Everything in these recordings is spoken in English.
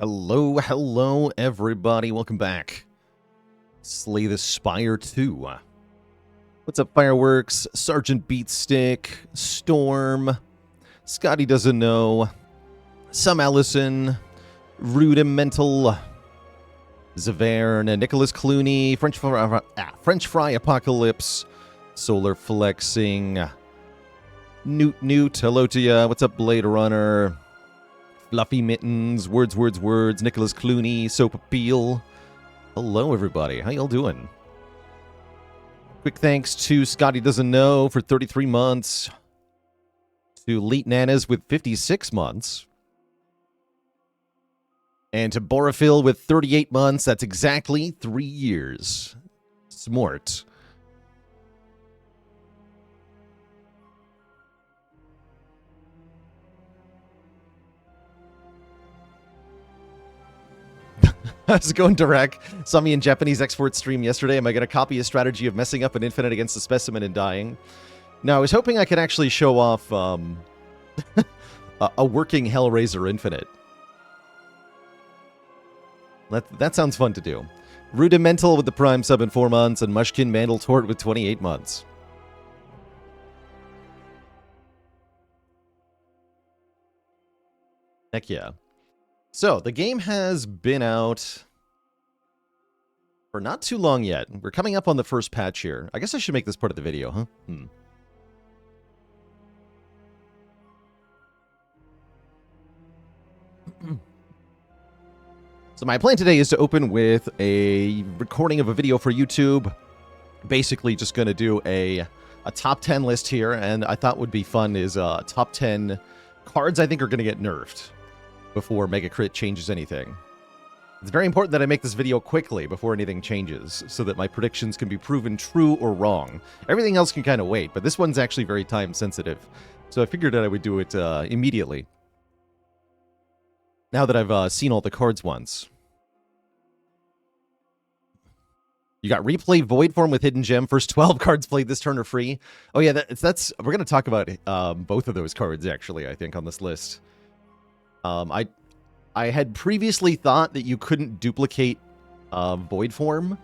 Hello, everybody. Welcome back. Slay the Spire 2. What's up, Fireworks? Sergeant Beatstick, Storm, Scotty Doesn't Know, Some Allison, Rudimental, Zaverne, Nicholas Clooney, French Fry Apocalypse, Solar Flexing, Newt, hello to ya. What's up, Blade Runner? Fluffy Mittens, Words, Nicholas Clooney, Soap Appeal. Hello, everybody. How y'all doing? Quick thanks to Scotty Doesn't Know for 33 months. To Leet Nanas with 56 months. And to Boraphil with 38 months. That's exactly 3 years. Smart. How's it going, Direct? Saw me in Japanese export stream yesterday. Am I going to copy a strategy of messing up an infinite against a specimen and dying? No, I was hoping I could actually show off a working Hellraiser infinite. That sounds fun to do. Rudimental with the Prime sub in 4 months, and Mushkin Mandletort with 28 months. Heck yeah. So, the game has been out for not too long yet. We're coming up on the first patch here. I guess I should make this part of the video, huh? So my plan today is to open with a recording of a video for YouTube. Basically just going to do a top 10 list here, and I thought would be fun is top 10 cards I think are going to get nerfed before Mega Crit changes anything. It's very important that I make this video quickly before anything changes, so that my predictions can be proven true or wrong. Everything else can kind of wait, but this one's actually very time sensitive. So I figured that I would do it immediately. Now that I've seen all the cards once. You got Replay Void Form with Hidden Gem. First 12 cards played this turn are free. Oh yeah, that's we're going to talk about both of those cards, actually, I think, on this list. I had previously thought that you couldn't duplicate Void Form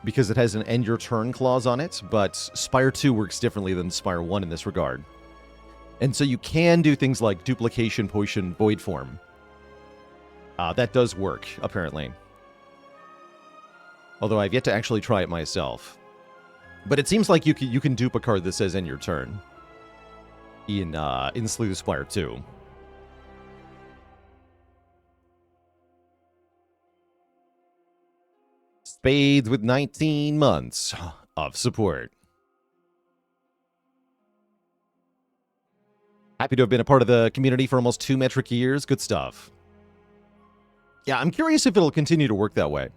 because it has an end your turn clause on it, but Spire 2 works differently than Spire 1 in this regard. And so you can do things like duplication, potion, Void Form. That does work, apparently. Although I've yet to actually try it myself. But it seems like you can dupe a card that says end your turn in Slay the Spire 2. Spades with 19 months of support. Happy to have been a part of the community for almost 2 metric years. Good stuff. Yeah, I'm curious if it'll continue to work that way.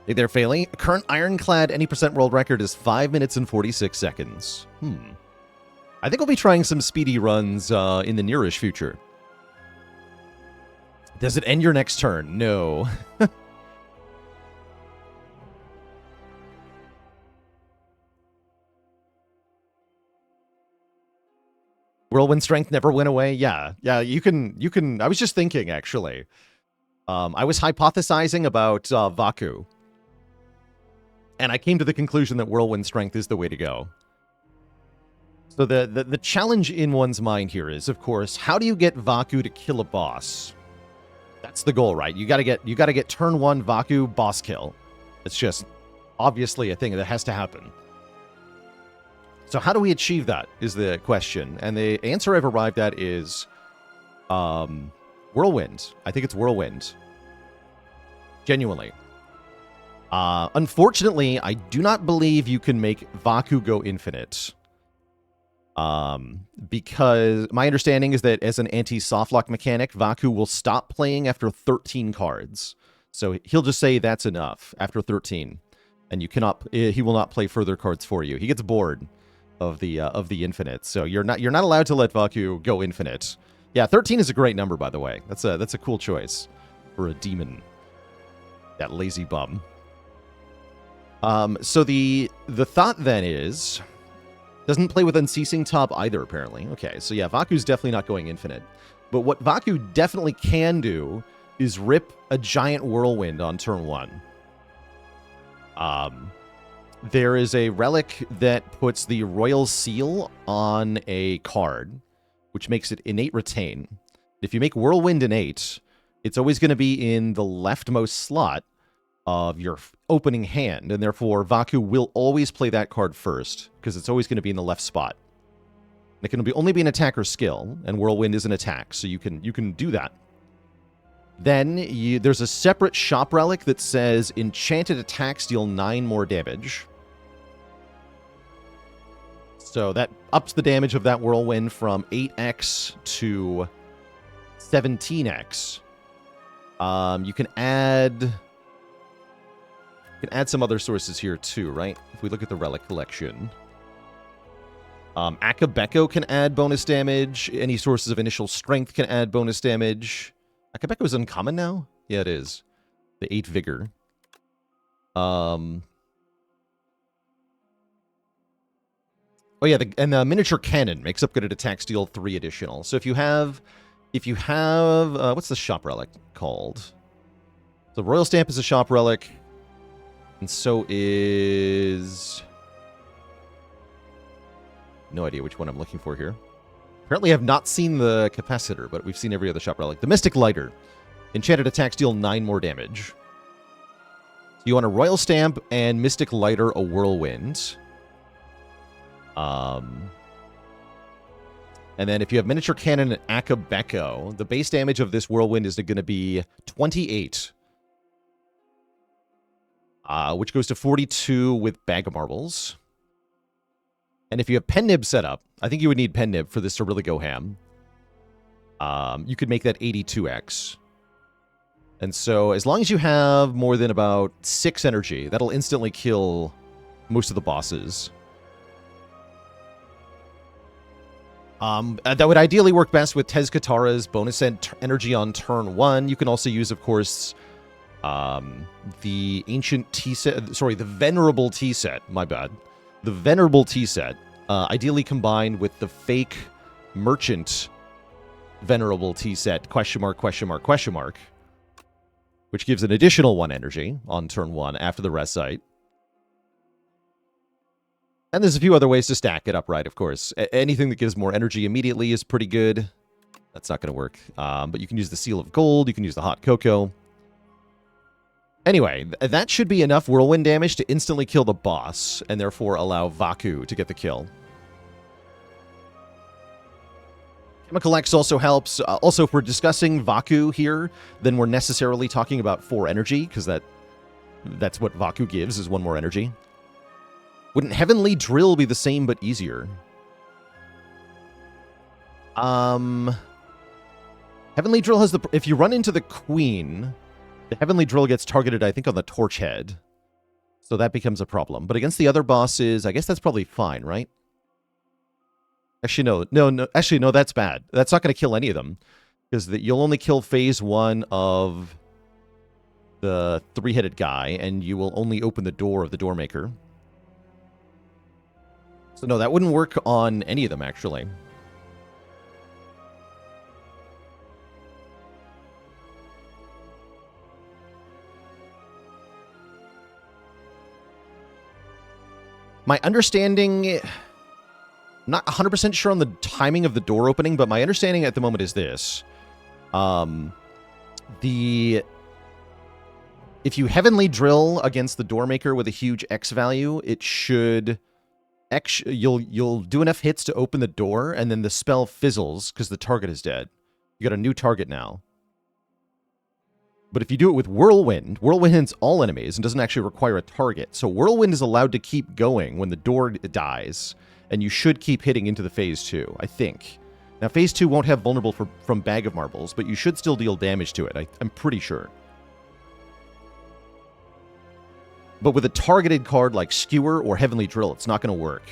Hey there, Failing. Current Ironclad any percent world record is 5 minutes and 46 seconds. I think we'll be trying some speedy runs in the nearish future. Does it end your next turn? No. Whirlwind Strength never went away? Yeah, you can... I was just thinking, actually. I was hypothesizing about Vaku. And I came to the conclusion that Whirlwind Strength is the way to go. So the challenge in one's mind here is, of course, how do you get Vaku to kill a boss? That's the goal, right? You gotta get turn 1 Vaku boss kill. It's just obviously a thing that has to happen. So how do we achieve that is the question. And the answer I've arrived at is Whirlwind. I think it's Whirlwind. Genuinely. Unfortunately, I do not believe you can make Vaku go infinite. Because my understanding is that as an anti-softlock mechanic, Vaku will stop playing after 13 cards. So he'll just say that's enough after 13. And he will not play further cards for you. He gets bored of the infinite. So you're not allowed to let Vaku go infinite. Yeah, 13 is a great number, by the way. That's a cool choice for a demon. That lazy bum. So the thought then is, doesn't play with Unceasing Top either, apparently. Okay, so yeah, Vaku's definitely not going infinite. But what Vaku definitely can do is rip a giant whirlwind on turn 1. There is a relic that puts the Royal Seal on a card, which makes it innate retain. If you make Whirlwind innate, it's always going to be in the leftmost slot of your opening hand, and therefore Vaku will always play that card first, because it's always going to be in the left spot. It can only be an attacker skill, and Whirlwind is an attack, so you can do that. Then there's a separate shop relic that says enchanted attacks deal 9 more damage. So that ups the damage of that Whirlwind from 8x to 17x. You can add some other sources here too, right? If we look at the relic collection. Akabeko can add bonus damage. Any sources of initial strength can add bonus damage. Akabeko is uncommon now? Yeah, it is. The 8 vigor. Oh yeah, and the miniature cannon makes upgraded attacks deal 3 additional. So if you have what's the shop relic called? The Royal Stamp is a shop relic, and so is no idea which one I'm looking for here. Apparently, I've not seen the capacitor, but we've seen every other shop relic. The Mystic Lighter, enchanted attacks deal 9 more damage. So you want a Royal Stamp and Mystic Lighter, a Whirlwind. And then if you have Miniature Cannon and Akabeko, the base damage of this Whirlwind is going to be 28. Which goes to 42 with Bag of Marbles. And if you have Pen Nib set up, I think you would need Pen Nib for this to really go ham. You could make that 82x. And so as long as you have more than about 6 energy, that'll instantly kill most of the bosses. That would ideally work best with Tez Katara's bonus energy on turn 1. You can also use, of course, the ancient tea set. Sorry, the venerable tea set. My bad. The venerable tea set, ideally combined with the fake merchant venerable tea set, question mark, which gives an additional 1 energy on turn 1 after the rest site. And there's a few other ways to stack it up, right, of course. Anything that gives more energy immediately is pretty good. That's not going to work. But you can use the Seal of Gold. You can use the Hot Cocoa. Anyway, that should be enough Whirlwind damage to instantly kill the boss, and therefore allow Vaku to get the kill. Chemical X also helps. Also, if we're discussing Vaku here, then we're necessarily talking about 4 energy, because that's what Vaku gives, is 1 more energy. Wouldn't Heavenly Drill be the same but easier? Heavenly Drill has the... If you run into the Queen, the Heavenly Drill gets targeted, I think, on the Torch Head. So that becomes a problem. But against the other bosses, I guess that's probably fine, right? Actually, no. Actually, no, that's bad. That's not going to kill any of them. Because you'll only kill phase 1 of the 3-headed guy, and you will only open the door of the Doormaker. So no, that wouldn't work on any of them, actually. My understanding... I'm not 100% sure on the timing of the door opening, but my understanding at the moment is this. If you Heavenly Drill against the Doormaker with a huge X value, it should... You'll do enough hits to open the door, and then the spell fizzles because the target is dead. You got a new target now. But if you do it with Whirlwind, Whirlwind hits all enemies and doesn't actually require a target. So Whirlwind is allowed to keep going when the door dies, and you should keep hitting into the Phase 2, I think. Now, Phase 2 won't have vulnerable from Bag of Marbles, but you should still deal damage to it, I'm pretty sure. But with a targeted card like Skewer or Heavenly Drill, it's not going to work.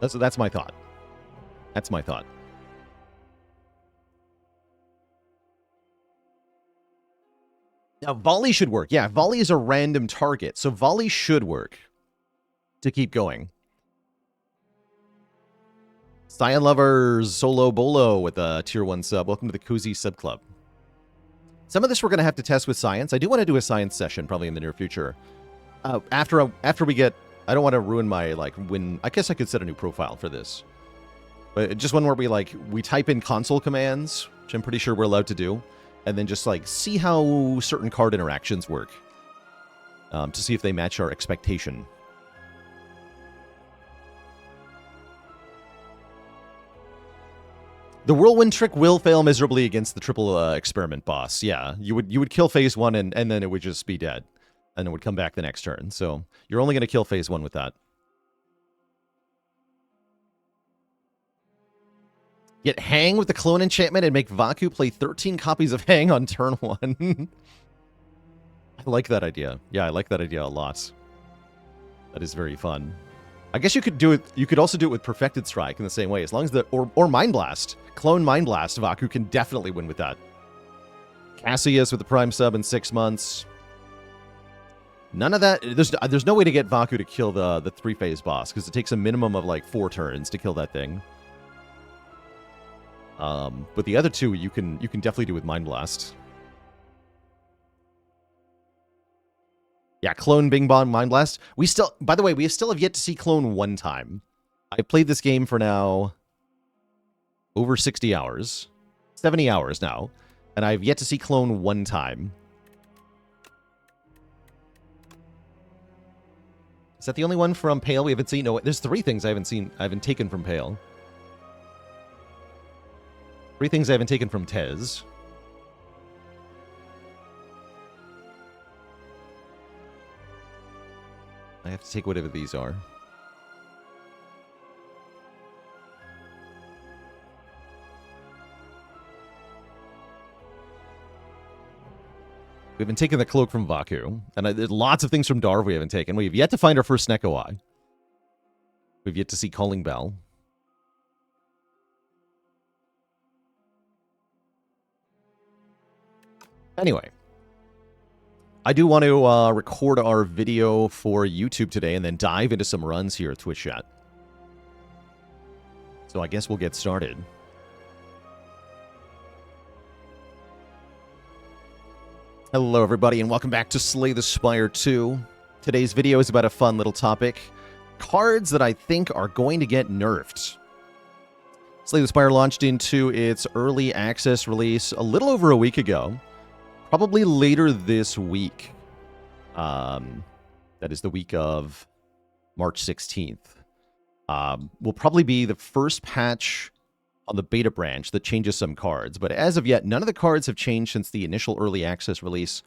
That's my thought. That's my thought. Now, volley should work. Yeah, volley is a random target, so volley should work to keep going. Cyan Lovers, Solo Bolo with a tier 1 sub. Welcome to the Cozy Sub Club. Some of this we're going to have to test with science. I do want to do a science session probably in the near future. After we get... I don't want to ruin my, like, when... I guess I could set a new profile for this. But just one where we type in console commands, which I'm pretty sure we're allowed to do, and then just, like, see how certain card interactions work. To see if they match our expectation. The whirlwind trick will fail miserably against the triple experiment boss. Yeah, you would kill phase 1 and then it would just be dead. And it would come back the next turn. So you're only going to kill phase 1 with that. Get Hang with the clone enchantment and make Vaku play 13 copies of Hang on turn 1. I like that idea. Yeah, I like that idea a lot. That is very fun. I guess you could do it. You could also do it with Perfected Strike in the same way, as long as or Mind Blast, clone Mind Blast. Vaku can definitely win with that. Cassius with the Prime sub in 6 months. None of that. There's no way to get Vaku to kill the 3-phase boss because it takes a minimum of like 4 turns to kill that thing. But the other two you can definitely do with Mind Blast. Yeah, clone Bing Bong Mind Blast. By the way, we still have yet to see clone 1 time. I've played this game for now over 60 hours. 70 hours now. And I've yet to see clone 1 time. Is that the only one from Pale we haven't seen? No, there's 3 things I haven't taken from Pale. 3 things I haven't taken from Tez. I have to take whatever these are. We've been taking the cloak from Vaku, and there's lots of things from Darv we haven't taken. We've yet to find our first Nekoi. We've yet to see Calling Bell. Anyway. I do want to record our video for YouTube today and then dive into some runs here at Twitch chat. So I guess we'll get started. Hello everybody and welcome back to Slay the Spire 2. Today's video is about a fun little topic. Cards that I think are going to get nerfed. Slay the Spire launched into its early access release a little over a week ago. Probably later this week. That is the week of March 16th. Will probably be the first patch on the beta branch that changes some cards. But as of yet, none of the cards have changed since the initial early access release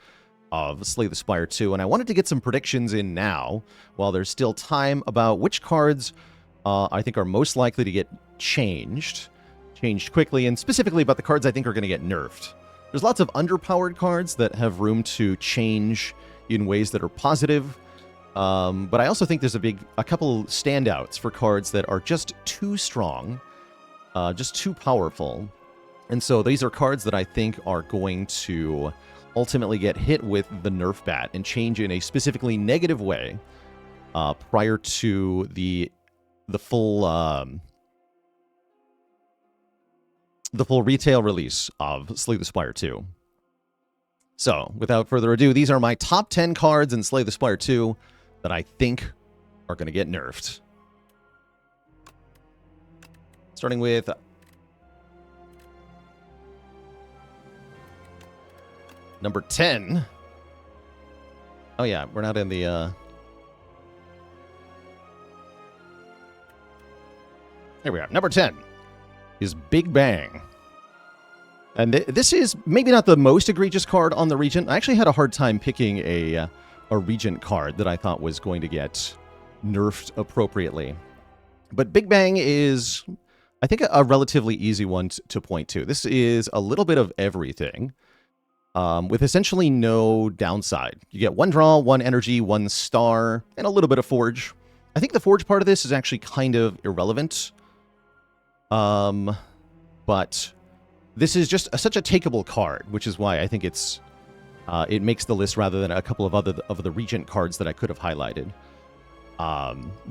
of Slay the Spire 2. And I wanted to get some predictions in now, while there's still time, about which cards I think are most likely to get changed quickly, and specifically about the cards I think are going to get nerfed. There's lots of underpowered cards that have room to change in ways that are positive, but I also think there's a couple standouts for cards that are just too strong, just too powerful. And so these are cards that I think are going to ultimately get hit with the nerf bat and change in a specifically negative way prior to the full retail release of Slay the Spire 2. So, without further ado, these are my top 10 cards in Slay the Spire 2 that I think are going to get nerfed. Starting with number 10. Oh yeah, we're not in the... Here we are. Number 10 is Big Bang. And this is maybe not the most egregious card on the Regent. I actually had a hard time picking a Regent card that I thought was going to get nerfed appropriately. But Big Bang is, I think, a relatively easy one to point to. This is a little bit of everything, with essentially no downside. You get 1 draw, 1 energy, 1 star, and a little bit of Forge. I think the Forge part of this is actually kind of irrelevant. But this is just such a takeable card, which is why I think it's It makes the list rather than a couple of other of the Regent cards that I could have highlighted.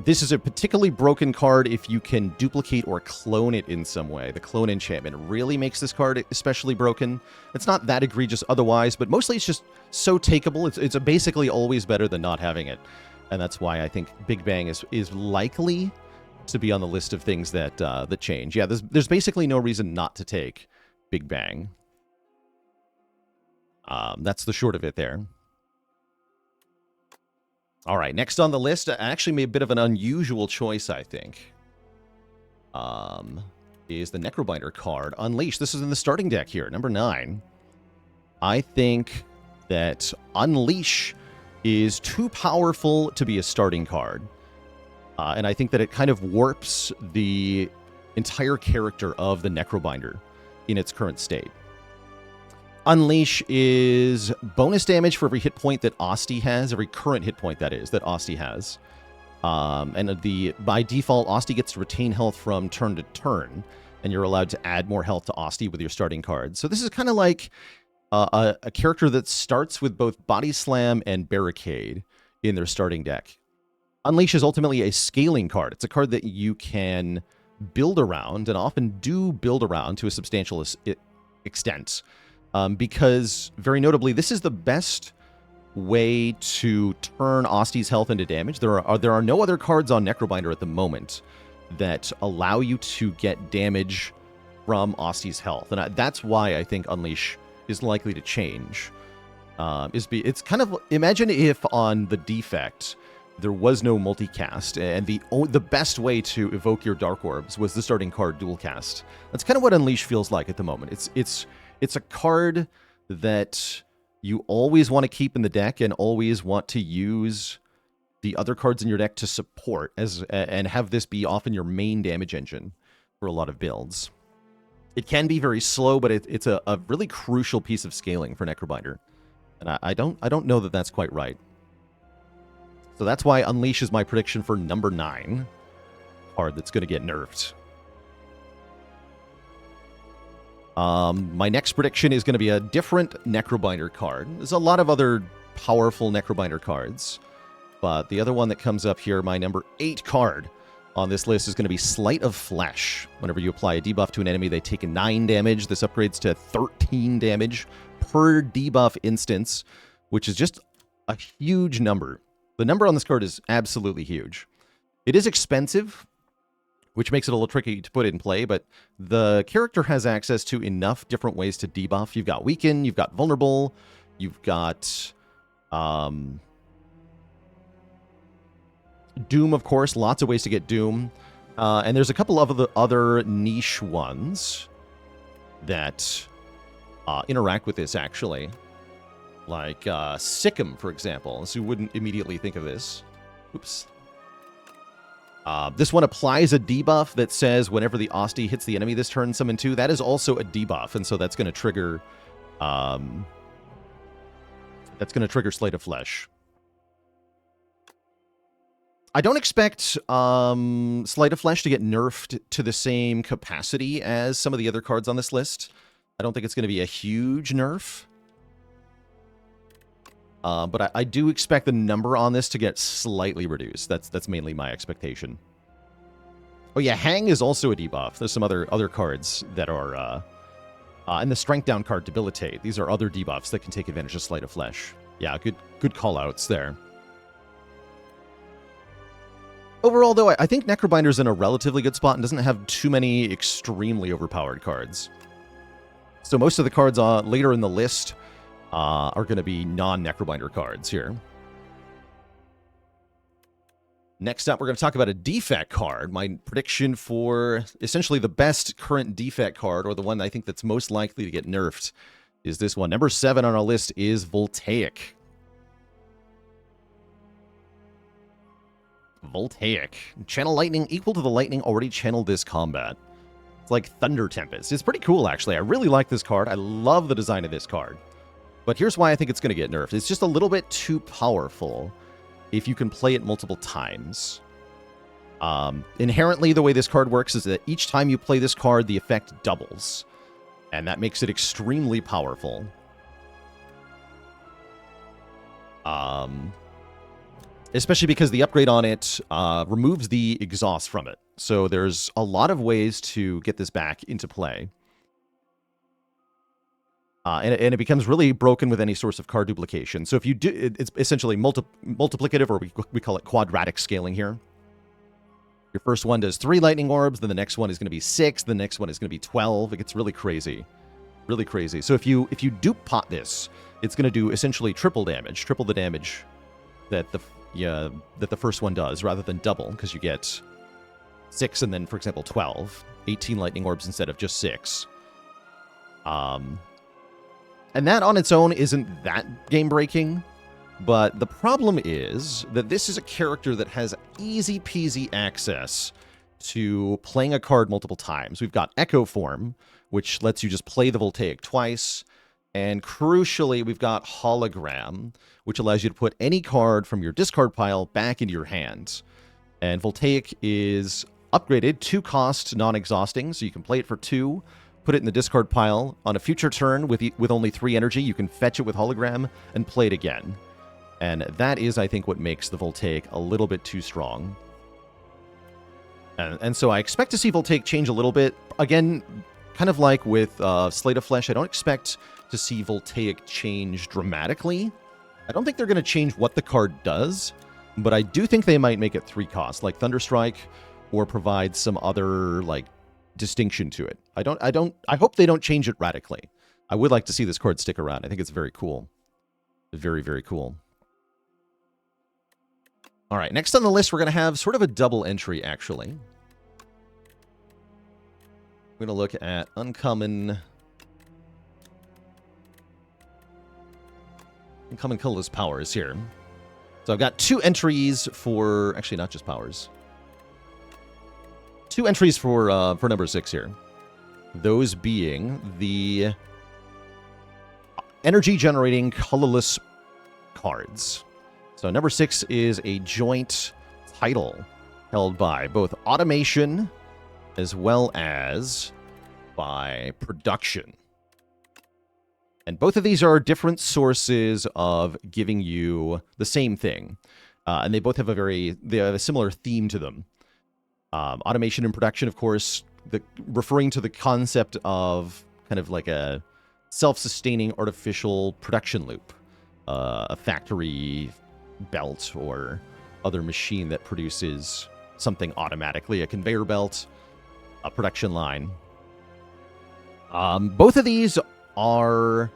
This is a particularly broken card if you can duplicate or clone it in some way. The clone enchantment really makes this card especially broken. It's not that egregious otherwise, but mostly it's just so takeable. It's basically always better than not having it. And that's why I think Big Bang is likely to be on the list of things that that change. Yeah, there's basically no reason not to take Big Bang. That's the short of it there. All right, next on the list, I actually made a bit of an unusual choice, I think. Is the Necrobinder card, Unleash. This is in the starting deck here, number 9. I think that Unleash is too powerful to be a starting card. And I think that it kind of warps the entire character of the Necrobinder in its current state. Unleash is bonus damage for every hit point that Asti has, every current hit point, that is, that Asti has. And by default, Asti gets to retain health from turn to turn, and you're allowed to add more health to Asti with your starting cards. So this is kind of like a character that starts with both Body Slam and Barricade in their starting deck. Unleash is ultimately a scaling card. It's a card that you can build around, and often do build around to a substantial extent. Because, very notably, this is the best way to turn Asti's health into damage. There are no other cards on Necrobinder at the moment that allow you to get damage from Asti's health. And that's why I think Unleash is likely to change. It's kind of... Imagine if on the defect there was no multicast, and the best way to evoke your Dark Orbs was the starting card dual cast. That's kind of what Unleash feels like at the moment. It's a card that you always want to keep in the deck and always want to use the other cards in your deck to support and have this be often your main damage engine for a lot of builds. It can be very slow, but it's a really crucial piece of scaling for Necrobinder. And I don't know that that's quite right. So that's why Unleash is my prediction for number 9 card that's going to get nerfed. My next prediction is going to be a different Necrobinder card. There's a lot of other powerful Necrobinder cards, but the other one that comes up here, my number 8 card on this list, is going to be Sleight of Flesh. Whenever you apply a debuff to an enemy, they take 9 damage. This upgrades to 13 damage per debuff instance, which is just a huge number. The number on this card is absolutely huge. It is expensive, which makes it a little tricky to put in play, but the character has access to enough different ways to debuff. You've got Weaken, you've got Vulnerable, you've got Doom, of course, lots of ways to get Doom. And there's a couple of the other niche ones that interact with this, actually. Like Sikkim, for example, so you wouldn't immediately think of this. Oops. This one applies a debuff that says whenever the Asti hits the enemy this turn, summon 2. That is also a debuff, and so that's going to trigger Sleight of Flesh. I don't expect Sleight of Flesh to get nerfed to the same capacity as some of the other cards on this list. I don't think it's going to be a huge nerf. But I do expect the number on this to get slightly reduced. That's mainly my expectation. Oh yeah, Hang is also a debuff. There's some other cards that are... and the Strength Down card, Debilitate. These are other debuffs that can take advantage of Sleight of Flesh. Yeah, good call-outs there. Overall, though, I think Necrobinder's in a relatively good spot and doesn't have too many extremely overpowered cards. So most of the cards later in the list... are going to be non-Necrobinder cards here. Next up, we're going to talk about a defect card. My prediction for essentially the best current defect card, or the one I think that's most likely to get nerfed, is this one. Number 7 on our list is Voltaic. Voltaic. Channel Lightning equal to the lightning already channeled this combat. It's like Thunder Tempest. It's pretty cool, actually. I really like this card. I love the design of this card. But here's why I think it's going to get nerfed. It's just a little bit too powerful if you can play it multiple times. Inherently, the way this card works is that each time you play this card, the effect doubles. And that makes it extremely powerful. Especially because the upgrade on it removes the exhaust from it. So there's a lot of ways to get this back into play. And it becomes really broken with any source of card duplication. So if you do, it's essentially multiplicative, or we call it quadratic scaling here. Your first one does 3 lightning orbs, then the next one is going to be 6, the next one is going to be 12. It gets really crazy. Really crazy. So if you dupe pot this, it's going to do essentially triple the damage that the first one does, rather than double, because you get 6 and then, for example, 12. 18 lightning orbs instead of just 6. And that on its own isn't that game-breaking, but the problem is that this is a character that has easy-peasy access to playing a card multiple times. We've got Echo Form, which lets you just play the Voltaic twice, and crucially, we've got Hologram, which allows you to put any card from your discard pile back into your hand. And Voltaic is upgraded 2-cost non-exhausting, so you can play it for 2, put it in the discard pile. On a future turn with only 3 energy, you can fetch it with Hologram and play it again. And that is, I think, what makes the Voltaic a little bit too strong. And so I expect to see Voltaic change a little bit. Again, kind of like with Slate of Flesh, I don't expect to see Voltaic change dramatically. I don't think they're going to change what the card does, but I do think they might make it 3 cost, like Thunderstrike, or provide some other, like, distinction to it. I hope they don't change it radically. I would like to see this card stick around. I think it's very cool. Very, very cool. All right, next on the list, we're going to have sort of a double entry, actually. We're going to look at uncommon colorless powers here. So I've got 2 entries for, actually not just powers. 2 entries for number 6 here. Those being the energy generating colorless cards. So number 6 is a joint title held by both Automation as well as by Production. And both of these are different sources of giving you the same thing. And they both have a similar theme to them. Automation and Production, of course, referring to the concept of kind of like a self-sustaining artificial production loop. A factory belt or other machine that produces something automatically, a conveyor belt, a production line. Both of these are,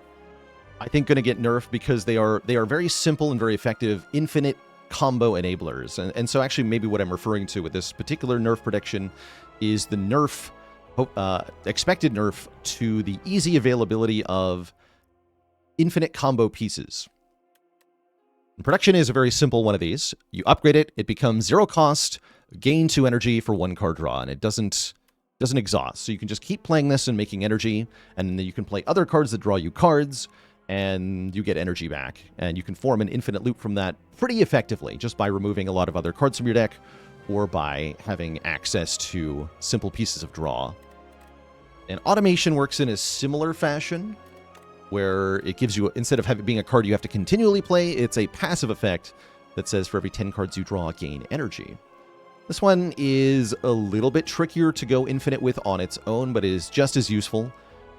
I think, going to get nerfed because they are very simple and very effective infinite combo enablers. And so actually maybe what I'm referring to with this particular nerf prediction is the nerf, expected nerf to the easy availability of infinite combo pieces. Production is a very simple one of these. You upgrade it, it becomes 0 cost, gain 2 energy for 1 card draw, and it doesn't exhaust. So you can just keep playing this and making energy, and then you can play other cards that draw you cards, and you get energy back. And you can form an infinite loop from that pretty effectively, just by removing a lot of other cards from your deck, or by having access to simple pieces of draw. And Automation works in a similar fashion, where it gives you, instead of being a card you have to continually play, it's a passive effect that says for every 10 cards you draw, gain energy. This one is a little bit trickier to go infinite with on its own, but it is just as useful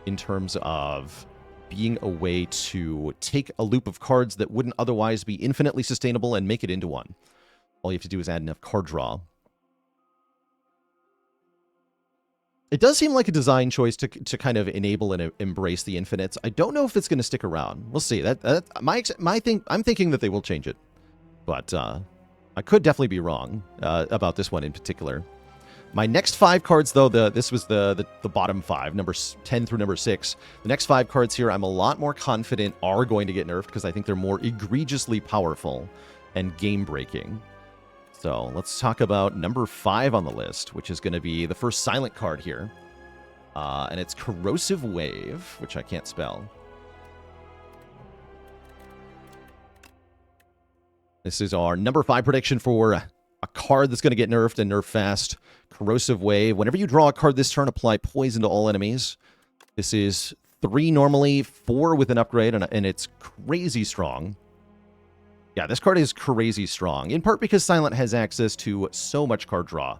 in terms of being a way to take a loop of cards that wouldn't otherwise be infinitely sustainable and make it into one. All you have to do is add enough card draw. It does seem like a design choice to kind of enable and embrace the infinites. I don't know if it's going to stick around. We'll see. I'm thinking that they will change it, but I could definitely be wrong about this one in particular. My next 5 cards, though, this was the bottom 5, number 10 through number 6. The next 5 cards here, I'm a lot more confident are going to get nerfed because I think they're more egregiously powerful and game-breaking. So let's talk about number 5 on the list, which is going to be the first silent card here. And it's Corrosive Wave, which I can't spell. This is our number 5 prediction for a card that's going to get nerfed and nerfed fast. Corrosive Wave. Whenever you draw a card this turn, apply poison to all enemies. This is 3 normally, 4 with an upgrade, and it's crazy strong. Yeah, this card is crazy strong, in part because Silent has access to so much card draw.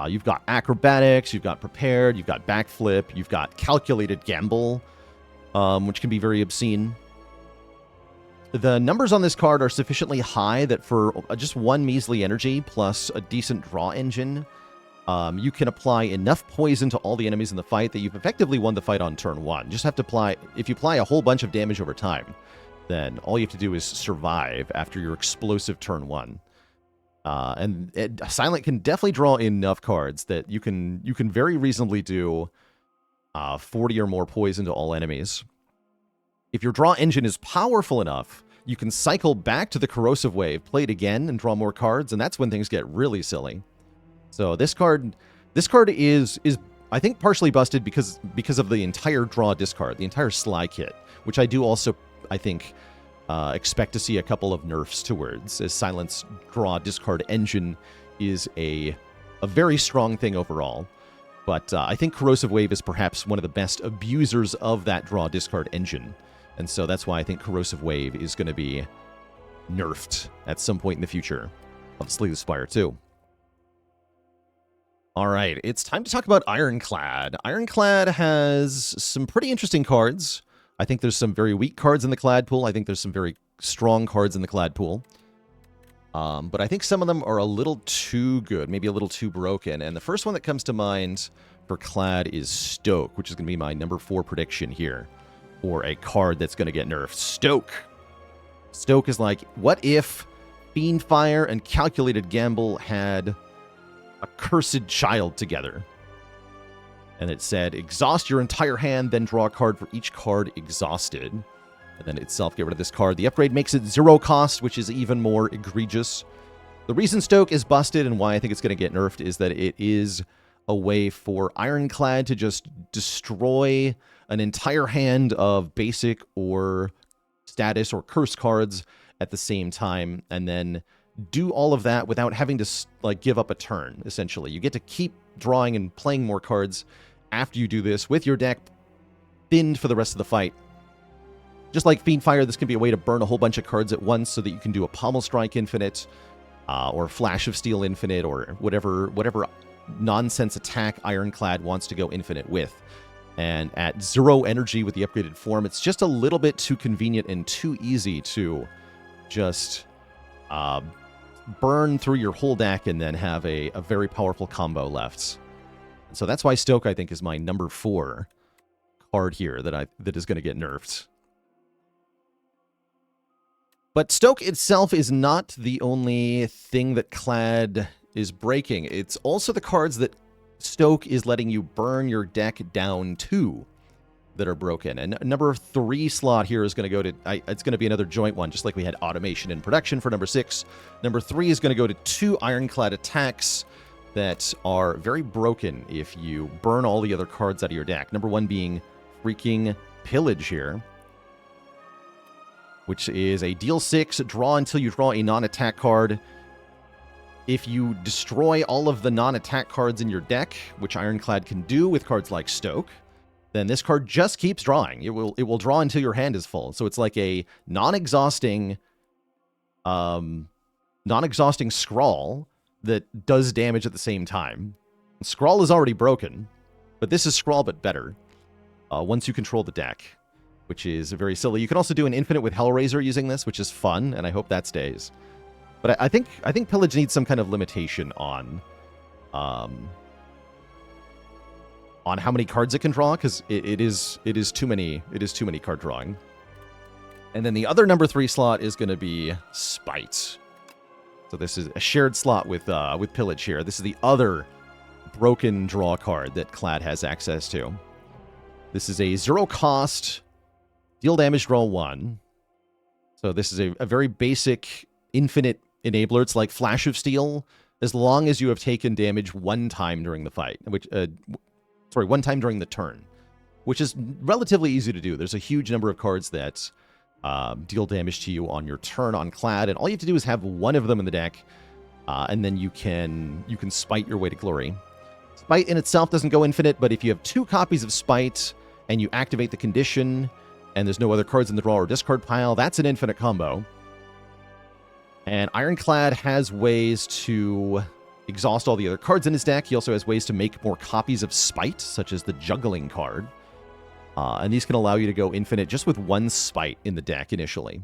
You've got Acrobatics, you've got Prepared, you've got Backflip, you've got Calculated Gamble, which can be very obscene. The numbers on this card are sufficiently high that for just one measly energy plus a decent draw engine, you can apply enough poison to all the enemies in the fight that you've effectively won the fight on turn 1. Just have to apply, if you apply a whole bunch of damage over time, then all you have to do is survive after your explosive turn 1. Silent can definitely draw enough cards that you can very reasonably do 40 or more poison to all enemies. If your draw engine is powerful enough, you can cycle back to the Corrosive Wave, play it again, and draw more cards, and that's when things get really silly. So this card is I think partially busted because of the entire draw discard, the entire Sly kit, which I do also, I think, expect to see a couple of nerfs towards, as Silent's draw discard engine is a very strong thing overall. But I think Corrosive Wave is perhaps one of the best abusers of that draw discard engine. And so that's why I think Corrosive Wave is going to be nerfed at some point in the future of Slay the Spire 2. All right, it's time to talk about Ironclad. Ironclad has some pretty interesting cards. I think there's some very weak cards in the Clad pool. I think there's some very strong cards in the Clad pool. But I think some of them are a little too good, maybe a little too broken. And the first one that comes to mind for Clad is Stoke, which is going to be my number 4 prediction here. Or a card that's going to get nerfed. Stoke. Stoke is like, what if Fiendfire and Calculated Gamble had a cursed child together? And it said, exhaust your entire hand, then draw a card for each card exhausted. And then itself get rid of this card. The upgrade makes it 0 cost, which is even more egregious. The reason Stoke is busted and why I think it's going to get nerfed is that it is a way for Ironclad to just destroy an entire hand of basic or status or curse cards at the same time, and then do all of that without having to give up a turn, essentially. You get to keep drawing and playing more cards after you do this with your deck thinned for the rest of the fight. Just like Fiendfire, this can be a way to burn a whole bunch of cards at once so that you can do a Pommel Strike Infinite, or Flash of Steel Infinite, or whatever nonsense attack Ironclad wants to go infinite with. And at 0 energy with the upgraded form, it's just a little bit too convenient and too easy to just burn through your whole deck and then have a very powerful combo left. So that's why Stoke, I think, is my number 4 card here that is going to get nerfed. But Stoke itself is not the only thing that Clad is breaking. It's also the cards that Stoke is letting you burn your deck down to that are broken. And number 3 slot here is going to go to, it's going to be another joint one, just like we had Automation and Production for number 6. Number 3 is going to go to 2 Ironclad attacks that are very broken if you burn all the other cards out of your deck. Number 1 being freaking Pillage here, which is a deal 6, draw until you draw a non-attack card. If you destroy all of the non-attack cards in your deck, which Ironclad can do with cards like Stoke, then this card just keeps drawing. It will draw until your hand is full. So it's like a non-exhausting Scrawl that does damage at the same time. Scrawl is already broken, but this is Scrawl but better once you control the deck, which is very silly. You can also do an infinite with Hellraiser using this, which is fun, and I hope that stays. But I think Pillage needs some kind of limitation on how many cards it can draw, because it is too many card drawing. And then the other number 3 slot is going to be Spite. So this is a shared slot with Pillage here. This is the other broken draw card that Clad has access to. This is a 0 cost, deal damage, draw 1. So this is a very basic infinite enabler. It's like Flash of Steel, as long as you have taken damage 1 time during the fight, which 1 time during the turn, which is relatively easy to do. There's a huge number of cards that deal damage to you on your turn on Clad, and all you have to do is have 1 of them in the deck, and then you can Spite your way to glory. Spite in itself doesn't go infinite, but if you have 2 copies of Spite and you activate the condition, and there's no other cards in the draw or discard pile, that's an infinite combo. And Ironclad has ways to exhaust all the other cards in his deck. He also has ways to make more copies of Spite, such as the Juggling card. And these can allow you to go infinite just with one Spite in the deck initially,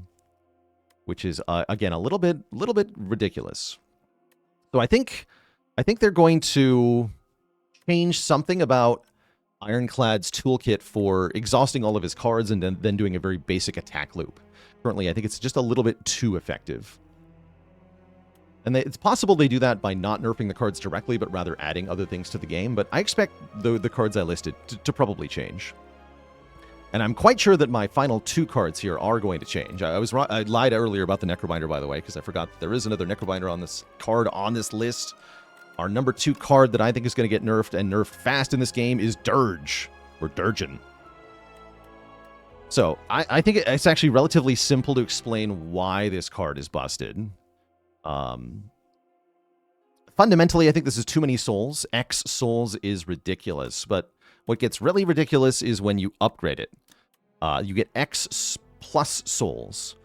which is, again, a little bit ridiculous. So I think they're going to change something about Ironclad's toolkit for exhausting all of his cards and then doing a very basic attack loop. Currently, I think it's just a little bit too effective. And it's possible they do that by not nerfing the cards directly, but rather adding other things to the game. But I expect the cards I listed to probably change. And I'm quite sure that my final 2 cards here are going to change. I lied earlier about the Necrobinder, by the way, because I forgot that there is another Necrobinder on this card on this list. Our number 2 card that I think is going to get nerfed, and nerfed fast in this game, is Dirge, or Durgeon. So, I think it's actually relatively simple to explain why this card is busted. Fundamentally, I think this is too many souls. X souls is ridiculous, but what gets really ridiculous is when you upgrade it. You get X plus souls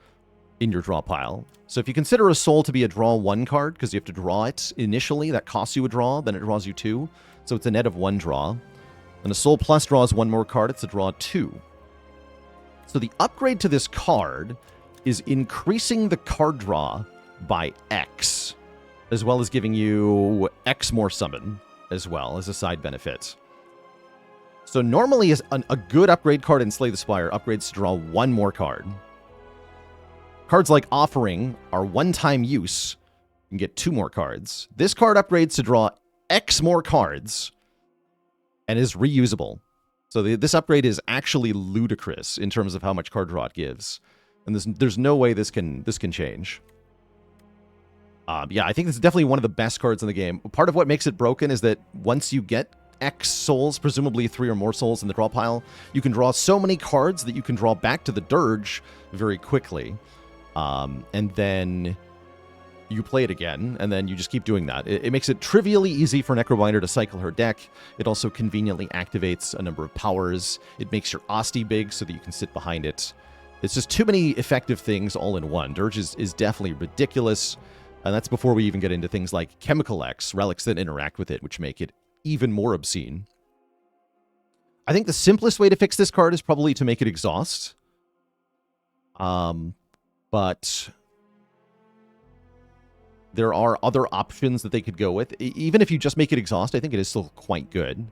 in your draw pile. So if you consider a soul to be a draw 1 card, because you have to draw it initially, that costs you a draw, then it draws you 2. So it's a net of 1 draw. And a soul plus draws 1 more card, it's a draw 2. So the upgrade to this card is increasing the card draw by X, as well as giving you X more summon, as well as a side benefit. So normally a good upgrade card in Slay the Spire upgrades to draw 1 more card. Cards like Offering are one-time use. You can get 2 more cards. This card upgrades to draw X more cards and is reusable. So this upgrade is actually ludicrous in terms of how much card draw it gives. And there's no way this can change. Yeah, I think this is definitely one of the best cards in the game. Part of what makes it broken is that once you get X souls, presumably 3 or more souls in the draw pile, you can draw so many cards that you can draw back to the Dirge very quickly. And then you play it again, and then you just keep doing that. It makes it trivially easy for Necrobinder to cycle her deck. It also conveniently activates a number of powers. It makes your Asti big so that you can sit behind it. It's just too many effective things all in one. Dirge is definitely ridiculous, and that's before we even get into things like Chemical X, relics that interact with it, which make it even more obscene. I think the simplest way to fix this card is probably to make it exhaust. But there are other options that they could go with. Even if you just make it exhaust, I think it is still quite good.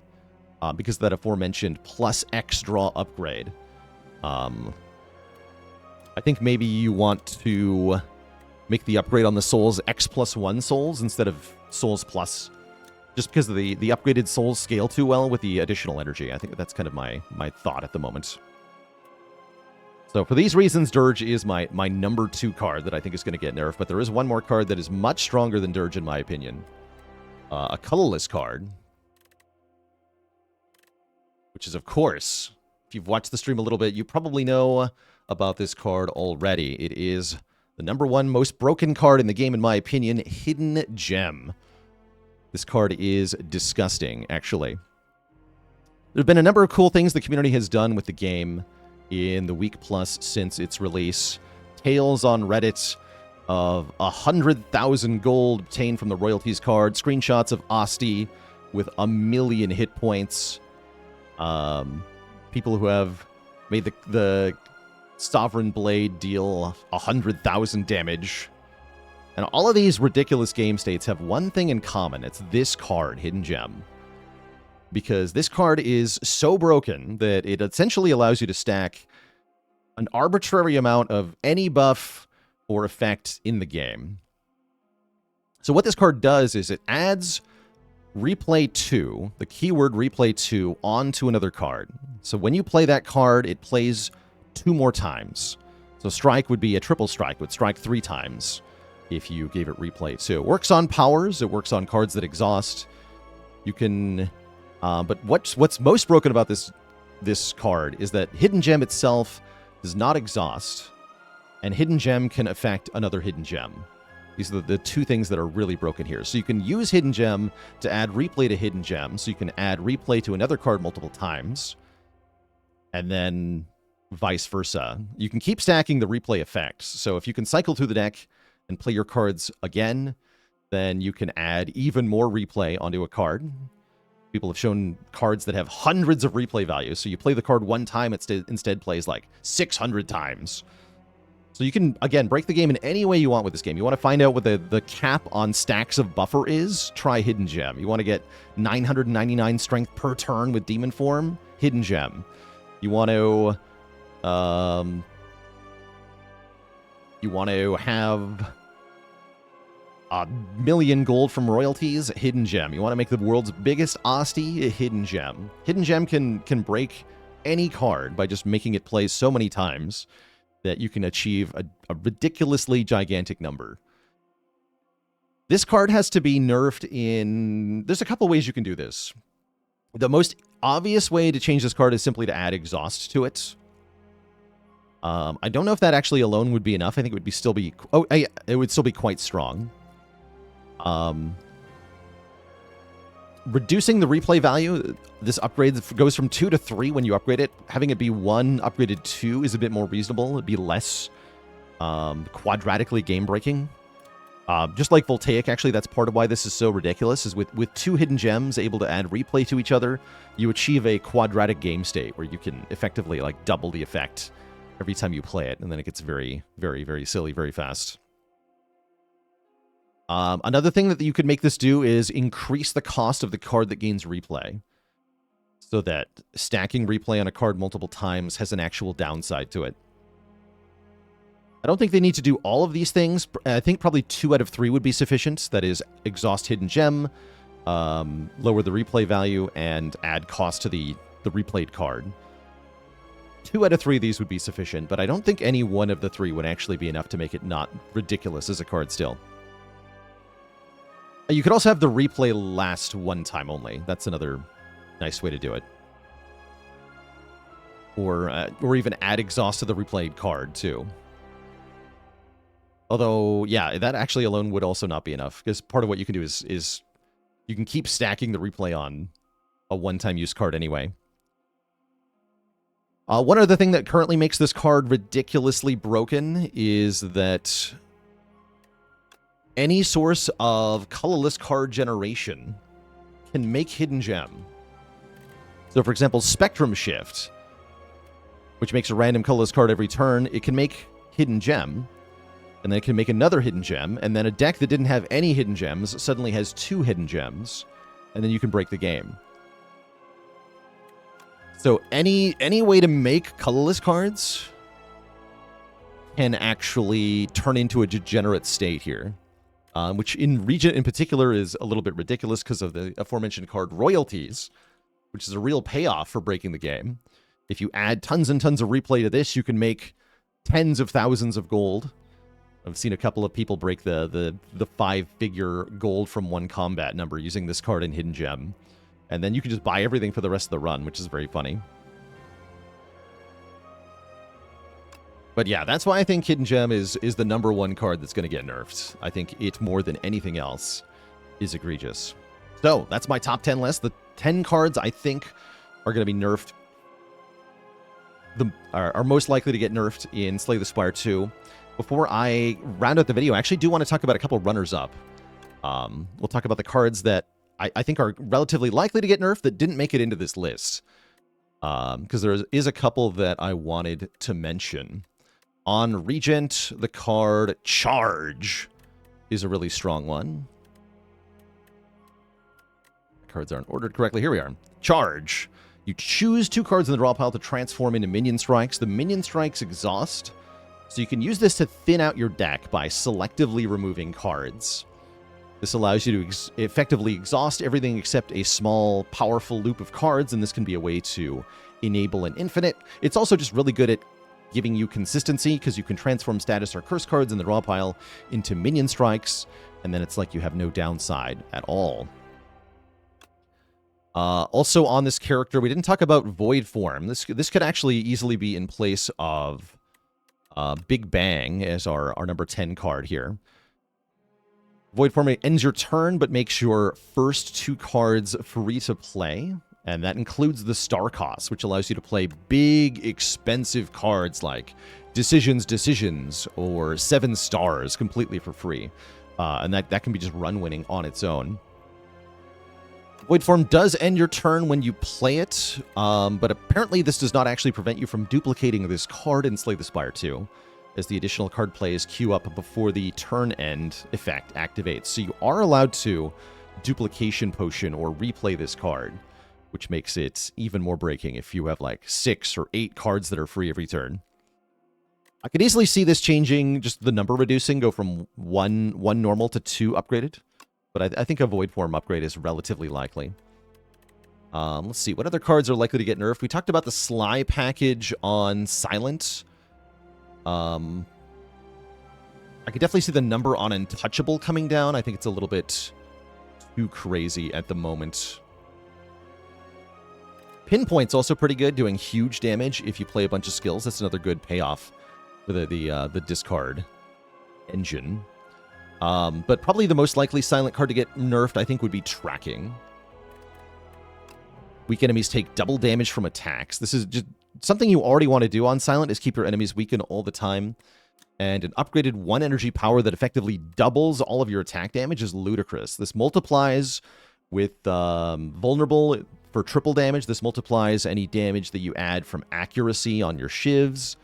Because of that aforementioned plus X draw upgrade. I think maybe you want to make the upgrade on the souls X plus 1 souls instead of souls plus. Just because the upgraded souls scale too well with the additional energy. I think that's kind of my thought at the moment. So for these reasons, Dirge is my number 2 card that I think is going to get nerfed. But there is one more card that is much stronger than Dirge in my opinion. A colorless card. Which is, of course, if you've watched the stream a little bit, you probably know about this card already. It is the number 1 most broken card in the game in my opinion, Hidden Gem. This card is disgusting, actually. There have been a number of cool things the community has done with the game in the week plus since its release. Tales on Reddit of 100,000 gold obtained from the royalties card. Screenshots of Asti with 1,000,000 hit points. People who have made the Sovereign Blade deal 100,000 damage. And all of these ridiculous game states have one thing in common. It's this card, Hidden Gem. Because this card is so broken that it essentially allows you to stack an arbitrary amount of any buff or effect in the game. So what this card does is it adds Replay 2, the keyword Replay 2, onto another card. So when you play that card, it plays 2 more times. So strike would be a triple strike, would strike 3 times if you gave it Replay 2. It works on powers, it works on cards that exhaust. You can... but what's most broken about this card is that Hidden Gem itself does not exhaust, and Hidden Gem can affect another Hidden Gem. These are the 2 things that are really broken here. So you can use Hidden Gem to add Replay to Hidden Gem, so you can add Replay to another card multiple times, and then vice versa. You can keep stacking the Replay effects. So if you can cycle through the deck and play your cards again, then you can add even more replay onto a card. People have shown cards that have hundreds of replay values. So you play the card one time, it instead plays like 600 times. So you can, again, break the game in any way you want with this game. You want to find out what the cap on stacks of buffer is? Try Hidden Gem. You want to get 999 strength per turn with Demon Form? Hidden Gem. You want to have a million gold from royalties? Hidden Gem. You want to make the world's biggest Asti? Hidden Gem. Hidden Gem can break any card by just making it play so many times that you can achieve a ridiculously gigantic number. This card has to be nerfed in... There's a couple ways you can do this. The most obvious way to change this card is simply to add exhaust to it. I don't know if that actually alone would be enough. I think it would still be... Oh, it would still be quite strong. Reducing the replay value, this upgrade goes from 2 to 3 when you upgrade it. Having it be 1 upgraded 2 is a bit more reasonable. It'd be less quadratically game-breaking. Just like Voltaic, actually, that's part of why this is so ridiculous, is with 2 hidden gems able to add replay to each other, you achieve a quadratic game state where you can effectively like double the effect every time you play it, and then it gets very, very, very silly very fast. Another thing that you could make this do is increase the cost of the card that gains replay, so that stacking replay on a card multiple times has an actual downside to it. I don't think they need to do all of these things. I think probably 2 out of 3 would be sufficient. That is, exhaust Hidden Gem, lower the replay value, and add cost to the replayed card. 2 out of 3 of these would be sufficient, but I don't think any one of the 3 would actually be enough to make it not ridiculous as a card still. You could also have the replay last 1 time only. That's another nice way to do it. Or even add exhaust to the replayed card, too. Although, yeah, that actually alone would also not be enough, because part of what you can do is you can keep stacking the replay on a one-time use card anyway. One other thing that currently makes this card ridiculously broken is that any source of colorless card generation can make Hidden Gem. So, for example, Spectrum Shift, which makes a random colorless card every turn, it can make Hidden Gem, and then it can make another Hidden Gem, and then a deck that didn't have any Hidden Gems suddenly has 2 Hidden Gems, and then you can break the game. So any way to make colorless cards can actually turn into a degenerate state here. Which in Regent in particular is a little bit ridiculous because of the aforementioned card royalties, which is a real payoff for breaking the game. If you add tons and tons of replay to this, you can make tens of thousands of gold. I've seen a couple of people break the 5-figure gold from 1 combat number using this card in Hidden Gem. And then you can just buy everything for the rest of the run, which is very funny. But yeah, that's why I think Hidden Gem is the number 1 card that's going to get nerfed. I think it, more than anything else, is egregious. So, that's my top 10 list. The 10 cards I think are going to be nerfed, are most likely to get nerfed in Slay the Spire 2. Before I round out the video, I actually do want to talk about a couple runners-up. We'll talk about the cards that I think are relatively likely to get nerfed that didn't make it into this list. Because there is a couple that I wanted to mention. On Regent, the card Charge is a really strong one. The cards aren't ordered correctly. Here we are. Charge. You choose 2 cards in the draw pile to transform into minion strikes. The minion strikes exhaust, so you can use this to thin out your deck by selectively removing cards. This allows you to effectively exhaust everything except a small, powerful loop of cards, and this can be a way to enable an infinite. It's also just really good at giving you consistency, because you can transform status or curse cards in the draw pile into minion strikes, and then it's like you have no downside at all. Also on this character, we didn't talk about Void Form. This could actually easily be in place of Big Bang as our number 10 card here. Void Form ends your turn, but makes your first 2 cards free to play. And that includes the star cost, which allows you to play big, expensive cards like Decisions, or 7 stars completely for free. And that can be just run winning on its own. Void Form does end your turn when you play it, but apparently this does not actually prevent you from duplicating this card in Slay the Spire 2, as the additional card plays queue up before the turn end effect activates. So you are allowed to duplication potion or replay this card, which makes it even more breaking if you have like 6 or 8 cards that are free every turn. I could easily see this changing, just the number reducing, go from one normal to 2 upgraded. But I think a Void Form upgrade is relatively likely. Let's see, what other cards are likely to get nerfed? We talked about the Sly package on Silent. I could definitely see the number on Untouchable coming down. I think it's a little bit too crazy at the moment. Pinpoint's also pretty good, doing huge damage if you play a bunch of skills. That's another good payoff for the discard engine. But probably the most likely Silent card to get nerfed, I think, would be Tracking. Weak enemies take double damage from attacks. This is just something you already want to do on Silent, is keep your enemies weakened all the time. And an upgraded 1 energy power that effectively doubles all of your attack damage is ludicrous. This multiplies with Vulnerable for triple damage. This multiplies any damage that you add from accuracy on your shivs,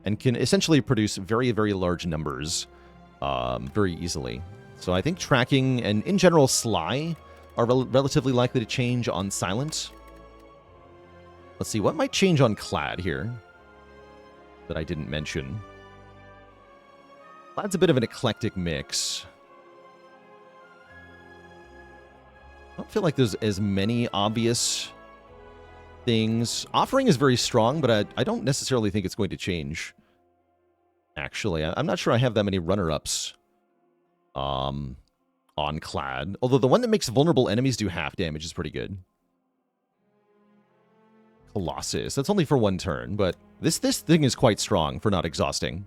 and can essentially produce very, very large numbers very easily. So I think Tracking and, in general, Sly are relatively likely to change on Silent. Let's see, what might change on Clad here that I didn't mention? Clad's a bit of an eclectic mix. I don't feel like there's as many obvious things. Offering is very strong, but I don't necessarily think it's going to change. Actually, I'm not sure I have that many runner-ups on Clad. Although the one that makes vulnerable enemies do half damage is pretty good. Colossus. That's only for 1 turn, but this thing is quite strong for not exhausting.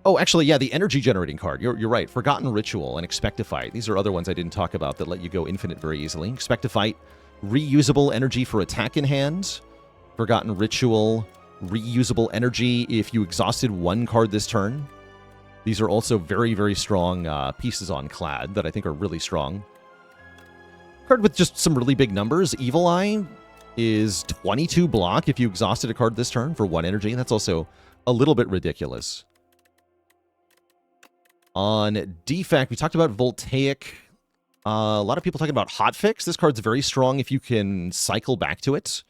Oh, actually, yeah, the energy generating card. You're right. Forgotten Ritual and Expect to Fight. These are other ones I didn't talk about that let you go infinite very easily. Expect to Fight, reusable energy for attack in hand. Forgotten Ritual, reusable energy if you exhausted 1 card this turn. These are also very, very strong pieces on Clad that I think are really strong. Card with just some really big numbers. Evil Eye is 22 block if you exhausted a card this turn for 1 energy. That's also a little bit ridiculous. On Defect, we talked about Voltaic. A lot of people talking about Hotfix. This card's very strong if you can cycle back to it.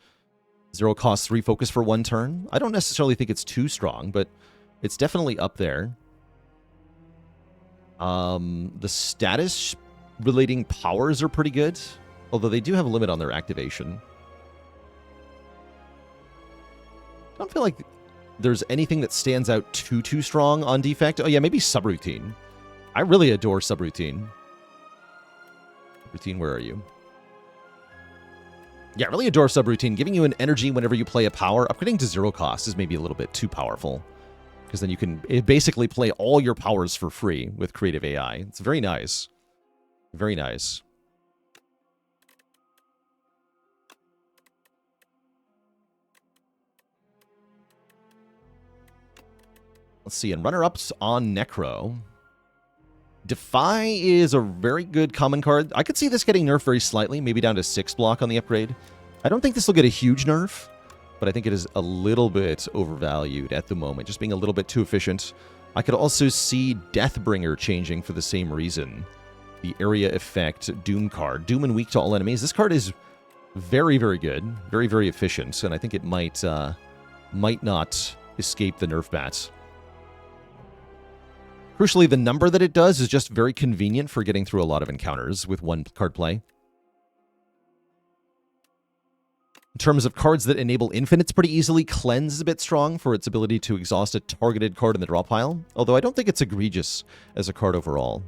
0 cost 3 focus for 1 turn. I don't necessarily think it's too strong, but it's definitely up there. The status relating powers are pretty good, although they do have a limit on their activation. I don't feel like there's anything that stands out too strong on Defect. Oh yeah, maybe Subroutine. I really adore Subroutine. Subroutine, where are you? Yeah, I really adore Subroutine. Giving you an energy whenever you play a power. Upgrading to 0 cost is maybe a little bit too powerful, because then you can basically play all your powers for free with Creative AI. It's very nice. Very nice. Let's see, and runner-ups on Necro. Defy is a very good common card. I could see this getting nerfed very slightly, maybe down to 6 block on the upgrade. I don't think this will get a huge nerf, but I think it is a little bit overvalued at the moment, just being a little bit too efficient. I could also see Deathbringer changing for the same reason. The area effect Doom card. Doom and weak to all enemies. This card is very, very good. Very, very efficient, and I think it might not escape the nerf bats. Crucially, the number that it does is just very convenient for getting through a lot of encounters with 1 card play. In terms of cards that enable infinites pretty easily, Cleanse is a bit strong for its ability to exhaust a targeted card in the draw pile, although I don't think it's egregious as a card overall.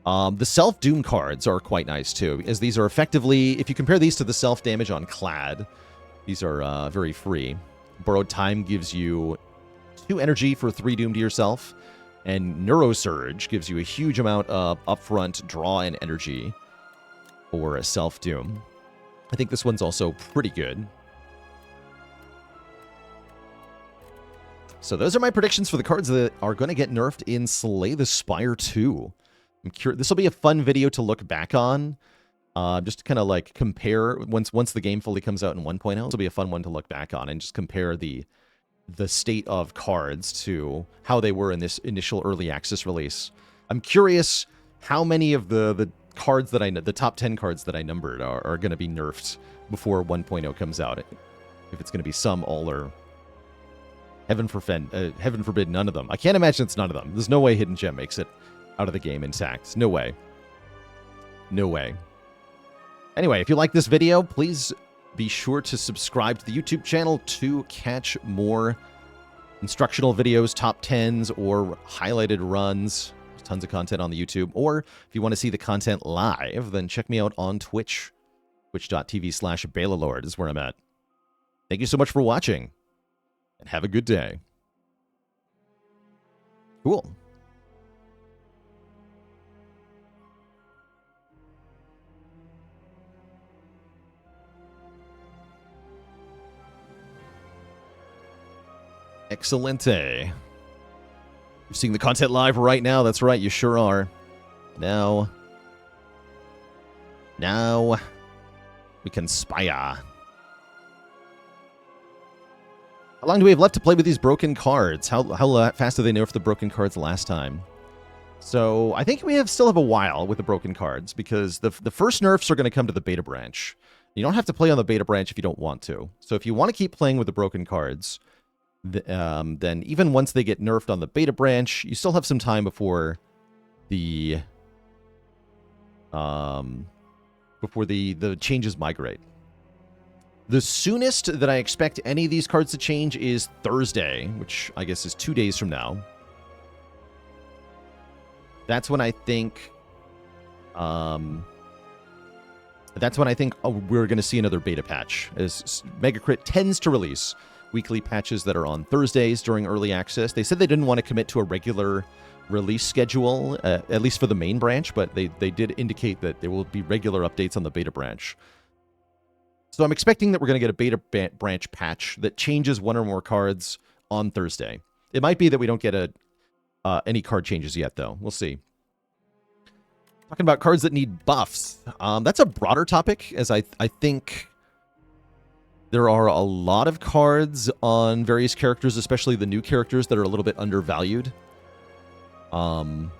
The Self-Doom cards are quite nice too, as these are effectively, if you compare these to the self-damage on Clad, these are very free. Borrowed Time gives you 2 energy for 3 Doom to yourself, and Neurosurge gives you a huge amount of upfront draw and energy for a Self-Doom. I think this one's also pretty good. So those are my predictions for the cards that are going to get nerfed in Slay the Spire 2. I'm curious. This will be a fun video to look back on. Just to kind of like compare once the game fully comes out in 1.0. This will be a fun one to look back on and just compare the state of cards to how they were in this initial early access release. I'm curious how many of the cards that the top 10 cards that I numbered are going to be nerfed before 1.0 comes out. If it's going to be some, all, or heaven forbid none of them. I can't imagine it's none of them. There's no way Hidden Gem makes it out of the game intact. No way. No way. Anyway, if you like this video, please be sure to subscribe to the YouTube channel to catch more instructional videos, top 10s, or highlighted runs. There's tons of content on the YouTube. Or if you want to see the content live, then check me out on Twitch. Twitch.tv/Balalord is where I'm at. Thank you so much for watching, and have a good day. Cool. Excelente. You're seeing the content live right now. That's right, you sure are. Now we can Spire. How long do we have left to play with these broken cards? How fast did they nerf the broken cards last time? So I think we still have a while with the broken cards, because the first nerfs are going to come to the beta branch. You don't have to play on the beta branch if you don't want to. So if you want to keep playing with the broken cards, then even once they get nerfed on the beta branch, you still have some time before the changes migrate. The soonest that I expect any of these cards to change is Thursday, which I guess is 2 days from now. That's when I think we're going to see another beta patch, as Mega Crit tends to release weekly patches that are on Thursdays during early access. They said they didn't want to commit to a regular release schedule, at least for the main branch, but they did indicate that there will be regular updates on the beta branch. So I'm expecting that we're going to get a beta branch patch that changes one or more cards on Thursday. It might be that we don't get any card changes yet, though. We'll see. Talking about cards that need buffs. That's a broader topic, as I think there are a lot of cards on various characters, especially the new characters, that are a little bit undervalued. But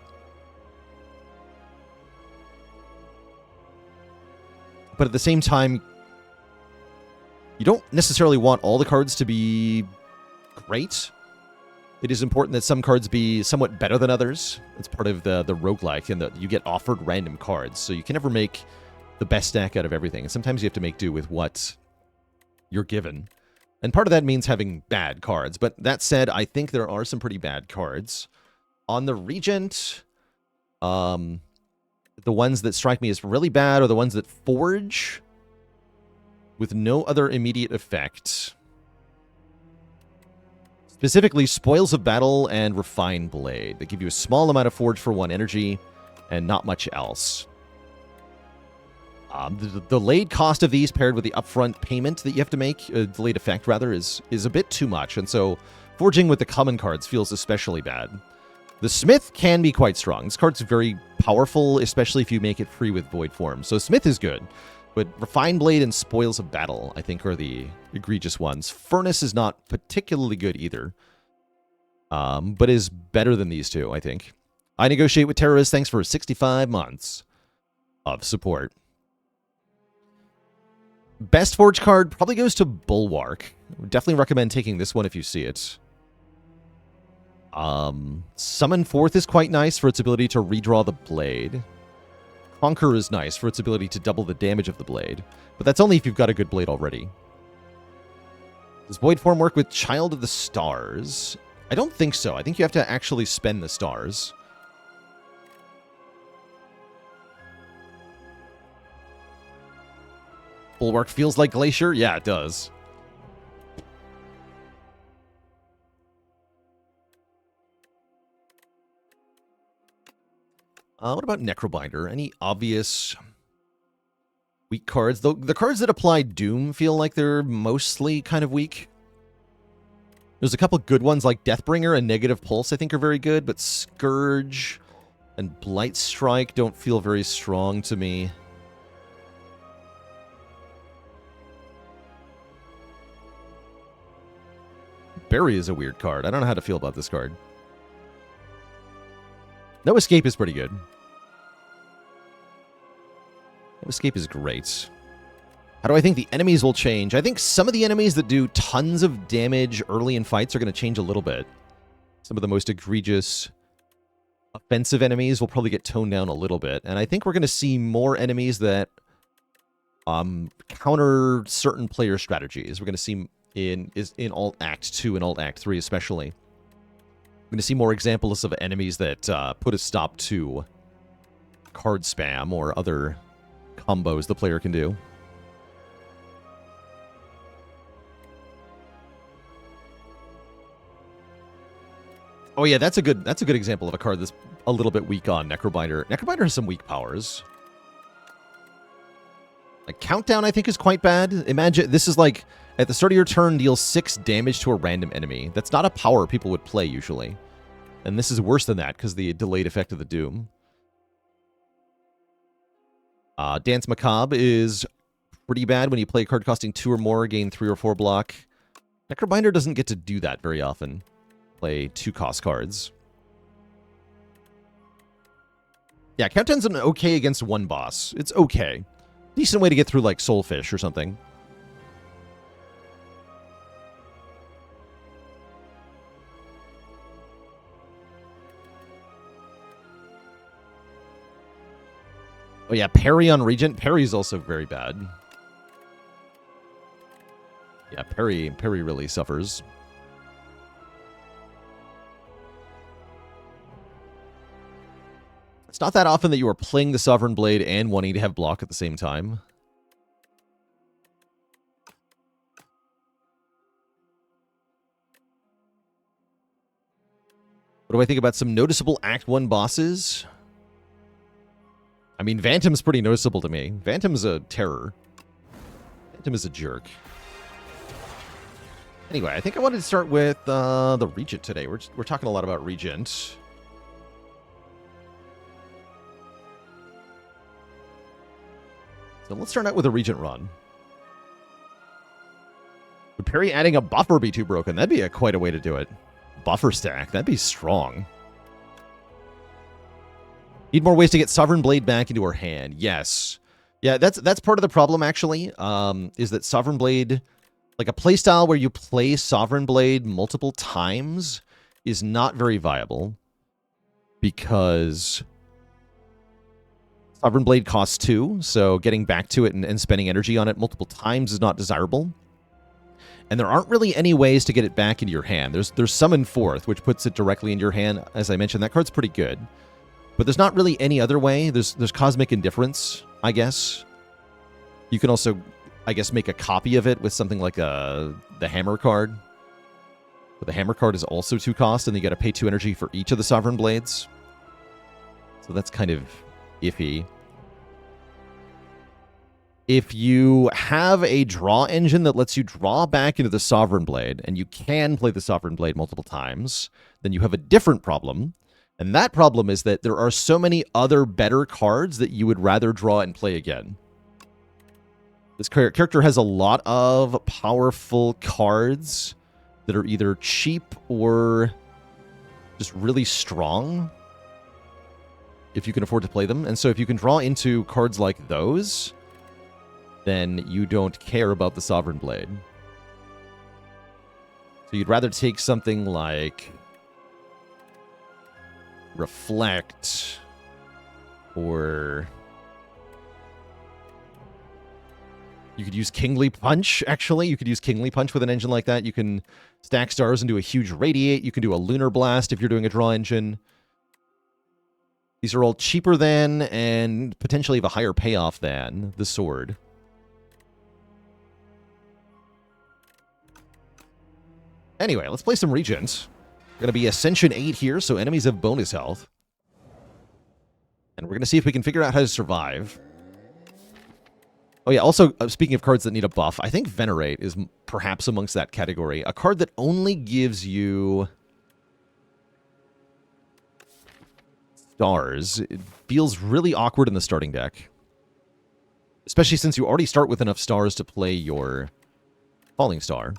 at the same time, you don't necessarily want all the cards to be great. It is important that some cards be somewhat better than others. It's part of the roguelike, and that you get offered random cards, so you can never make the best stack out of everything. And sometimes you have to make do with what you're given. And part of that means having bad cards. But that said, I think there are some pretty bad cards. On the Regent, the ones that strike me as really bad are the ones that forge with no other immediate effect. Specifically, Spoils of Battle and Refine Blade. They give you a small amount of forge for 1 energy and not much else. The delayed cost of these paired with the upfront payment that you have to make, delayed effect rather, is a bit too much. And so forging with the common cards feels especially bad. The Smith can be quite strong. This card's very powerful, especially if you make it free with Void Form. So Smith is good. But Refine Blade and Spoils of Battle, I think, are the egregious ones. Furnace is not particularly good either. But is better than these two, I think. I Negotiate with Terrorists, thanks for 65 months of support. Best Forge card probably goes to Bulwark. Definitely recommend taking this one if you see it. Summon Forth is quite nice for its ability to redraw the blade. Conquer is nice for its ability to double the damage of the blade. But that's only if you've got a good blade already. Does Void Form work with Child of the Stars? I don't think so. I think you have to actually spend the stars. Bulwark feels like Glacier? Yeah, it does. What about Necrobinder? Any obvious weak cards? The cards that apply Doom feel like they're mostly kind of weak. There's a couple good ones like Deathbringer and Negative Pulse I think are very good, but Scourge and Blight Strike don't feel very strong to me. Bury is a weird card. I don't know how to feel about this card. No Escape is pretty good. No Escape is great. How do I think the enemies will change? I think some of the enemies that do tons of damage early in fights are going to change a little bit. Some of the most egregious offensive enemies will probably get toned down a little bit. And I think we're going to see more enemies that counter certain player strategies. We're going to see in Alt Act 2 and Alt Act 3 especially. We're going to see more examples of enemies that put a stop to card spam or other combos the player can do. Oh yeah, that's a good example of a card that's a little bit weak on Necrobinder. Necrobinder has some weak powers. Like Countdown, I think, is quite bad. Imagine this is like at the start of your turn, deal 6 damage to a random enemy. That's not a power people would play usually, and this is worse than that because the delayed effect of the Doom. Dance Macabre is pretty bad when you play a card costing 2 or more, gain 3 or 4 block. Necrobinder doesn't get to do that very often. Play 2-cost cards. Yeah, Countdown's an okay against one boss. It's okay. Decent way to get through, like, Soulfish or something. Oh yeah, Parry on Regent. Parry's also very bad. Yeah, Parry really suffers. It's not that often that you are playing the Sovereign Blade and wanting to have block at the same time. What do I think about some noticeable Act 1 bosses? I mean, Vantom's pretty noticeable to me. Vantom's a terror. Vantom is a jerk. Anyway, I think I wanted to start with the Regent today. We're talking a lot about Regent. So let's start out with a Regent run. Would Parry adding a buffer be too broken? That'd be quite a way to do it. Buffer stack. That'd be strong. Need more ways to get Sovereign Blade back into her hand. Yes. Yeah, that's part of the problem, actually, is that Sovereign Blade, like a playstyle where you play Sovereign Blade multiple times, is not very viable. Because Sovereign Blade costs 2, so getting back to it and spending energy on it multiple times is not desirable. And there aren't really any ways to get it back into your hand. There's Summon Forth, which puts it directly in your hand. As I mentioned, that card's pretty good. But there's not really any other way. There's Cosmic Indifference, I guess. You can also, I guess, make a copy of it with something like the Hammer card. But the Hammer card is also 2 cost, and you got to pay 2 energy for each of the Sovereign Blades. So that's kind of iffy. If you have a draw engine that lets you draw back into the Sovereign Blade, and you can play the Sovereign Blade multiple times, then you have a different problem. And that problem is that there are so many other better cards that you would rather draw and play again. This character has a lot of powerful cards that are either cheap or just really strong, if you can afford to play them. And so if you can draw into cards like those, then you don't care about the Sovereign Blade. So you'd rather take something like Reflect, or you could use Kingly Punch, actually. You could use Kingly Punch with an engine like that. You can stack stars and do a huge Radiate. You can do a Lunar Blast if you're doing a draw engine. These are all cheaper than, and potentially have a higher payoff than, the Sword. Anyway, let's play some Regent. We're going to be Ascension 8 here, so enemies have bonus health. And we're going to see if we can figure out how to survive. Oh yeah, also, speaking of cards that need a buff, I think Venerate is perhaps amongst that category. A card that only gives you stars. It feels really awkward in the starting deck. Especially since you already start with enough stars to play your Falling Star.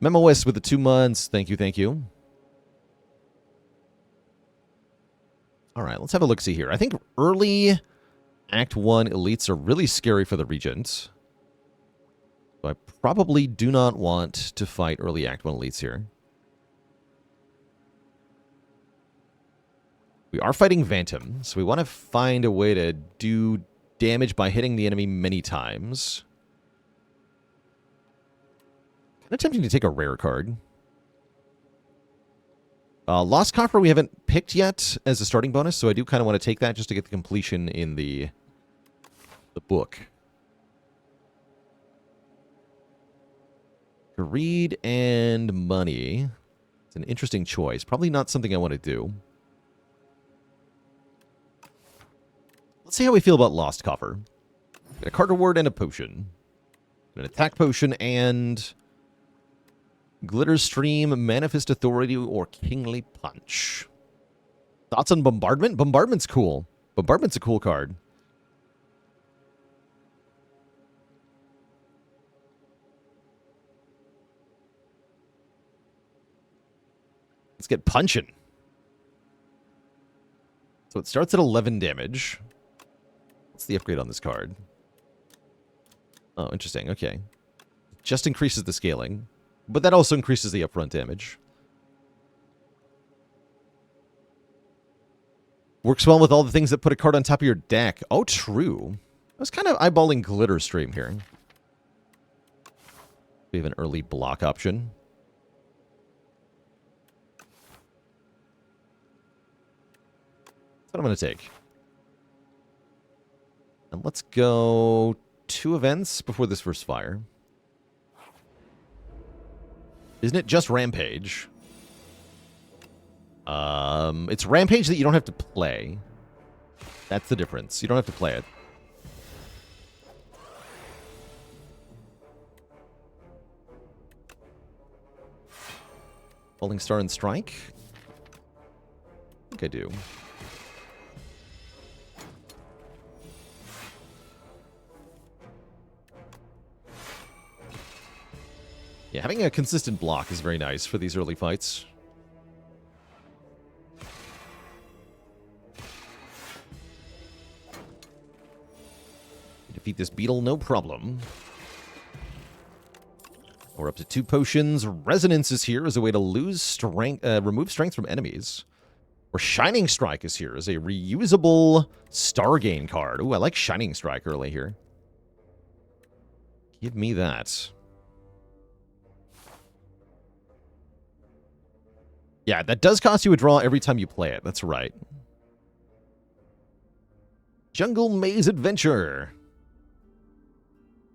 MemoS with the 2 months. Thank you, thank you. All right, let's have a look-see here. I think early Act 1 elites are really scary for the Regent. So I probably do not want to fight early Act 1 elites here. We are fighting Phantom, so we want to find a way to do damage by hitting the enemy many times. Kind of tempting to take a rare card. Lost Coffer we haven't picked yet as a starting bonus, so I do kind of want to take that just to get the completion in the book. Greed and money. It's an interesting choice. Probably not something I want to do. Let's see how we feel about Lost Coffer. Get a card reward and a potion. An attack potion and Glitter Stream, Manifest Authority, or Kingly Punch. Thoughts on Bombardment? Bombardment's cool. Bombardment's a cool card. Let's get punching. So it starts at 11 damage. What's the upgrade on this card? Oh, interesting. Okay. Just increases the scaling. But that also increases the upfront damage. Works well with all the things that put a card on top of your deck. Oh, true. I was kind of eyeballing Glitter Stream here. We have an early block option. That's what I'm going to take. And let's go 2 events before this first fire. Isn't it just Rampage? It's Rampage that you don't have to play. That's the difference. You don't have to play it. Falling Star and Strike? I think I do. Yeah, having a consistent block is very nice for these early fights. Defeat this beetle, no problem. We're up to 2 potions. Resonance is here as a way to lose strength, remove strength from enemies. Or Shining Strike is here as a reusable star gain card. Ooh, I like Shining Strike early here. Give me that. Yeah, that does cost you a draw every time you play it. That's right. Jungle Maze Adventure.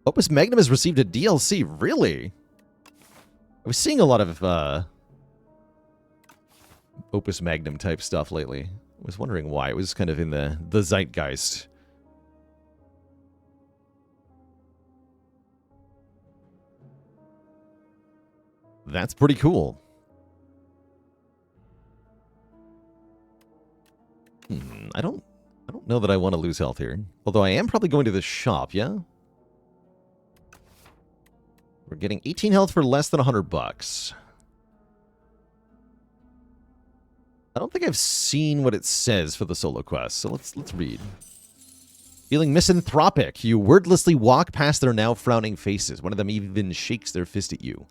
Opus Magnum has received a DLC. Really? I was seeing a lot of Opus Magnum type stuff lately. I was wondering why. It was kind of in the zeitgeist. That's pretty cool. I don't know that I want to lose health here. Although I am probably going to the shop, yeah? We're getting 18 health for less than $100. I don't think I've seen what it says for the solo quest, so let's read. Feeling misanthropic, you wordlessly walk past their now frowning faces. One of them even shakes their fist at you.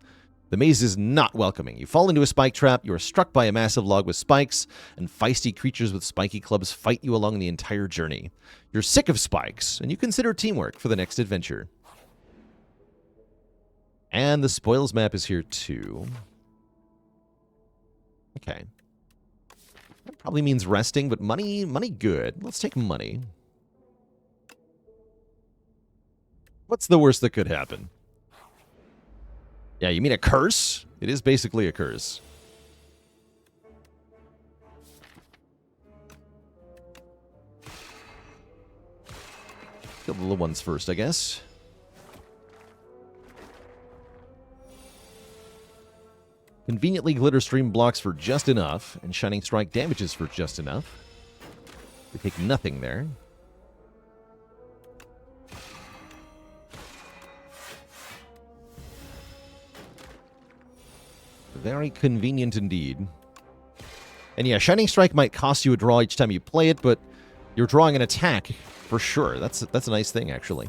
The maze is not welcoming. You fall into a spike trap, you are struck by a massive log with spikes, and feisty creatures with spiky clubs fight you along the entire journey. You're sick of spikes, and you consider teamwork for the next adventure. And the spoils map is here too. Okay. That probably means resting, but money good. Let's take money. What's the worst that could happen? Yeah, you mean a curse? It is basically a curse. Kill the little ones first, I guess. Conveniently, Glitter Stream blocks for just enough, and Shining Strike damages for just enough. We take nothing there. Very convenient indeed. And yeah, Shining Strike might cost you a draw each time you play it, but you're drawing an attack for sure. That's a nice thing, actually.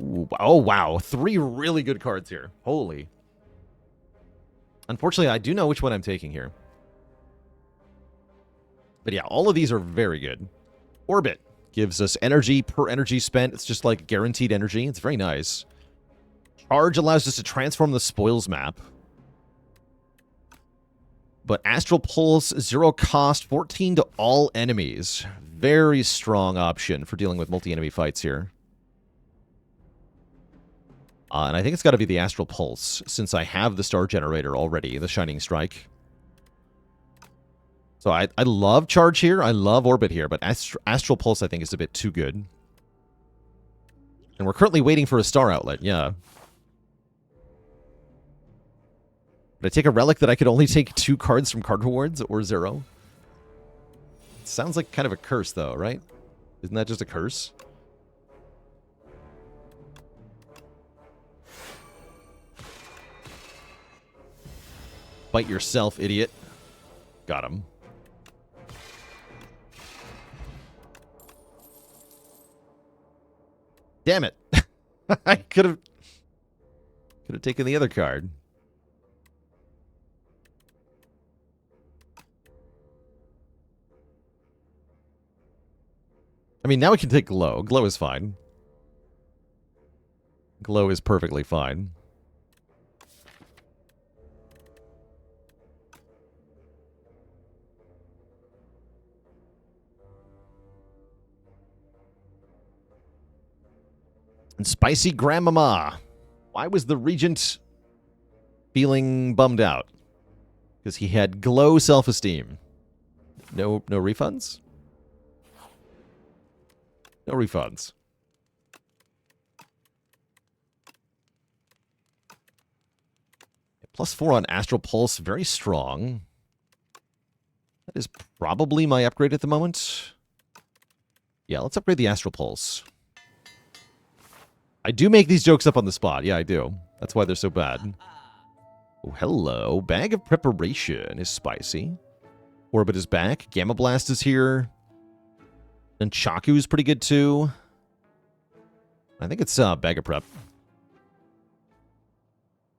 Ooh, oh, wow. 3 really good cards here. Holy. Unfortunately, I do know which one I'm taking here. But yeah, all of these are very good. Orbit gives us energy per energy spent. It's just like guaranteed energy. It's very nice. Charge allows us to transform the spoils map. But Astral Pulse, 0 cost, 14 to all enemies. Very strong option for dealing with multi-enemy fights here. And I think it's got to be the Astral Pulse, since I have the Star Generator already, the Shining Strike. So I love Charge here, I love Orbit here, but Astral Pulse I think is a bit too good. And we're currently waiting for a Star Outlet, yeah. But I take a Relic that I could only take 2 cards from card rewards, or 0? It sounds like kind of a curse, though, right? Isn't that just a curse? Bite yourself, idiot. Got him. Damn it. I could have taken the other card. I mean, now we can take Glow. Glow is fine. Glow is perfectly fine. And Spicy Grandmama. Why was the Regent feeling bummed out? Because he had Glow self-esteem. No refunds? No refunds. +4 on Astral Pulse. Very strong. That is probably my upgrade at the moment. Yeah, let's upgrade the Astral Pulse. I do make these jokes up on the spot. Yeah, I do. That's why they're so bad. Oh, hello. Bag of Preparation is spicy. Orbit is back. Gamma Blast is here. And Chaku is pretty good, too. I think it's Bag of Prep.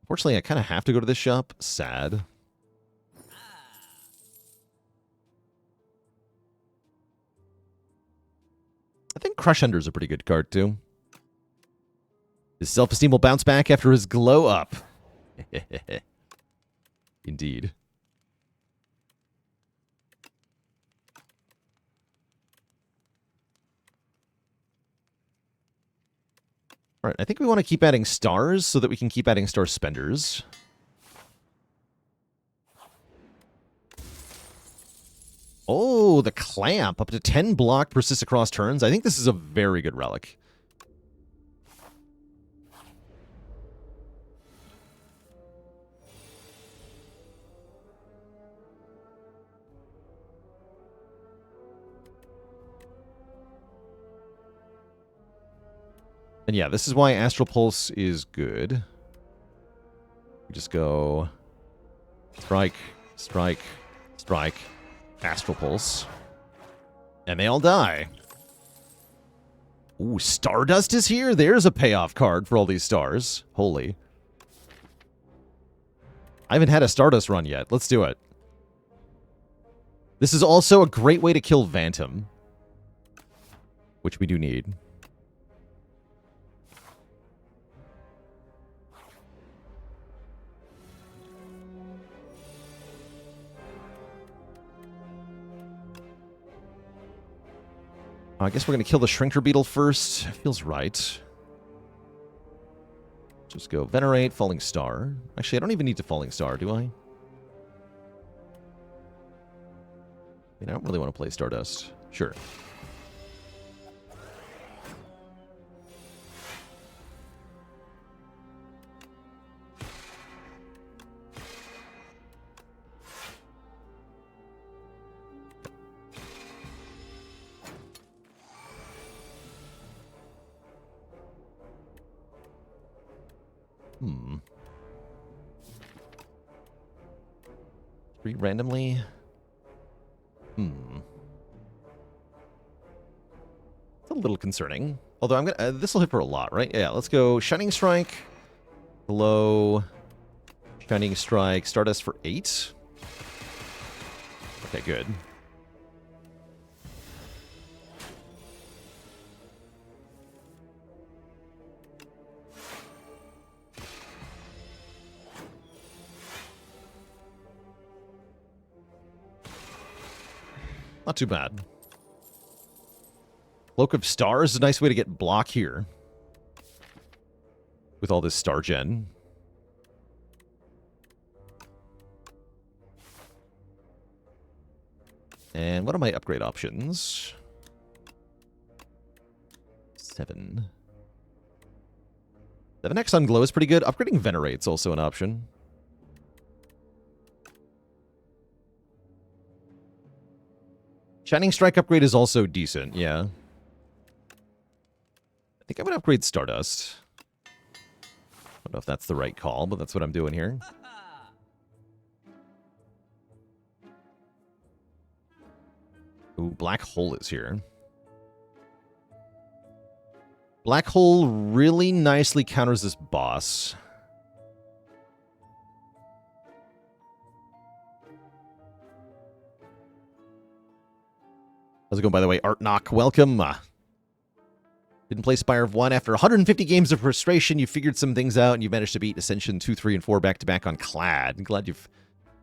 Unfortunately, I kind of have to go to this shop. Sad. I think Crush Under is a pretty good card, too. His self-esteem will bounce back after his glow up. Indeed. Alright, I think we want to keep adding stars so that we can keep adding star spenders. Oh, the Clamp. Up to 10 block persists across turns. I think this is a very good relic. And yeah, this is why Astral Pulse is good. We just go strike, strike, strike, Astral Pulse. And they all die. Ooh, Stardust is here. There's a payoff card for all these stars. Holy. I haven't had a Stardust run yet. Let's do it. This is also a great way to kill Phantom, which we do need. I guess we're going to kill the Shrinker Beetle first. Feels right. Just go Venerate, Falling Star. Actually, I don't even need to Falling Star, do I? I mean, I don't really want to play Stardust. Sure. 3 randomly? It's a little concerning. Although I'm gonna... this will hit for a lot, right? Yeah, let's go Shining Strike. Glow. Shining Strike. Stardust for 8. Okay, good. Not too bad. Cloak of Stars is a nice way to get block here. With all this star gen. And what are my upgrade options? 7. 7x on Glow is pretty good. Upgrading Venerate's also an option. Shining Strike upgrade is also decent, yeah. I think I'm going to upgrade Stardust. I don't know if that's the right call, but that's what I'm doing here. Ooh, Black Hole is here. Black Hole really nicely counters this boss. How's it going, by the way? Art Knock, welcome. Didn't play Spire of 1. After 150 games of frustration, you figured some things out, and you managed to beat Ascension 2, 3, and 4 back-to-back on Clad. I'm glad you've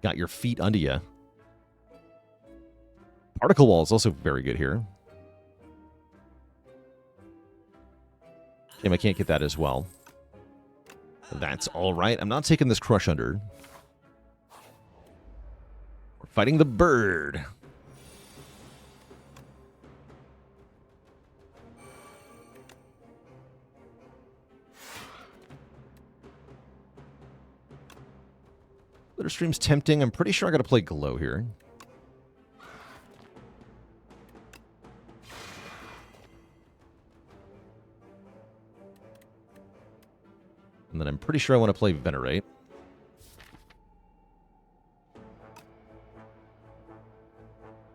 got your feet under you. Particle Wall is also very good here. Shame I can't get that as well. That's alright. I'm not taking this Crush Under. We're fighting the bird. Glitter Stream's tempting. I'm pretty sure I gotta play Glow here. And then I'm pretty sure I want to play Venerate.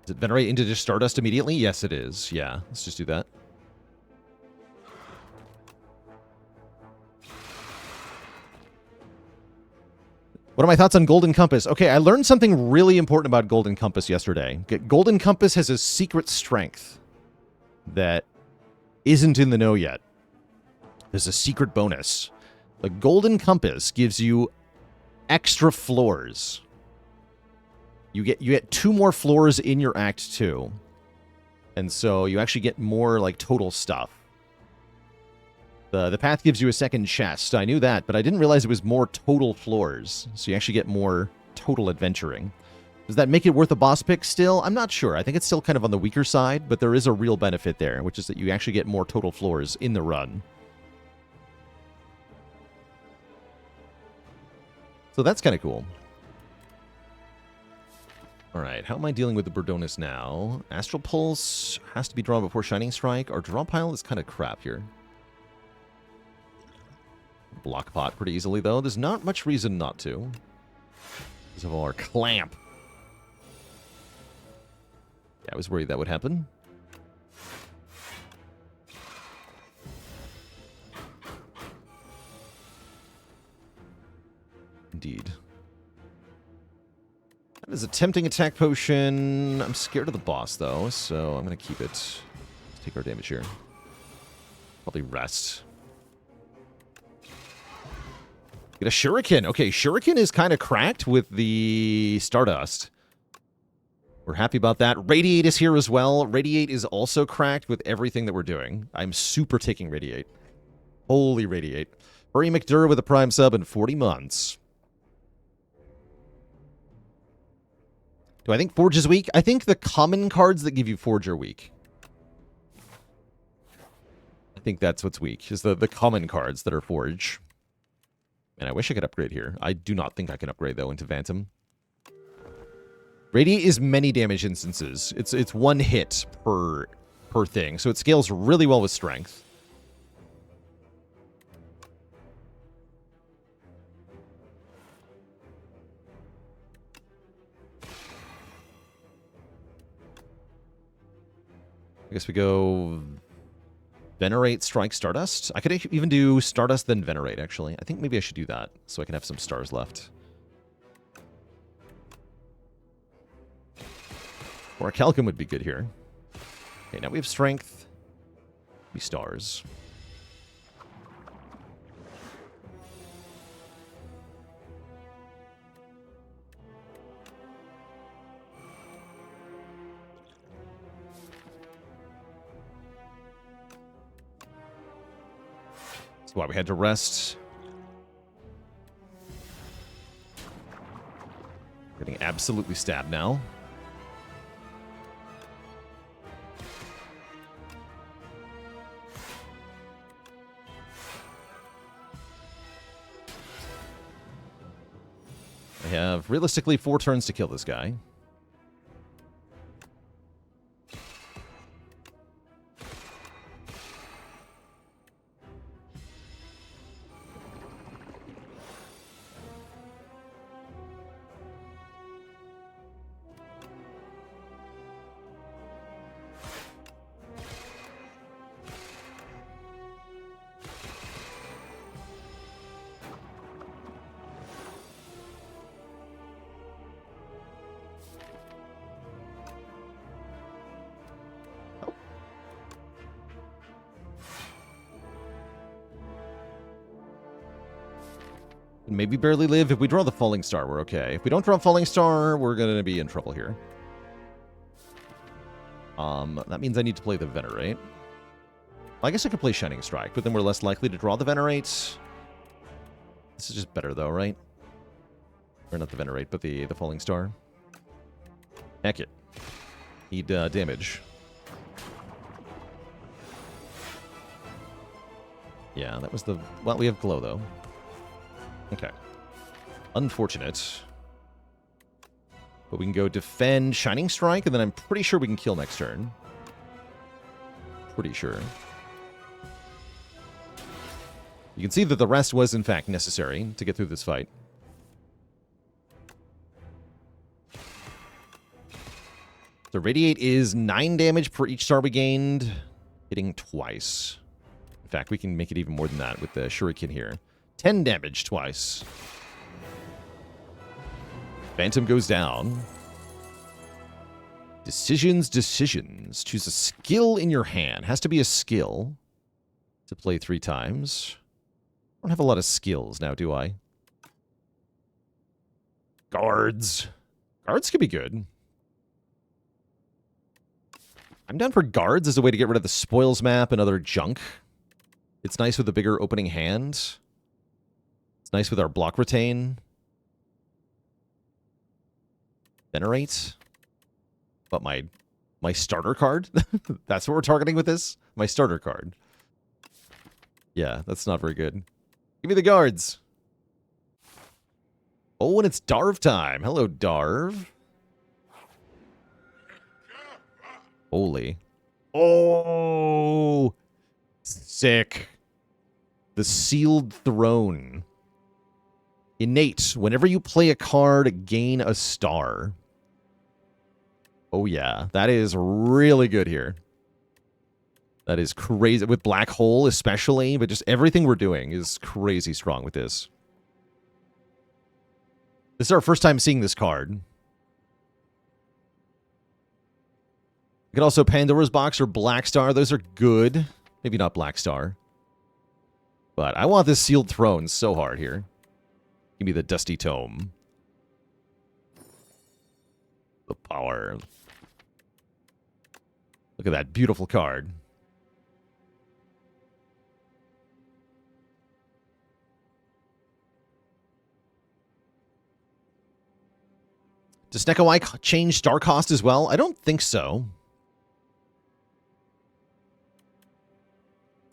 Is it Venerate into just Stardust immediately? Yes, it is. Yeah, let's just do that. What are my thoughts on Golden Compass? Okay, I learned something really important about Golden Compass yesterday. Golden Compass has a secret strength that isn't in the know yet. There's a secret bonus. The Golden Compass gives you extra floors. You get 2 more floors in your Act 2. And so you actually get more, like, total stuff. The path gives you a second chest. I knew that, but I didn't realize it was more total floors. So you actually get more total adventuring. Does that make it worth a boss pick still? I'm not sure. I think it's still kind of on the weaker side, but there is a real benefit there, which is that you actually get more total floors in the run. So that's kind of cool. Alright, how am I dealing with the Burdonis now? Astral Pulse has to be drawn before Shining Strike. Our draw pile is kind of crap here. Block pot pretty easily, though. There's not much reason not to. Because of our clamp. Yeah, I was worried that would happen. Indeed. That is a tempting attack potion. I'm scared of the boss, though, so I'm going to keep it. Let's take our damage here. Probably rest. Get a Shuriken. Okay, Shuriken is kind of cracked with the Stardust. We're happy about that. Radiate is here as well. Radiate is also cracked with everything that we're doing. I'm super taking Radiate. Holy Radiate. Hurry McDurr with a Prime sub in 40 months. Do I think Forge is weak? I think the common cards that give you Forge are weak. I think that's what's weak, is the common cards that are Forge. And I wish I could upgrade here. I do not think I can upgrade, though, into Phantom. Radiate is many damage instances. It's 1 hit per thing, so it scales really well with Strength. I guess we go Venerate, Strike, Stardust. I could even do Stardust, then Venerate, actually. I think maybe I should do that, so I can have some stars left. Or a Calcum would be good here. Okay, now we have Strength. Be stars. That's why we had to rest. Getting absolutely stabbed now. I have realistically 4 turns to kill this guy. Maybe barely live. If we draw the Falling Star, we're okay. If we don't draw Falling Star, we're going to be in trouble here. That means I need to play the Venerate. I guess I could play Shining Strike, but then we're less likely to draw the Venerate. This is just better, though, right? Or not the Venerate, but the Falling Star. Heck it. Need damage. Yeah, that was the... Well, we have Glow, though. Okay. Unfortunate. But we can go defend Shining Strike, and then I'm pretty sure we can kill next turn. Pretty sure. You can see that the rest was, in fact, necessary to get through this fight. So Radiate is 9 damage per each star we gained, hitting twice. In fact, we can make it even more than that with the Shuriken here. 10 damage twice. Phantom goes down. Decisions. Choose a skill in your hand. Has to be a skill to play 3 times. I don't have a lot of skills now, do I? Guards. Guards could be good. I'm down for guards as a way to get rid of the spoils map and other junk. It's nice with a bigger opening hand. It's nice with our block retain. Venerate. But my starter card? That's what we're targeting with this? My starter card. Yeah, that's not very good. Give me the guards. Oh, and it's Darv time. Hello, Darv. Holy. Oh, sick. The Sealed Throne. Innate. Whenever you play a card, gain a star. Oh, yeah. That is really good here. That is crazy. With Black Hole especially, but just everything we're doing is crazy strong with this. This is our first time seeing this card. You can also Pandora's Box or Black Star. Those are good. Maybe not Black Star. But I want this Sealed Throne so hard here. Give me the Dusty Tome. The power. Look at that beautiful card. Does Nekoi change star cost as well? I don't think so.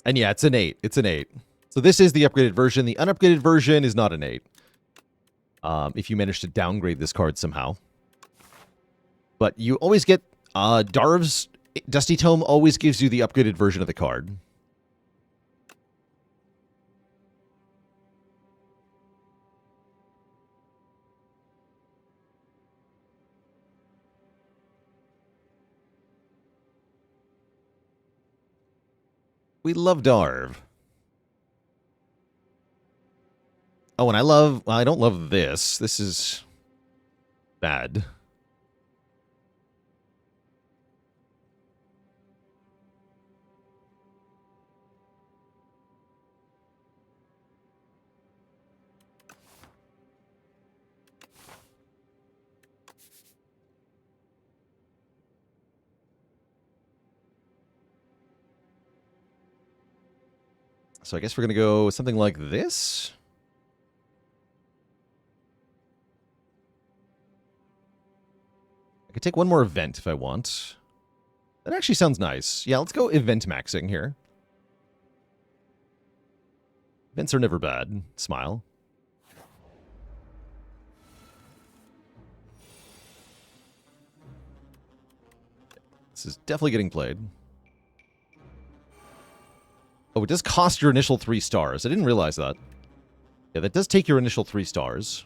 And yeah, it's an 8. It's an 8. So this is the upgraded version. The unupgraded version is not an 8. If you manage to downgrade this card somehow. But you always get... Darv's Dusty Tome always gives you the upgraded version of the card. We love Darv. Oh, and well, I don't love this. This is bad. So I guess we're going to go something like this. I could take one more event if I want. That actually sounds nice. Yeah, let's go event maxing here. Events are never bad. Smile. This is definitely getting played. Oh, it does cost your initial 3 stars. I didn't realize that. Yeah, that does take your initial 3 stars.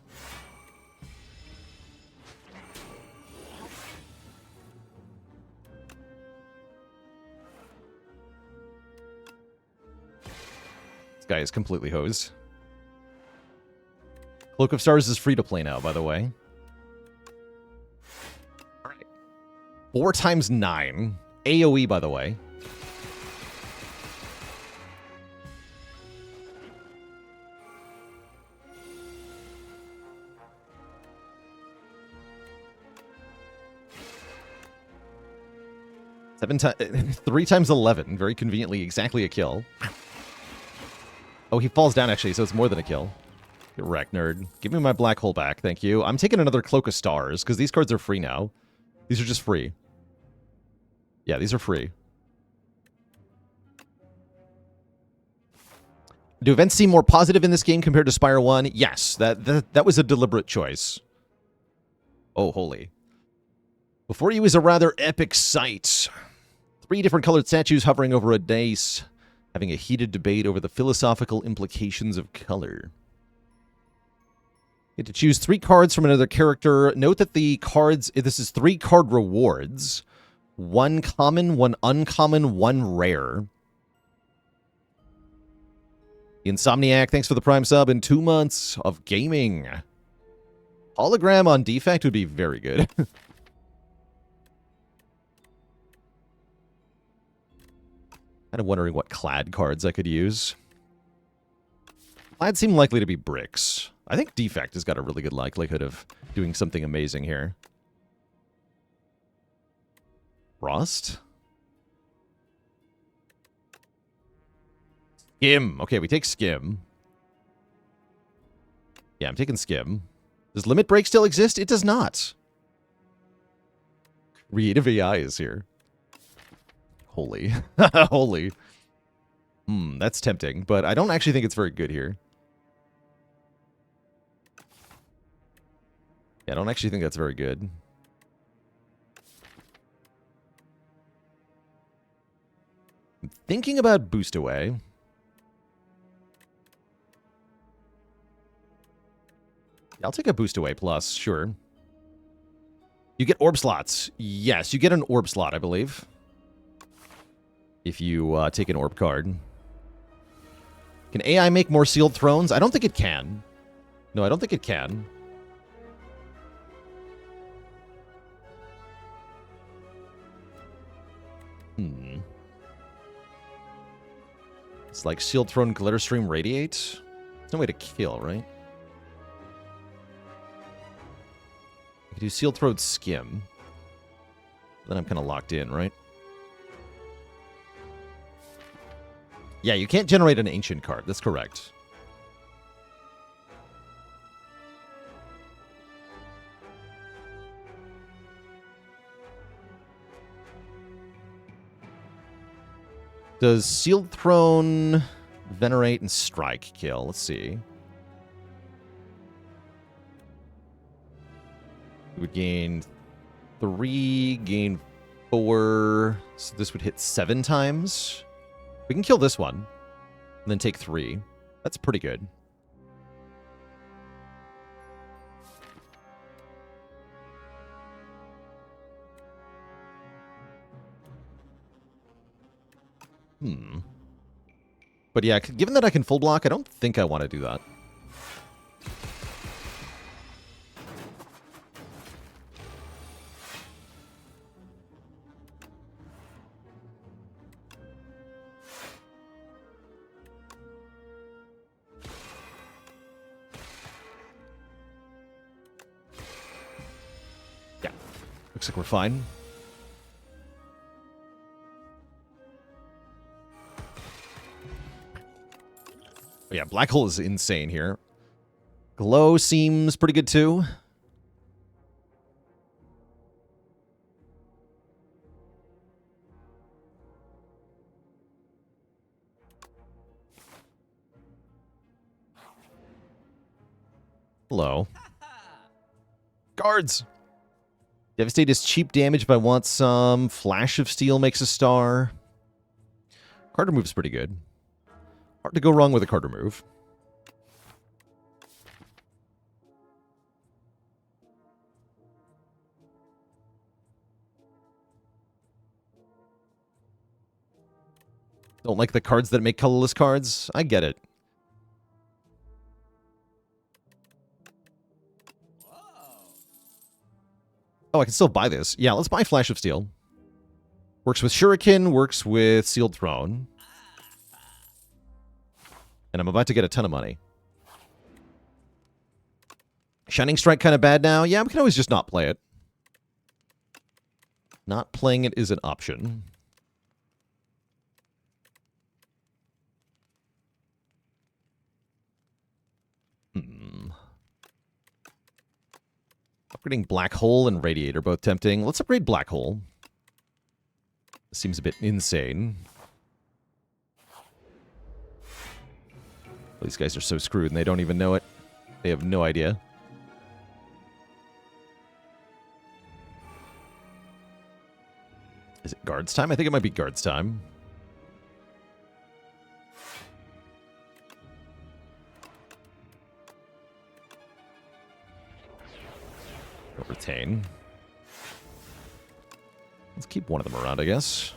This guy is completely hosed. Cloak of Stars is free to play now, by the way. Alright. 4 times 9. AoE, by the way. Three times 11. Very conveniently, exactly a kill. Oh, he falls down, actually, so it's more than a kill. Get wrecked, nerd. Give me my black hole back, thank you. I'm taking another Cloak of Stars, because these cards are free now. These are just free. Yeah, these are free. Do events seem more positive in this game compared to Spire 1? Yes, that was a deliberate choice. Oh, holy. Before you is a rather epic sight. 3 different colored statues hovering over a dais, having a heated debate over the philosophical implications of color. You get to choose 3 cards from another character. Note that the cards, this is 3 card rewards. 1 common, 1 uncommon, 1 rare. Insomniac, thanks for the Prime sub in 2 months of gaming. Hologram on defect would be very good. Kind of wondering what clad cards I could use. Clad seem likely to be bricks. I think defect has got a really good likelihood of doing something amazing here. Frost? Skim. Okay, we take Skim. Yeah, I'm taking Skim. Does Limit Break still exist? It does not. Creative AI is here. Holy. Holy. That's tempting, but I don't actually think it's very good here. Yeah, I don't actually think that's very good. I'm thinking about Boost Away. Yeah, I'll take a Boost Away plus, sure. You get orb slots. Yes, you get an orb slot, I believe. If you take an orb card. Can AI make more sealed thrones? I don't think it can. No, I don't think it can. It's like Sealed Throne, Glitterstream, Radiate. There's no way to kill, right? I can do Sealed Throne, Skim. Then I'm kind of locked in, right? Yeah, you can't generate an Ancient card. That's correct. Does Sealed Throne, Venerate, and Strike kill? Let's see. We would gain 3, gain 4. So this would hit 7 times. We can kill this one. And then take 3. That's pretty good. But yeah, given that I can full block, I don't think I want to do that. Yeah, looks like we're fine. Yeah, Black Hole is insane here. Glow seems pretty good too. Hello. Guards! Devastate is cheap damage if I want some. Flash of Steel makes a star. Card remove's pretty good. Hard to go wrong with a card remove. Don't like the cards that make colorless cards? I get it. Oh, I can still buy this. Yeah, let's buy Flash of Steel. Works with Shuriken, works with Sealed Throne. And I'm about to get a ton of money. Shining Strike kind of bad now? Yeah, we can always just not play it. Not playing it is an option. Upgrading Black Hole and Radiator, both tempting. Let's upgrade Black Hole. This seems a bit insane. These guys are so screwed and they don't even know it. They have no idea. Is it guards time? I think it might be guards time. Don't retain. Let's keep one of them around, I guess.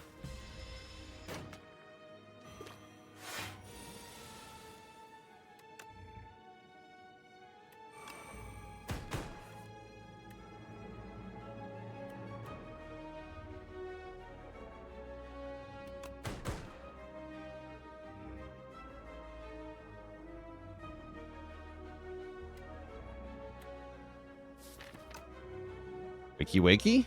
Wakey wakey?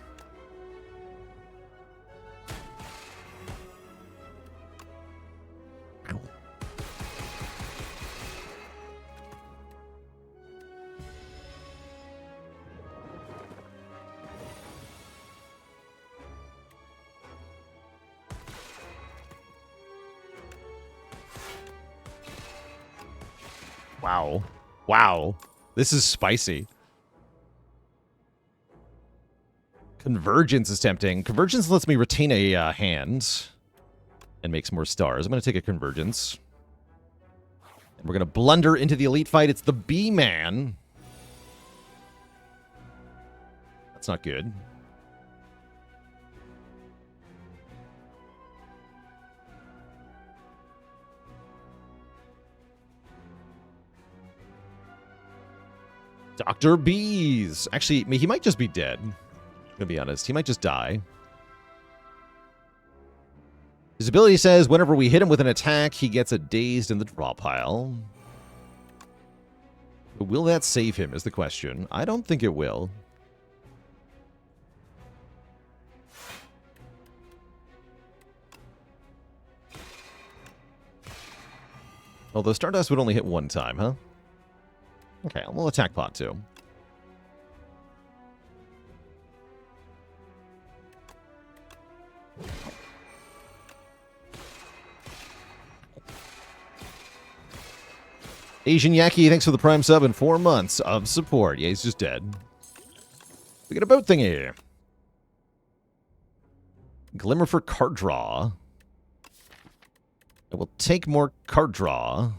Wow. Wow. This is spicy. Convergence is tempting. Convergence lets me retain a hand and makes more stars. I'm going to take a Convergence. And we're going to blunder into the elite fight. It's the B-Man. That's not good. Dr. Bees. Actually, he might just be dead. I'm gonna be honest. He might just die. His ability says whenever we hit him with an attack, he gets a dazed in the draw pile. But will that save him is the question. I don't think it will. Although Stardust would only hit one time, huh? Okay, we'll attack Pot too. Asian Yaki, thanks for the Prime sub and 4 months of support. Yeah, he's just dead. We got a boat thingy. Glimmer for card draw. I will take more card draw.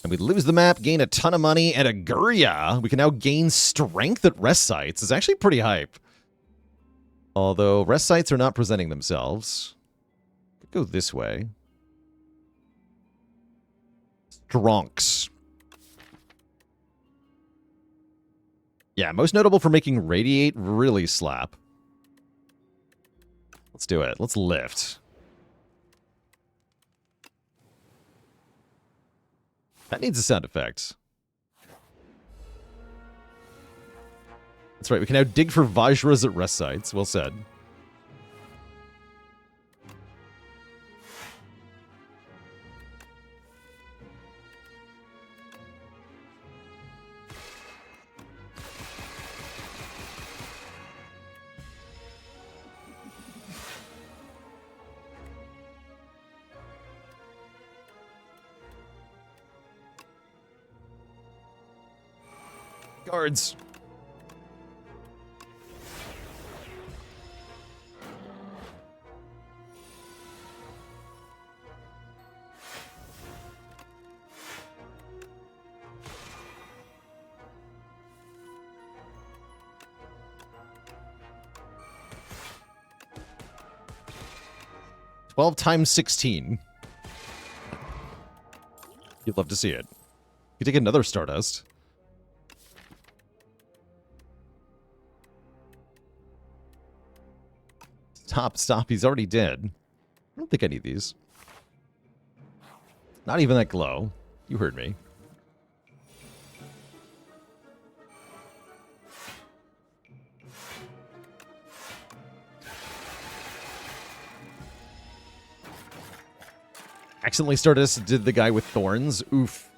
And we lose the map, gain a ton of money, and a Guria. We can now gain strength at rest sites. It's actually pretty hype. Although rest sites are not presenting themselves. Could go this way. Stronks. Yeah, most notable for making Radiate really slap. Let's do it. Let's lift. That needs a sound effect. That's right, we can now dig for Vajras at rest sites. Well said. Guards. Times 16. You'd love to see it. You take another Stardust. Stop. He's already dead. I don't think I need these. Not even that glow. You heard me. Accidentally Stardust did the guy with thorns. Oof.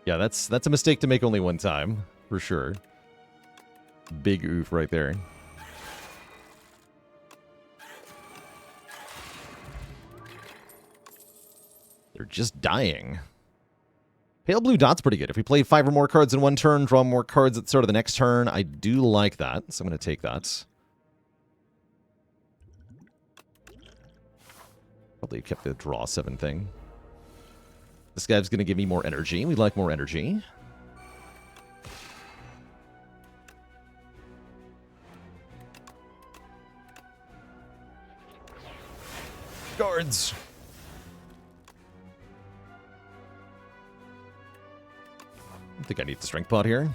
Yeah, that's a mistake to make only one time, for sure. Big oof right there. They're just dying. Pale blue dot's pretty good. If we play 5 or more cards in one turn, draw more cards at the start of the next turn, I do like that, so I'm going to take that. Probably kept the draw 7 thing. This guy's going to give me more energy. We like more energy. Guards! I think I need the strength pot here.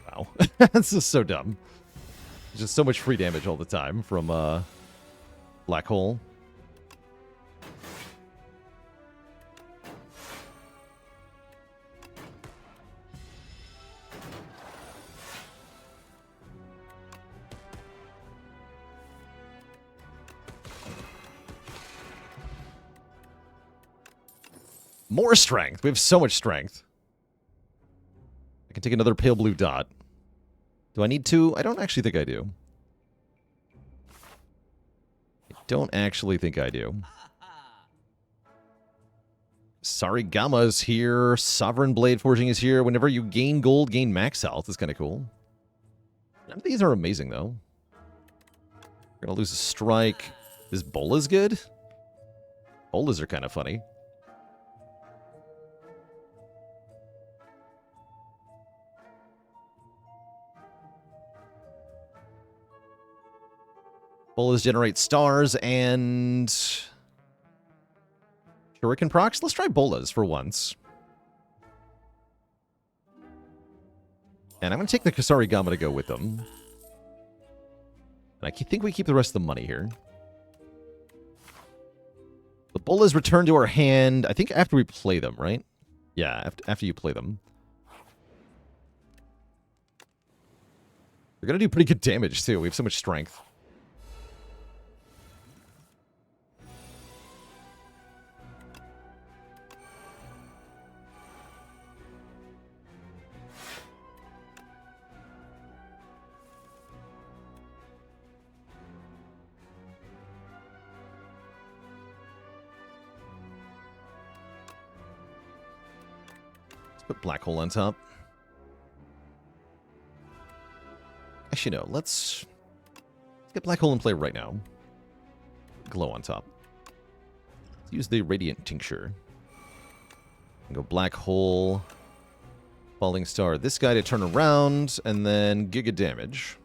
Wow. This is so dumb. Just so much free damage all the time from Black Hole. More strength. We have so much strength. I can take another pale blue dot. Do I need to? I don't actually think I do. Don't actually think I do. Sarigama's here. Sovereign Blade Forging is here. Whenever you gain gold, gain max health. Is kind of cool. None of these are amazing, though. We're going to lose a strike. Is Bola's good? Bolas are kind of funny. Bolas generate stars and Shuriken procs. Let's try Bolas for once. And I'm going to take the Kasarigama to go with them. And I think we keep the rest of the money here. The Bolas return to our hand, I think after we play them, right? Yeah, after you play them. They're going to do pretty good damage, too. We have so much strength. Put Black Hole on top. Actually, no. Let's get Black Hole in play right now. Glow on top. Let's use the Radiant Tincture. Go Black Hole. Falling Star. This guy to turn around, and then Giga damage.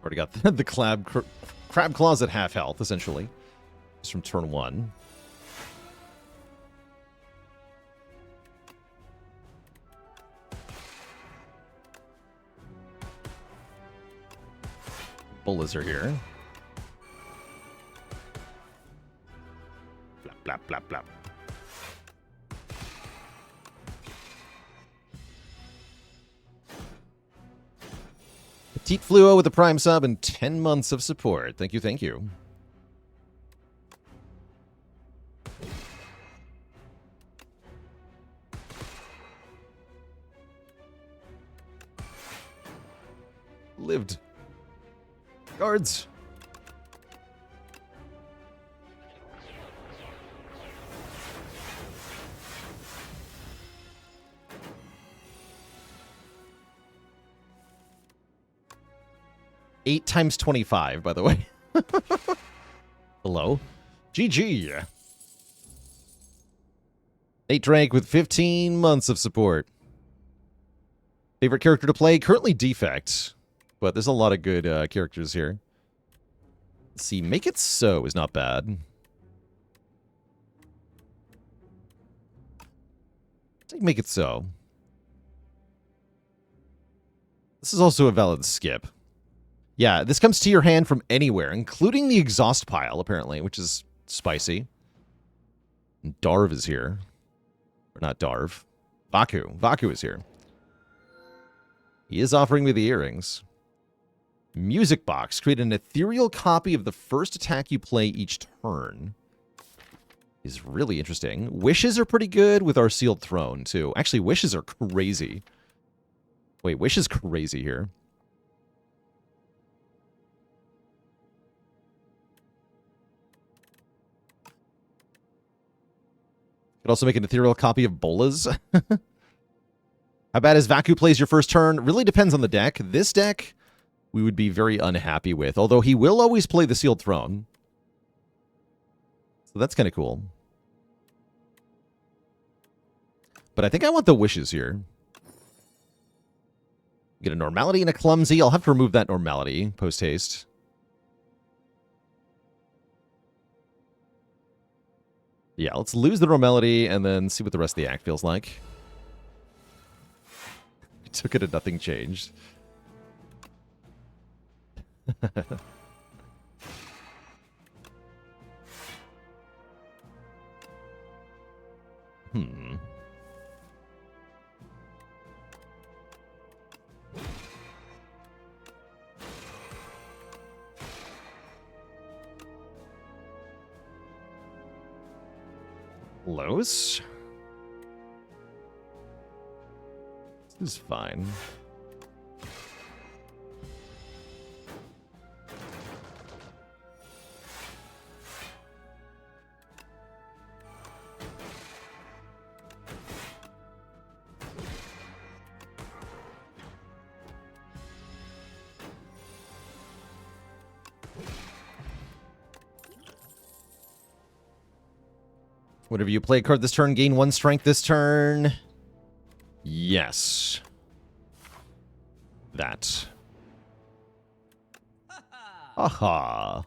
Already got the crab claws at half health, essentially. Just from turn 1. Bullies are here. Blap, blap, blap, blap. Petite Fluo with the Prime sub and 10 months of support. Thank you, thank you. Lived. Guards. Eight times 25, by the way. Hello. GG. 8 Drake with 15 months of support. Favorite character to play? Currently Defect. But there's a lot of good characters here. Let's see. Make It So is not bad. Take Make It So. This is also a valid skip. Yeah, this comes to your hand from anywhere, including the exhaust pile, apparently, which is spicy. And Darv is here. Or not Darv. Vaku. Vaku is here. He is offering me the earrings. Music Box. Create an ethereal copy of the first attack you play each turn. Is really interesting. Wishes are pretty good with our Sealed Throne, too. Actually, wishes are crazy. Wait, wish is crazy here. Could also make an ethereal copy of Bolas. How bad is Vaku plays your first turn? Really depends on the deck. This deck, we would be very unhappy with. Although he will always play the Sealed Throne. So that's kind of cool. But I think I want the wishes here. Get a normality and a clumsy. I'll have to remove that normality post-haste. Yeah, let's lose the normality and then see what the rest of the act feels like. We took it and nothing changed. Los. This is fine. Whenever you play a card this turn, gain 1 strength this turn. Yes. That. Aha.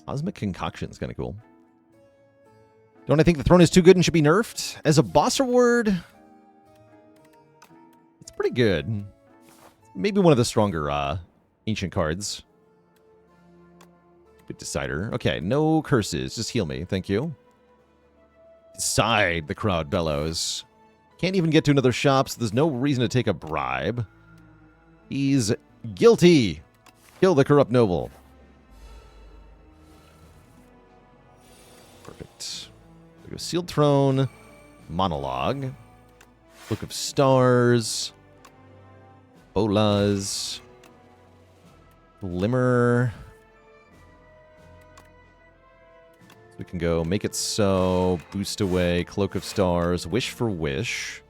Cosmic Concoction is kind of cool. Don't I think the throne is too good and should be nerfed? As a boss reward, it's pretty good. Maybe one of the stronger ancient cards. Good decider. Okay, no curses. Just heal me. Thank you. Decide, the crowd bellows. Can't even get to another shop, so there's no reason to take a bribe. He's guilty. Kill the corrupt noble. Perfect. We go Sealed Throne. Monologue. Book of Stars. Bolas. Glimmer. So we can go Make It So, Boost Away, Cloak of Stars, Wish for Wish.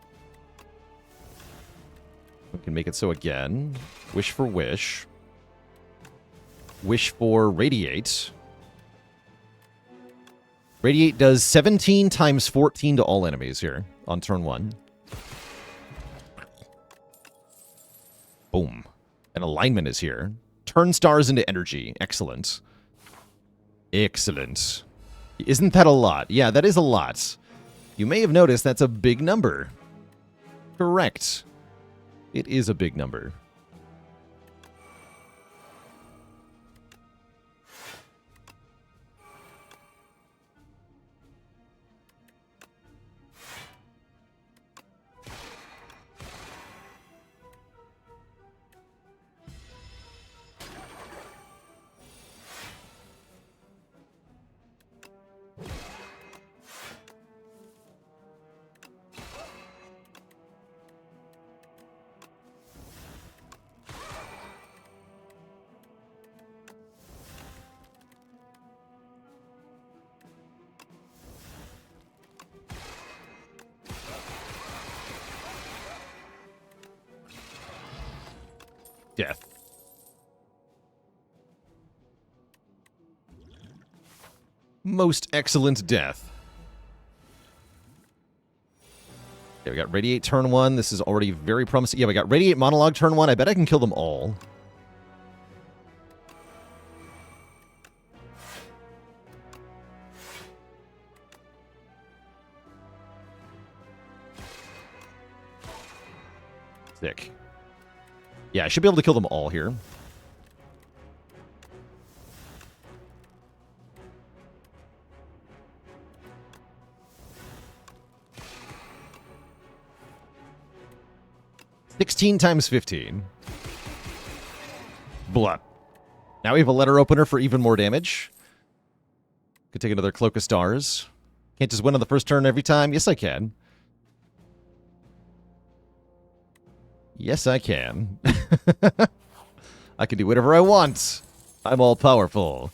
We can Make It So again. Wish for Wish. Wish for Radiate. Radiate does 17 times 14 to all enemies here on turn 1. Boom. And alignment is here. Turn stars into energy. Excellent. Excellent. Isn't that a lot? Yeah, that is a lot. You may have noticed that's a big number. Correct. It is a big number. Death. Most excellent death. Yeah, we got Radiate turn 1. This is already very promising. Yeah, we got Radiate Monologue turn 1. I bet I can kill them all. Sick. Yeah, I should be able to kill them all here. $16 times 15. Blah. Now we have a letter opener for even more damage. Could take another Cloak of Stars. Can't just win on the first turn every time. Yes, I can. Yes, I can. I can do whatever I want. I'm all powerful.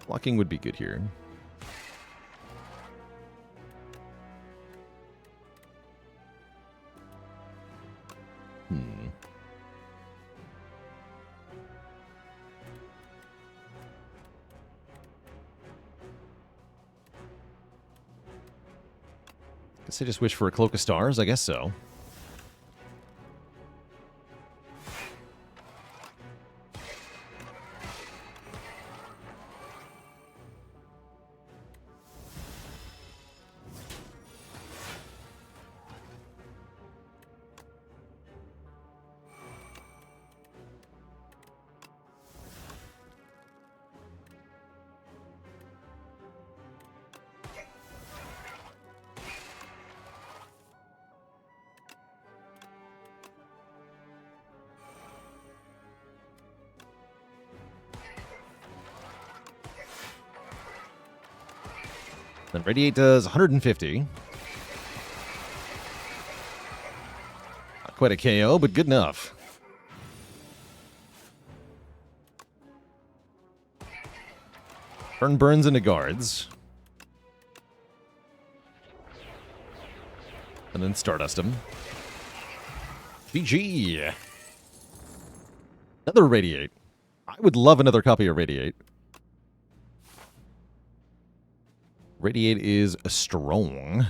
Blocking would be good here. Guess I just wish for a Cloak of Stars. I guess so. Then Radiate does 150. Not quite a KO, but good enough. Turn burns into guards. And then Stardust him. GG. Another Radiate. I would love another copy of Radiate. Radiate is strong.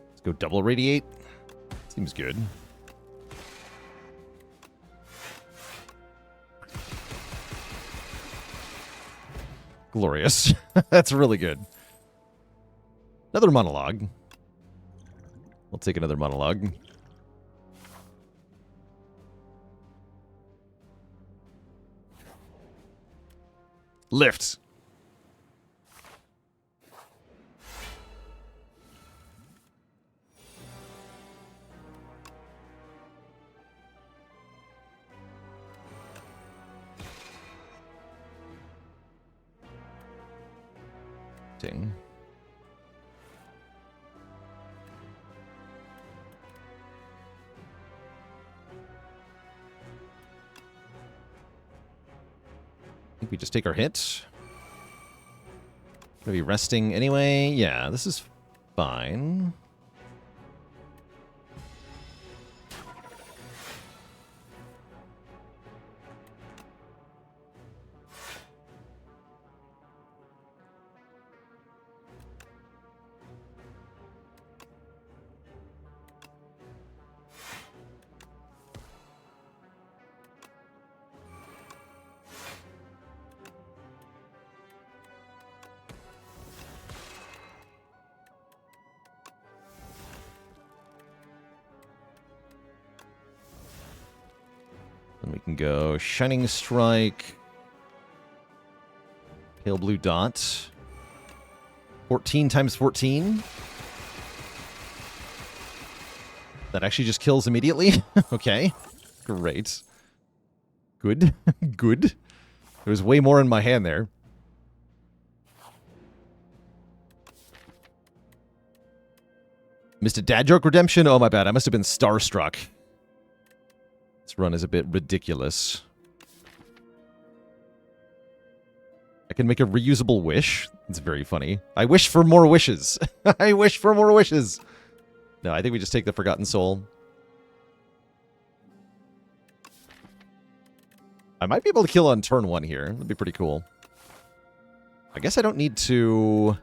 Let's go double Radiate. Seems good. Glorious. That's really good. Another monologue. We'll take another monologue. Lift. Ding. I think we just take our hit. Gonna be resting anyway. Yeah, this is fine. Then we can go Shining Strike, Pale Blue Dot, 14 times 14. That actually just kills immediately. Okay, great. Good, good. There was way more in my hand there. Missed a dad joke redemption? Oh, my bad. I must have been starstruck. This run is a bit ridiculous. I can make a reusable wish. It's very funny. I wish for more wishes. I wish for more wishes. No, I think we just take the Forgotten Soul. I might be able to kill on turn 1 here. That'd be pretty cool. I guess I don't need to...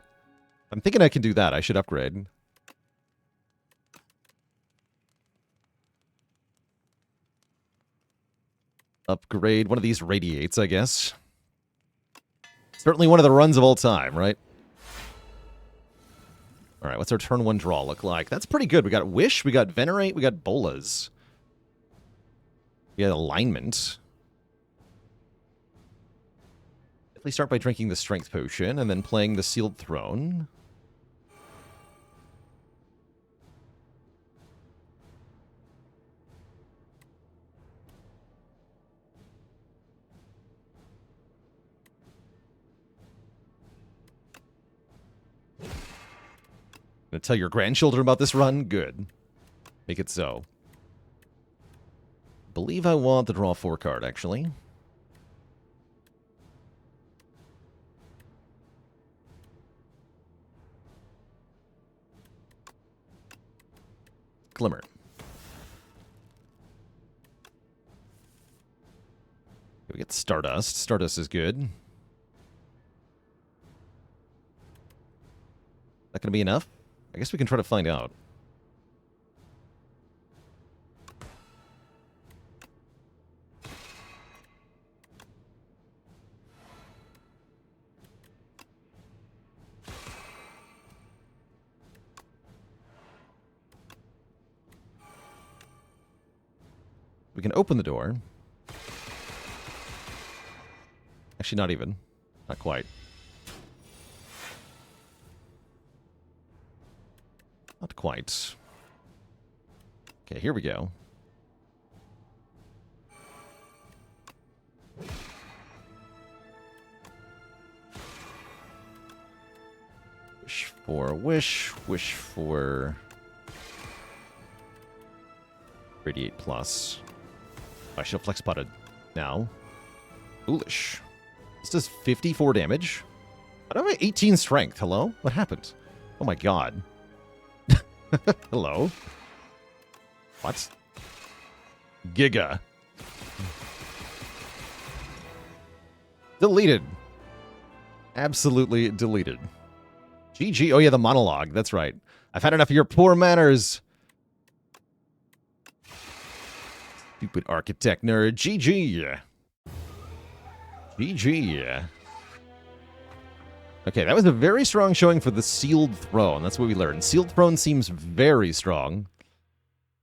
I'm thinking I can do that. I should upgrade. Upgrade one of these radiates, I guess. Certainly one of the runs of all time, right? Alright, what's our turn 1 draw look like? That's pretty good. We got Wish, we got Venerate, we got Bolas. We got Alignment. Definitely start by drinking the Strength Potion and then playing the Sealed Throne. Gonna tell your grandchildren about this run? Good. Make it so. Believe I want the draw 4 card, actually. Glimmer. We get Stardust. Stardust is good. That gonna be enough? I guess we can try to find out. We can open the door. Actually, not even. Not quite. Not quite. Okay, here we go. Wish for wish. Wish for... Radiate plus. I should have flex potted now. Foolish. This does 54 damage. I don't have 18 strength. Hello? What happened? Oh my god. Hello? What? Giga. Deleted. Absolutely deleted. GG. Oh yeah, the monologue. That's right. I've had enough of your poor manners. Stupid architect nerd. GG. GG. Okay, that was a very strong showing for the Sealed Throne. That's what we learned. Sealed Throne seems very strong.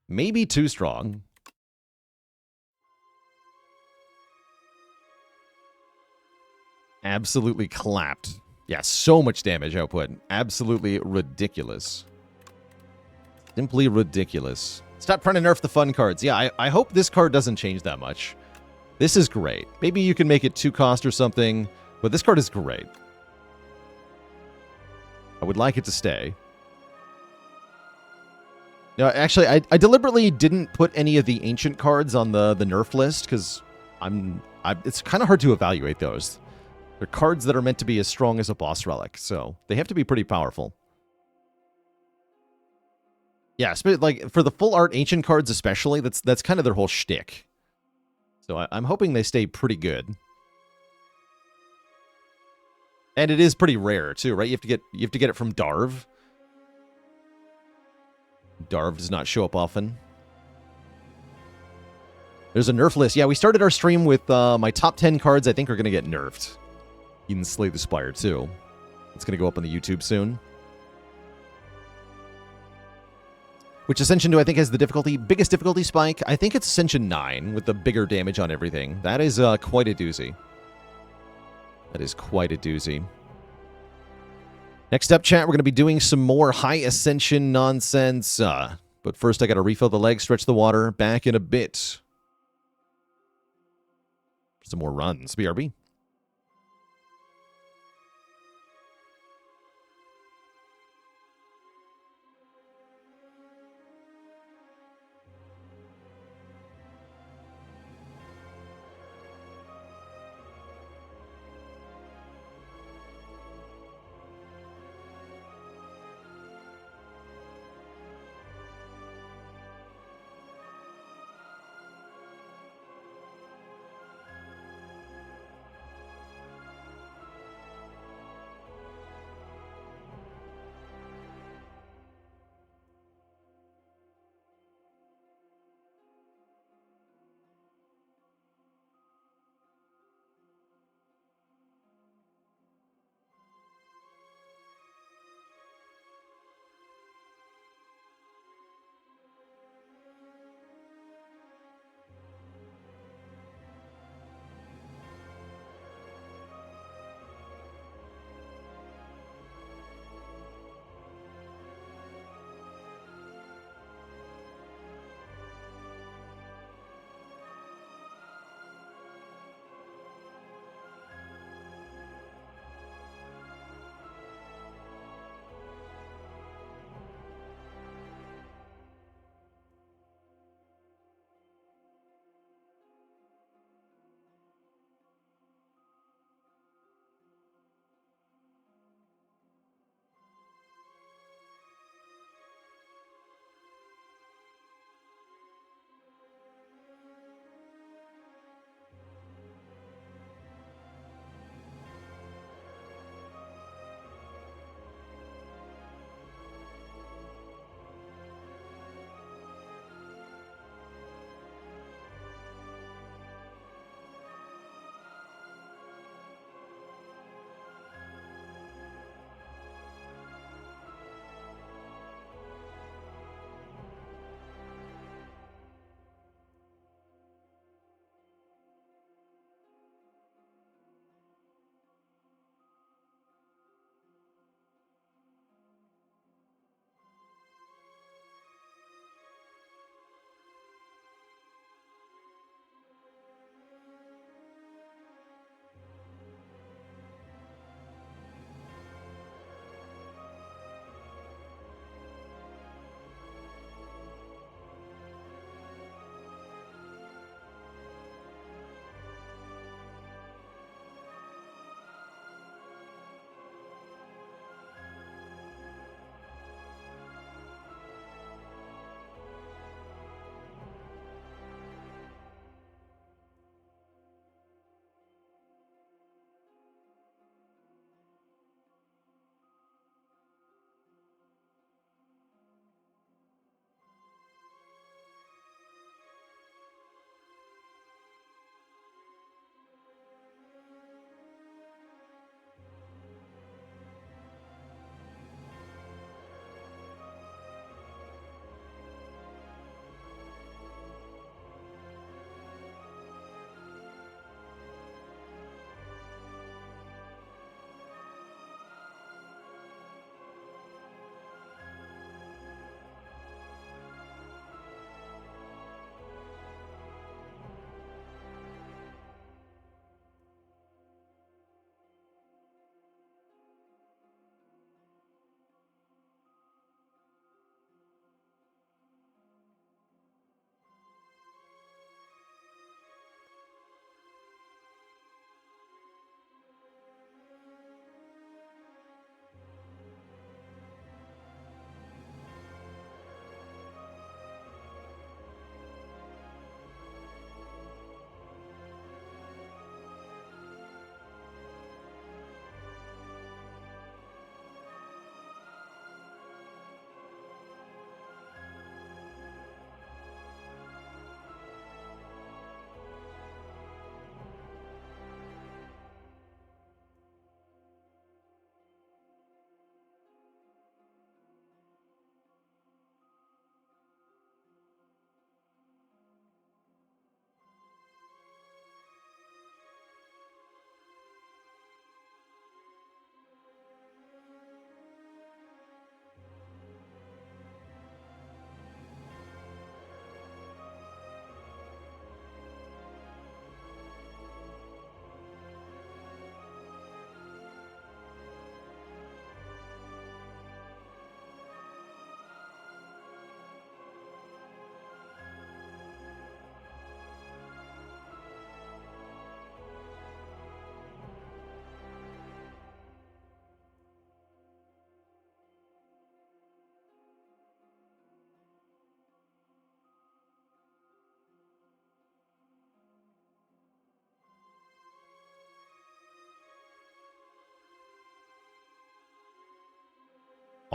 Maybe too strong. absolutely clapped. Yeah, so much damage output. Absolutely ridiculous. Simply ridiculous. Stop trying to nerf the fun cards. Yeah, I hope this card doesn't change that much. This is great. Maybe you can make it 2 cost or something, but this card is great. I would like it to stay. No, actually, I deliberately didn't put any of the ancient cards on the nerf list because it's kind of hard to evaluate those. They're cards that are meant to be as strong as a boss relic, so they have to be pretty powerful. Yeah, like for the full art ancient cards especially, that's kind of their whole shtick. So I'm hoping they stay pretty good. And it is pretty rare too, right? You have to get it from Darv. Darv does not show up often. There's a nerf list. Yeah, we started our stream with my top 10 cards I think are going to get nerfed. Even Slay the Spire too. It's going to go up on the YouTube soon. Which Ascension do I think has the biggest difficulty spike? I think it's Ascension 9 with the bigger damage on everything. That is quite a doozy. That is quite a doozy. Next up, chat, we're going to be doing some more high Ascension nonsense. But first, I got to refill the legs, stretch the water. Back in a bit. Some more runs. BRB.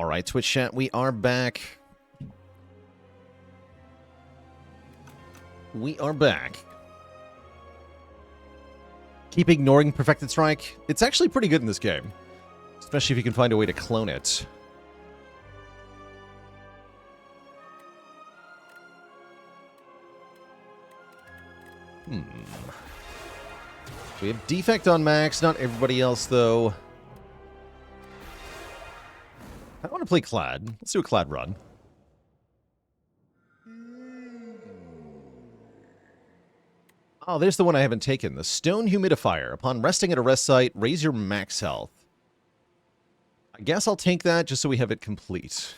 All right, Twitch chat, we are back. We are back. Keep ignoring Perfected Strike. It's actually pretty good in this game, especially if you can find a way to clone it. We have Defect on max, not everybody else, though. I want to play Clad. Let's do a Clad run. Oh, there's the one I haven't taken. The Stone Humidifier. Upon resting at a rest site, raise your max health. I guess I'll take that just so we have it complete.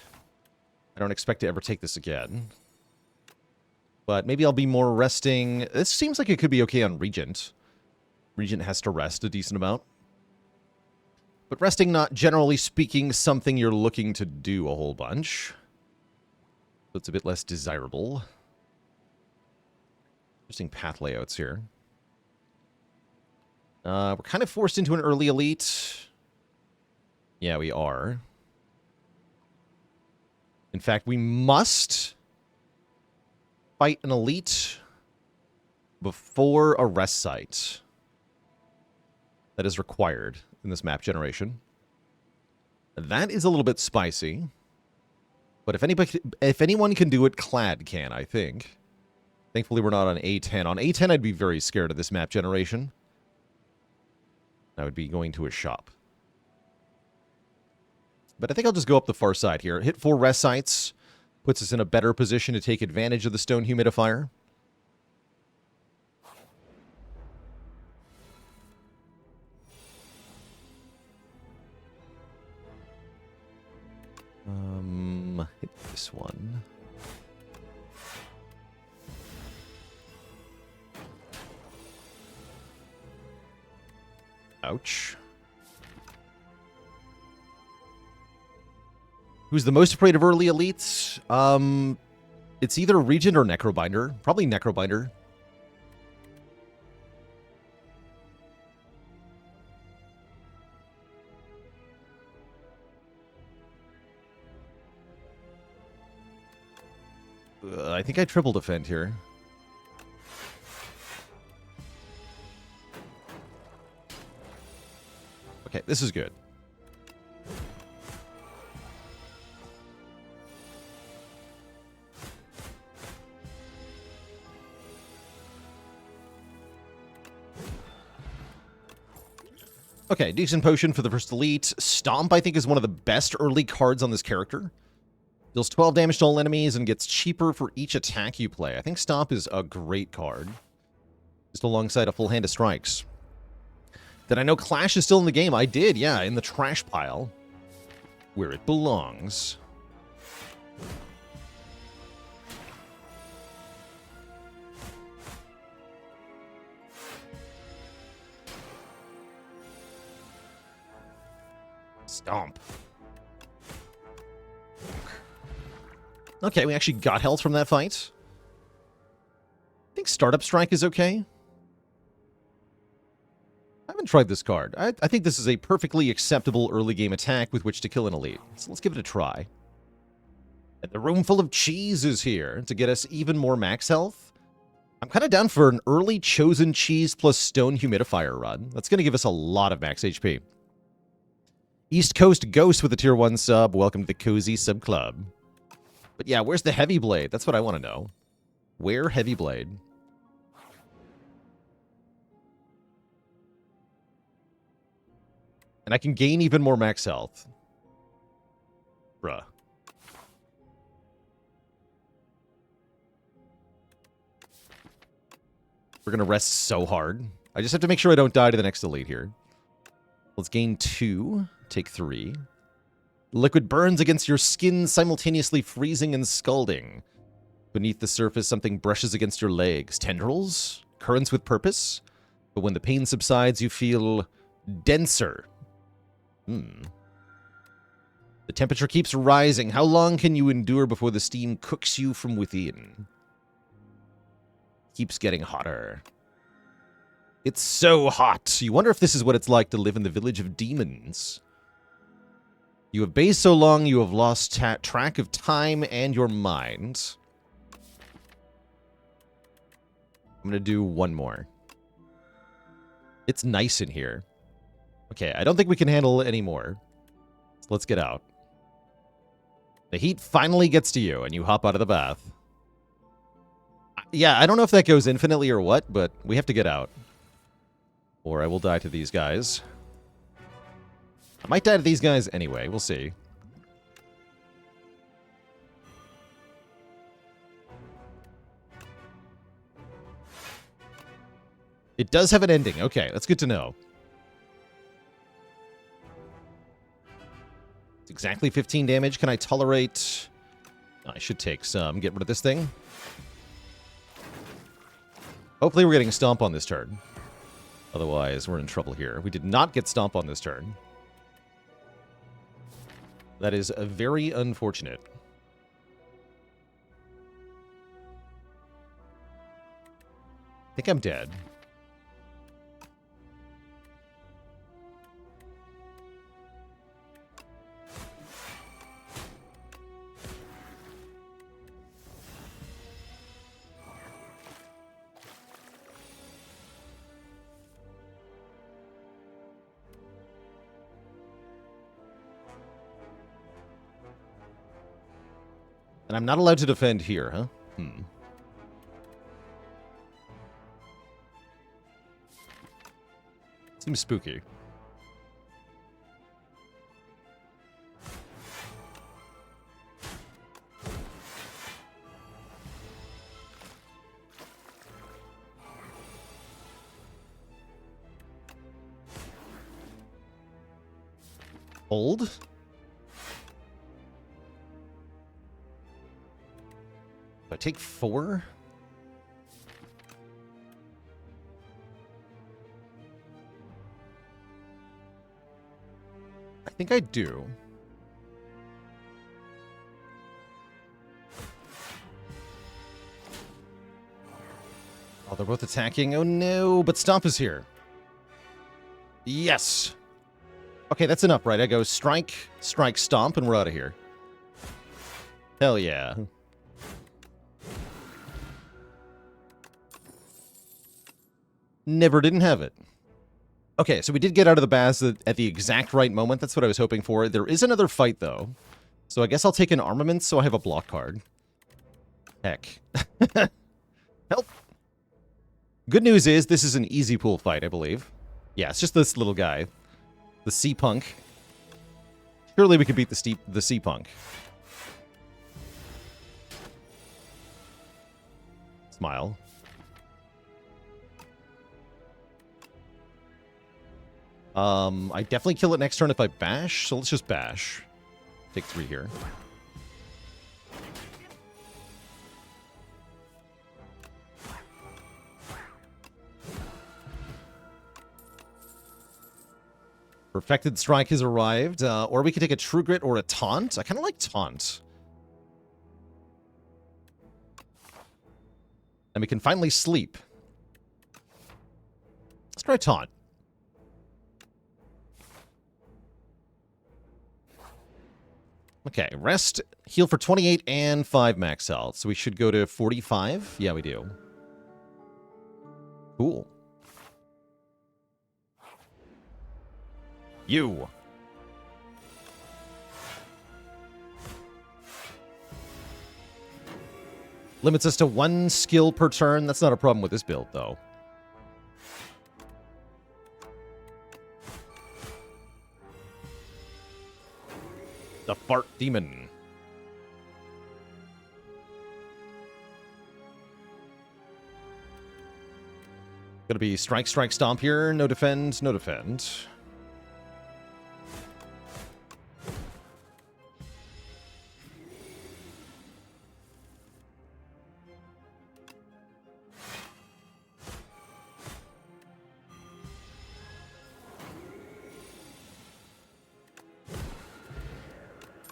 I don't expect to ever take this again. But maybe I'll be more resting. This seems like it could be okay on Regent. Regent has to rest a decent amount. But resting, not generally speaking, something you're looking to do a whole bunch. So it's a bit less desirable. Interesting path layouts here. We're kind of forced into an early elite. Yeah, we are. In fact, we must fight an elite before a rest site. That is required in this map generation. That is a little bit spicy. But if anyone can do it, Clad can, I think. Thankfully, we're not on A10. On A10, I'd be very scared of this map generation. I would be going to a shop. But I think I'll just go up the far side here. Hit 4 rest sites. Puts us in a better position to take advantage of the Stone Humidifier. Hit this one. Ouch. Who's the most afraid of early elites? It's either Regent or Necrobinder. Probably Necrobinder. I think I triple defend here. Okay, this is good. Okay, decent potion for the first elite. Stomp, I think, is one of the best early cards on this character. Deals 12 damage to all enemies and gets cheaper for each attack you play. I think Stomp is a great card. Just alongside a full hand of strikes. Did I know Clash is still in the game? I did, yeah, in the trash pile. Where it belongs. Stomp. Okay, we actually got health from that fight. I think Startup Strike is okay. I haven't tried this card. I think this is a perfectly acceptable early game attack with which to kill an elite. So let's give it a try. And the room full of cheese is here to get us even more max health. I'm kind of down for an early Chosen Cheese plus Stone Humidifier run. That's going to give us a lot of max HP. East Coast Ghost with a tier 1 sub. Welcome to the Cozy Sub Club. But yeah, where's the Heavy Blade? That's what I want to know. Where Heavy Blade? And I can gain even more max health. Bruh. We're going to rest so hard. I just have to make sure I don't die to the next elite here. Let's gain 2. Take 3. Liquid burns against your skin, simultaneously freezing and scalding. Beneath the surface, something brushes against your legs. Tendrils? Currents with purpose? But when the pain subsides, you feel denser. The temperature keeps rising. How long can you endure before the steam cooks you from within? Keeps getting hotter. It's so hot. You wonder if this is what it's like to live in the village of demons. You have based so long, you have lost track of time and your mind. I'm going to do one more. It's nice in here. Okay, I don't think we can handle it anymore. So let's get out. The heat finally gets to you, and you hop out of the bath. Yeah, I don't know if that goes infinitely or what, but we have to get out. Or I will die to these guys. I might die to these guys anyway. We'll see. It does have an ending. Okay, that's good to know. It's exactly 15 damage. Can I tolerate... I should take some. Get rid of this thing. Hopefully we're getting Stomp on this turn. Otherwise, we're in trouble here. We did not get Stomp on this turn. That is very unfortunate. I think I'm dead. And I'm not allowed to defend here, huh? Seems spooky. Hold? I take 4? I think I do. Oh, they're both attacking. Oh no, but Stomp is here. Yes. Okay, that's enough, right? I go strike, strike, Stomp, and we're out of here. Hell yeah. Never didn't have it. Okay, so we did get out of the baths at the exact right moment. That's what I was hoping for. There is another fight, though. So I guess I'll take an armament so I have a block card. Heck. Help. Good news is this is an easy pool fight, I believe. Yeah, it's just this little guy. The Sea Punk. Surely we could beat the Sea Punk. Smile. I definitely kill it next turn if I bash, so let's just bash. Take 3 here. Perfected Strike has arrived, or we could take a True Grit or a Taunt. I kind of like Taunt. And we can finally sleep. Let's try Taunt. Okay, rest, heal for 28 and 5 max health. So we should go to 45? Yeah, we do. Cool. You. Limits us to 1 skill per turn. That's not a problem with this build, though. The Fart Demon. Gonna be strike, strike, stomp here. No defend, no defend.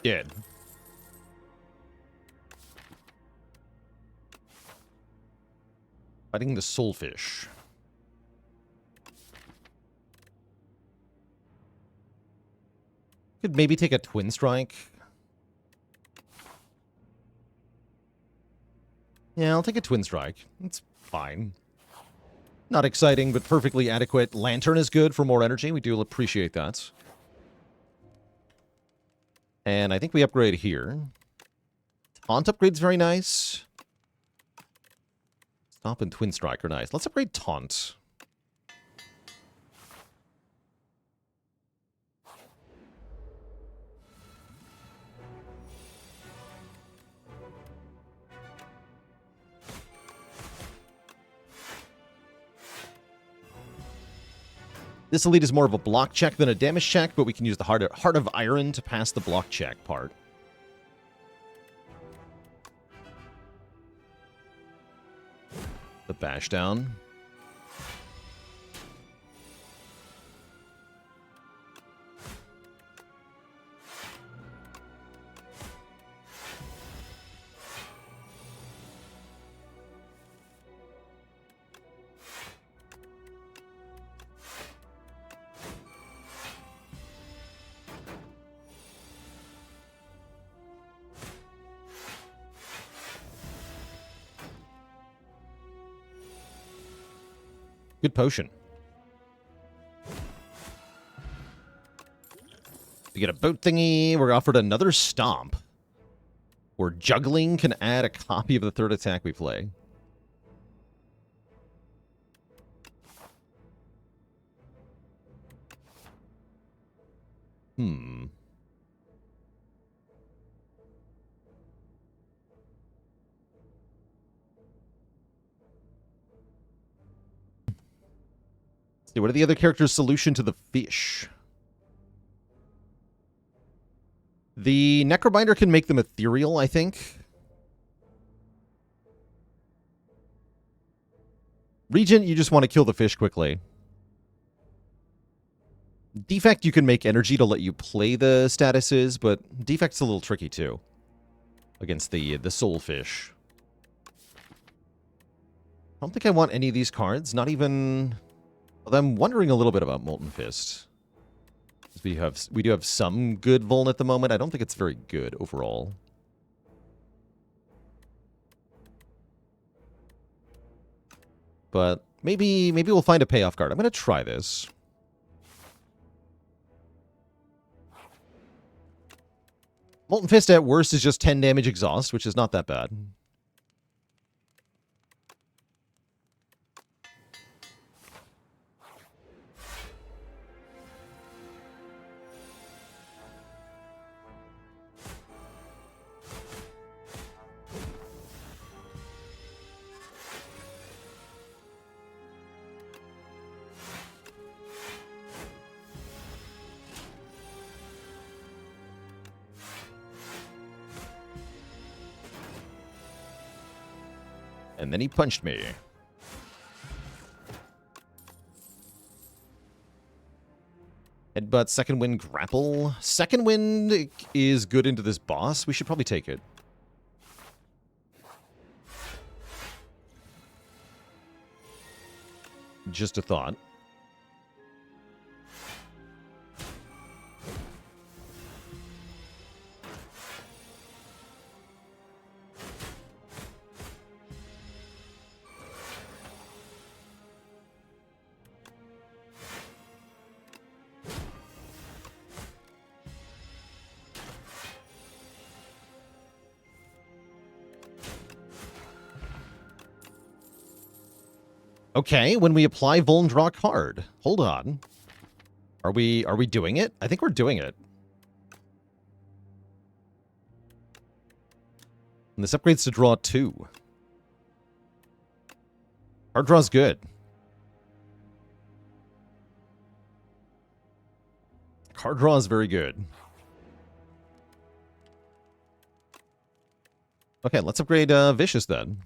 Dead. Fighting the Soulfish. Could maybe take a Twin Strike. Yeah, I'll take a Twin Strike. It's fine. Not exciting, but perfectly adequate. Lantern is good for more energy. We do appreciate that. And I think we upgrade here. Taunt upgrade's very nice. Stop and Twin Strike are nice. Let's upgrade Taunt. This elite is more of a block check than a damage check, but we can use the Heart of Iron to pass the block check part. The bash down. Good potion. We get a boat thingy. We're offered another stomp. Where juggling can add a copy of the third attack we play. See, what are the other characters' solution to the fish? The Necrobinder can make them ethereal, I think. Regent, you just want to kill the fish quickly. Defect, you can make energy to let you play the statuses, but Defect's a little tricky too. Against the soul fish. I don't think I want any of these cards, not even... Although I'm wondering a little bit about Molten Fist. We do have some good Vuln at the moment. I don't think it's very good overall. But maybe we'll find a payoff card. I'm going to try this. Molten Fist at worst is just 10 damage exhaust, which is not that bad. And then he punched me. Headbutt, second wind, grapple. Second wind is good into this boss. We should probably take it. Just a thought. Okay, when we apply Vuln, draw a card. Hold on. Are we doing it? I think we're doing it. And this upgrades to draw 2. Card draw's good. Card draw is very good. Okay, let's upgrade Vicious then.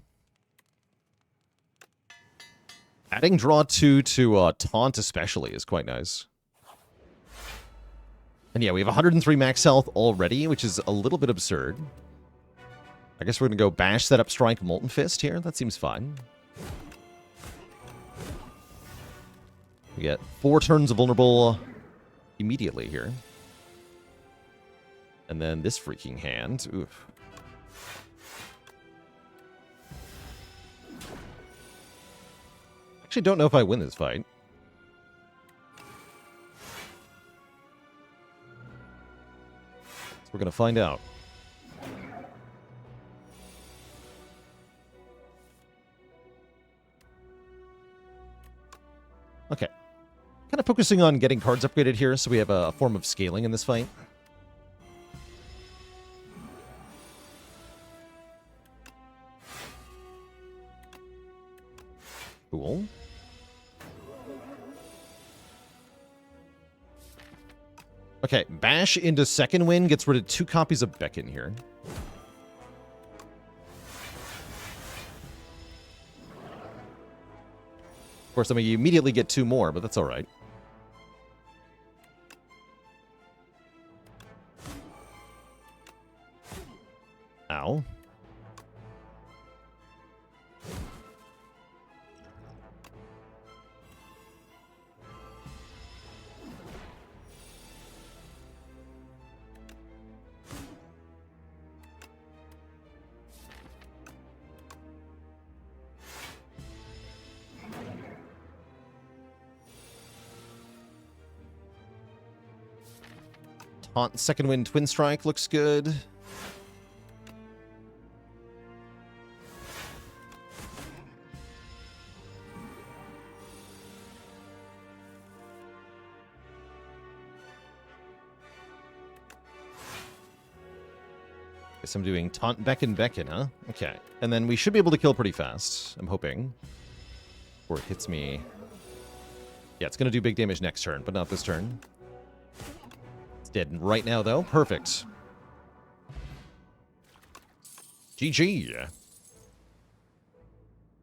Adding draw 2 to Taunt especially is quite nice. And yeah, we have 103 max health already, which is a little bit absurd. I guess we're going to go Bash, Setup, Strike, Molten Fist here. That seems fine. We get 4 turns of vulnerable immediately here. And then this freaking hand. Oof. Actually, don't know if I win this fight. So we're going to find out. Okay. Kind of focusing on getting cards upgraded here, so we have a form of scaling in this fight. Cool. Okay, bash into second wind gets rid of 2 copies of Beckon here. Of course, I mean, you immediately get 2 more, but that's all right. Ow. Taunt second wind twin strike looks good. Guess I'm doing taunt Beckon, huh? Okay. And then we should be able to kill pretty fast, I'm hoping. Or it hits me. Yeah, it's going to do big damage next turn, but not this turn. Dead right now, though. Perfect. GG.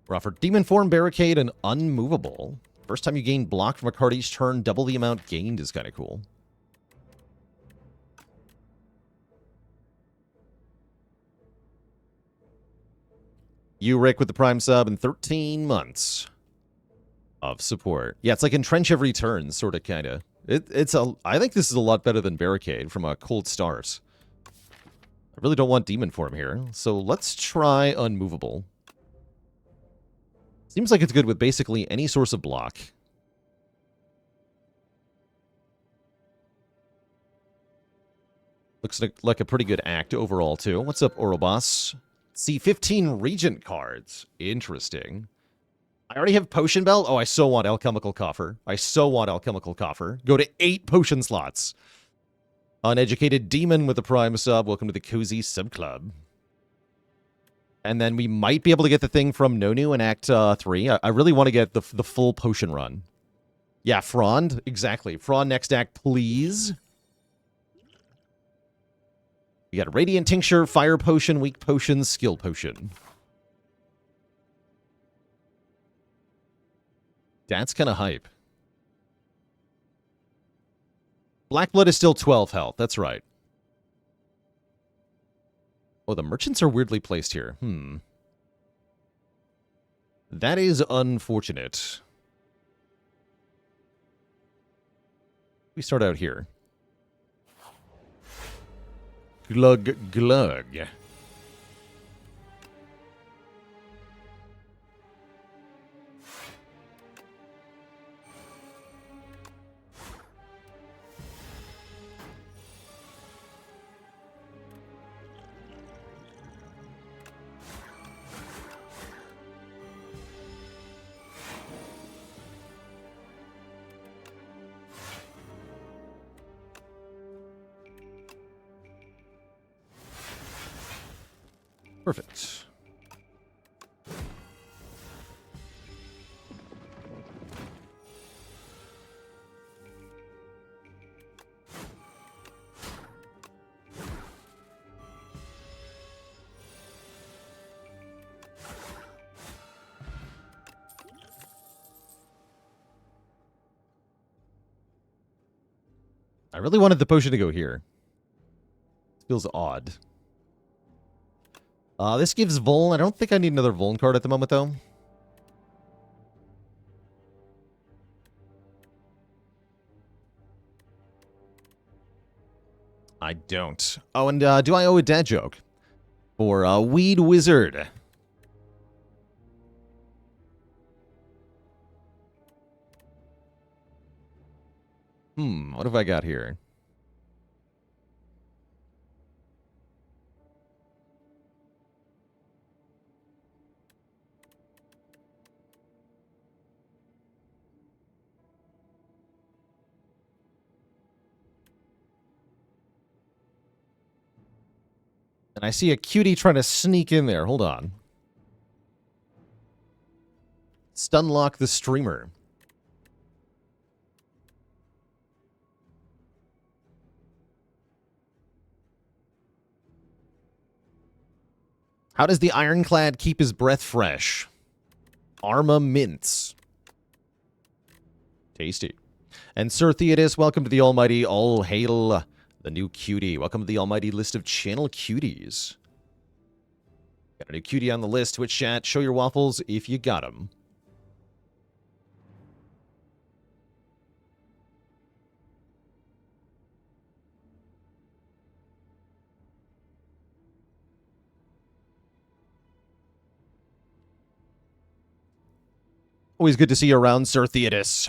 We're offered Demon Form, Barricade, and Unmovable. First time you gain block from a card each turn, double the amount gained is kind of cool. You, Rick, with the Prime sub and 13 months of support. Yeah, it's like entrench every turn, sort of, kind of. I think this is a lot better than Barricade from Cold Stars. I really don't want Demon Form here, so let's try Unmovable. Seems like it's good with basically any source of block. Looks like a pretty good act overall, too. What's up, Ouroboros? See, 15 Regent cards. Interesting. I already have Potion Belt. Oh, I so want Alchemical Coffer. I so want Alchemical Coffer. Go to 8 potion slots. Uneducated Demon with the Prime sub. Welcome to the Cozy Sub Club. And then we might be able to get the thing from Nonu in Act 3. I really want to get the full potion run. Yeah, Frond. Exactly. Frond next act, please. We got a Radiant Tincture, Fire Potion, Weak Potion, Skill Potion. That's kind of hype. Black Blood is still 12 health. That's right. Oh, the merchants are weirdly placed here. That is unfortunate. We start out here. Glug, glug. Perfect. I really wanted the potion to go here. Feels odd. This gives Vuln. I don't think I need another Vuln card at the moment, though. I don't. Oh, and do I owe a dad joke? For Weed Wizard. What have I got here? And I see a cutie trying to sneak in there. Hold on. Stunlock the streamer. How does the Ironclad keep his breath fresh? Arma mints. Tasty. And Sir Theodis, welcome to the almighty All Hail the new cutie. Welcome to the almighty list of channel cuties. Got a new cutie on the list. Twitch chat, show your waffles if you got them. Always good to see you around, Sir Theodis.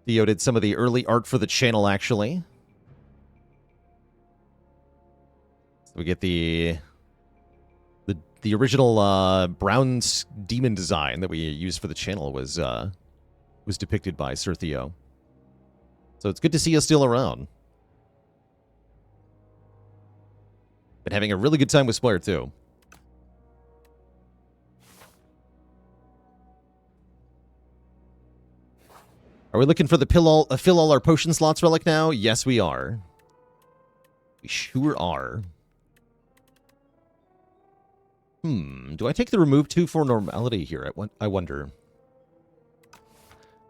Theo did some of the early art for the channel, actually. So we get the original brown demon design that we used for the channel was depicted by Sir Theo. So it's good to see you still around. Been having a really good time with Spire, too. Are we looking for the fill all our potion slots relic now? Yes, we are. We sure are. Do I take the remove 2 for normality here? I wonder.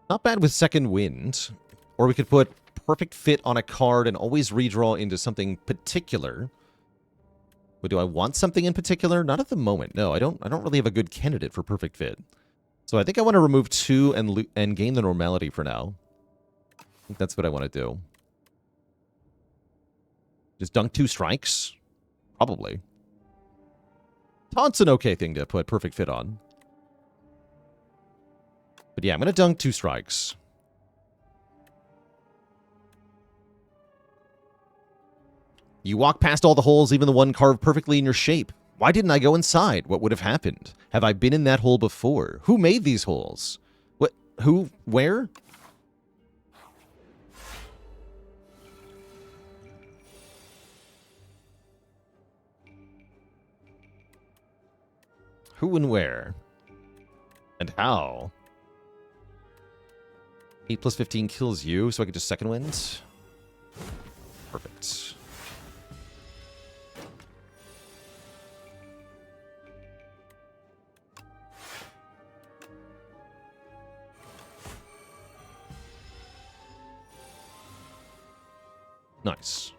Not bad with second wind. Or we could put perfect fit on a card and always redraw into something particular. But do I want something in particular? Not at the moment. No, I don't really have a good candidate for perfect fit. So I think I want to remove 2 and gain the normality for now. I think that's what I want to do. Just dunk 2 strikes? Probably. Taunt's an okay thing to put perfect fit on. But yeah, I'm going to dunk 2 strikes. You walk past all the holes, even the one carved perfectly in your shape. Why didn't I go inside? What would have happened? Have I been in that hole before? Who made these holes? What? Who? Where? Who and where? And how? 8 plus 15 kills you, so I can just second wind? Perfect. Nice.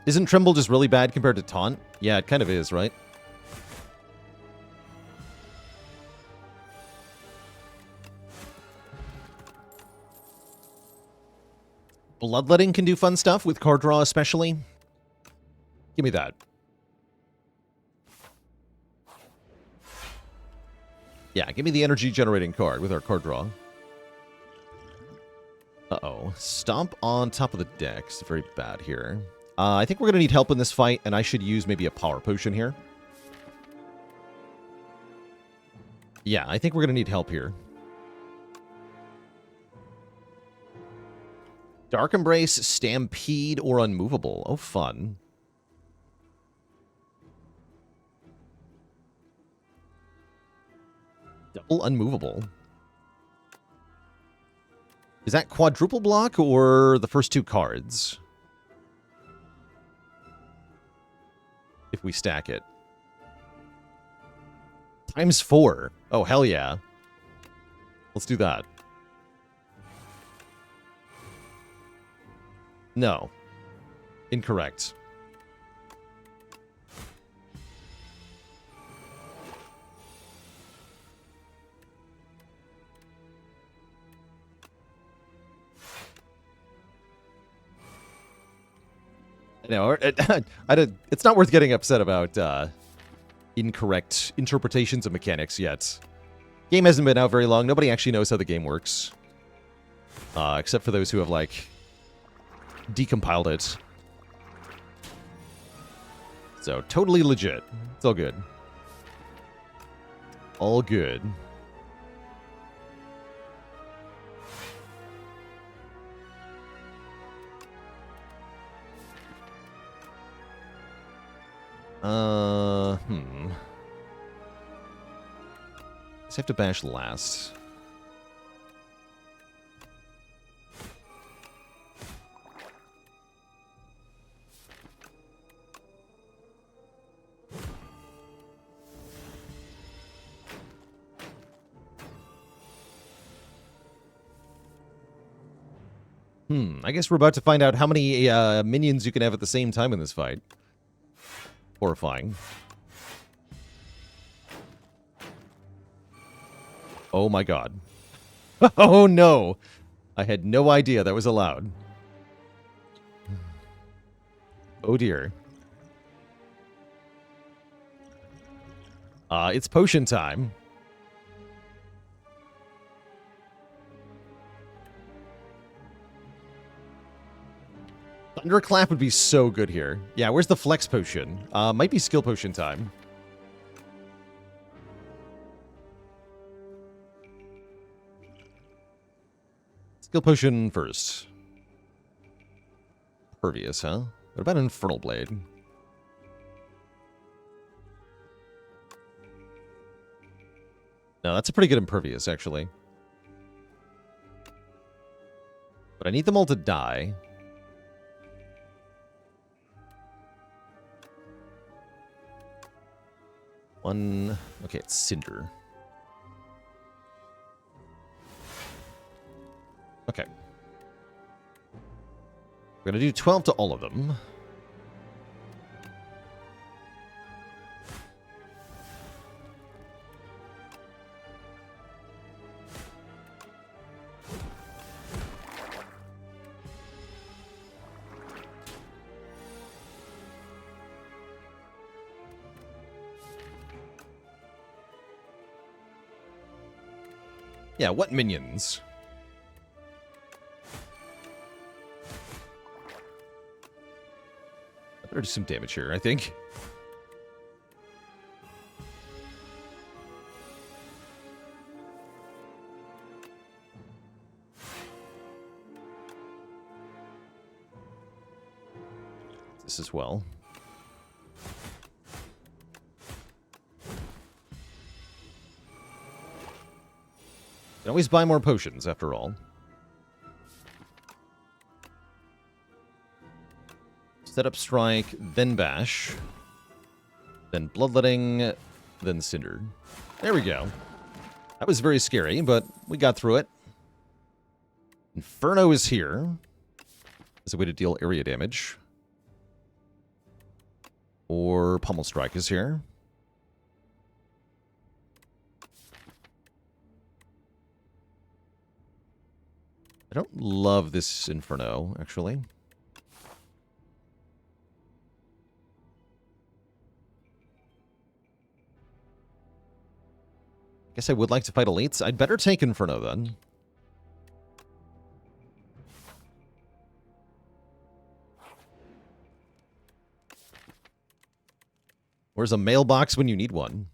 Isn't Tremble just really bad compared to Taunt? Yeah, it kind of is, right? Bloodletting can do fun stuff with card draw especially. Give me that. Yeah, give me the energy generating card with our card draw. Uh-oh. Stomp on top of the deck. It's very bad here. I think we're going to need help in this fight, and I should use maybe a power potion here. Yeah, I think we're going to need help here. Dark Embrace, Stampede, or Unmovable. Oh, fun. Double Unmovable. Is that quadruple block or the first 2 cards? If we stack it. Times 4. Oh, hell yeah. Let's do that. No. Incorrect. No, it's not worth getting upset about incorrect interpretations of mechanics yet. Game hasn't been out very long. Nobody actually knows how the game works. Except for those who have, like, decompiled it. So, totally legit. It's all good. All good. Guess I have to bash last. I guess we're about to find out how many minions you can have at the same time in this fight. Horrifying. Oh my god. Oh no! I had no idea that was allowed. Oh dear. It's potion time. Thunderclap would be so good here. Yeah, where's the flex potion? Might be skill potion time. Skill potion first. Pervious, huh? What about Infernal Blade? No, that's a pretty good Impervious, actually. But I need them all to die. One... Okay, it's Cinder. Okay. We're going to do 12 to all of them. Yeah, what minions? I better do some damage here, I think. This as well. Can always buy more potions, after all. Set up Strike, then Bash. Then Bloodletting, then Cinder. There we go. That was very scary, but we got through it. Inferno is here. As a way to deal area damage. Or Pummel Strike is here. I don't love this Inferno, actually. I guess I would like to fight elites. I'd better take Inferno, then. Where's a mailbox when you need one?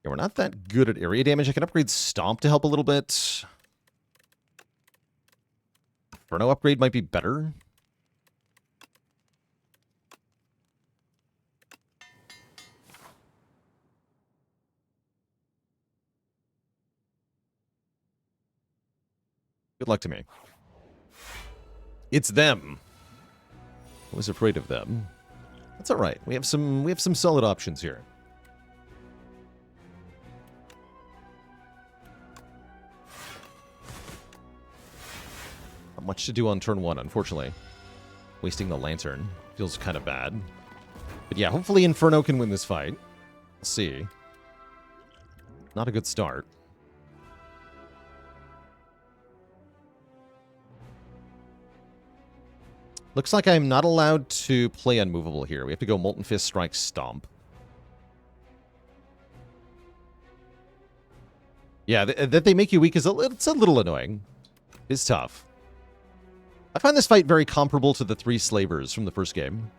Yeah, we're not that good at area damage. I can upgrade Stomp to help a little bit. Inferno upgrade might be better. Good luck to me. It's them. I was afraid of them. That's all right. We have some solid options here. Not much to do on turn one, unfortunately. Wasting the lantern feels kind of bad. But yeah, hopefully Inferno can win this fight. We'll see. Not a good start. Looks like I'm not allowed to play Unmovable here. We have to go Molten Fist, Strike, Stomp. Yeah, that they make you weak is it's a little annoying. It's tough. I find this fight very comparable to the 3 Slavers from the first game.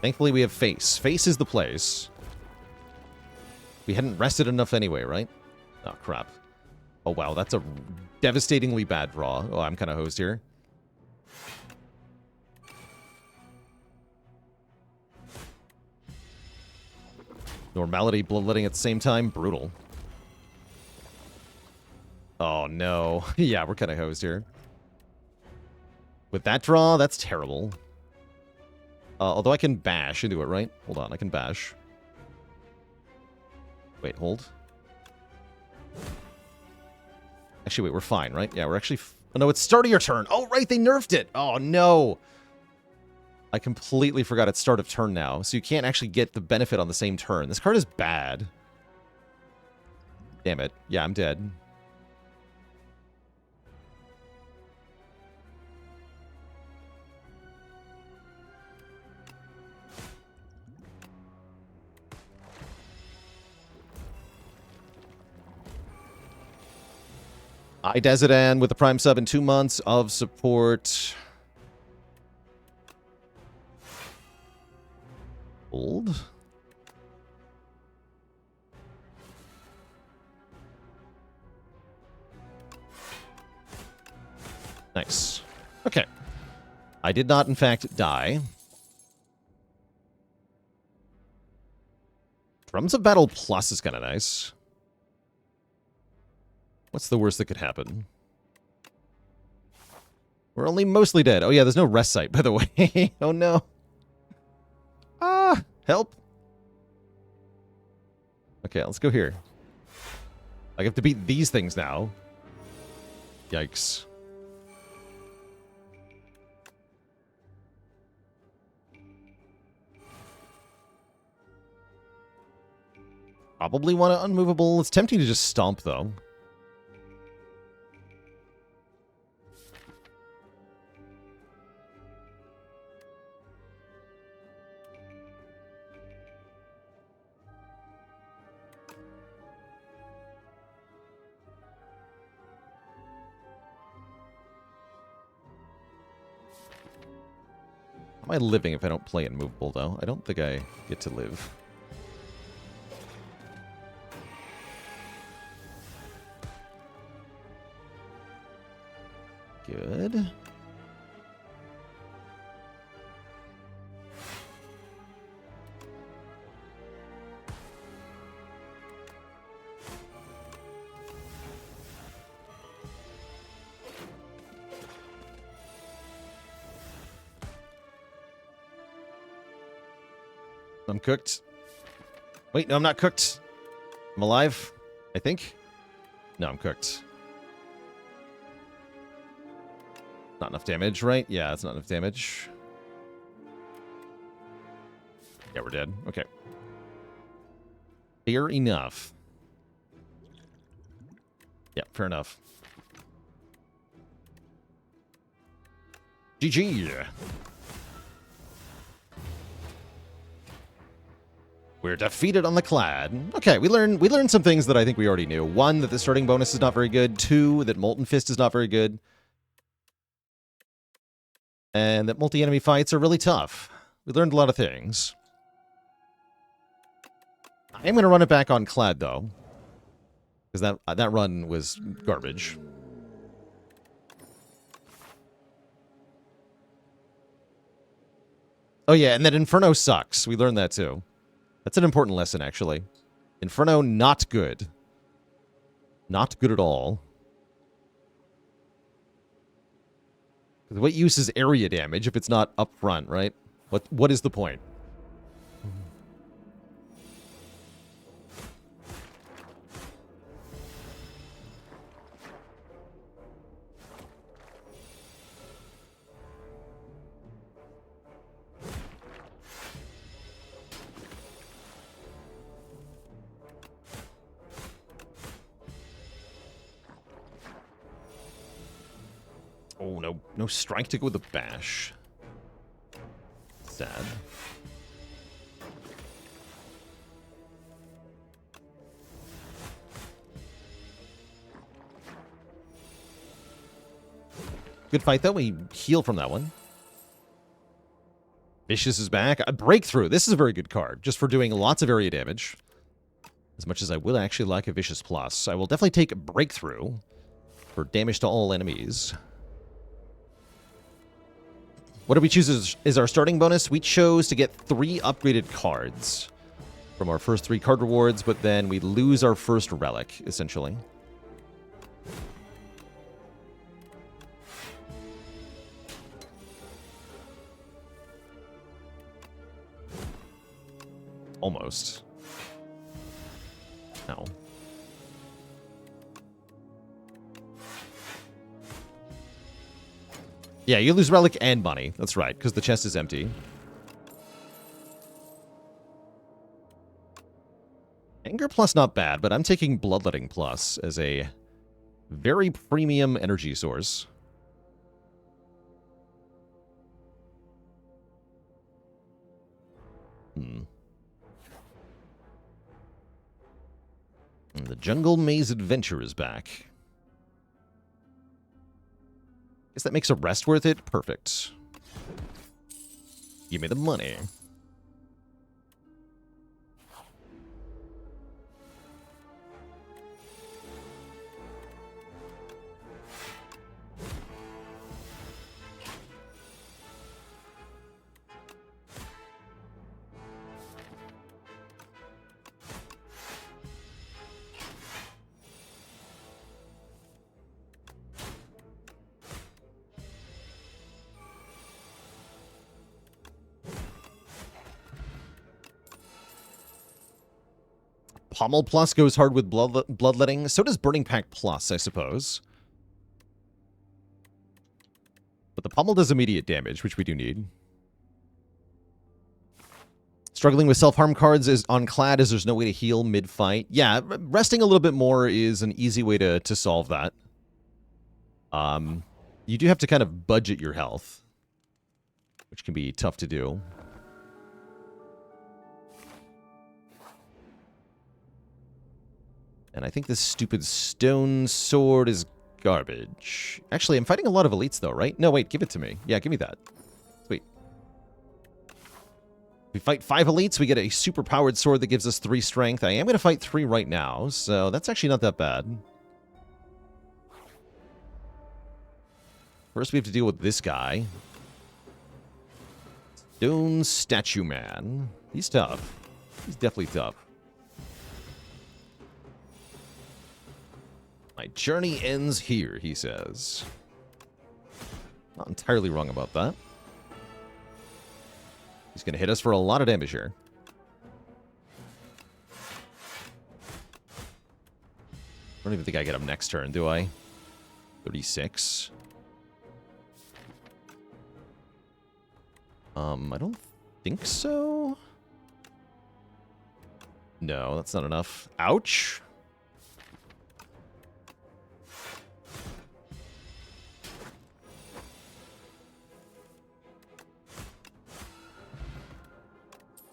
Thankfully, we have Face. Face is the place. We hadn't rested enough anyway, right? Oh, crap. Oh, wow, that's a devastatingly bad draw. Oh, I'm kind of hosed here. Normality, bloodletting at the same time. Brutal. Oh, no. Yeah, we're kind of hosed here. With that draw, that's terrible. Although I can bash into it, right? Hold on, I can bash. Wait, hold. Actually, wait, we're fine, right? Yeah, we're actually... Oh, no, it's start of your turn. Oh, right, they nerfed it. Oh, no. I completely forgot it's start of turn now, so you can't actually get the benefit on the same turn. This card is bad. Damn it. Yeah, I'm dead. Dezidan with the Prime sub in 2 months of support. Hold. Nice. Okay. I did not, in fact, die. Drums of Battle Plus is kind of nice. What's the worst that could happen? We're only mostly dead. Oh, yeah, there's no rest site, by the way. Oh, no. Ah, help. Okay, let's go here. I have to beat these things now. Yikes. Probably want to Unmovable. It's tempting to just stomp, though. Am I living if I don't play Unmovable, though? I don't think I get to live. Good. I'm cooked. Wait, no, I'm not cooked. I'm alive, I think. No, I'm cooked. Not enough damage, right? Yeah, it's not enough damage. Yeah, we're dead. Okay. Fair enough. Yeah, fair enough. GG. We're defeated on the Clad. Okay, we learned some things that I think we already knew. 1, that the starting bonus is not very good. 2, that Molten Fist is not very good. And that multi-enemy fights are really tough. We learned a lot of things. I am going to run it back on Clad, though. Because that run was garbage. Oh yeah, and that Inferno sucks. We learned that, too. That's an important lesson, actually. Inferno, not good. Not good at all. What use is area damage if it's not up front, right? What is the point? Oh, no. No strike to go with the bash. Sad. Good fight, though. We heal from that one. Vicious is back. A Breakthrough. This is a very good card, just for doing lots of area damage. As much as I will actually like a Vicious Plus, I will definitely take a Breakthrough for damage to all enemies. What do we choose is our starting bonus? We chose to get 3 upgraded cards from our first 3 card rewards, but then we lose our first relic, essentially. Almost. No. Yeah, you lose relic and money. That's right, because the chest is empty. Anger Plus not bad, but I'm taking Bloodletting Plus as a very premium energy source. And the Jungle Maze Adventure is back. Guess that makes a rest worth it? Perfect. Give me the money. Pommel Plus goes hard with Bloodletting. So does Burning Pact Plus, I suppose. But the Pommel does immediate damage, which we do need. Struggling with self-harm cards is on Clad as there's no way to heal mid-fight. Yeah, resting a little bit more is an easy way to solve that. You do have to kind of budget your health, which can be tough to do. And I think this stupid stone sword is garbage. Actually, I'm fighting a lot of elites, though, right? No, wait, give it to me. Yeah, give me that. Sweet. We fight 5 elites, we get a super-powered sword that gives us 3 strength. I am going to fight 3 right now, so that's actually not that bad. First, we have to deal with this guy. Stone Statue Man. He's tough. He's definitely tough. My journey ends here, he says. Not entirely wrong about that. He's going to hit us for a lot of damage here. I don't even think I get him next turn, do I? 36. I don't think so. No, that's not enough. Ouch.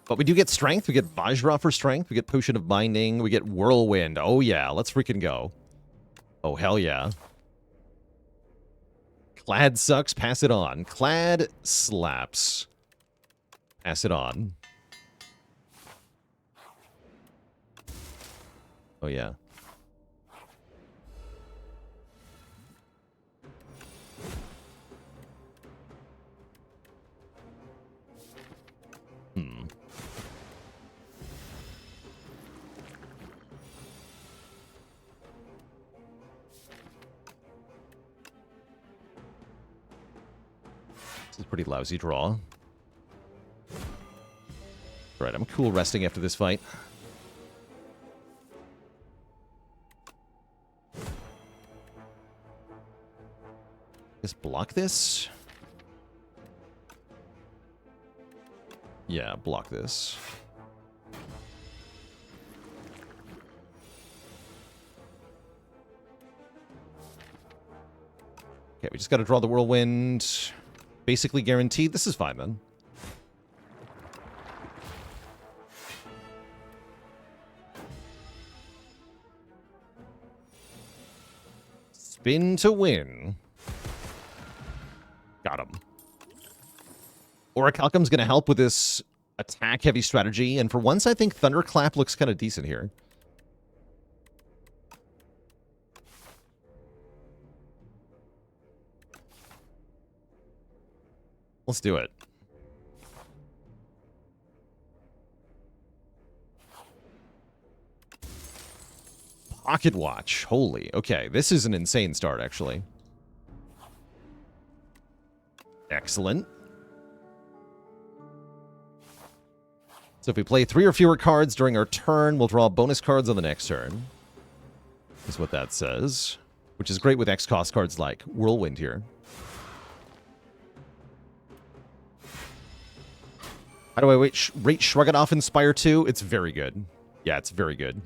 But we do get strength. We get Vajra for strength. We get Potion of Binding. We get Whirlwind. Oh, yeah. Let's freaking go. Oh, hell yeah. Clad sucks. Pass it on. Clad slaps. Pass it on. Oh, yeah. This is a pretty lousy draw. Right, I'm cool resting after this fight. Just block this? Yeah, block this. Okay, we just got to draw the Whirlwind. Basically guaranteed. This is fine, then. Spin to win. Got him. Orichalcum's going to help with this attack-heavy strategy, and for once, I think Thunderclap looks kind of decent here. Let's do it. Pocket Watch. Holy. Okay, this is an insane start, actually. Excellent. So if we play 3 or fewer cards during our turn, we'll draw bonus cards on the next turn. Is what that says. Which is great with X-cost cards like Whirlwind here. How do I rate Shrug It Off in Spire 2? It's very good. Yeah, it's very good.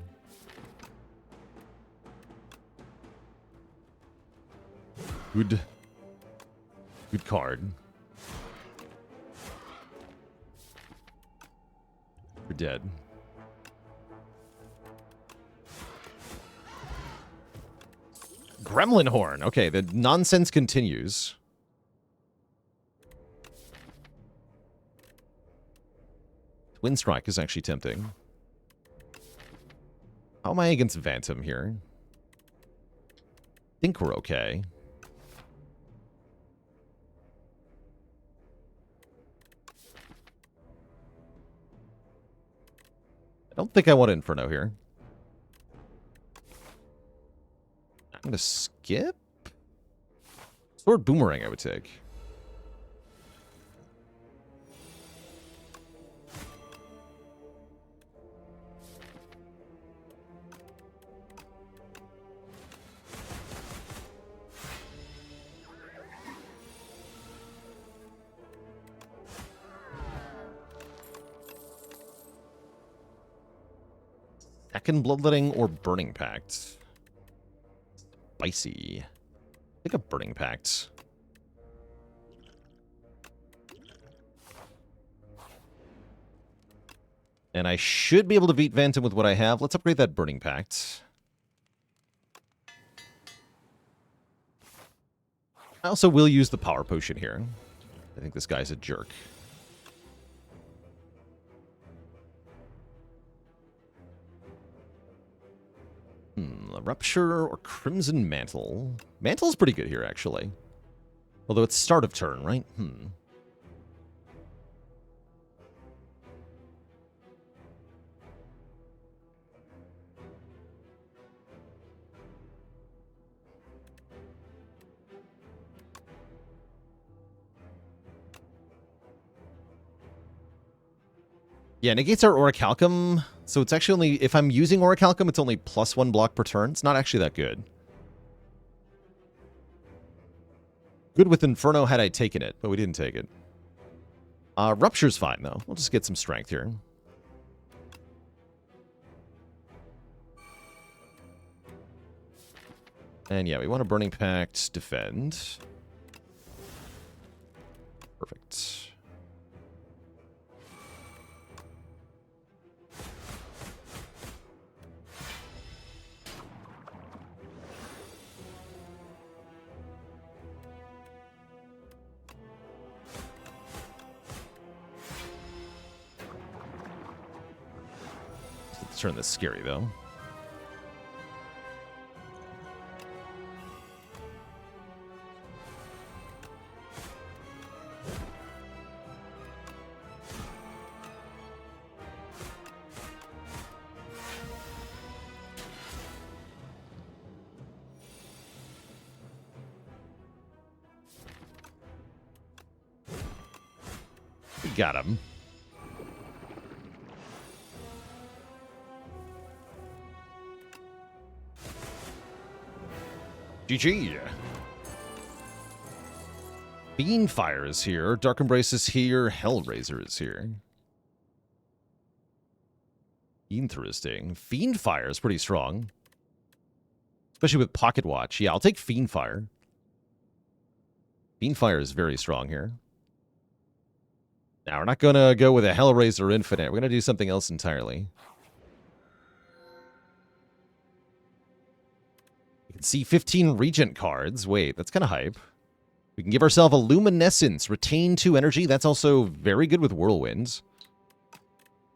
Good card. You're dead. Gremlin Horn. Okay, the nonsense continues. Twin Strike is actually tempting. How am I against Phantom here? I think we're okay. I don't think I want Inferno here. I'm going to skip? Sword Boomerang I would take. Second Bloodletting or Burning Pact? Spicy. I think a Burning Pact. And I should be able to beat Phantom with what I have. Let's upgrade that Burning Pact. I also will use the Power Potion here. I think this guy's a jerk. Rupture or Crimson Mantle? Mantle's pretty good here, actually. Although it's start of turn, right? Yeah, negates our Orichalcum, so it's actually only, if I'm using Orichalcum, it's only +1 block per turn. It's not actually that good. Good with Inferno had I taken it, but we didn't take it. Rupture's fine, though. We'll just get some strength here. And yeah, we want a Burning Pact, defend. Perfect. Let's turn this scary, though. Got him. GG. Fiendfire is here. Dark Embrace is here. Hellraiser is here. Interesting. Fiendfire is pretty strong. Especially with Pocket Watch. Yeah, I'll take Fiendfire. Beanfire is very strong here. Now, we're not going to go with a Hellraiser Infinite. We're going to do something else entirely. You can see 15 Regent cards. Wait, that's kind of hype. We can give ourselves a Luminescence. Retain 2 energy. That's also very good with Whirlwinds.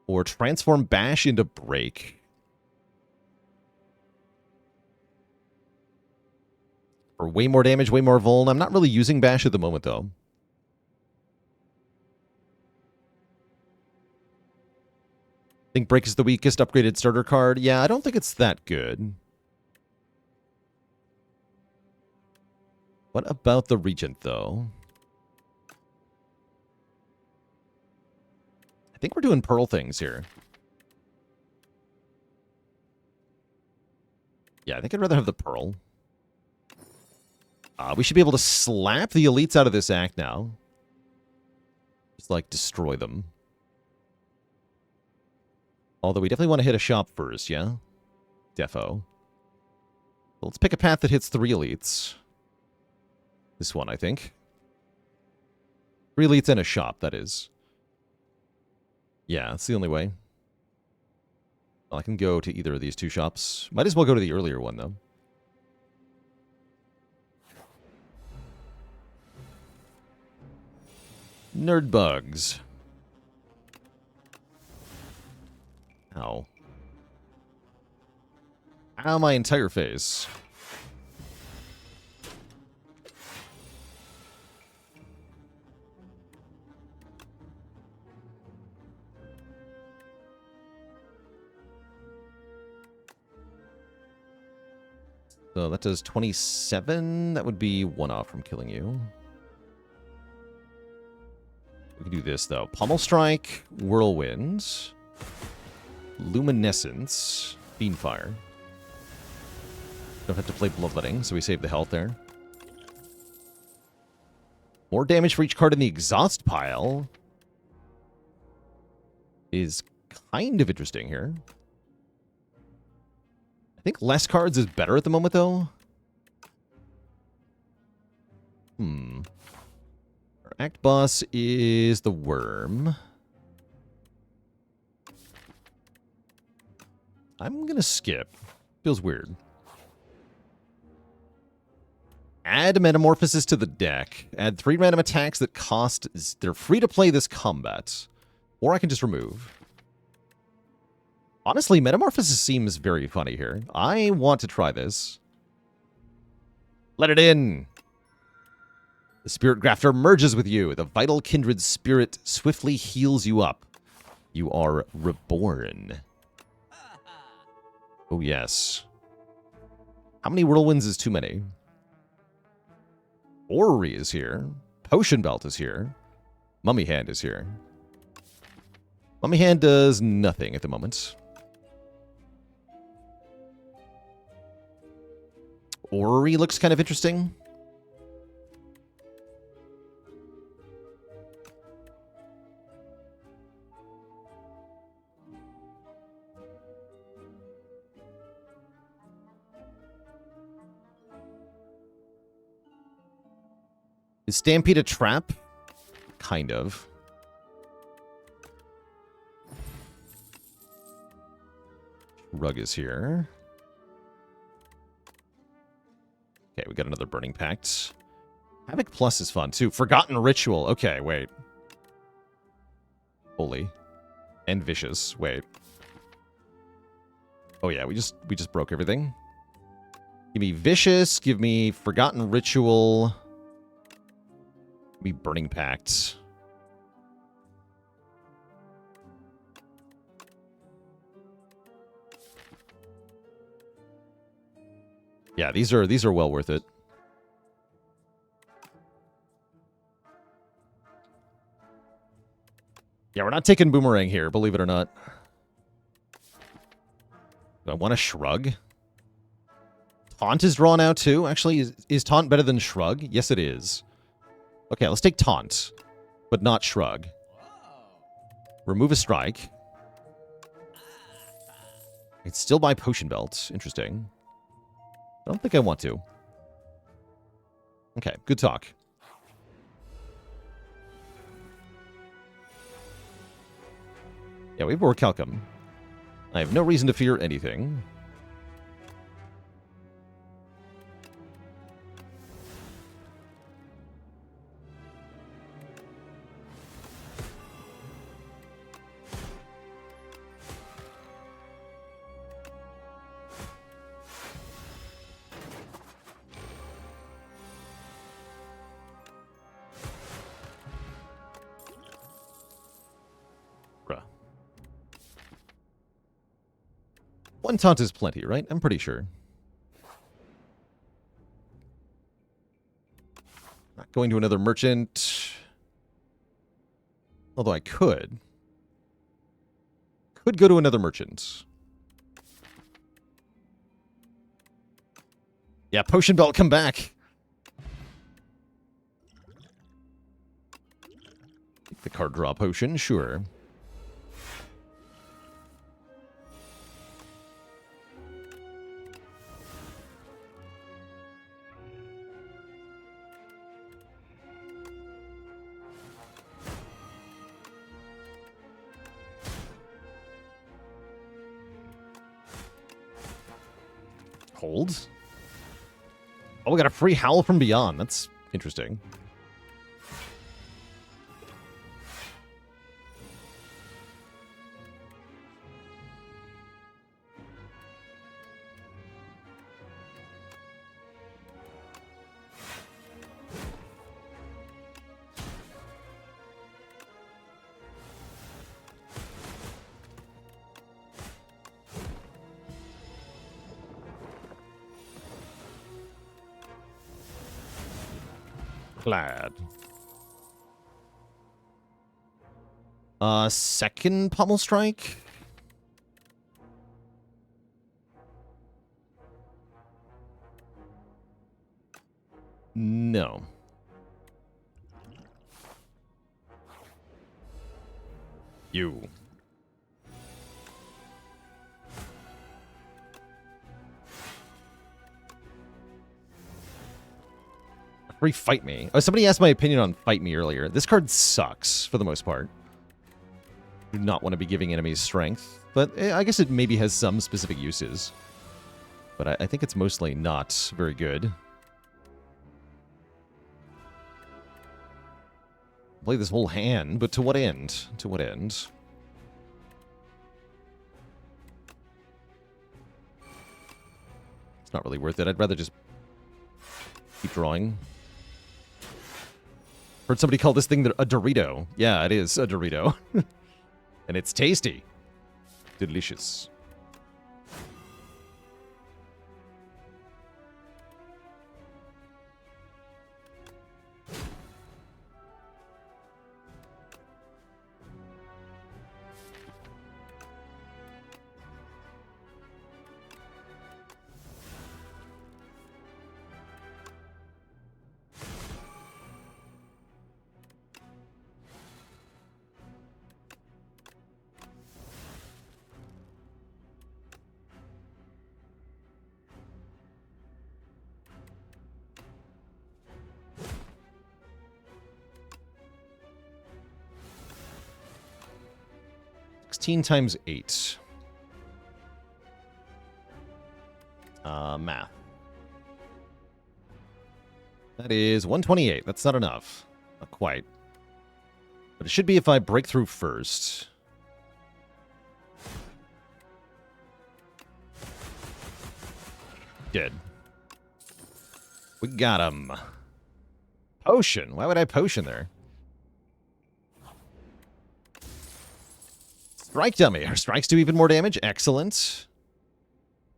Or transform Bash into Break. For way more damage, way more vuln. I'm not really using Bash at the moment, though. I think Break is the weakest upgraded starter card. Yeah, I don't think it's that good. What about the Regent, though? I think we're doing Pearl things here. Yeah, I think I'd rather have the Pearl. We should be able to slap the elites out of this act now. Just, like, destroy them. Although we definitely want to hit a shop first, yeah? Defo. Well, let's pick a path that hits 3 elites. This one, I think. 3 elites and a shop, that is. Yeah, that's the only way. Well, I can go to either of these 2 shops. Might as well go to the earlier one, though. Nerd bugs. Ow. Ow, my entire face. So that does 27. That would be 1 off from killing you. We can do this, though. Pommel Strike, Whirlwind, Luminescence, Beanfire. Don't have to play Bloodletting, so we save the health there. More damage for each card in the exhaust pile is kind of interesting here. I think less cards is better at the moment, though. Our act boss is the Worm. I'm gonna skip. Feels weird. Add Metamorphosis to the deck. Add 3 random attacks that cost... They're free to play this combat. Or I can just remove. Honestly, Metamorphosis seems very funny here. I want to try this. Let it in! The Spirit Grafter merges with you. The Vital Kindred Spirit swiftly heals you up. You are reborn. Oh, yes. How many Whirlwinds is too many? Orrery is here. Potion Belt is here. Mummy Hand is here. Mummy Hand does nothing at the moment. Orrery looks kind of interesting. Is Stampede a trap? Kind of. Rug is here. Okay, we got another Burning Pact. Havoc Plus is fun, too. Forgotten Ritual. Okay, wait. Holy. And Vicious. Wait. Oh, yeah, we just broke everything. Give me Vicious. Give me Forgotten Ritual. Give me Burning Pact. Yeah, these are well worth it. Yeah, we're not taking Boomerang here, believe it or not. Do I want to Shrug? Taunt is drawn out too. Actually, is Taunt better than Shrug? Yes, it is. Okay, let's take Taunt, but not Shrug. Remove a strike. It's still by Potion Belt. Interesting. I don't think I want to. Okay, good talk. Yeah, we have Orichalcum. I have no reason to fear anything. One taunt is plenty, right? I'm pretty sure. Not going to another merchant. Although I could. Could go to another merchant. Yeah, Potion Belt, come back. Take the card draw potion, sure. Hold. Oh, we got a free Howl from Beyond. That's interesting. Glad. Second Pommel Strike? No. You. Free Fight Me. Oh, somebody asked my opinion on Fight Me earlier. This card sucks, for the most part. Do not want to be giving enemies strength. But I guess it maybe has some specific uses. But I think it's mostly not very good. Play this whole hand, but to what end? To what end? It's not really worth it. I'd rather just keep drawing. Heard somebody call this thing a Dorito. Yeah, it is a Dorito. And it's tasty. Delicious. Times 8. Math. That is 128. That's not enough. Not quite. But it should be if I break through first. Dead. We got him. Potion. Why would I potion there? Strike dummy. Our strikes do even more damage. Excellent.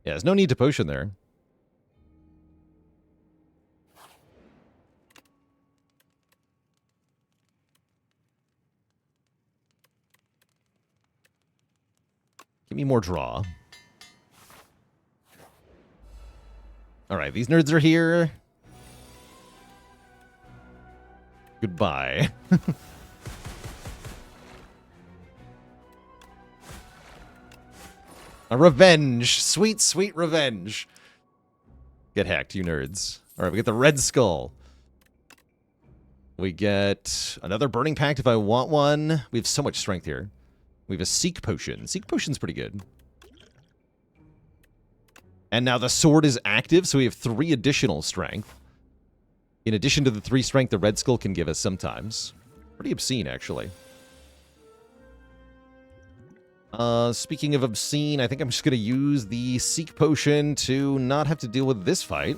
Yeah, there's no need to potion there. Give me more draw. Alright, these nerds are here. Goodbye. A revenge. Sweet, sweet revenge. Get hacked, you nerds. Alright, we get the Red Skull. We get another Burning Pact if I want one. We have so much strength here. We have a Seek Potion. Seek Potion's pretty good. And now the sword is active, so we have 3 additional strength. In addition to the 3 strength the Red Skull can give us sometimes. Pretty obscene, actually. Speaking of obscene, I think I'm just going to use the Seek Potion to not have to deal with this fight.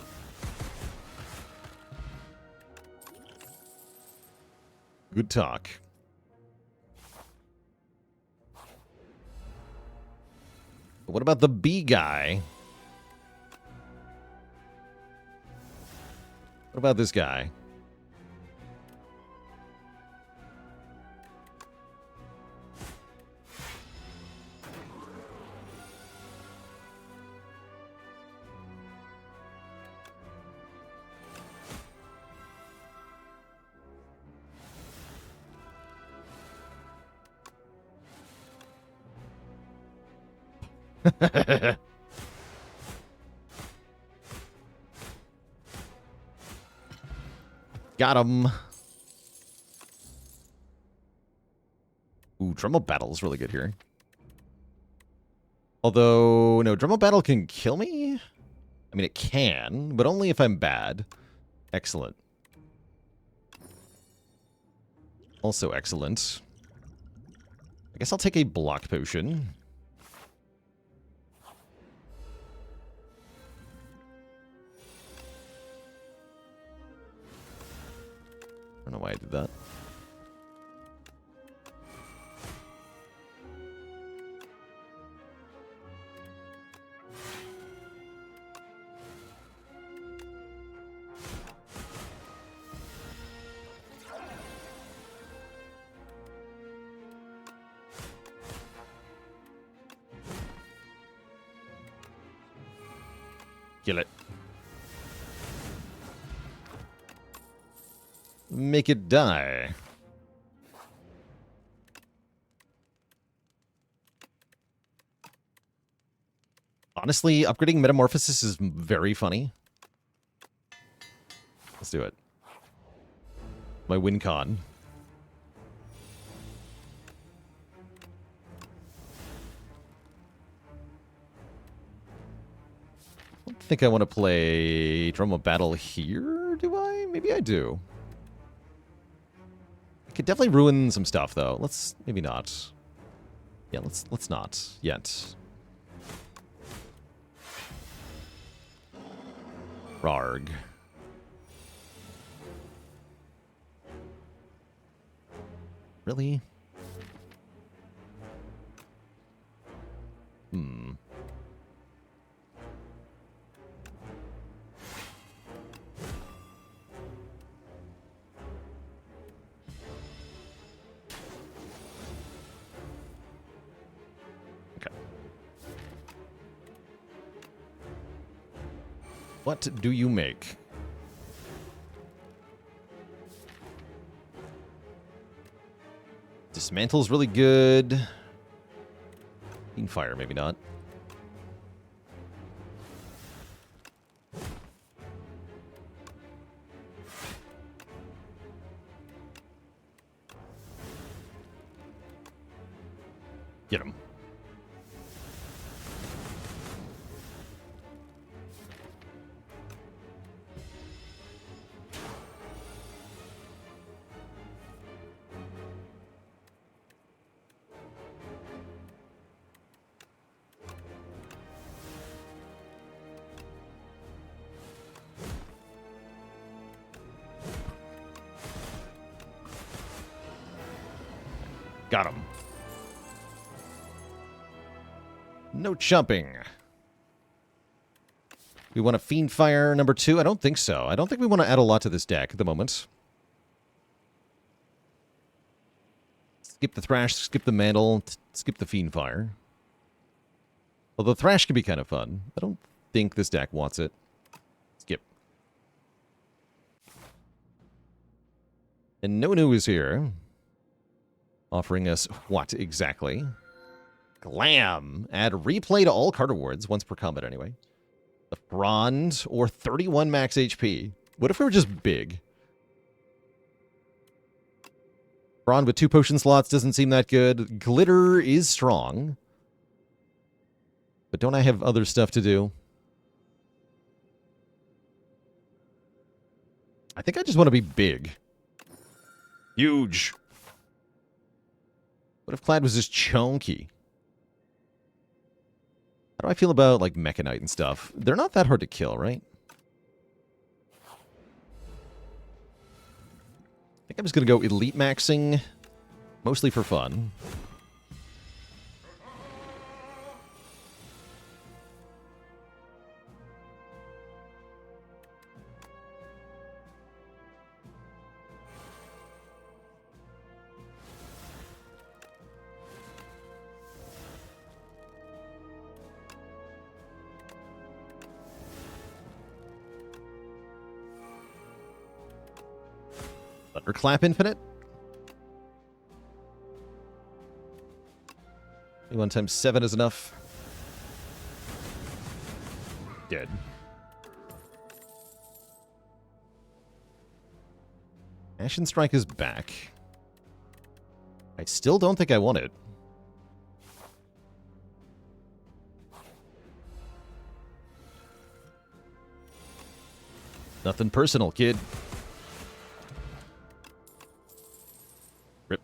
Good talk. What about the bee guy? What about this guy? Got him. Ooh, Drum of Battle is really good here. Although, no, Drum of Battle can kill me? I mean, it can, but only if I'm bad. Excellent. Also excellent. I guess I'll take a block potion. I don't know why I did that. Kill it. Make it die. Honestly, upgrading Metamorphosis is very funny. Let's do it. My win con. I don't think I want to play Drum of Battle here, do I? Maybe I do. Could definitely ruin some stuff, though. Let's maybe not. Yeah, let's not yet. Rarg. Really? Hmm. What do you make? Dismantle's really good. Fire, maybe not. Get him. Got him. No jumping. We want a Fiend Fire number 2? I don't think so. I don't think we want to add a lot to this deck at the moment. Skip the Thrash, skip the Mantle, skip the Fiend Fire. Although Thrash can be kind of fun. I don't think this deck wants it. Skip. And Nonu is here. Offering us what exactly? Glam. Add replay to all card awards, once per combat anyway. The Frond, or 31 max HP. What if we were just big? Brawn with 2 potion slots doesn't seem that good. Glitter is strong. But don't I have other stuff to do? I think I just want to be big. Huge. What if Clad was just chunky? How do I feel about, like, Mechanite and stuff? They're not that hard to kill, right? I think I'm just going to go elite maxing, mostly for fun. Thunderclap Infinite? 1 times 7 is enough. Dead. Ashen Strike is back. I still don't think I want it. Nothing personal, kid. Rip.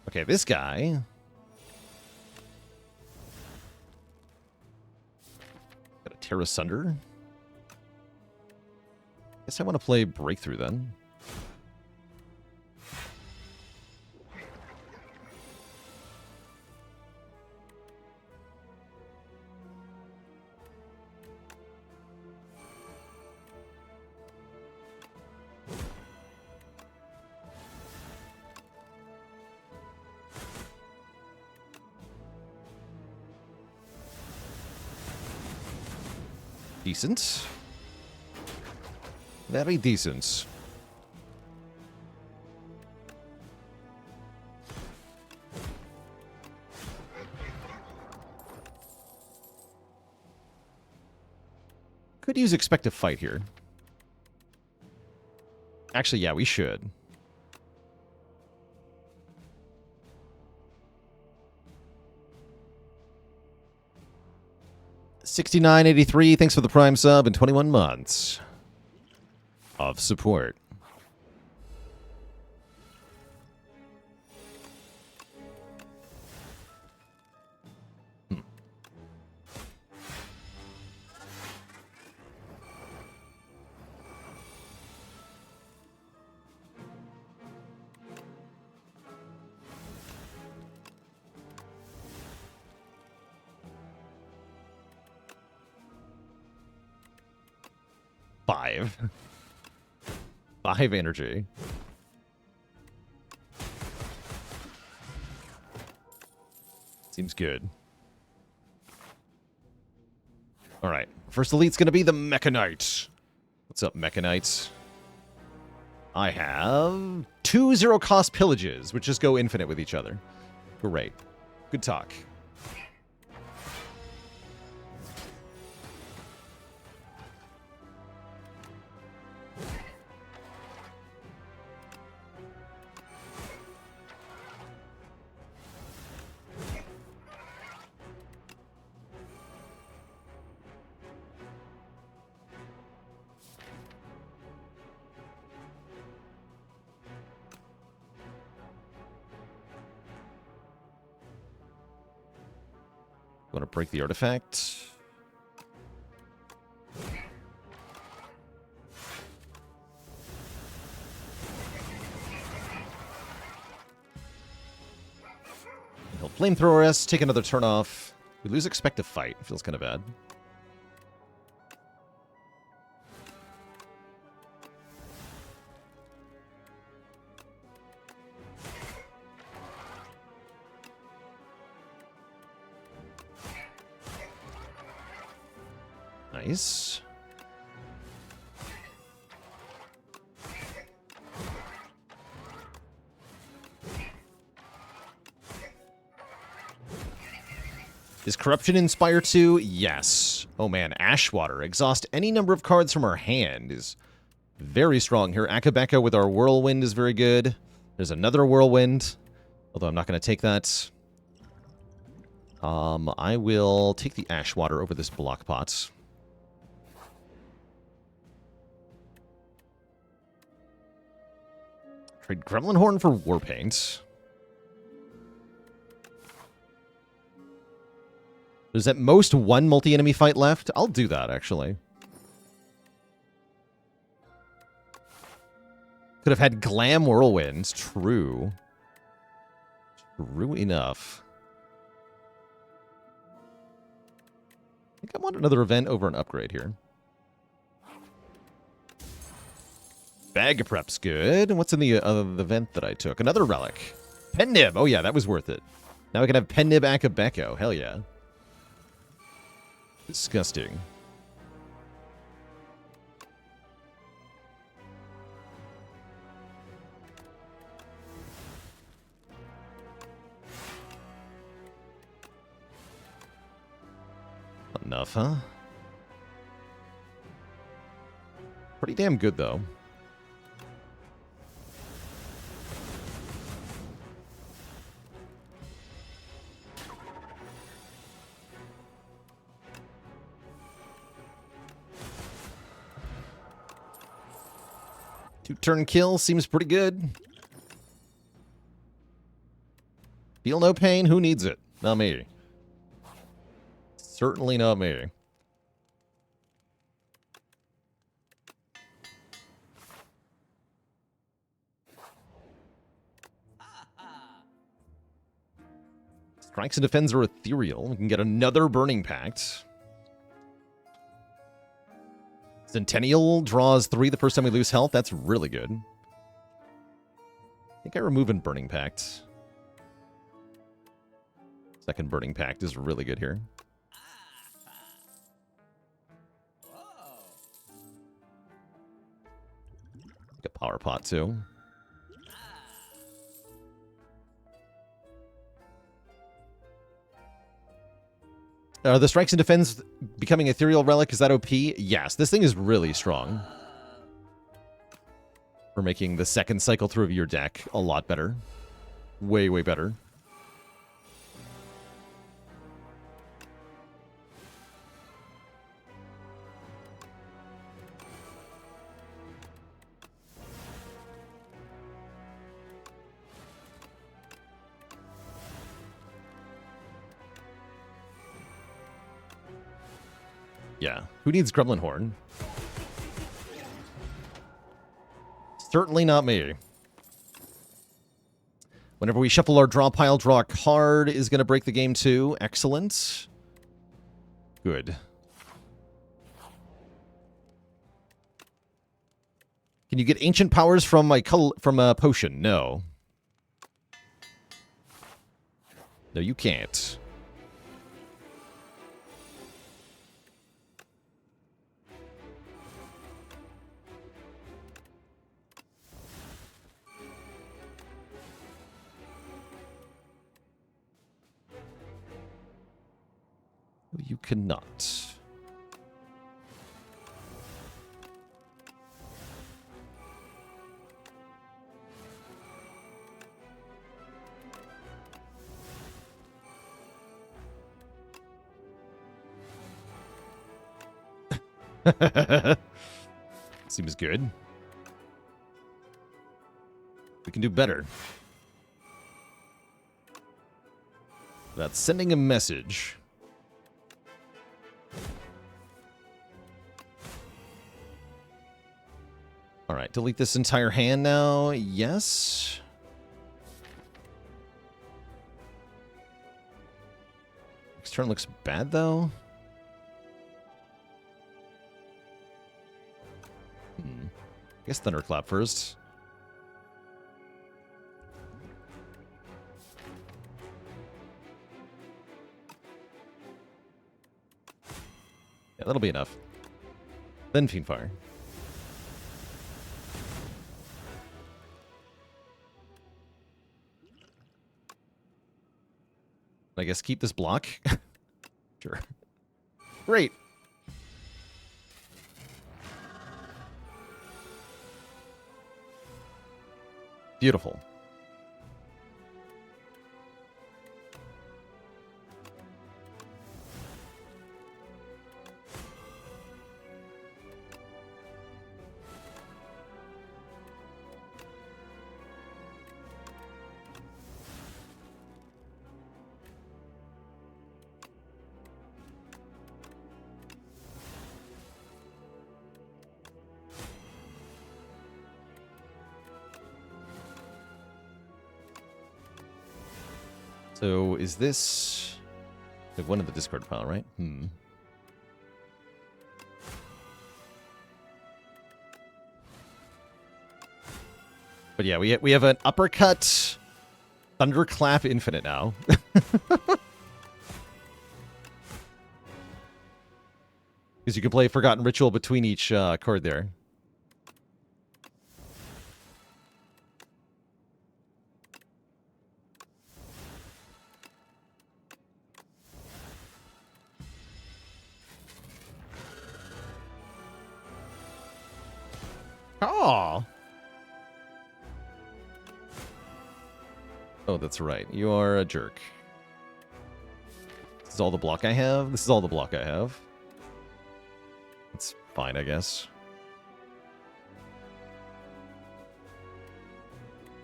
Okay, this guy. Got a Tear Asunder. Guess I want to play Breakthrough then. Decent. Very decent. Could use Expect to Fight here. Actually, yeah, we should. $69.83, thanks for the Prime sub and 21 months of support. Five energy. Seems good. Alright. First elite's gonna be the Mechanite. What's up, Mechanites? I have 2 0-cost pillages, which just go infinite with each other. Great. Good talk. Want to break the artifact? He'll flamethrower us, take another turn off. We lose Expect to Fight. Feels kind of bad. Nice. Is Corruption in Spire 2? Yes. Oh man, Ashwater. Exhaust any number of cards from our hand is Very strong here. Akabeka with our Whirlwind is very good. There's another Whirlwind, although I'm not going to take that. I will take the Ash Water over this Block Pot. Trade Gremlin Horn for Warpaint. There's at most one multi-enemy fight left. I'll do that, actually. Could have had Glam Whirlwinds. True. True enough. I think I want another event over an upgrade here. Bag of Prep's good. What's in the event that I took? Another relic. Pennib. Oh, yeah, that was worth it. Now we can have Pennib Akabeko. Hell yeah. Disgusting. Enough, huh? Pretty damn good, though. Two-turn kill seems pretty good. Feel no pain? Who needs it? Not me. Certainly not me. Strikes and defends are ethereal. We can get another Burning Pact. Centennial draws 3 the first time we lose health. That's really good. I think I remove a Burning Pact. Second Burning Pact is really good here. Like a Power Pot, too. Are the Strikes and Defends becoming Ethereal Relic? Is that OP? Yes, this thing is really strong. For making the second cycle through of your deck a lot better. Way, way better. Yeah. Who needs Gremlin Horn? Certainly not me. Whenever we shuffle our draw pile, draw a card is going to break the game too. Excellent. Good. Can you get ancient powers from a potion? No. No, you can't. You cannot. Seems good. We can do better. That's sending a message. All right, delete this entire hand now. Yes. Next turn looks bad, though. I guess Thunderclap first. Yeah, that'll be enough. Then Fiendfire. I guess keep this block. Sure. Great. Beautiful. So is this one in the discard pile, right? But yeah, we have an uppercut thunderclap infinite now. Because you can play Forgotten Ritual between each card there. Oh. Oh, that's right. You are a jerk. This is all the block I have? This is all the block I have. It's fine, I guess.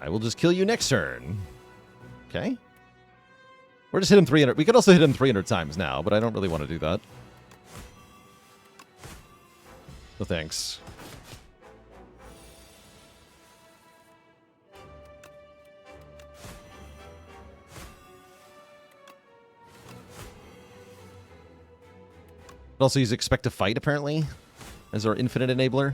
I will just kill you next turn. Okay. We're just hit him 300. We could also hit him 300 times now, but I don't really want to do that. No thanks. Also use Expect to Fight, apparently, as our infinite enabler.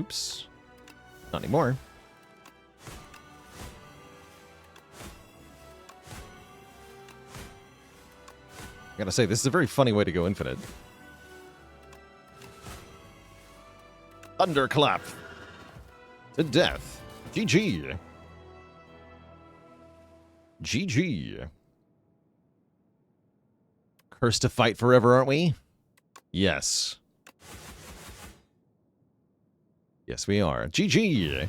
Oops. Not anymore. I gotta say, this is a very funny way to go infinite. Thunderclap. To death. GG. GG. Cursed to fight forever, aren't we? Yes. Yes, we are. GG.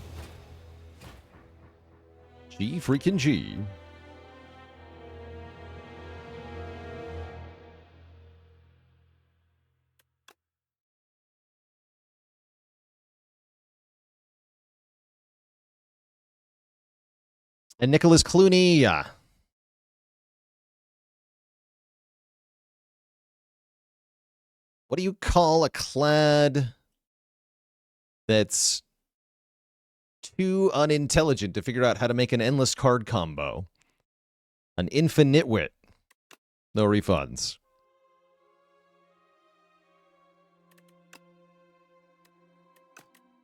G freaking G. And Nicholas Clooney. What do you call a clad that's too unintelligent to figure out how to make an endless card combo? An infinite wit. No refunds.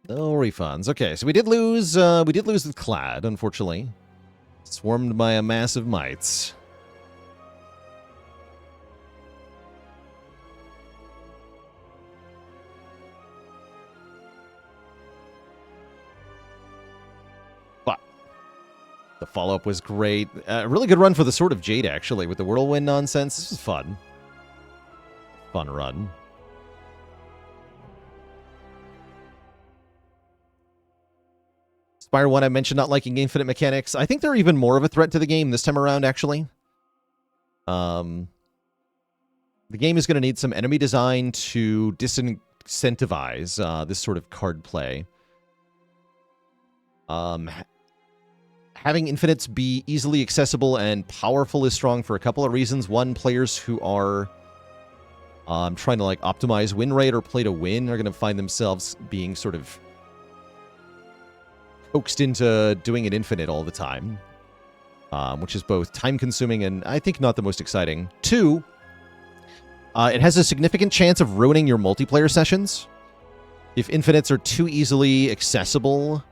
No refunds. Okay, so we did lose the clad, unfortunately. Swarmed by a mass of mites. But the follow-up was great. Really good run for the Sword of Jade, actually, with the Whirlwind nonsense. This was fun. Fun run. Spire 1, I mentioned not liking infinite mechanics. I think they're even more of a threat to the game this time around, actually. The game is going to need some enemy design to disincentivize this sort of card play. Having infinites be easily accessible and powerful is strong for a couple of reasons. One, players who are trying to like optimize win rate or play to win are going to find themselves being sort of coaxed into doing an infinite all the time, which is both time-consuming and I think not the most exciting. Two, it has a significant chance of ruining your multiplayer sessions. If infinites are too easily accessible,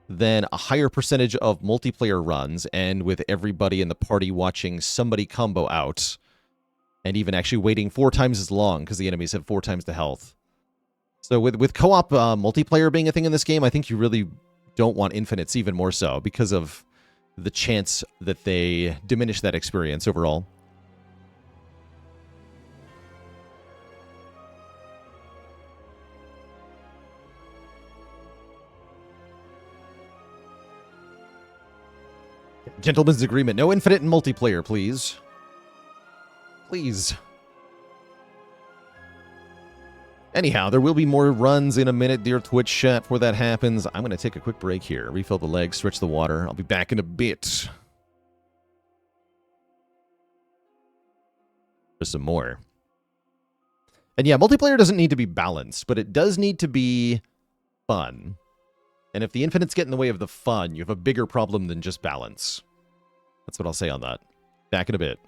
then a higher percentage of multiplayer runs end with everybody in the party watching somebody combo out, and even actually waiting 4 times as long because the enemies have 4 times the health. So with co-op multiplayer being a thing in this game, I think you really don't want infinites even more so because of the chance that they diminish that experience overall. Gentleman's agreement. No infinite in multiplayer, please. Please. Anyhow, there will be more runs in a minute, dear Twitch chat. Before that happens, I'm going to take a quick break here. Refill the legs, stretch the water. I'll be back in a bit. For some more. And yeah, multiplayer doesn't need to be balanced, but it does need to be fun. And if the infinites get in the way of the fun, you have a bigger problem than just balance. That's what I'll say on that. Back in a bit.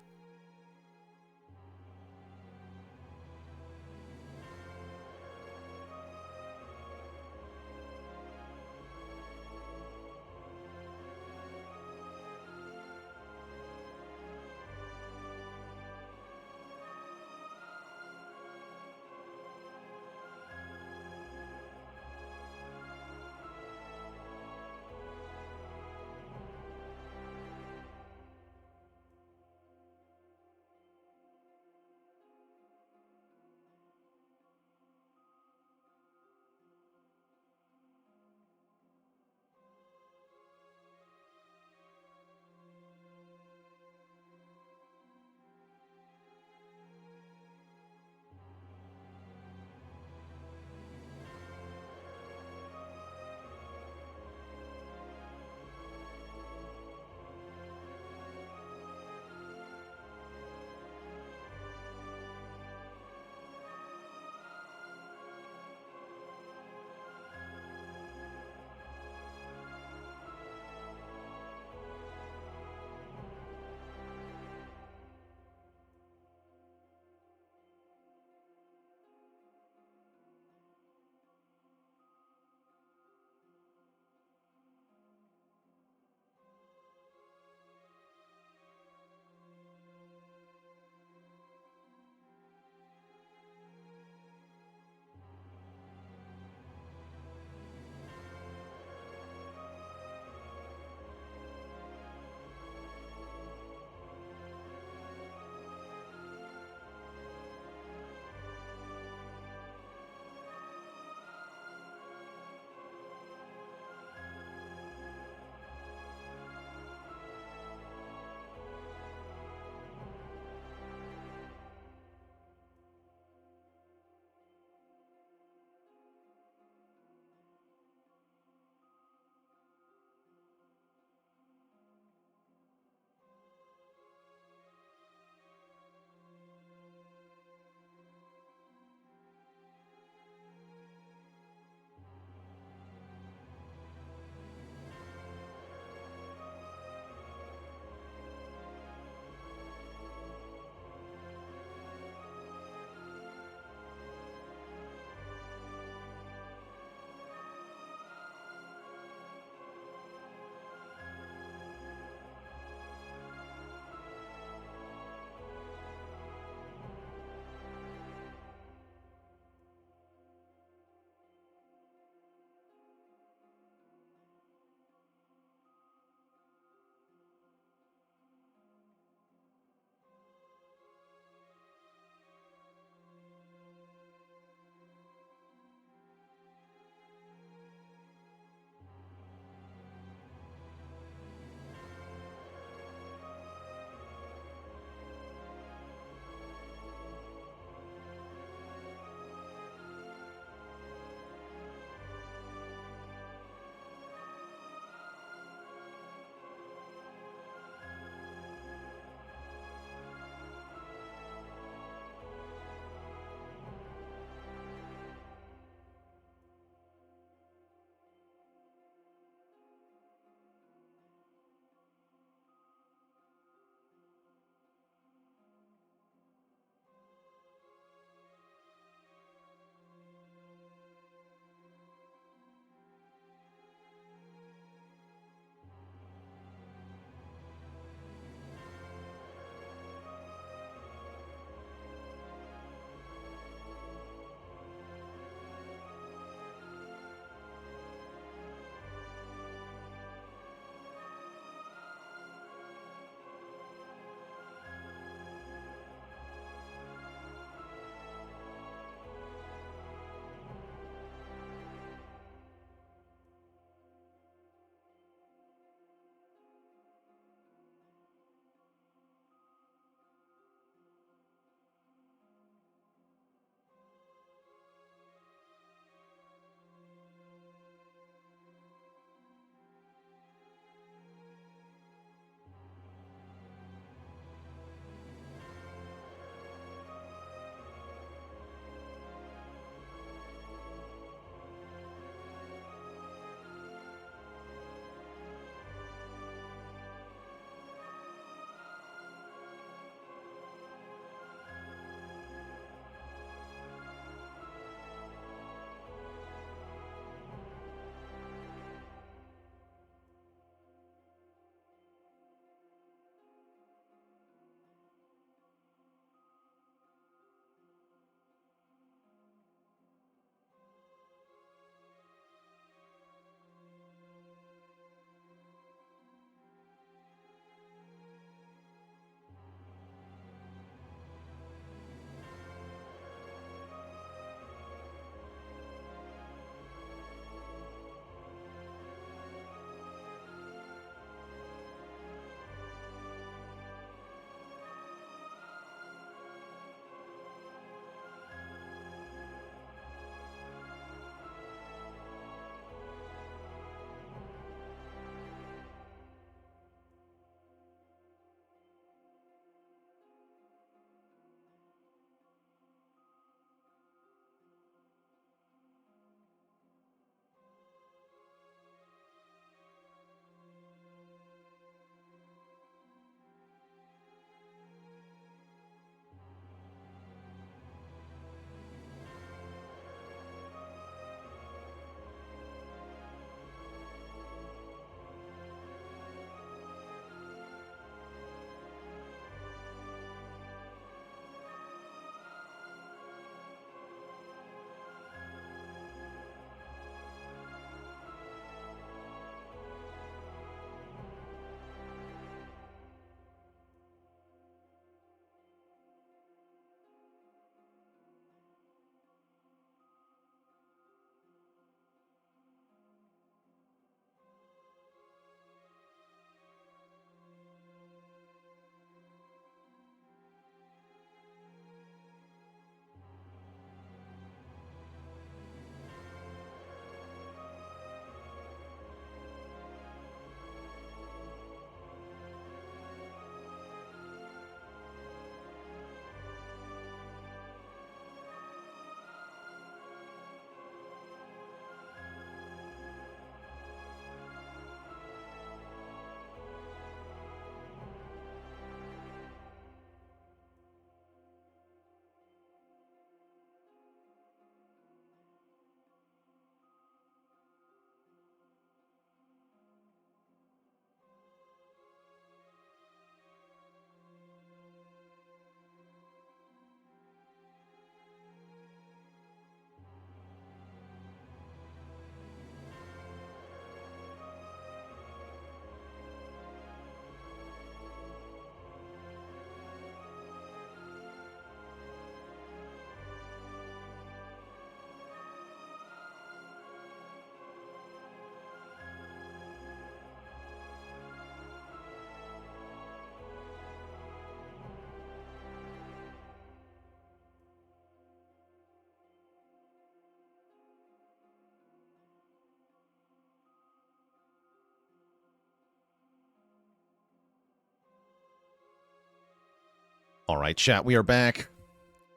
All right, chat, we are back.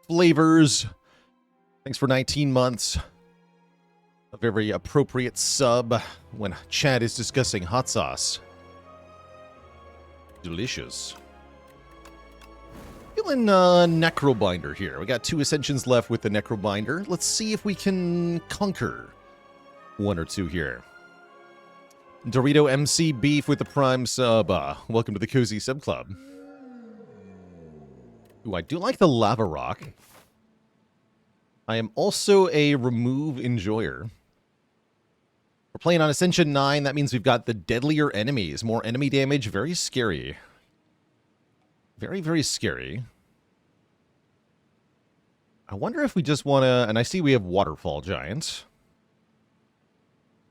Flavors. Thanks for 19 months. A very appropriate sub when chat is discussing hot sauce. Delicious. Feeling Necrobinder here. We got 2 Ascensions left with the Necrobinder. Let's see if we can conquer 1 or 2 here. Dorito MC Beef with the Prime sub. Welcome to the Cozy Sub Club. Ooh, I do like the Lava Rock. I am also a remove enjoyer. We're playing on Ascension 9. That means we've got the deadlier enemies. More enemy damage. Very scary. Very, very scary. I wonder if we just want to... And I see we have Waterfall Giant.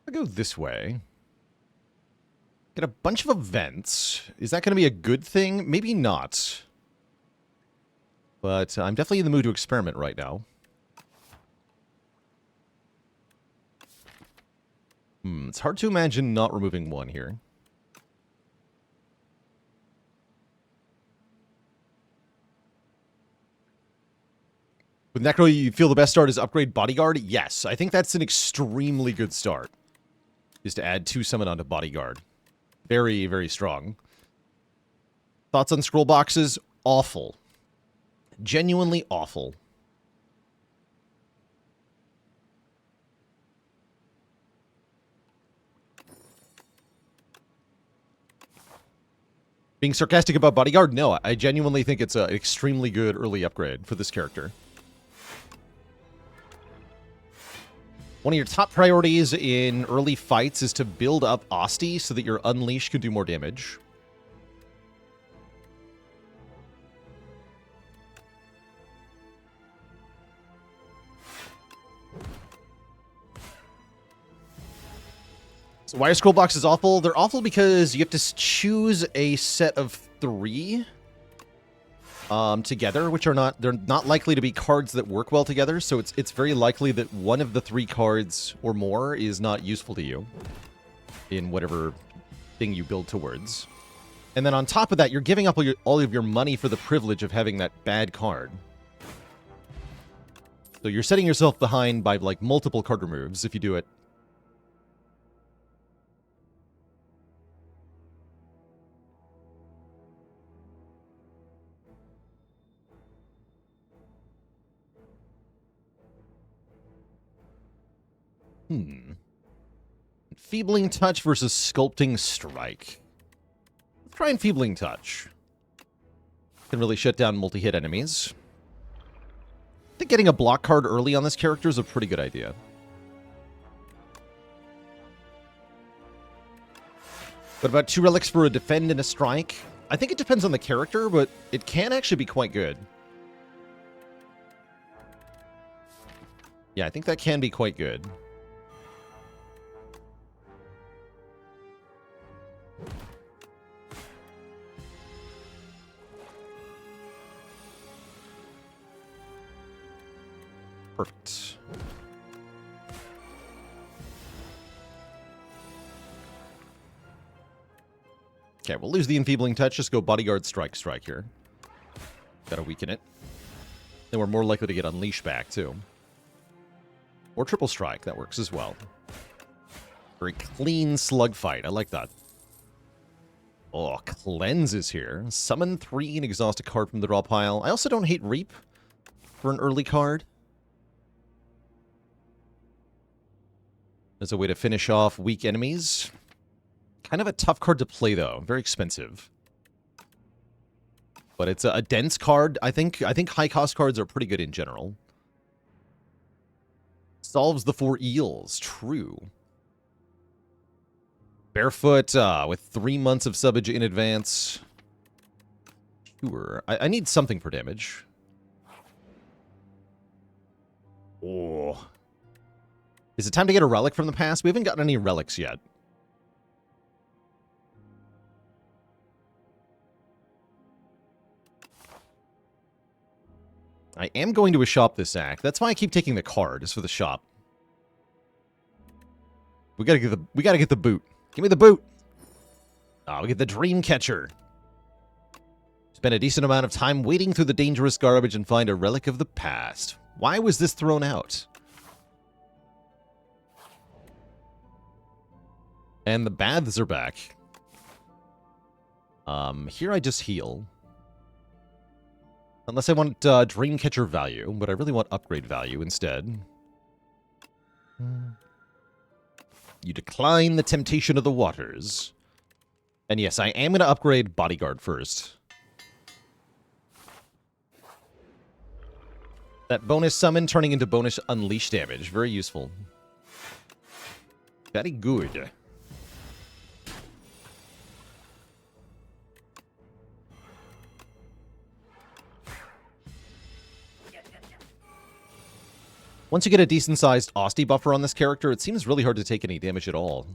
I'll go this way. Get a bunch of events. Is that going to be a good thing? Maybe not. But I'm definitely in the mood to experiment right now. It's hard to imagine not removing 1 here. With Necro, you feel the best start is upgrade Bodyguard? Yes, I think that's an extremely good start. Is to add 2 summon onto Bodyguard. Very, very strong. Thoughts on scroll boxes? Awful. Genuinely awful. Being sarcastic about Bodyguard? No, I genuinely think it's an extremely good early upgrade for this character. One of your top priorities in early fights is to build up Asti so that your Unleash can do more damage. So why are scroll boxes awful? They're awful because you have to choose a set of 3 together, which are they're not likely to be cards that work well together, so it's very likely that one of the 3 cards or more is not useful to you in whatever thing you build towards. And then on top of that, you're giving up all of your money for the privilege of having that bad card. So you're setting yourself behind by like multiple card removes if you do it. Enfeebling Touch versus Sculpting Strike. Let's try Enfeebling Touch. Can really shut down multi-hit enemies. I think getting a block card early on this character is a pretty good idea. What about 2 relics for a defend and a strike? I think it depends on the character, but it can actually be quite good. Yeah, I think that can be quite good. Perfect. Okay, we'll lose the Enfeebling Touch. Just go Bodyguard Strike here. Gotta weaken it. Then we're more likely to get Unleash back, too. Or Triple Strike. That works as well. Very clean slug fight. I like that. Oh, Cleanse is here. Summon 3 and exhaust a card from the draw pile. I also don't hate Reap for an early card. As a way to finish off weak enemies. Kind of a tough card to play, though. Very expensive. But it's a dense card. I think high-cost cards are pretty good in general. Solves the 4 eels. True. Barefoot with 3 months of subbage in advance. Sure. I need something for damage. Oh. Is it time to get a relic from the past? We haven't gotten any relics yet. I am going to a shop this act. That's why I keep taking the card, is for the shop. We gotta get the boot. Give me the boot. Oh, we get the Dream Catcher. Spend a decent amount of time wading through the dangerous garbage and find a relic of the past. Why was this thrown out? And the baths are back. Here I just heal. Unless I want Dreamcatcher value, but I really want upgrade value instead. You decline the temptation of the waters. And yes, I am going to upgrade Bodyguard first. That bonus summon turning into bonus unleash damage. Very useful. Very good. Once you get a decent-sized Austie buffer on this character, it seems really hard to take any damage at all.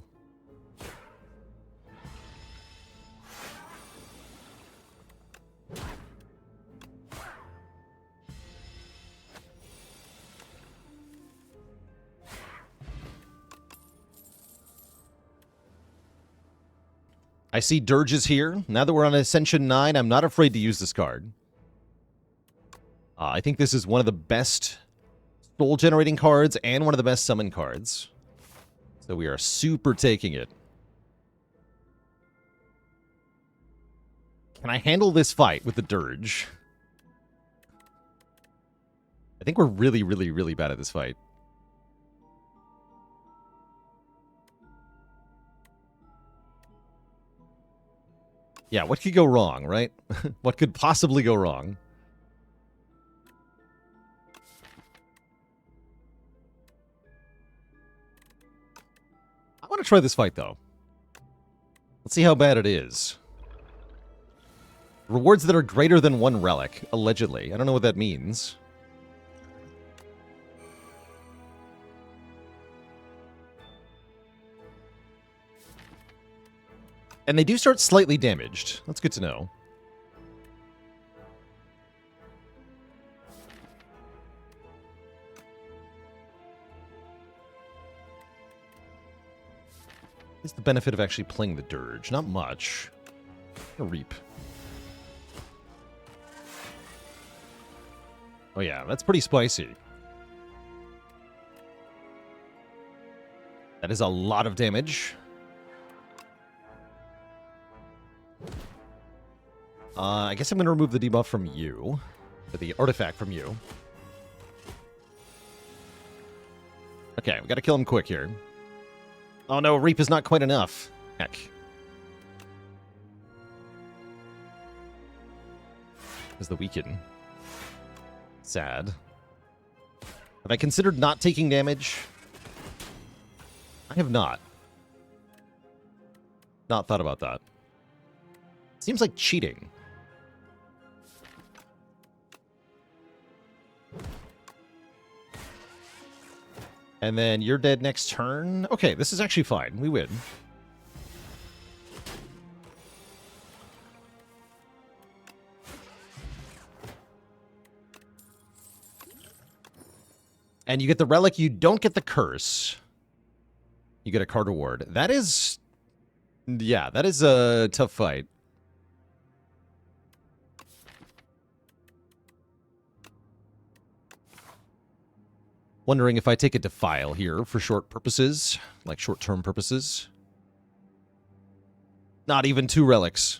I see Dirge is here. Now that we're on Ascension 9, I'm not afraid to use this card. I think this is one of the best soul-generating cards and one of the best summon cards. So we are super taking it. Can I handle this fight with the Dirge? I think we're really, really, really bad at this fight. Yeah, what could go wrong, right? What could possibly go wrong? I want to try this fight, though. Let's see how bad it is. Rewards that are greater than one relic, allegedly. I don't know what that means. And they do start slightly damaged. That's good to know. What's the benefit of actually playing the Dirge? Not much. A Reap. Oh yeah, that's pretty spicy. That is a lot of damage. I guess I'm going to remove the debuff from you. Or the artifact from you. Okay, we got to kill him quick here. Oh no, Reap is not quite enough. Heck. Is the weaken. Sad. Have I considered not taking damage? I have not. Not thought about that. Seems like cheating. And then you're dead next turn. Okay, this is actually fine. We win. And you get the relic, you don't get the curse. You get a card reward. That is... yeah, that is a tough fight. Wondering if I take a Defile here for short purposes, like short-term purposes. Not even 2 relics.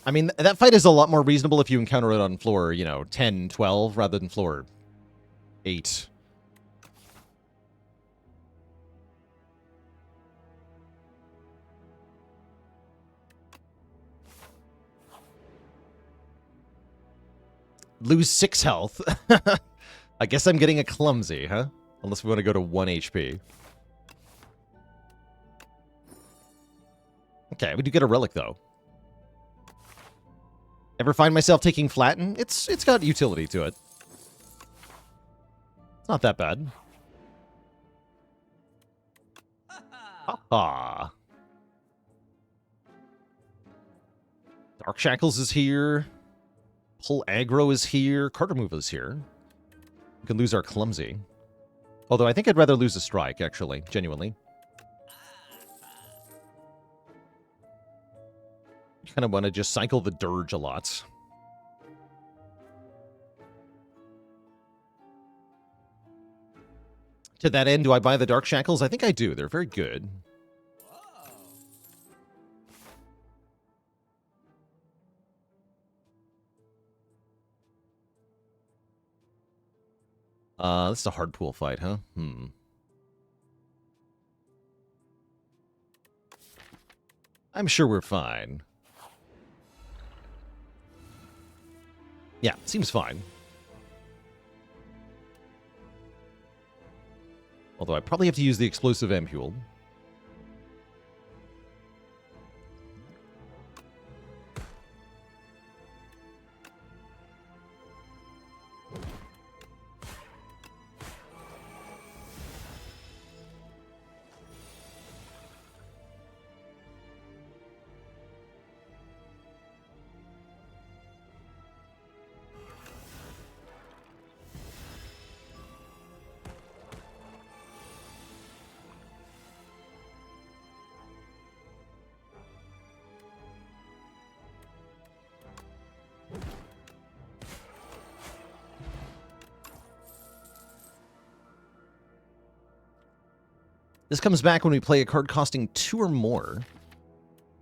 I mean, that fight is a lot more reasonable if you encounter it on floor, you know, 10, 12, rather than floor 8. Lose 6 health. I guess I'm getting a clumsy, huh? Unless we want to go to 1 HP. Okay, we do get a relic, though. Ever find myself taking Flatten? It's got utility to it. It's not that bad. Ha-ha. Dark Shackles is here. Pull Aggro is here. Card removal is here. We can lose our Clumsy. Although I think I'd rather lose a Strike,,, actually. Genuinely. Kind of want to just cycle the dirge a lot. To that end, do I buy the Dark Shackles? I think I do. They're very good. This is a hard pool fight, huh? I'm sure we're fine. Yeah, seems fine. Although I probably have to use the explosive ampule. This comes back when we play a card costing 2 or more,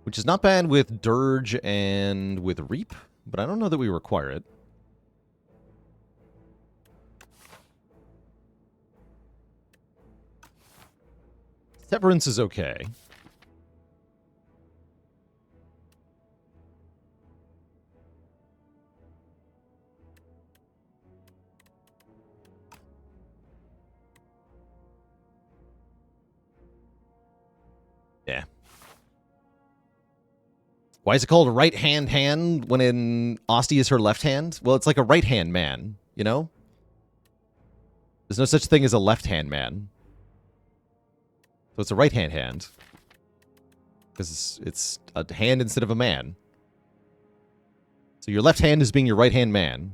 which is not bad with Dirge and with Reap, but I don't know that we require it. Severance is okay. Yeah. Why is it called a right-hand hand when in Asti is her left hand? Well, it's like a right-hand man, you know? There's no such thing as a left-hand man. So it's a right-hand hand. Because it's a hand instead of a man. So your left hand is being your right-hand man.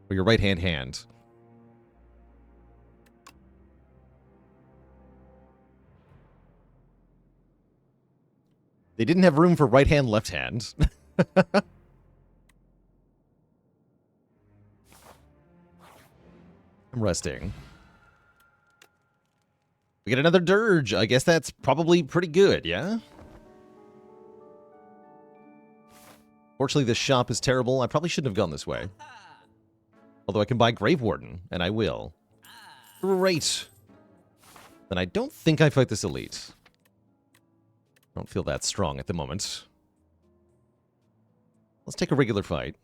Or your right-hand hand. They didn't have room for right hand, left hand. I'm resting. We get another dirge. I guess that's probably pretty good, yeah? Fortunately, this shop is terrible. I probably shouldn't have gone this way. Although I can buy Grave Warden, and I will. Great. Then I don't think I fight this elite. I don't feel that strong at the moment. Let's take a regular fight.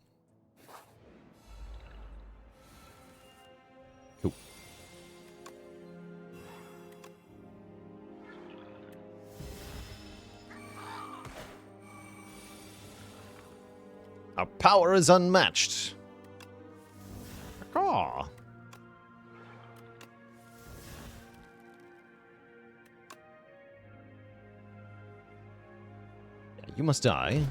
Cool. Our power is unmatched. Caw. You must die.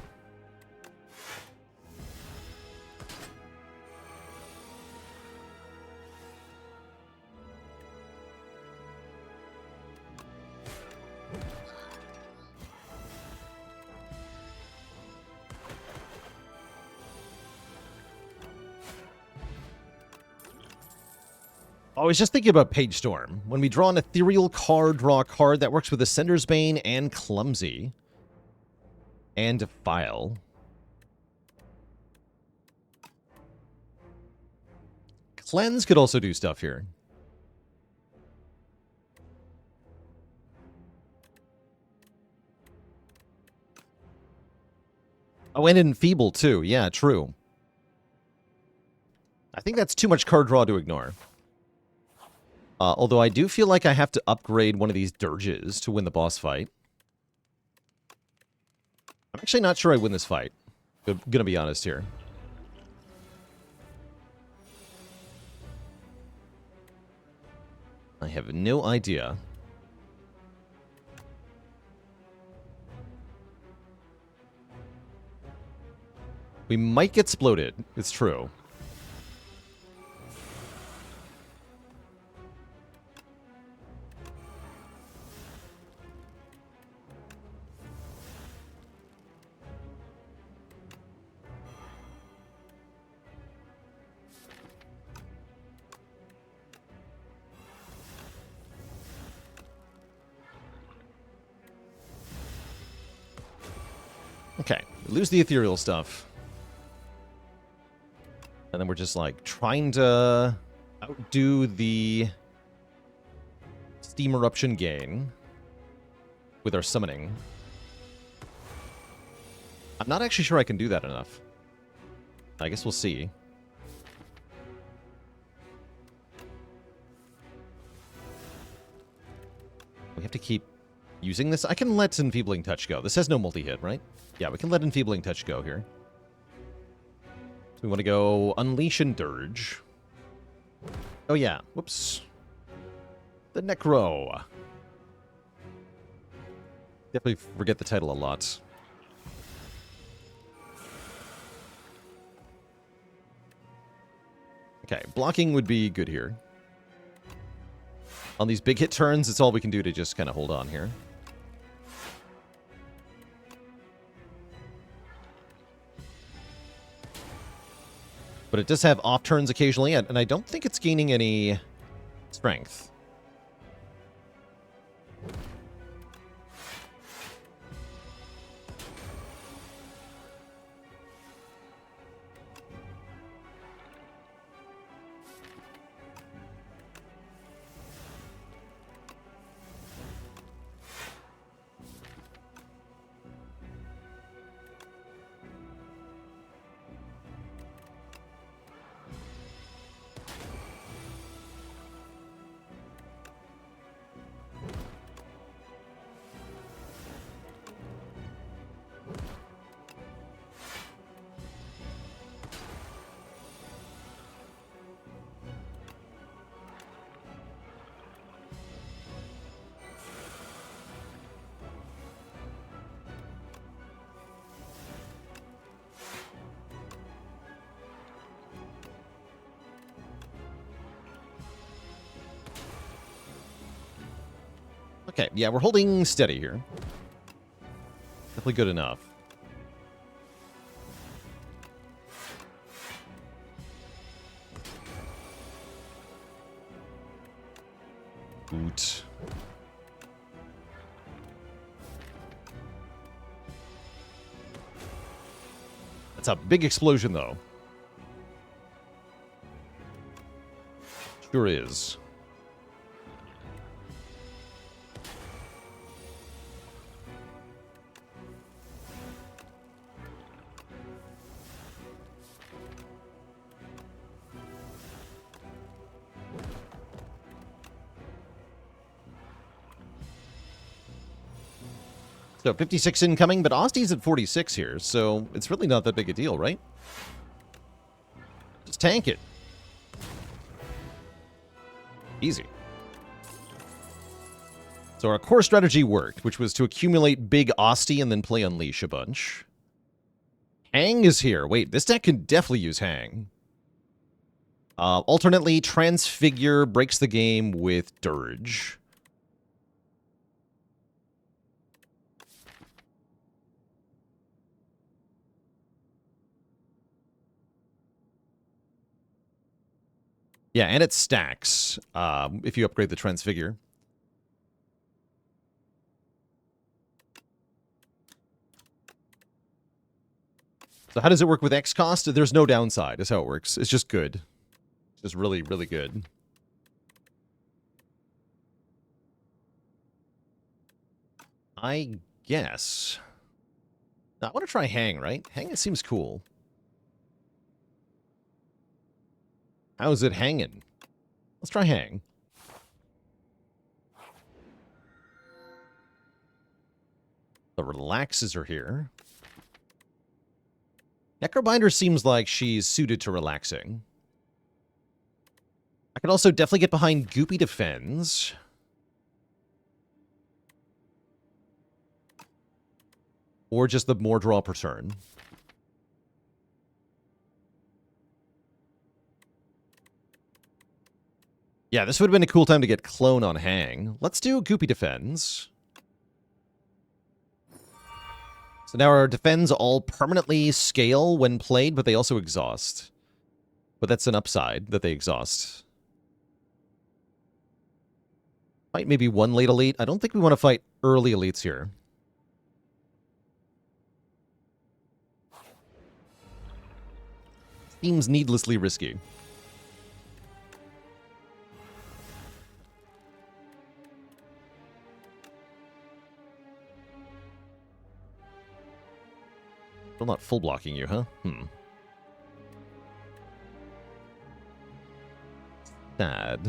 I was just thinking about Page Storm. When we draw an ethereal card, draw a card that works with Ascender's Bane and Clumsy. And Defile. Cleanse could also do stuff here. Oh, and Enfeeble too. Yeah, true. I think that's too much card draw to ignore. Although I do feel like I have to upgrade one of these dirges to win the boss fight. I'm actually not sure I win this fight. I'm gonna be honest here. I have no idea. We might get exploded. It's true. Okay, we lose the ethereal stuff. And then we're just, like, trying to outdo the Steam Eruption gain with our summoning. I'm not actually sure I can do that enough. I guess we'll see. We have to keep using this. I can let Enfeebling Touch go. This has no multi-hit, right? Yeah, we can let Enfeebling Touch go here. So we want to go Unleash and Dirge. Oh yeah, whoops. The Necro. Definitely forget the title a lot. Okay, blocking would be good here. On these big hit turns, it's all we can do to just kind of hold on here. But it does have off turns occasionally, and I don't think it's gaining any strength. Okay, yeah, we're holding steady here. Definitely good enough. Boot. That's a big explosion, though. Sure is. So 56 incoming, but Austy's at 46 here, so it's really not that big a deal, right? Just tank it. Easy. So our core strategy worked, which was to accumulate big Austy and then play Unleash a bunch. Hang is here. Wait, this deck can definitely use Hang. Alternately, Transfigure breaks the game with Dirge. Yeah, and it stacks if you upgrade the Transfigure. So how does it work with X cost? There's no downside, is how it works. It's just good. It's just really, really good. I guess. I want to try Hang, right? Hang, it seems cool. How's it hanging? Let's try Hang. The relaxes are here. Necrobinder seems like she's suited to relaxing. I could also definitely get behind Goopy Defends. Or just the more draw per turn. Yeah, this would have been a cool time to get Clone on Hang. Let's do Goopy Defends. So now our Defends all permanently scale when played, but they also exhaust. But that's an upside, that they exhaust. Fight maybe one late elite. I don't think we want to fight early elites here. Seems needlessly risky. Still not full blocking you, huh? Sad.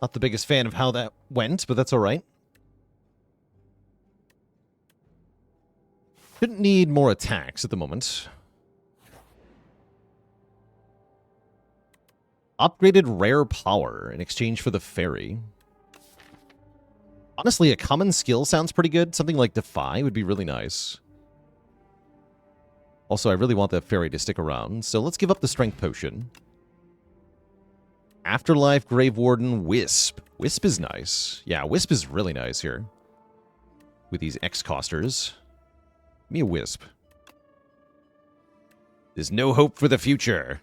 Not the biggest fan of how that went, but that's all right. Shouldn't need more attacks at the moment. Upgraded rare power in exchange for the fairy. Honestly, a common skill sounds pretty good. Something like Defy would be really nice. Also, I really want that fairy to stick around, so let's give up the strength potion. Afterlife, Grave Warden, Wisp. Wisp is nice. Yeah, Wisp is really nice here. With these X-costers. Give me a Wisp. There's no hope for the future.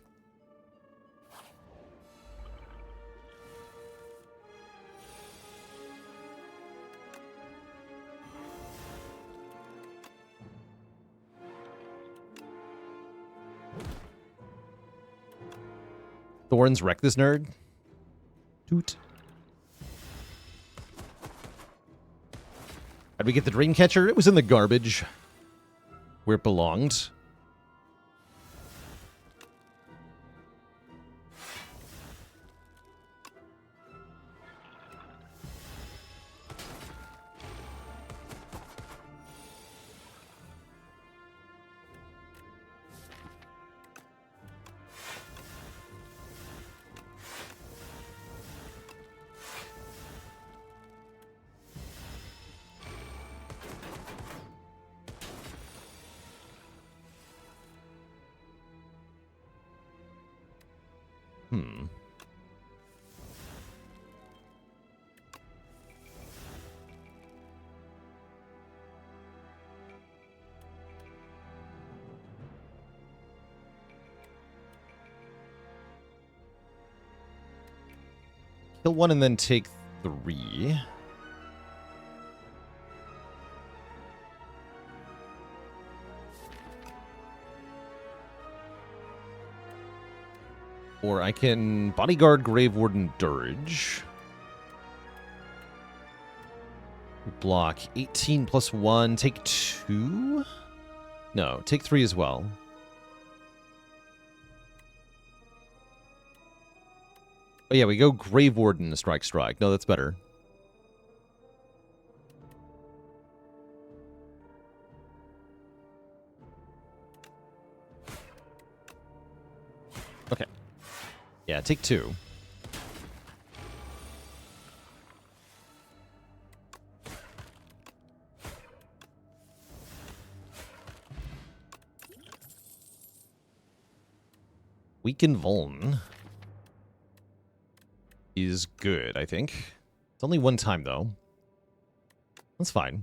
Thorns wreck this nerd. Toot. How'd we get the Dreamcatcher? It was in the garbage. Where it belonged. Kill one and then take 3. Or I can Bodyguard, Grave Warden, Dirge. Block 18 plus 1. Take 2? No, take 3 as well. Oh yeah, we go Grave Warden, Strike. No, that's better. Okay. Yeah, take 2. Weaken Vuln is good, I think. It's only one time, though. That's fine.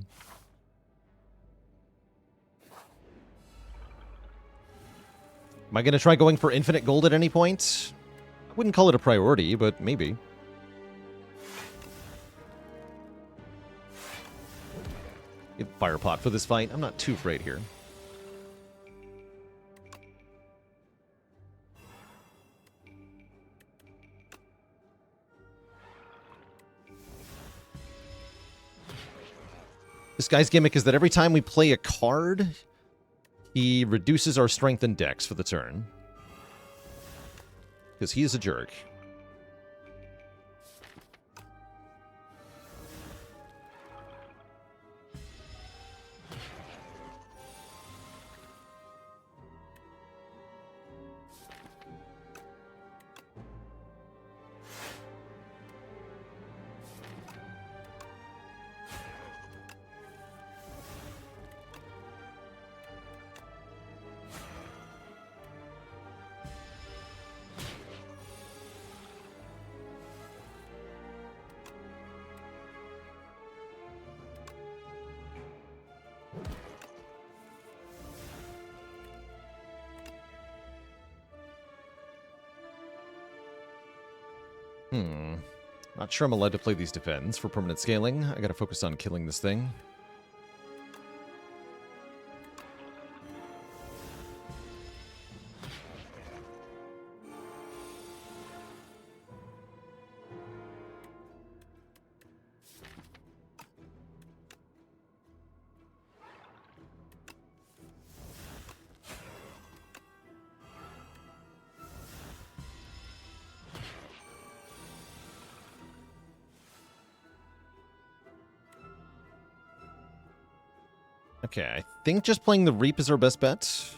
Am I going to try going for infinite gold at any point? I wouldn't call it a priority, but maybe. Give Fire Pot for this fight. I'm not too afraid here. This guy's gimmick is that every time we play a card, he reduces our strength and dex for the turn. Because he is a jerk. Not sure I'm allowed to play these defends for permanent scaling. I gotta focus on killing this thing. Okay, I think just playing the Reap is our best bet.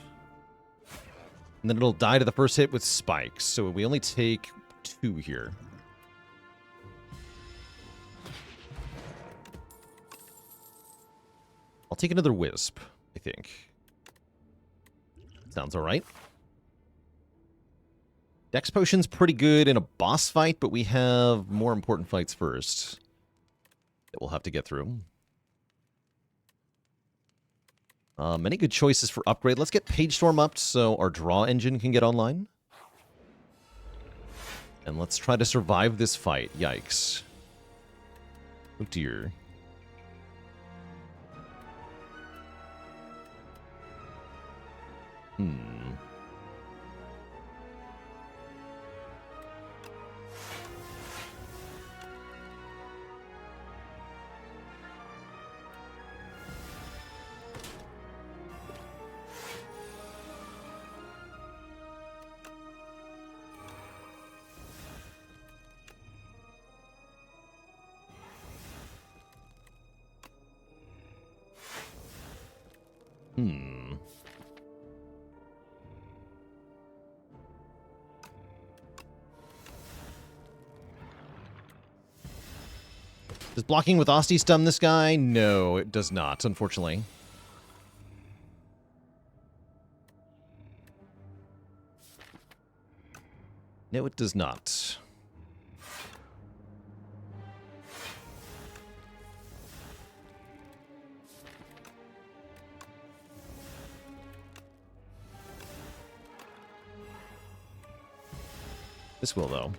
And then it'll die to the first hit with spikes, so we only take 2 here. I'll take another Wisp, I think. Sounds alright. Dex Potion's pretty good in a boss fight, but we have more important fights first that we'll have to get through. Many good choices for upgrade. Let's get Page Storm up so our draw engine can get online. And let's try to survive this fight. Yikes. Oh dear. Does blocking with Osti stun this guy? No, it does not, unfortunately. No, it does not. This will, though.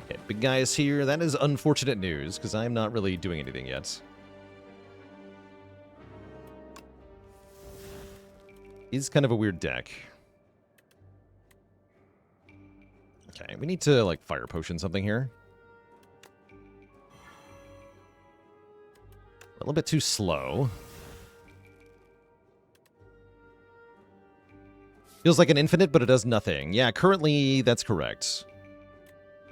Okay, big guy is here. That is unfortunate news, because I'm not really doing anything yet. Is kind of a weird deck. Okay, we need to, like, Fire Potion something here. A little bit too slow. Feels like an infinite, but it does nothing. Yeah, currently, that's correct.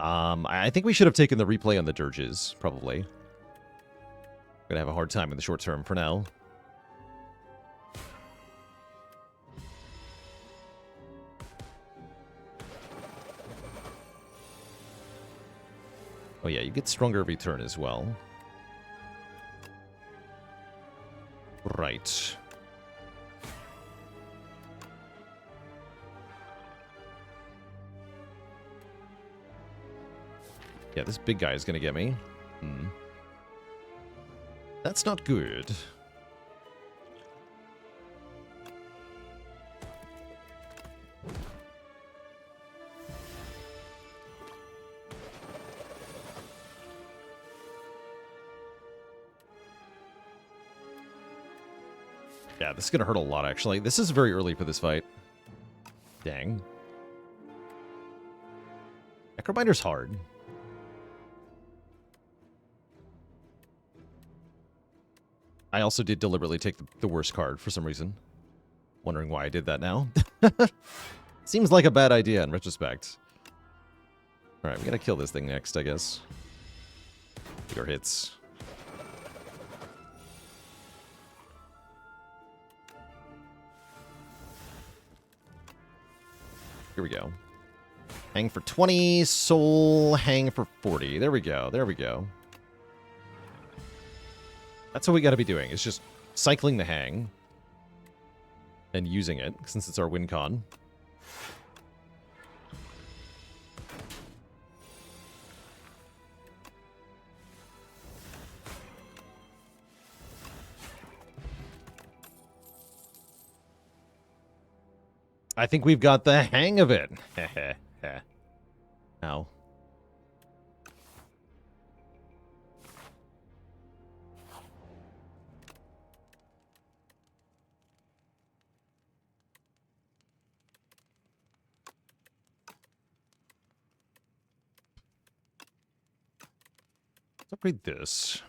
I think we should have taken the replay on the dirges, probably. Gonna have a hard time in the short term for now. Oh yeah, you get stronger every turn as well. Right. Yeah, this big guy is going to get me. That's not good. Yeah, this is going to hurt a lot, actually. This is very early for this fight. Dang. Necrobinder's hard. I also did deliberately take the worst card for some reason. Wondering why I did that now. Seems like a bad idea in retrospect. Alright, we gotta kill this thing next, I guess. Take our hits. Here we go. Hang for 20, soul, hang for 40. There we go, there we go. That's what we got to be doing, is just cycling the hang and using it, since it's our win con. I think we've got the hang of it. Ow. Let's upgrade this.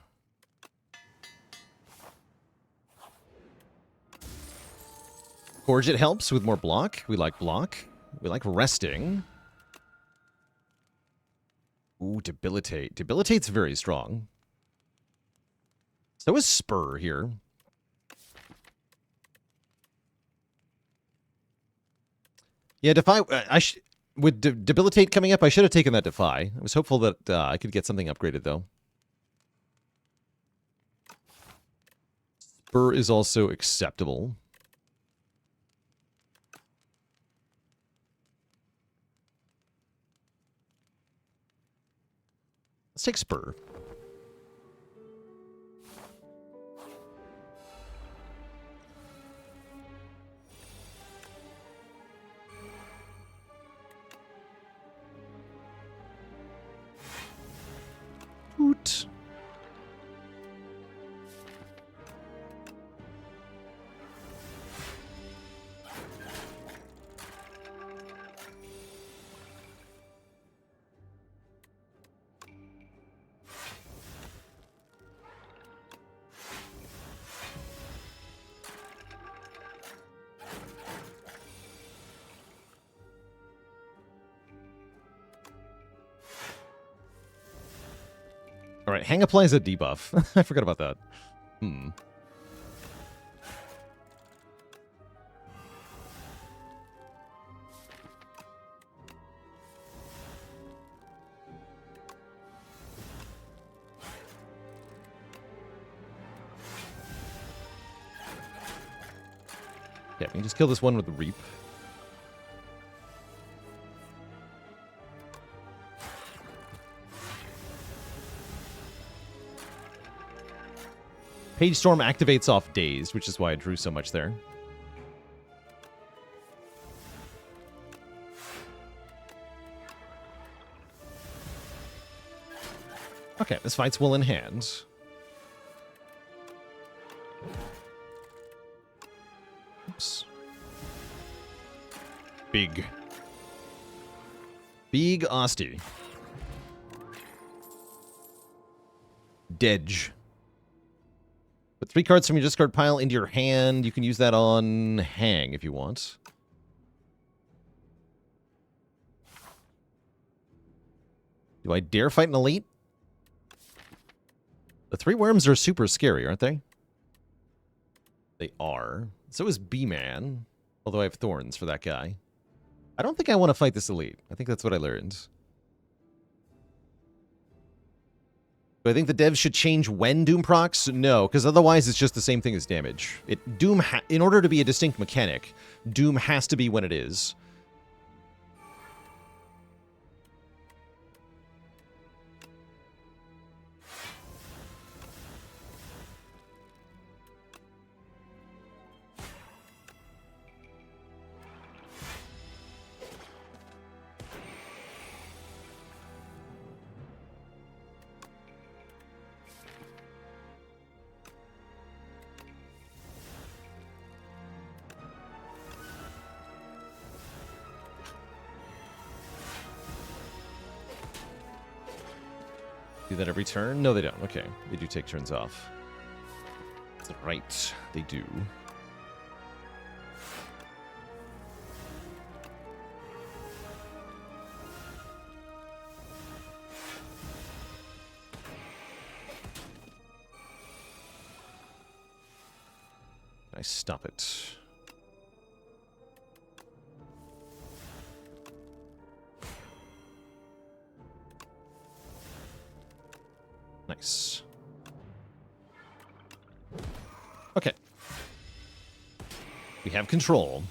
Forge, it helps with more block. We like block. We like resting. Ooh, debilitate. Debilitate's very strong. So is Spur here. Yeah, Defy. With Debilitate coming up, I should have taken that Defy. I was hopeful that I could get something upgraded, though. Spur is also acceptable. Let's take Spur. Hoot. All right, hang applies a debuff. I forgot about that. Yeah, we can just kill this one with the Reap. Page Storm activates off Dazed, which is why I drew so much there. Okay, this fight's well in hand. Oops. Big Osty. Dedge. Put 3 cards from your discard pile into your hand. You can use that on Hang if you want. Do I dare fight an elite? The 3 worms are super scary, aren't they? They are. So is B-Man. Although I have thorns for that guy. I don't think I want to fight this elite. I think that's what I learned. Do I think the devs should change when Doom procs? No, because otherwise it's just the same thing as damage. In order to be a distinct mechanic, Doom has to be when it is. Do that every turn? No, they don't. Okay. They do take turns off. That's right. They do. I stop it. Nice. Okay. We have control.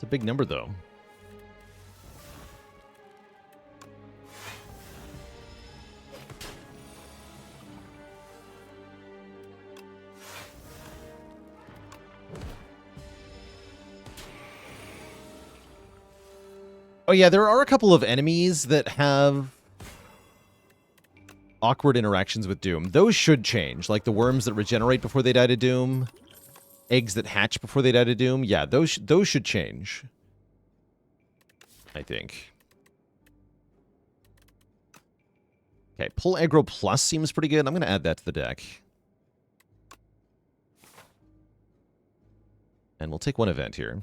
It's a big number, though. Oh yeah, there are a couple of enemies that have awkward interactions with Doom. Those should change, like the worms that regenerate before they die to Doom, eggs that hatch before they die to Doom. Yeah, those should change, I think. Okay, pull aggro plus seems pretty good. I'm going to add that to the deck. And we'll take one event here.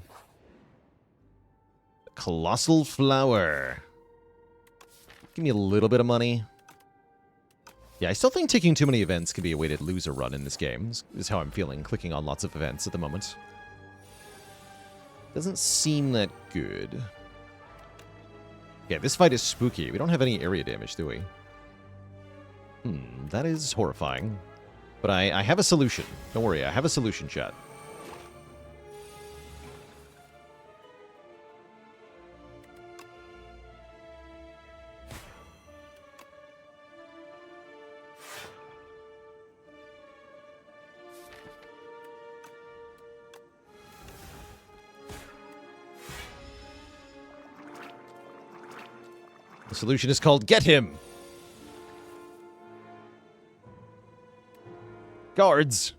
Colossal Flower. Give me a little bit of money. Yeah, I still think taking too many events can be a way to lose a run in this game, is how I'm feeling, clicking on lots of events at the moment. Doesn't seem that good. Yeah, this fight is spooky. We don't have any area damage, do we? That is horrifying. But I have a solution. Don't worry, I have a solution, chat. The solution is called Get Him! Guards!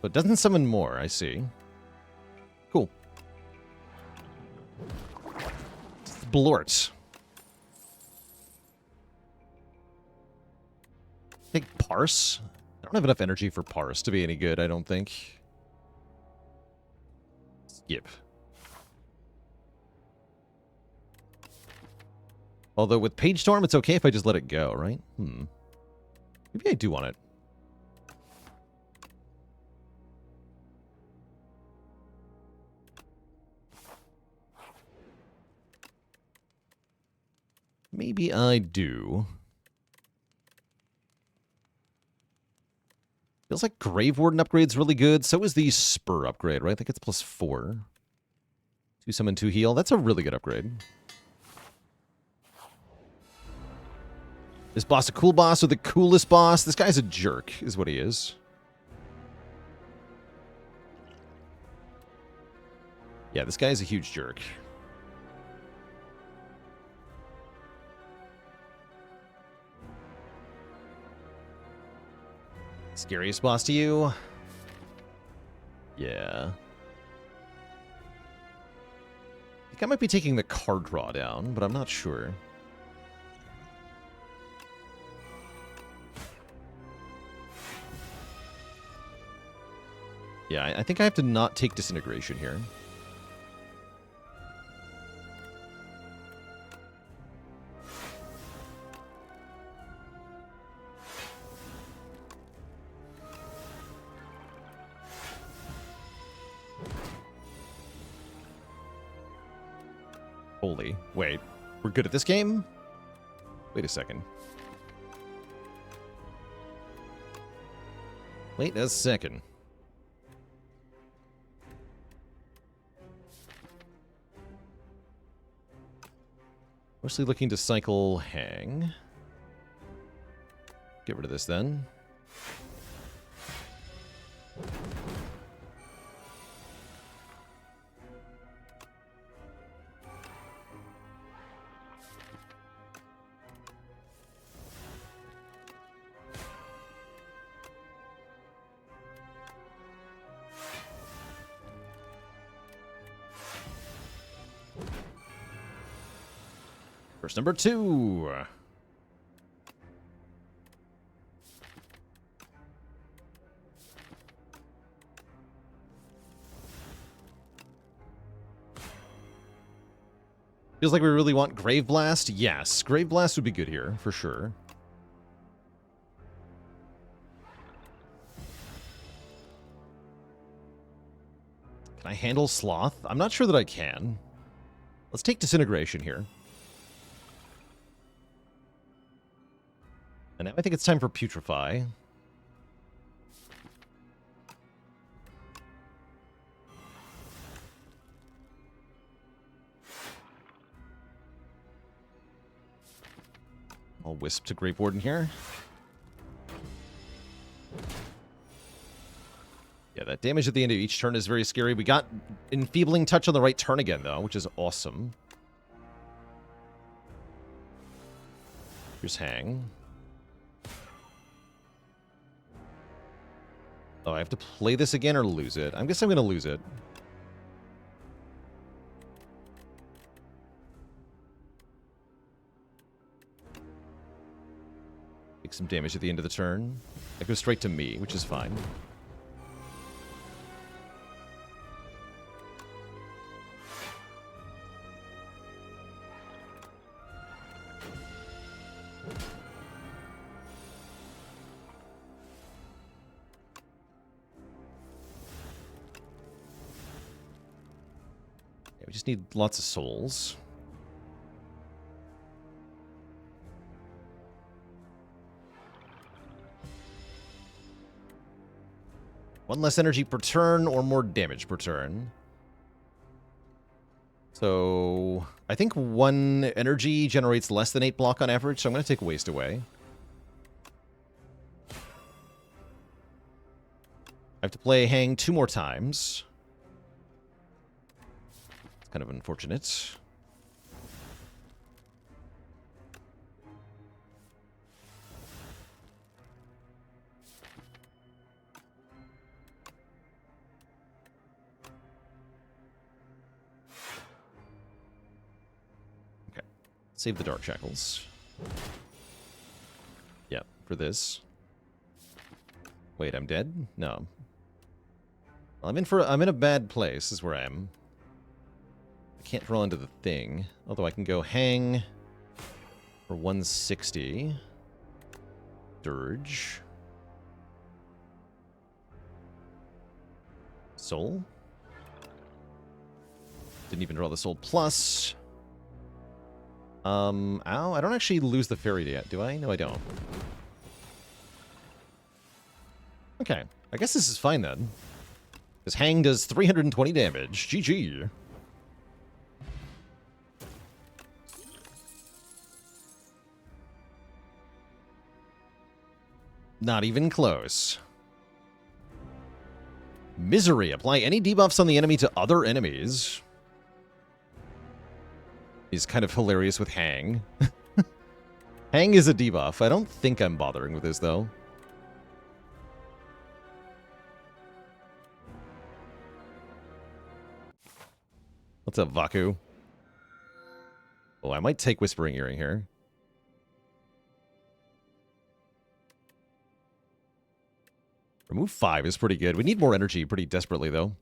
But it doesn't summon more, I see. Cool. Blort. Take Parse? I don't have enough energy for Parse to be any good, I don't think. Skip. Although with Page Storm, it's okay if I just let it go, right? Maybe I do want it. Maybe I do. Feels like Grave Warden upgrade's really good. So is the Spur upgrade, right? I think it's +4. 2 summon, 2 heal. That's a really good upgrade. Is boss a cool boss or the coolest boss? This guy's a jerk, is what he is. Yeah, this guy's a huge jerk. Scariest boss to you? Yeah. I think I might be taking the card draw down, but I'm not sure. Yeah, I think I have to not take Disintegration here. Holy. Wait, we're good at this game? Wait a second. Wait a second. Mostly looking to cycle Hang. Get rid of this then. Burst number 2. Feels like we really want Grave Blast. Yes, Grave Blast would be good here, for sure. Can I handle Sloth? I'm not sure that I can. Let's take Disintegration here. And now I think it's time for Putrefy. I'll Wisp to Grave Warden here. Yeah, that damage at the end of each turn is very scary. We got Enfeebling Touch on the right turn again, though, which is awesome. Here's Hang. Oh, I have to play this again or lose it? I guess I'm going to lose it. Take some damage at the end of the turn. That goes straight to me, which is fine. We just need lots of souls. One less energy per turn or more damage per turn. So I think 1 energy generates less than 8 block on average, so I'm going to take Waste away. I have to play Hang 2 more times. Kind of unfortunate. Okay. Save the Dark Shackles. Yeah, for this. Wait, I'm dead? No. I'm in a bad place, is where I am. I can't draw into the thing. Although I can go Hang for 160. Dirge. Soul. Didn't even draw the Soul Plus. Ow, I don't actually lose the Fairy yet, do I? No, I don't. Okay, I guess this is fine then. Because Hang does 320 damage. GG. Not even close. Misery. Apply any debuffs on the enemy to other enemies. He's kind of hilarious with Hang. Hang is a debuff. I don't think I'm bothering with this, though. What's up, Vaku? Oh, I might take Whispering Earring here. Remove 5 is pretty good. We need more energy pretty desperately, though.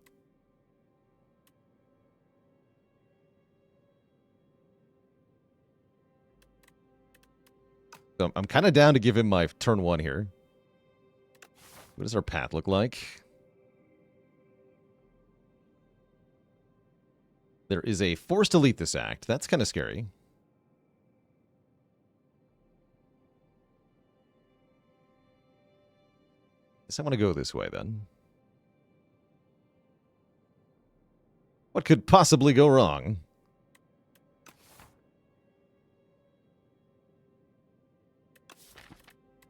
So I'm kind of down to give him my turn 1 here. What does our path look like? There is a forced delete this act. That's kind of scary. Guess I want to go this way, then. What could possibly go wrong?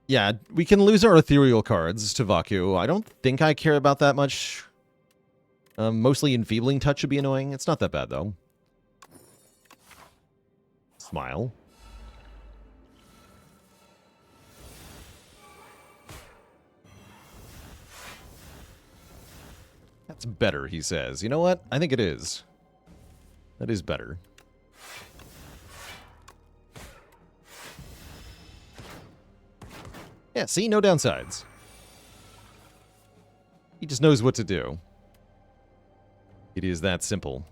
Yeah, we can lose our ethereal cards to Vaku. I don't think I care about that much. Mostly Enfeebling Touch would be annoying. It's not that bad, though. Smile. That's better, he says. You know what? I think it is. That is better. Yeah, see? No downsides. He just knows what to do. It is that simple.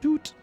Doot.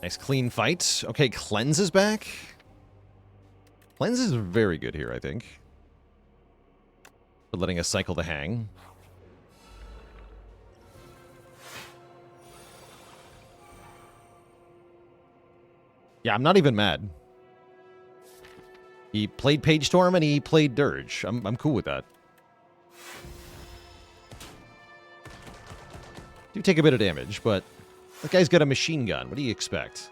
Nice clean fight. Okay, Cleanse is back. Cleanse is very good here, I think. For letting us cycle the hang. Yeah, I'm not even mad. He played Page Storm and he played Dirge. I'm cool with that. Do take a bit of damage, but that guy's got a machine gun. What do you expect?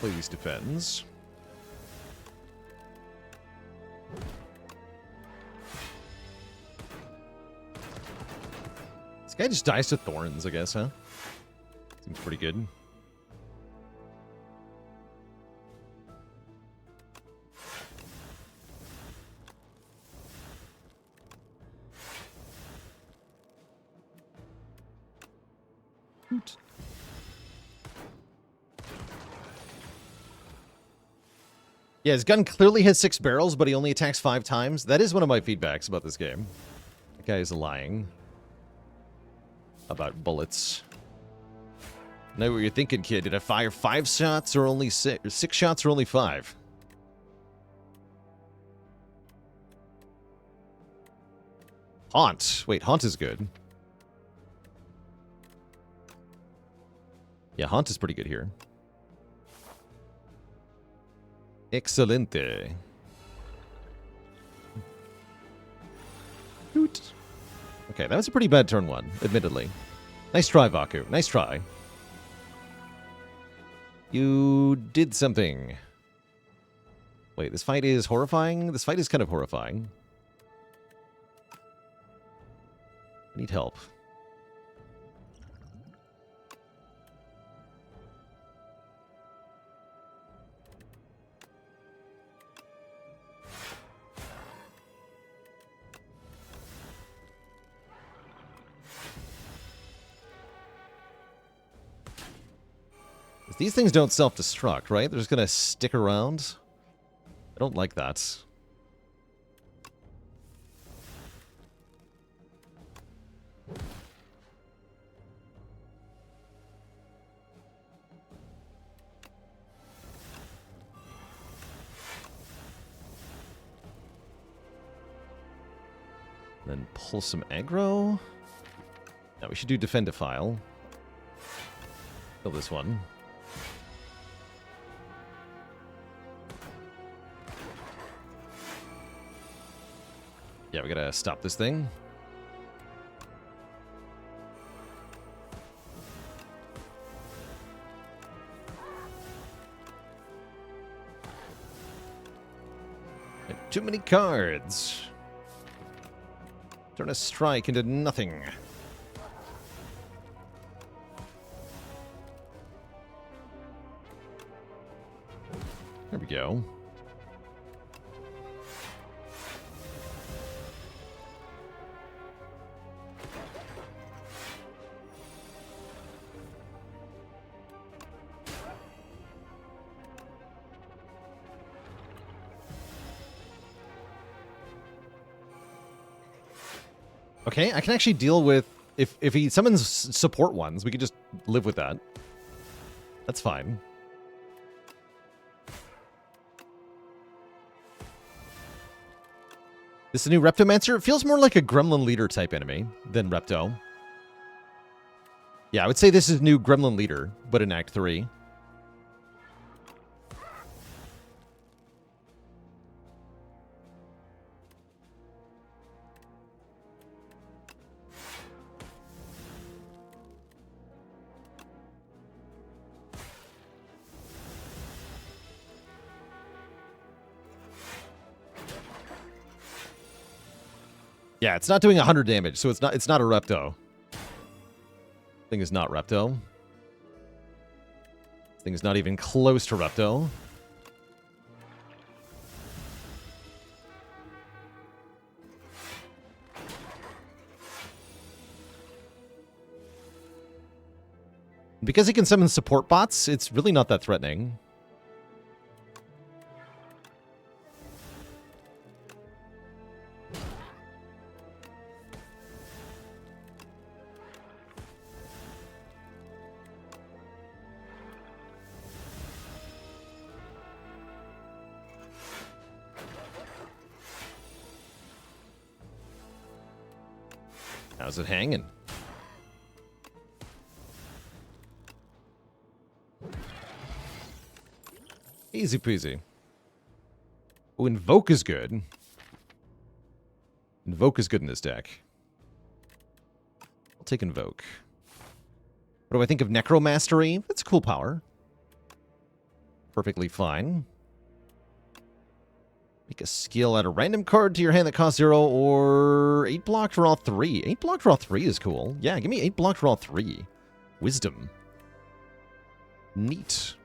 Please defends. This guy just dies to thorns, I guess, huh? Seems pretty good. Hoot. Yeah, his gun clearly has 6 barrels, but he only attacks 5 times. That is one of my feedbacks about this game. That guy is lying about bullets. I know what you're thinking, kid. Did I fire 5 shots or only 6? Or 6 shots or only 5? Haunt. Wait, Haunt is good. Yeah, Haunt is pretty good here. Excelente. Hoot. Okay, that was a pretty bad turn 1, admittedly. Nice try, Vaku. Nice try. You did something. Wait, this fight is horrifying? This fight is kind of horrifying. I need help. These things don't self-destruct, right? They're just gonna stick around. I don't like that. Then pull some aggro. Now we should do defend defile. Kill this one. Yeah, we gotta stop this thing. Too many cards. Turn a strike into nothing. There we go. Okay, I can actually deal with... If he summons support ones, we could just live with that. That's fine. This is a new Reptomancer. It feels more like a Gremlin Leader type enemy than Repto. Yeah, I would say this is new Gremlin Leader, but in Act 3. Yeah, it's not doing 100 damage, so it's not a Repto. Thing is not Repto. Thing is not even close to Repto. Because he can summon support bots, it's really not that threatening. How's it hanging? Easy peasy. Oh, Invoke is good. Invoke is good in this deck. I'll take Invoke. What do I think of Necromastery? That's a cool power. Perfectly fine. Make a skill, add a random card to your hand that costs 0, or 8 block, draw 3. 8 block, draw 3 is cool. Yeah, give me 8 block, draw 3. Wisdom. Neat.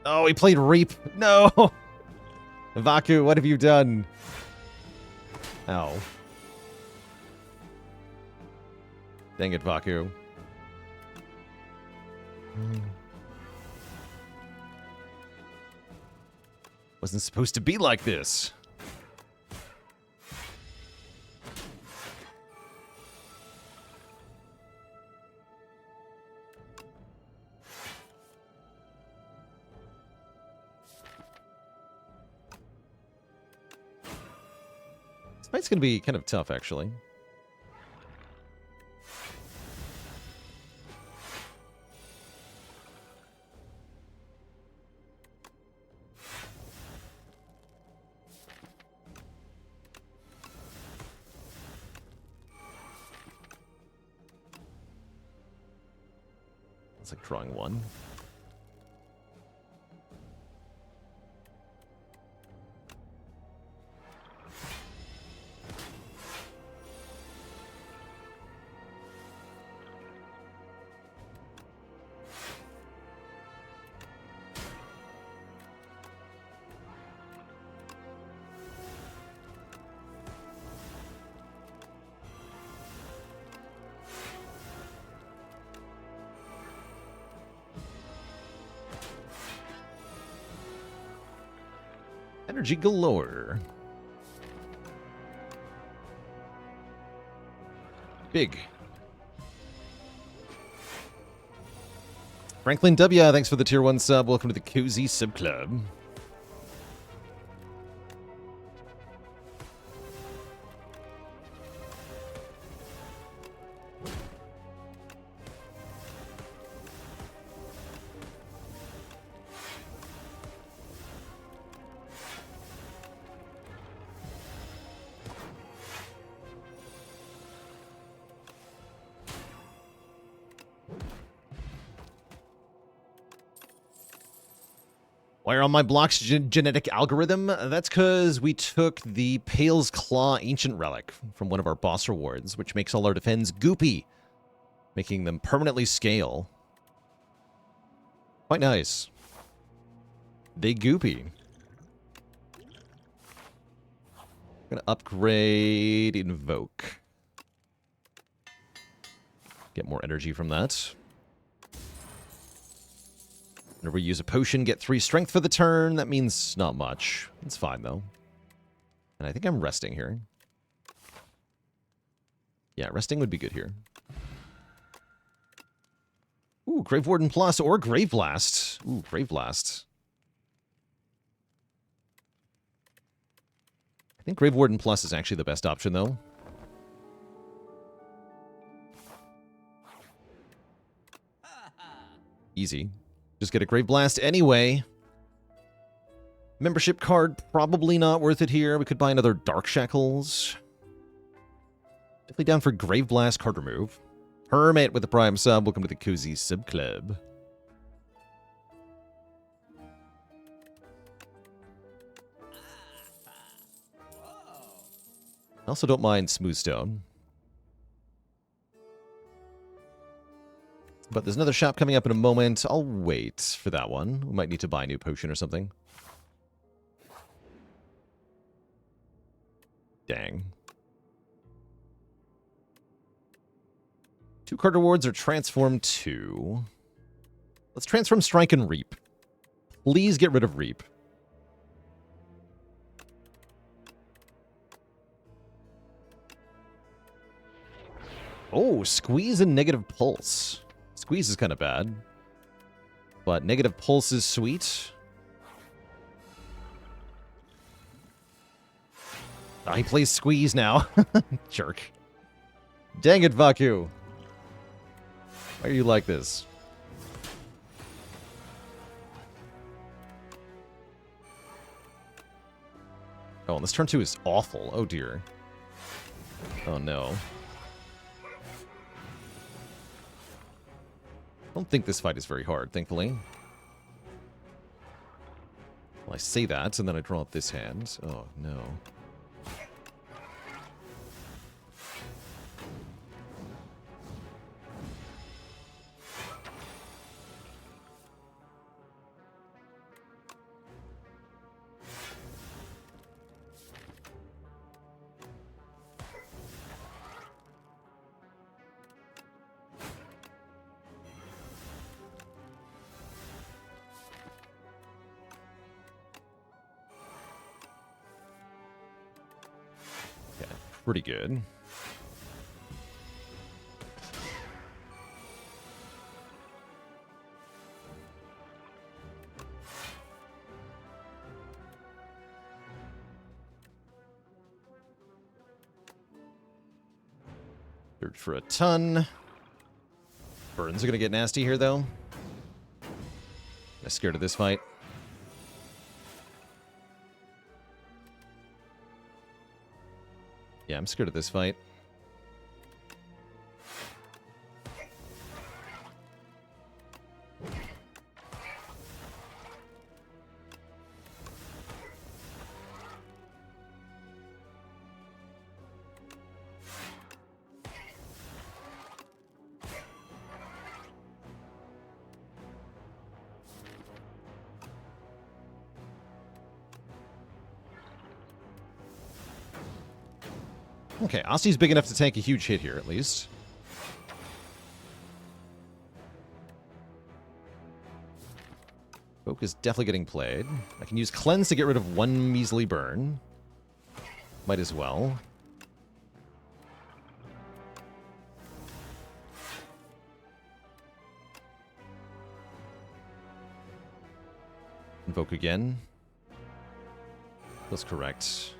Oh, he played Reap. No! Vaku, what have you done? Ow. Dang it, Vaku. Wasn't supposed to be like this. This fight's gonna be kind of tough, actually. It's like drawing 1. Energy galore. Big. Franklin W, thanks for the tier 1 sub. Welcome to the Cozy Sub Club. Why are all my blocks genetic algorithm? That's because we took the Pale's Claw Ancient Relic from one of our boss rewards, which makes all our defense goopy, making them permanently scale. Quite nice. They goopy. I'm gonna upgrade Invoke. Get more energy from that. Whenever we use a potion, get 3 strength for the turn. That means not much. It's fine, though. And I think I'm resting here. Yeah, resting would be good here. Ooh, Grave Warden Plus or Grave Blast. Ooh, Grave Blast. I think Grave Warden Plus is actually the best option, though. Easy. Just get a Grave Blast anyway. Membership card, probably not worth it here. We could buy another Dark Shackles. Definitely down for Grave Blast card remove. Hermit with the Prime sub. Welcome to the Cozy Sub Club. I also don't mind Smooth Stone. But there's another shop coming up in a moment. I'll wait for that one. We might need to buy a new potion or something. Dang. 2 card rewards are Transform 2. Let's transform Strike and Reap. Please get rid of Reap. Oh, Squeeze and Negative Pulse. Squeeze is kind of bad. But Negative Pulse is sweet. Oh, he plays Squeeze now. Jerk. Dang it, Vaku. Why are you like this? Oh, and this turn 2 is awful. Oh, dear. Oh, no. I don't think this fight is very hard, thankfully. Well, I say that, and then I draw out this hand. Oh, no. Pretty good. Search for a ton. Burns are gonna get nasty here, though. I'm scared of this fight. Yeah, I'm scared of this fight. Okay, Osty's big enough to tank a huge hit here, at least. Folk is definitely getting played. I can use Cleanse to get rid of 1 measly burn. Might as well. Invoke again. That's correct.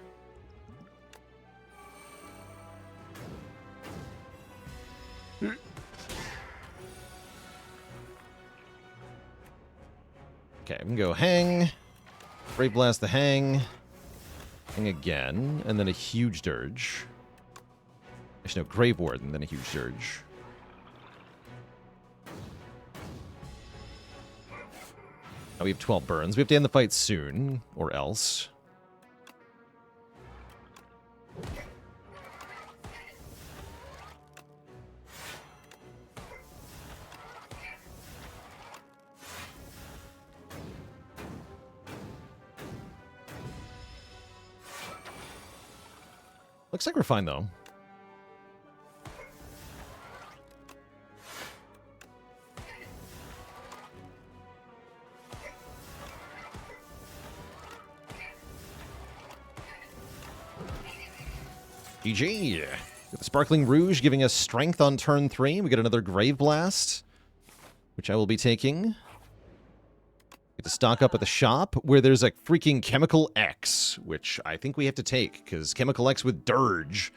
Okay, I'm gonna go hang. Brave Blast the hang. Hang again. And then a huge dirge. Actually, no, Grave Warden, then a huge dirge. Now we have 12 burns. We have to end the fight soon, or else. Looks like we're fine, though. GG. The Sparkling Rouge giving us strength on turn 3. We get another Grave Blast, which I will be taking. Get to stock up at the shop, where there's a freaking Chemical X, which I think we have to take, because Chemical X with Dirge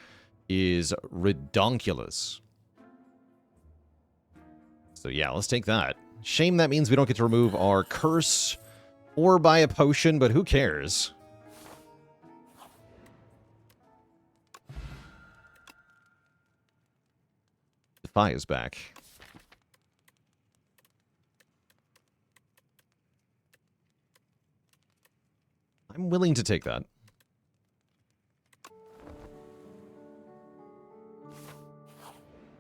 is redonkulous. So yeah, let's take that. Shame that means we don't get to remove our Curse or buy a potion, but who cares? Defy is back. I'm willing to take that.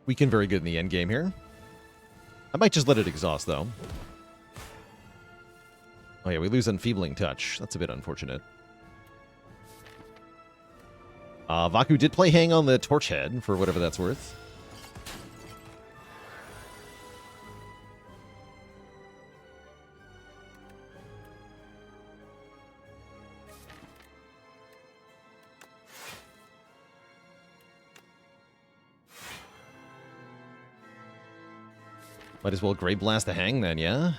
Weaken very good in the end game here. I might just let it exhaust, though. Oh yeah, we lose Enfeebling Touch. That's a bit unfortunate. Vaku did play Hang on the Torch Head, for whatever that's worth. Might as well Grave Blast the Hang then, yeah?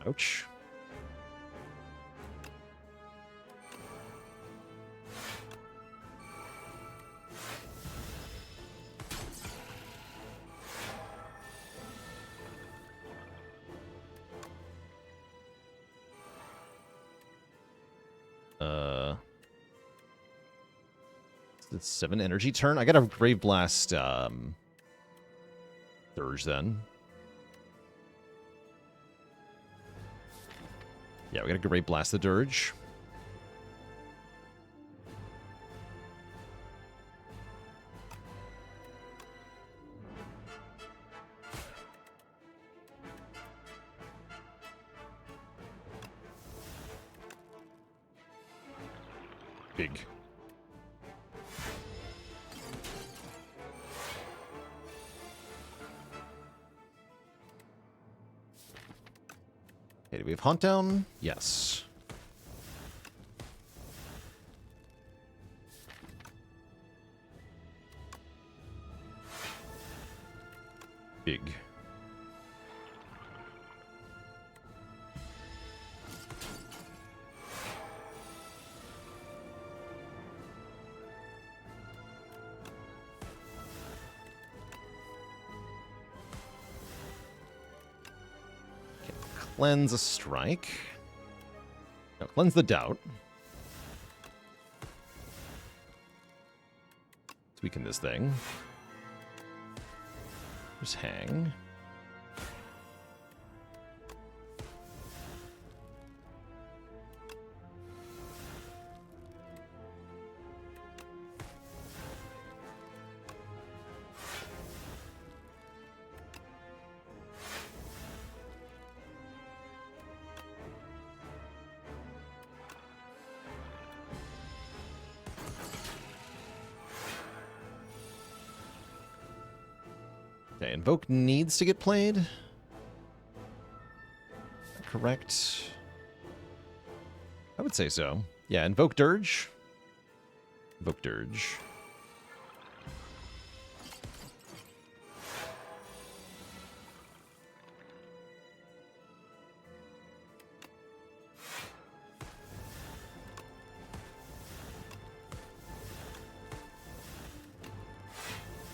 Ouch. It's 7 energy turn. I got a Grave Blast Dirge then. Yeah, we got a Grave Blast the Dirge. Big. Okay, do we have Haunt Down? Yes. Big. Cleanse a strike. No, cleanse the doubt. Let's weaken this thing. Just hang. Okay, Invoke needs to get played. Correct. I would say so. Yeah, Invoke Dirge. Invoke Dirge.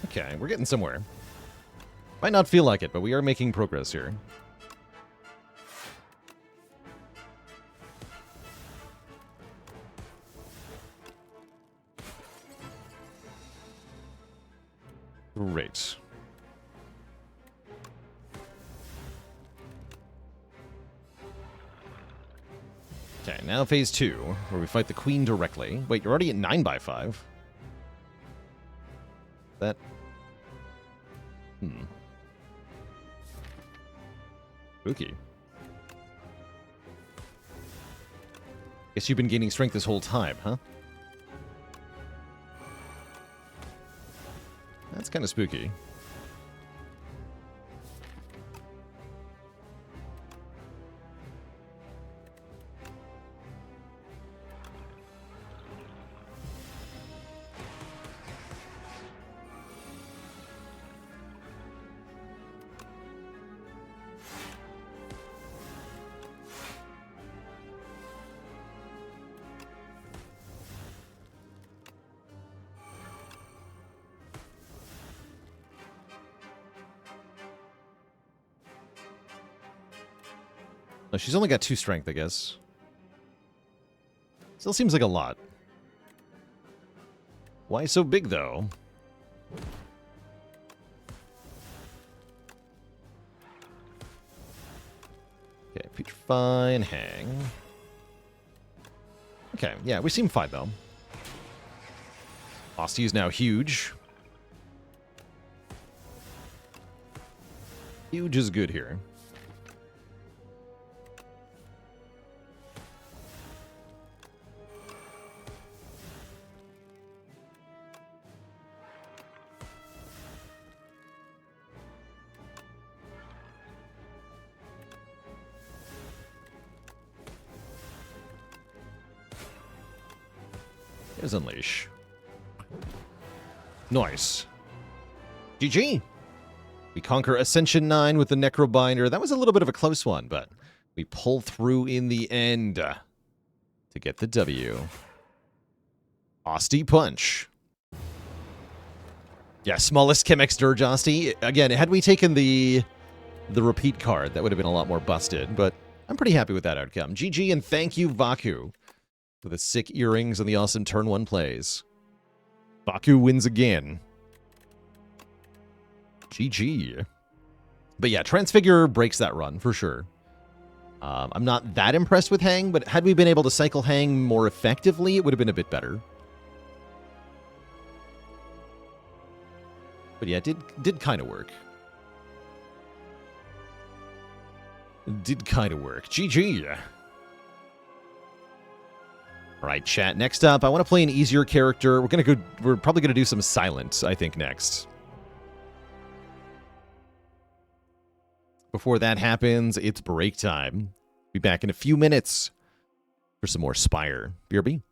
Okay, we're getting somewhere. Might not feel like it, but we are making progress here. Great. Okay, now phase 2, where we fight the queen directly. Wait, you're already at 9x5. That... Spooky. Guess you've been gaining strength this whole time, huh? That's kind of spooky. Oh, she's only got 2 strength, I guess. Still seems like a lot. Why so big, though? Okay, putrefy and hang. Okay, yeah, we seem fine, though. Asti is now huge. Huge is good here. There's Unleash. Nice. GG. We conquer Ascension 9 with the Necrobinder. That was a little bit of a close one, but we pull through in the end to get the W. Asti Punch. Yeah, smallest Chemex Dirge Asti. Again, had we taken the repeat card, that would have been a lot more busted, but I'm pretty happy with that outcome. GG, and thank you, Vaku, for the sick earrings and the awesome turn 1 plays. Vaku wins again. GG. But yeah, Transfigure breaks that run, for sure. I'm not that impressed with Hang, but had we been able to cycle Hang more effectively, it would have been a bit better. But yeah, it did kind of work. Did kind of work. GG. Alright, chat. Next up, I want to play an easier character. We're probably gonna do some Silent, I think, next. Before that happens, it's break time. Be back in a few minutes for some more Spire. BRB.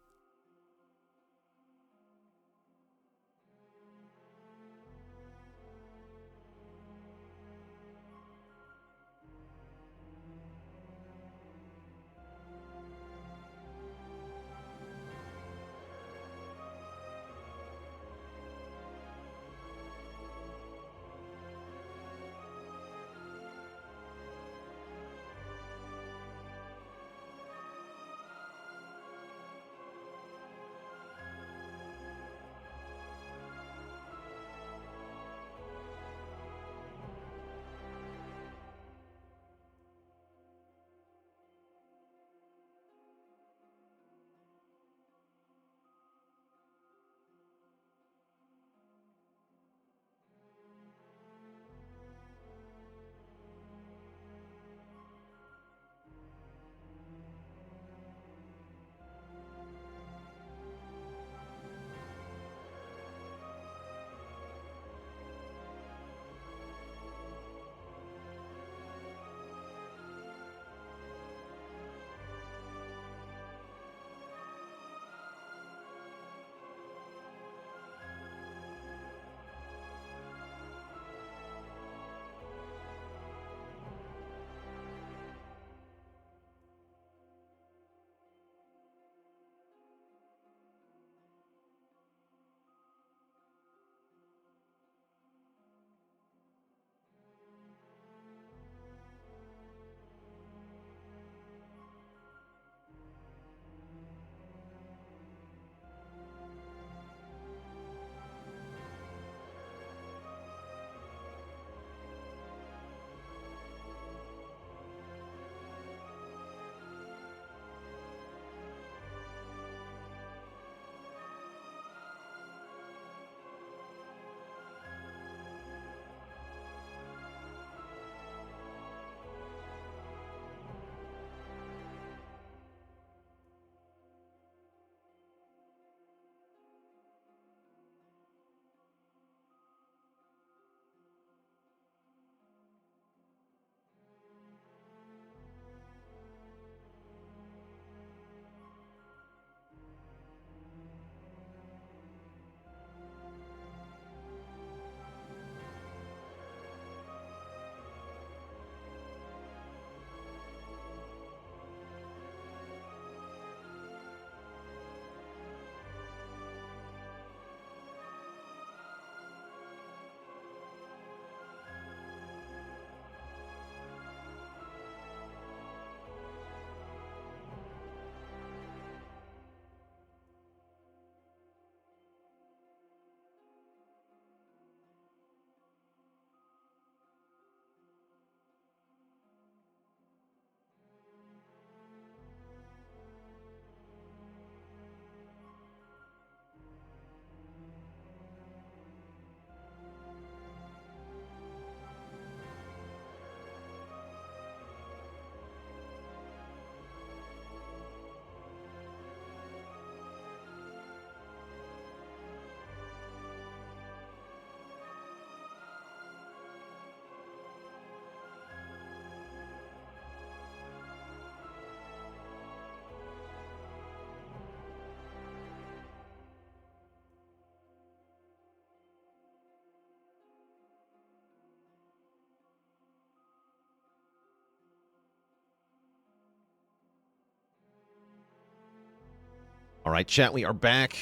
All right, chat, we are back.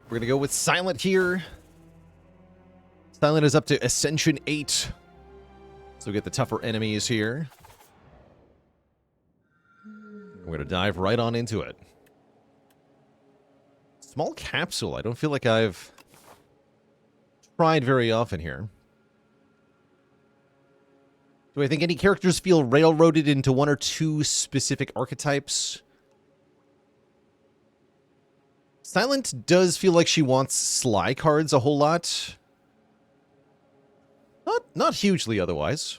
We're going to go with Silent here. Silent is up to Ascension 8. So we get the tougher enemies here. We're going to dive right on into it. Small capsule. I don't feel like I've tried very often here. Do I think any characters feel railroaded into one or two specific archetypes? Silent does feel like she wants Sly cards a whole lot. Not hugely otherwise.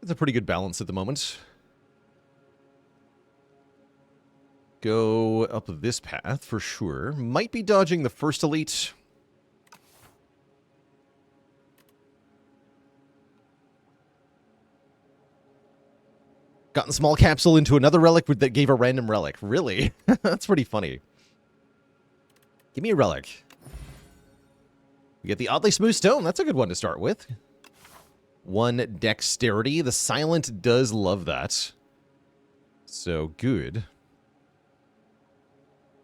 It's a pretty good balance at the moment. Go up this path for sure. Might be dodging the first elite. Gotten small capsule into another relic that gave a random relic. Really? That's pretty funny. Give me a relic. We get the oddly smooth stone. That's a good one to start with. 1 dexterity. The Silent does love that. So good.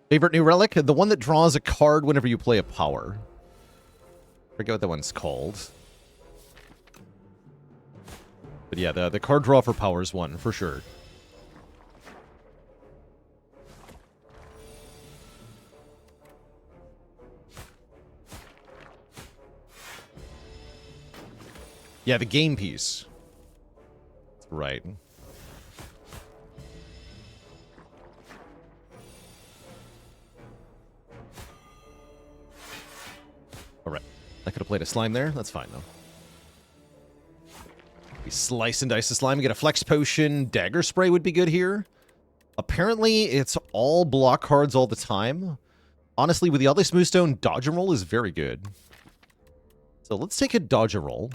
Favorite new relic? The one that draws a card whenever you play a power. I forget what that one's called. But yeah, the card draw for powers one, for sure. Yeah, the game piece. Right. Alright. I could have played a slime there. That's fine, though. We slice and dice the slime. We get a flex potion. Dagger spray would be good here. Apparently, it's all block cards all the time. Honestly, with the oddly smooth stone, dodge and roll is very good. So let's take a dodge and roll.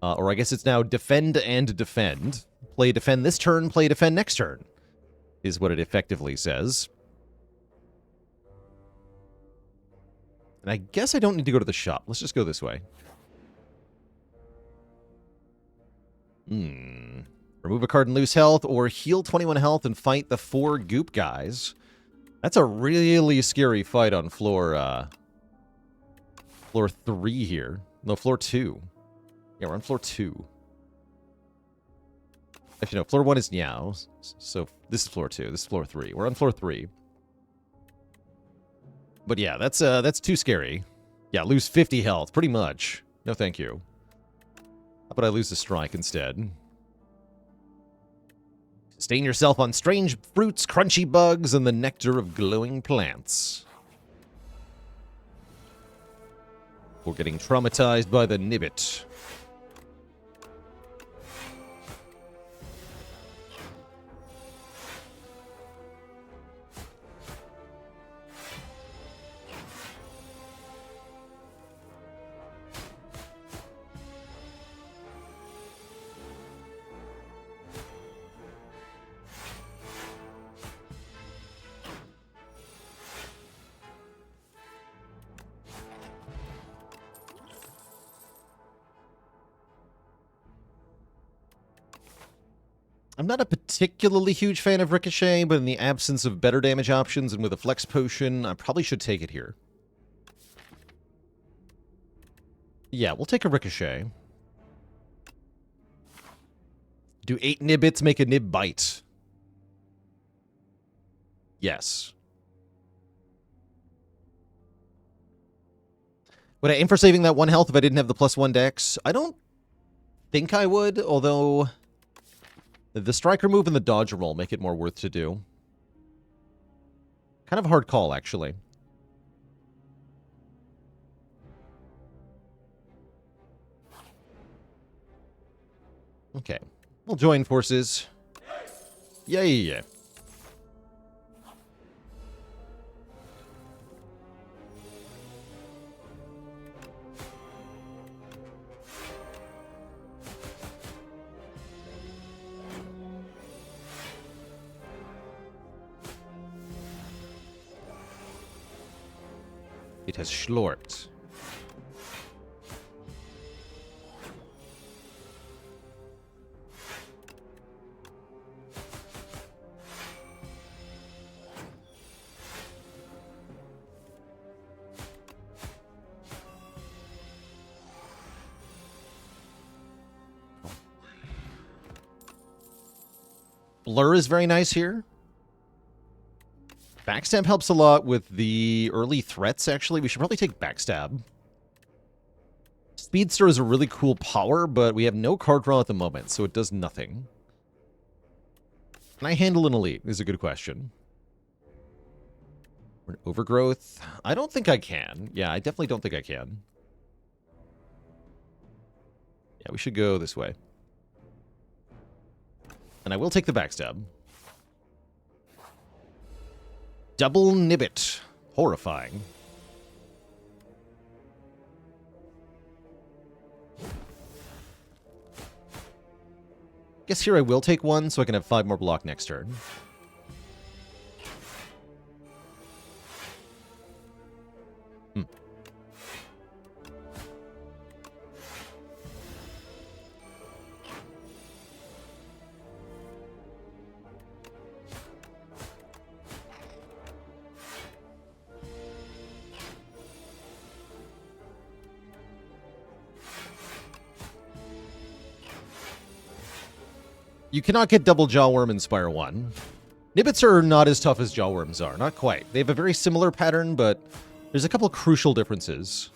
Or I guess it's now defend and defend. Play defend this turn, play defend next turn. Is what it effectively says. And I guess I don't need to go to the shop. Let's just go this way. Remove a card and lose health, or heal 21 health and fight the 4 goop guys. That's a really scary fight on floor 3 here. No, floor 2. Yeah, we're on floor 2. Actually, no, floor 1 is Meow. So this is floor 2. This is floor 3. We're on floor 3. But yeah, that's too scary. Yeah, lose 50 health, pretty much. No, thank you. How about I lose the strike instead? Sustain yourself on strange fruits, crunchy bugs, and the nectar of glowing plants. We're getting traumatized by the Nibbit. I'm not a particularly huge fan of Ricochet, but in the absence of better damage options and with a Flex Potion, I probably should take it here. Yeah, we'll take a Ricochet. Do 8 Nibbits make a Nib Bite? Yes. Would I aim for saving that 1 health if I didn't have the +1 dex? I don't think I would, although the striker move and the dodge roll make it more worth to do. Kind of a hard call, actually. Okay. We'll join forces. Yay! It has schlorped. Blur is very nice here. Backstab helps a lot with the early threats, actually. We should probably take Backstab. Speedster is a really cool power, but we have no card draw at the moment, so it does nothing. Can I handle an elite? Is a good question. Overgrowth? I don't think I can. Yeah, I definitely don't think I can. Yeah, we should go this way. And I will take the Backstab. Double Nibbit. Horrifying. Guess here I will take one, so I can have 5 more block next turn. You cannot get double Jawworm in Spire 1. Nibbits are not as tough as Jawworms are. Not quite. They have a very similar pattern, but there's a couple crucial differences.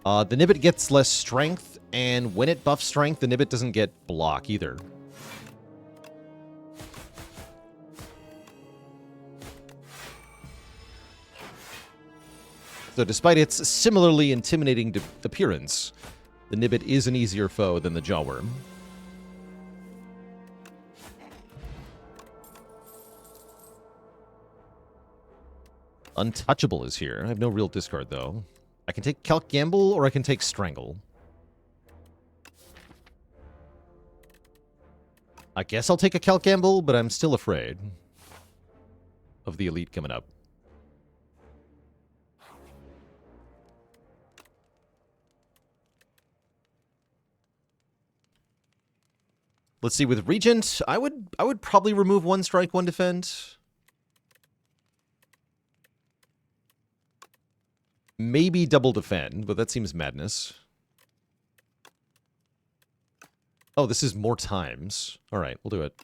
The Nibbit gets less strength, and when it buffs strength, the Nibbit doesn't get block either. So despite its similarly intimidating appearance, the Nibbit is an easier foe than the Jawworm. Untouchable is here. I have no real discard, though. I can take Calc Gamble, or I can take Strangle. I guess I'll take a Calc Gamble, but I'm still afraid of the Elite coming up. Let's see, with Regent, I would probably remove 1 strike, 1 defend. Maybe double defend, but that seems madness. Oh, this is more times. All right, we'll do it.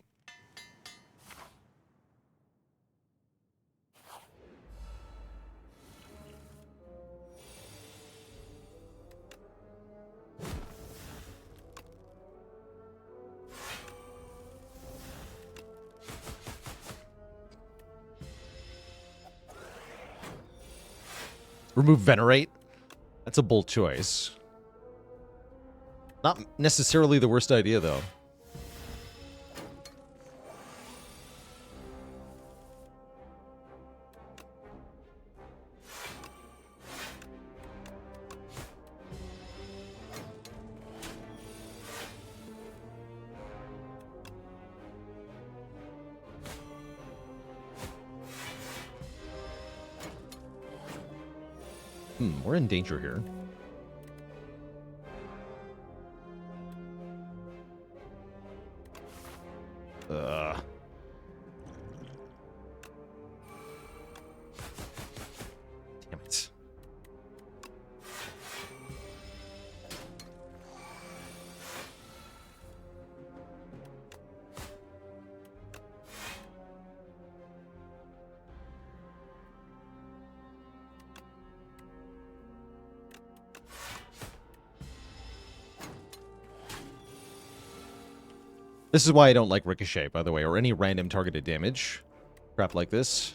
Remove Venerate. That's a bold choice. Not necessarily the worst idea, though. We're in danger here. Damn it. This is why I don't like Ricochet, by the way, or any random targeted damage. Crap like this.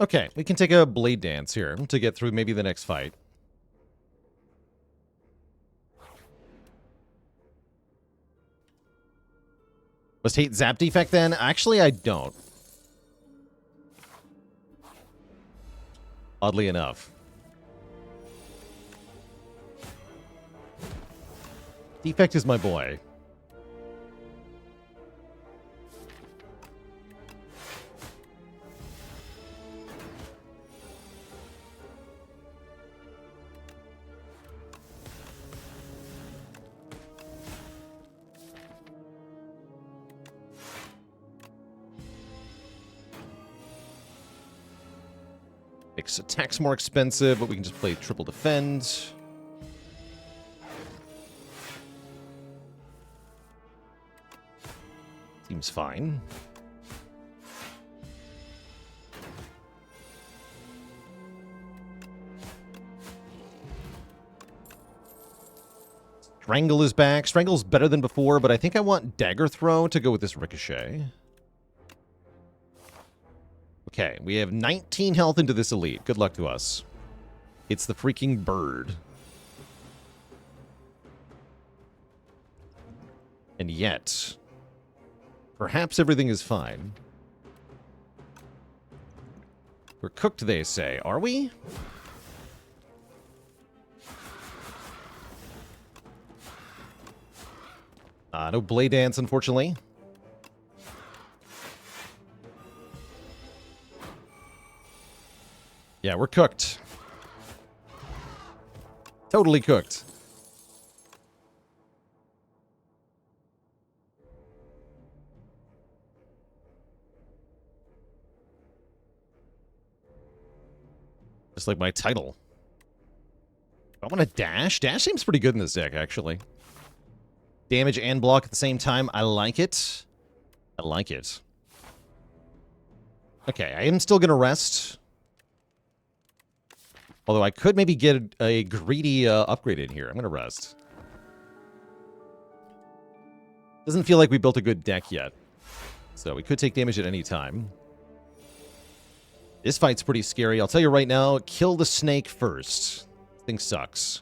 Okay, we can take a Blade Dance here to get through maybe the next fight. Must hate Zap Defect then? Actually, I don't. Oddly enough. Defect is my boy. Makes attacks more expensive, but we can just play triple defend. Seems fine. Strangle is back. Strangle's better than before, but I think I want Dagger Throw to go with this Ricochet. Okay, we have 19 health into this elite. Good luck to us. It's the freaking bird. And yet, perhaps everything is fine. We're cooked, they say. Are we? No Blade Dance, unfortunately. Yeah, we're cooked. Totally cooked. Just like my title. I want to dash. Dash seems pretty good in this deck, actually. Damage and block at the same time. I like it. I like it. Okay, I am still going to rest. Although I could maybe get a greedy upgrade in here. I'm going to rest. Doesn't feel like we built a good deck yet. So we could take damage at any time. This fight's pretty scary. I'll tell you right now, kill the snake first. This thing sucks.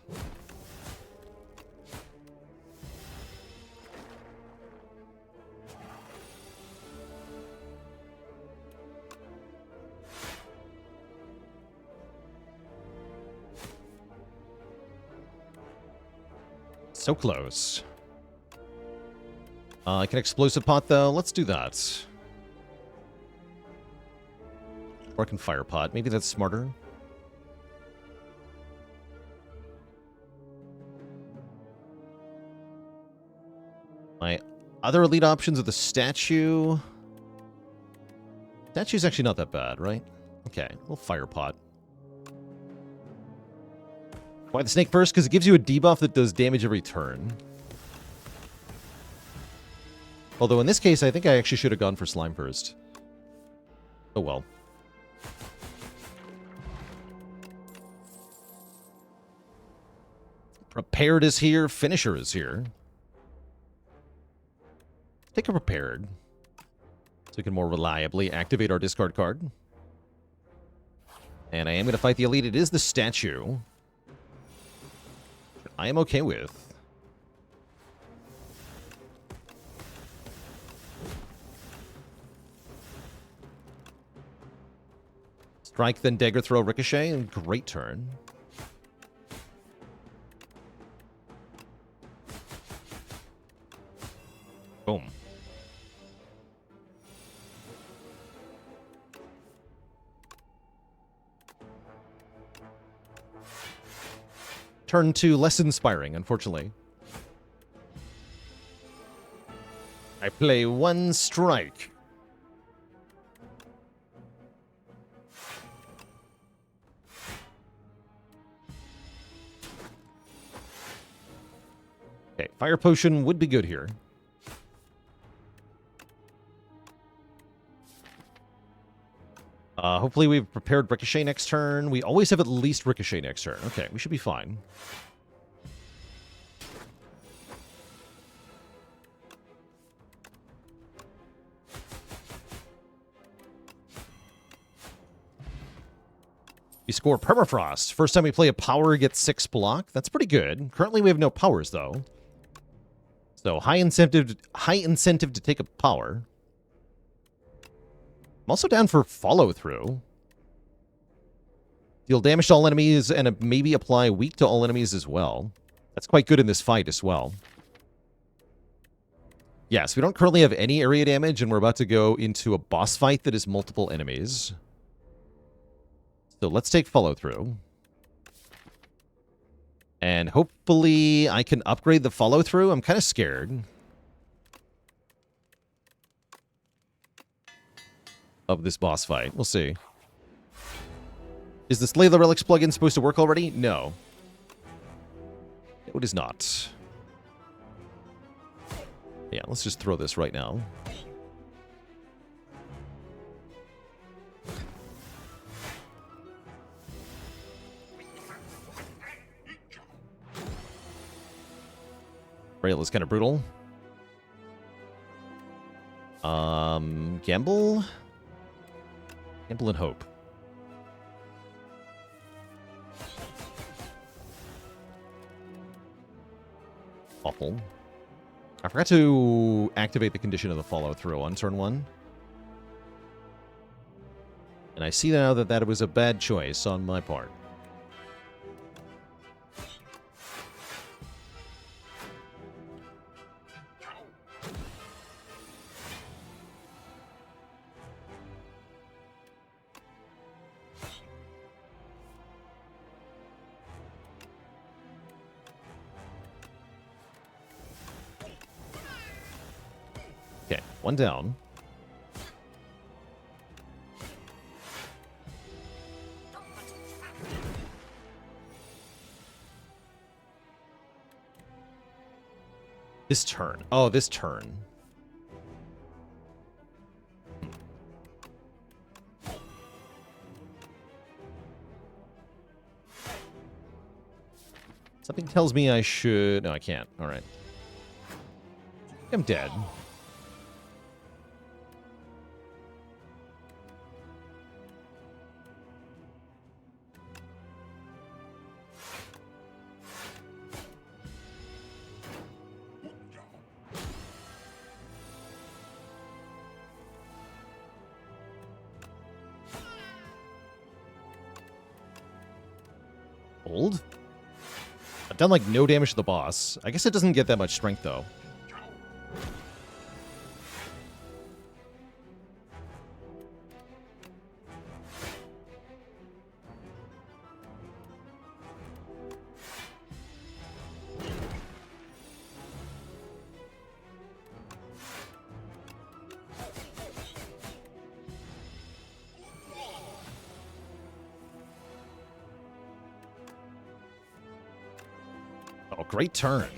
So close. I can explosive pot, though. Let's do that. Or I can fire pot. Maybe that's smarter. My other elite options are the statue. Statue's actually not that bad, right? Okay, we'll fire pot. Why the snake first? Because it gives you a debuff that does damage every turn. Although in this case, I think I actually should have gone for slime first. Oh well. Prepared is here. Finisher is here. Take a prepared. So we can more reliably activate our discard card. And I am going to fight the elite. It is the statue. I am okay with. Strike, then dagger throw, ricochet, and great turn. Boom. Turn 2, less inspiring, unfortunately. I play one strike. Okay, fire potion would be good here. Hopefully we've prepared Ricochet next turn. We always have at least Ricochet next turn. Okay, we should be fine. We score Permafrost. First time we play a power, get 6 block. That's pretty good. Currently we have no powers, though. So high incentive to take a power. I'm also down for follow-through. Deal damage to all enemies and maybe apply weak to all enemies as well. That's quite good in this fight as well. Yes, we don't currently have any area damage, and we're about to go into a boss fight that is multiple enemies. So let's take follow-through. And hopefully I can upgrade the follow-through. I'm kind of scared of this boss fight. We'll see. Is the Slay the Relics plugin supposed to work already? No. No, it is not. Yeah, let's just throw this right now. Rail is kind of brutal. Gamble? Gamble and hope. Awful. I forgot to activate the condition of the follow-through on turn 1. And I see now that that was a bad choice on my part. Okay, one down. This turn. Oh, this turn. Something tells me I should... No, I can't. All right. I'm dead. Hold. I've done like no damage to the boss. I guess it doesn't get that much strength though. Oh, great turn.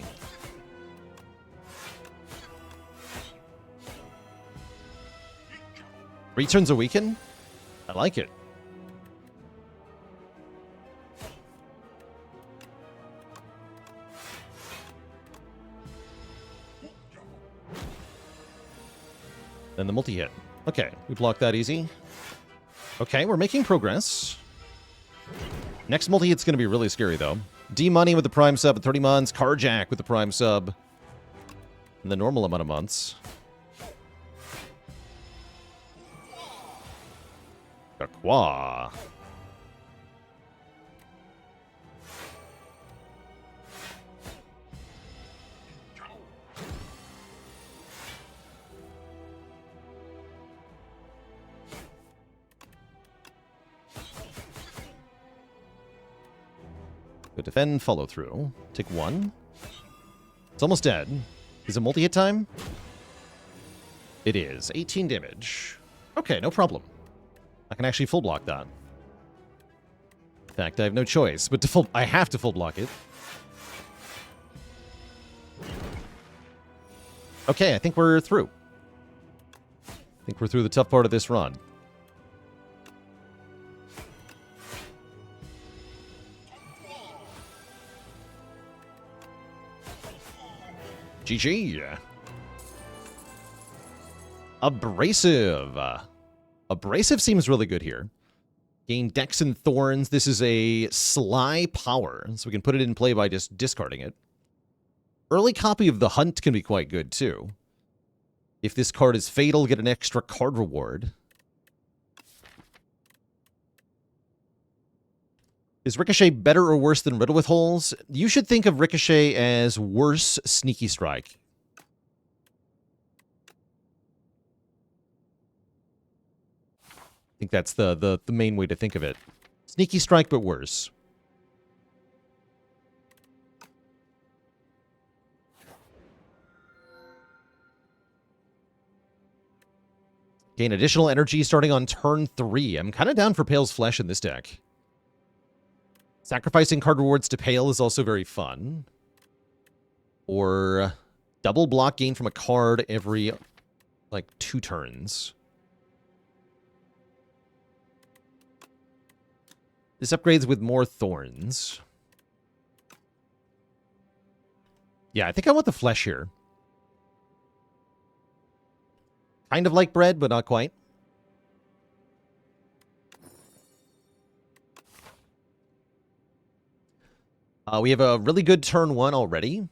Returns a weaken? I like it. Then the multi-hit. Okay, we blocked that easy. Okay, we're making progress. Next multi-hit's going to be really scary, though. D-Money with the Prime sub at 30 months. Carjack with the Prime sub in the normal amount of months. Aqua. Go defend, follow through. Take one. It's almost dead. Is it multi-hit time? It is. 18 damage. Okay, no problem. I can actually full block that. In fact, I have no choice, but I have to full block it. Okay, I think we're through. I think we're through the tough part of this run. GG. Abrasive. Abrasive seems really good here. Gain Dex and Thorns. This is a Sly Power, so we can put it in play by just discarding it. Early copy of the Hunt can be quite good, too. If this card is fatal, get an extra card reward. Is Ricochet better or worse than Riddle with Holes? You should think of Ricochet as worse Sneaky Strike. I think that's the main way to think of it. Sneaky Strike, but worse. Gain additional energy starting on turn 3. I'm kind of down for Pale's Flesh in this deck. Sacrificing card rewards to Pale is also very fun. Or double block gain from a card every, like, 2 turns. This upgrades with more thorns. Yeah, I think I want the flesh here. Kind of like bread, but not quite. We have a really good turn 1 already.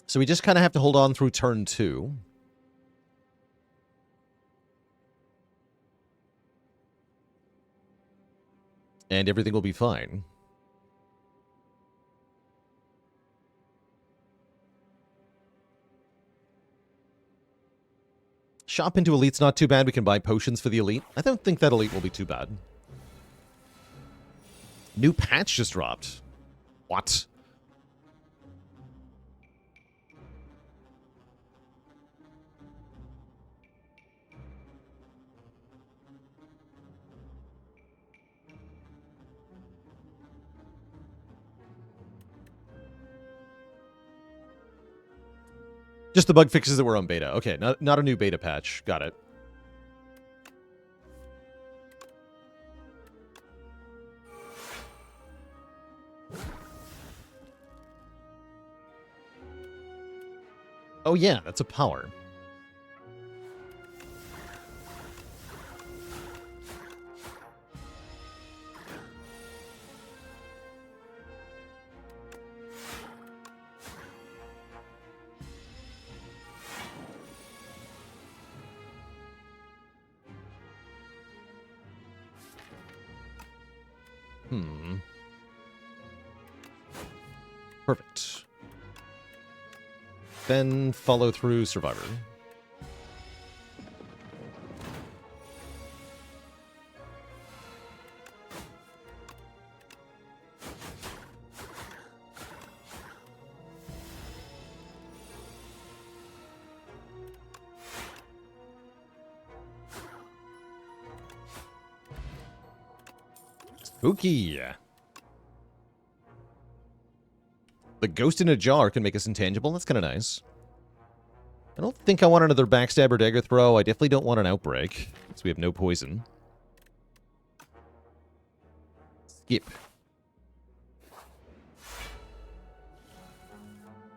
So we just kind of have to hold on through turn 2. And everything will be fine. Shop into Elite's not too bad. We can buy potions for the Elite. I don't think that Elite will be too bad. New patch just dropped. What? Just the bug fixes that were on beta. Okay, not a new beta patch. Got it. Oh yeah, that's a power. Perfect. Then follow through Survivor. Spooky. The ghost in a jar can make us intangible. That's kind of nice. I don't think I want another backstab or dagger throw. I definitely don't want an outbreak, since we have no poison. Skip.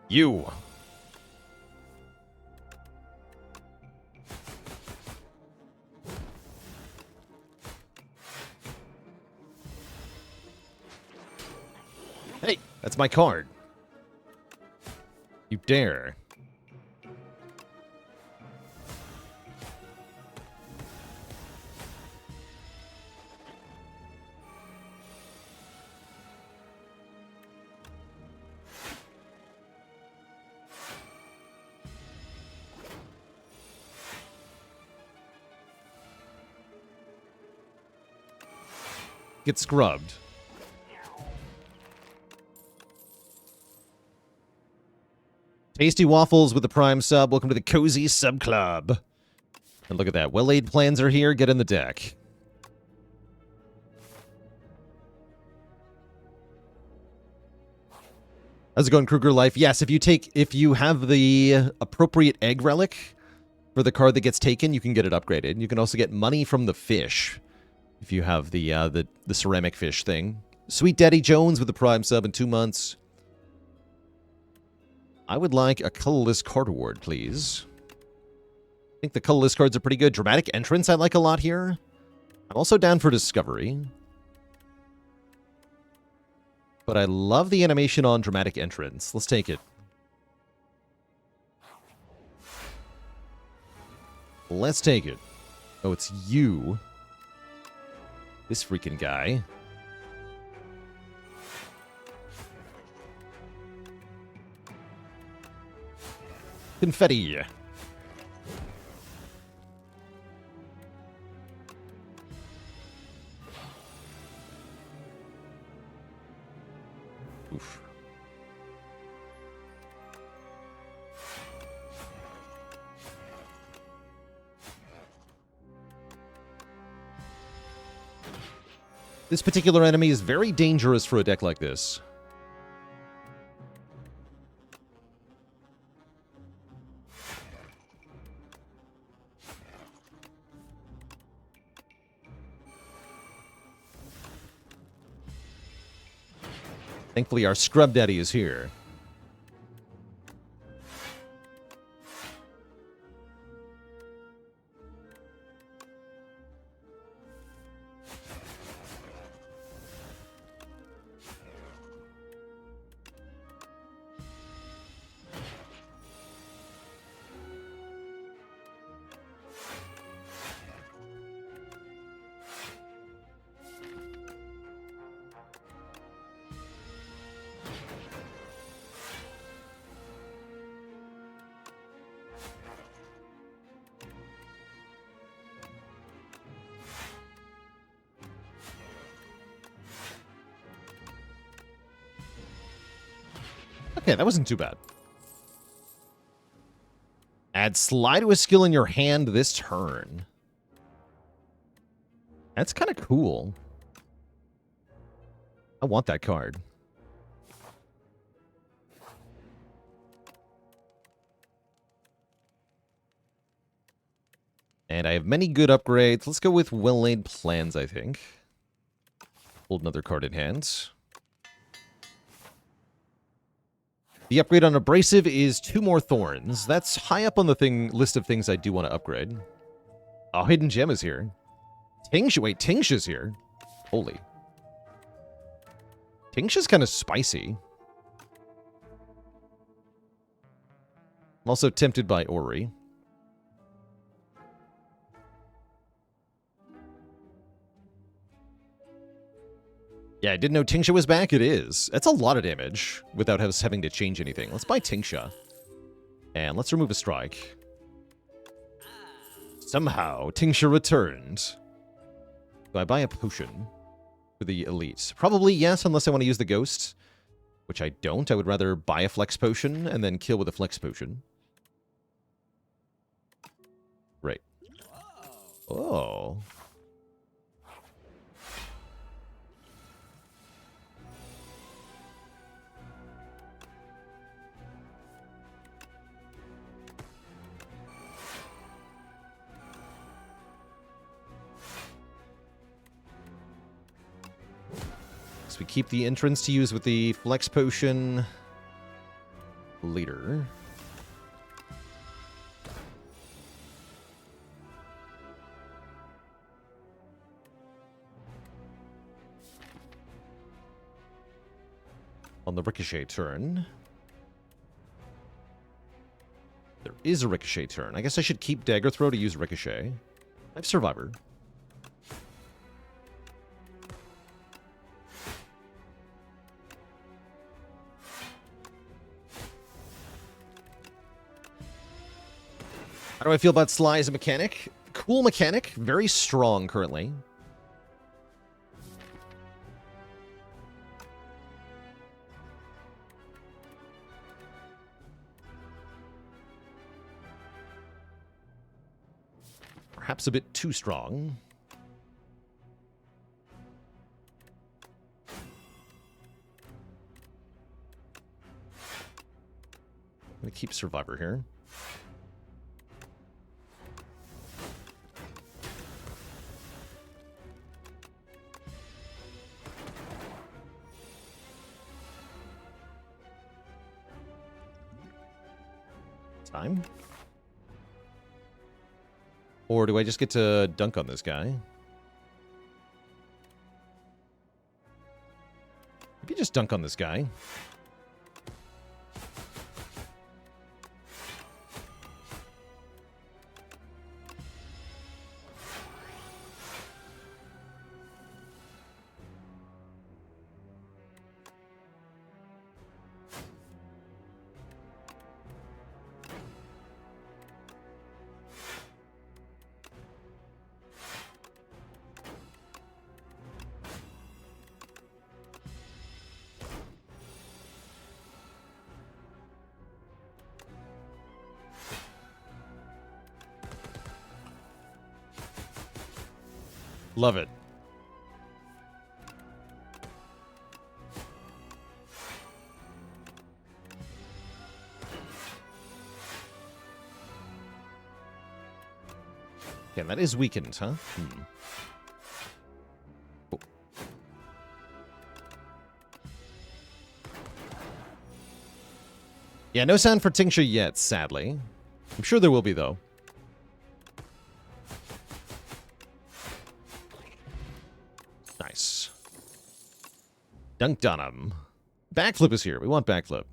You. Hey, that's my card. You dare. Get scrubbed. Tasty Waffles with the Prime sub. Welcome to the Cozy Sub Club. And look at that. Well-laid plans are here. Get in the deck. How's it going, Kruger Life? Yes, if you have the appropriate egg relic for the card that gets taken, you can get it upgraded. You can also get money from the fish if you have the ceramic fish thing. Sweet Daddy Jones with the Prime sub in 2 months. I would like a colorless card award, please. I think the colorless cards are pretty good. Dramatic Entrance I like a lot here. I'm also down for Discovery. But I love the animation on Dramatic Entrance. Let's take it. Let's take it. Oh, it's you. This freaking guy. Confetti. Oof. This particular enemy is very dangerous for a deck like this. Thankfully, our Scrub Daddy is here. Okay, that wasn't too bad. Add Slide to a skill in your hand this turn. That's kind of cool. I want that card. And I have many good upgrades. Let's go with well-laid plans, I think. Hold another card in hand. The upgrade on Abrasive is 2 more Thorns. That's high up on the list of things I do want to upgrade. Oh, Hidden Gem is here. Wait, Tingsha's here. Holy. Tingsha's kind of spicy. I'm also tempted by Ori. Yeah, I didn't know Tingsha was back. It is. That's a lot of damage without us having to change anything. Let's buy Tingsha. And let's remove a strike. Somehow, Tingsha returned. Do I buy a potion for the elite? Probably yes, unless I want to use the ghost. Which I don't. I would rather buy a flex potion and then kill with a flex potion. Right. Oh. So we keep the entrance to use with the flex potion later. On the ricochet turn. There is a ricochet turn. I guess I should keep Dagger Throw to use ricochet. I have Survivor. How do I feel about Sly as a mechanic? Cool mechanic. Very strong currently. Perhaps a bit too strong. I'm going to keep Survivor here. Time. Or do I just get to dunk on this guy? Maybe just dunk on this guy. Love it. Yeah, that is weakened, huh? Oh. Yeah, no sound for tincture yet, sadly. I'm sure there will be, though. Nice. Dunked on him. Backflip is here. We want backflip.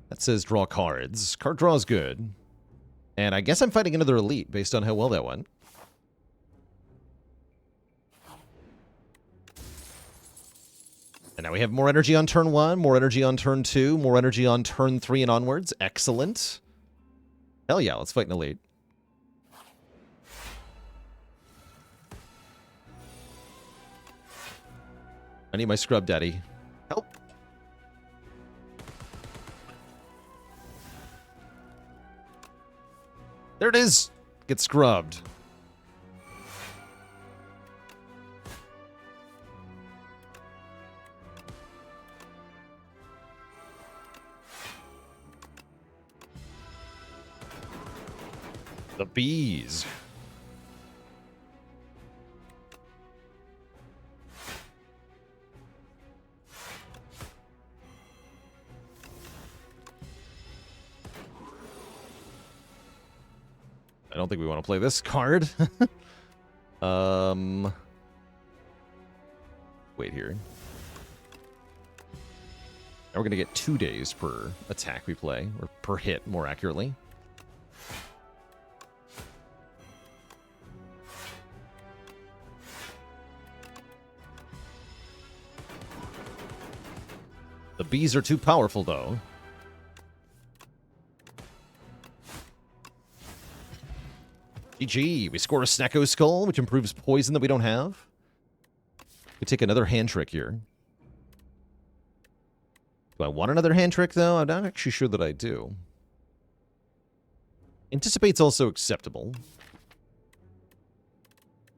That says draw cards. Card draw is good. And I guess I'm fighting another elite based on how well that went. And now we have more energy on turn 1, more energy on turn 2, more energy on turn 3 and onwards. Excellent. Hell yeah, let's fight an elite. I need my scrub daddy. Help. There it is. Get scrubbed. The bees. I don't think we want to play this card. Wait here. Now we're going to get 2 days per attack we play, or per hit, more accurately. The bees are too powerful, though. GG. We score a Snecko Skull, which improves poison that we don't have. We take another hand trick here. Do I want another hand trick, though? I'm not actually sure that I do. Anticipate's also acceptable.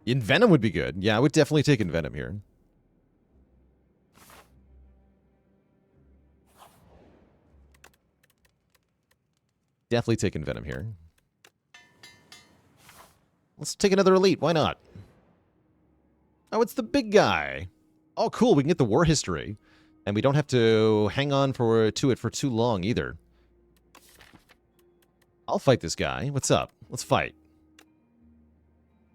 Envenom would be good. Yeah, I would definitely take Envenom here. Definitely take Envenom here. Let's take another elite. Why not? Oh, it's the big guy. Oh, cool. We can get the war history. And we don't have to hang on to it for too long, either. I'll fight this guy. What's up? Let's fight.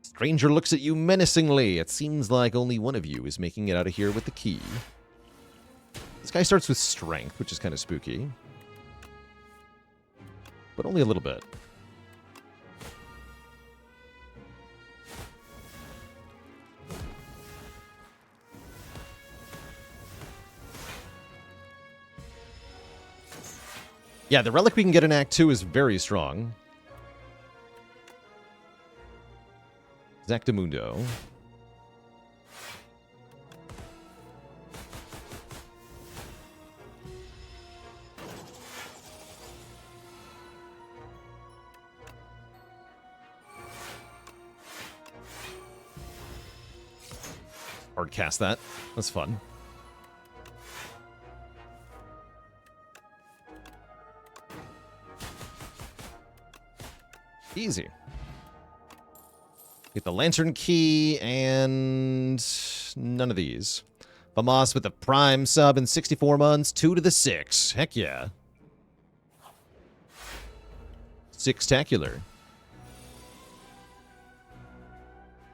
Stranger looks at you menacingly. It seems like only one of you is making it out of here with the key. This guy starts with strength, which is kind of spooky. But only a little bit. Yeah, the relic we can get in Act 2 is very strong. Zactamundo. Hard cast that. That's fun. Easy. Get the Lantern Key and none of these. Famas with the Prime sub in 64 months. 2 to the 6. Heck yeah. Sixtacular.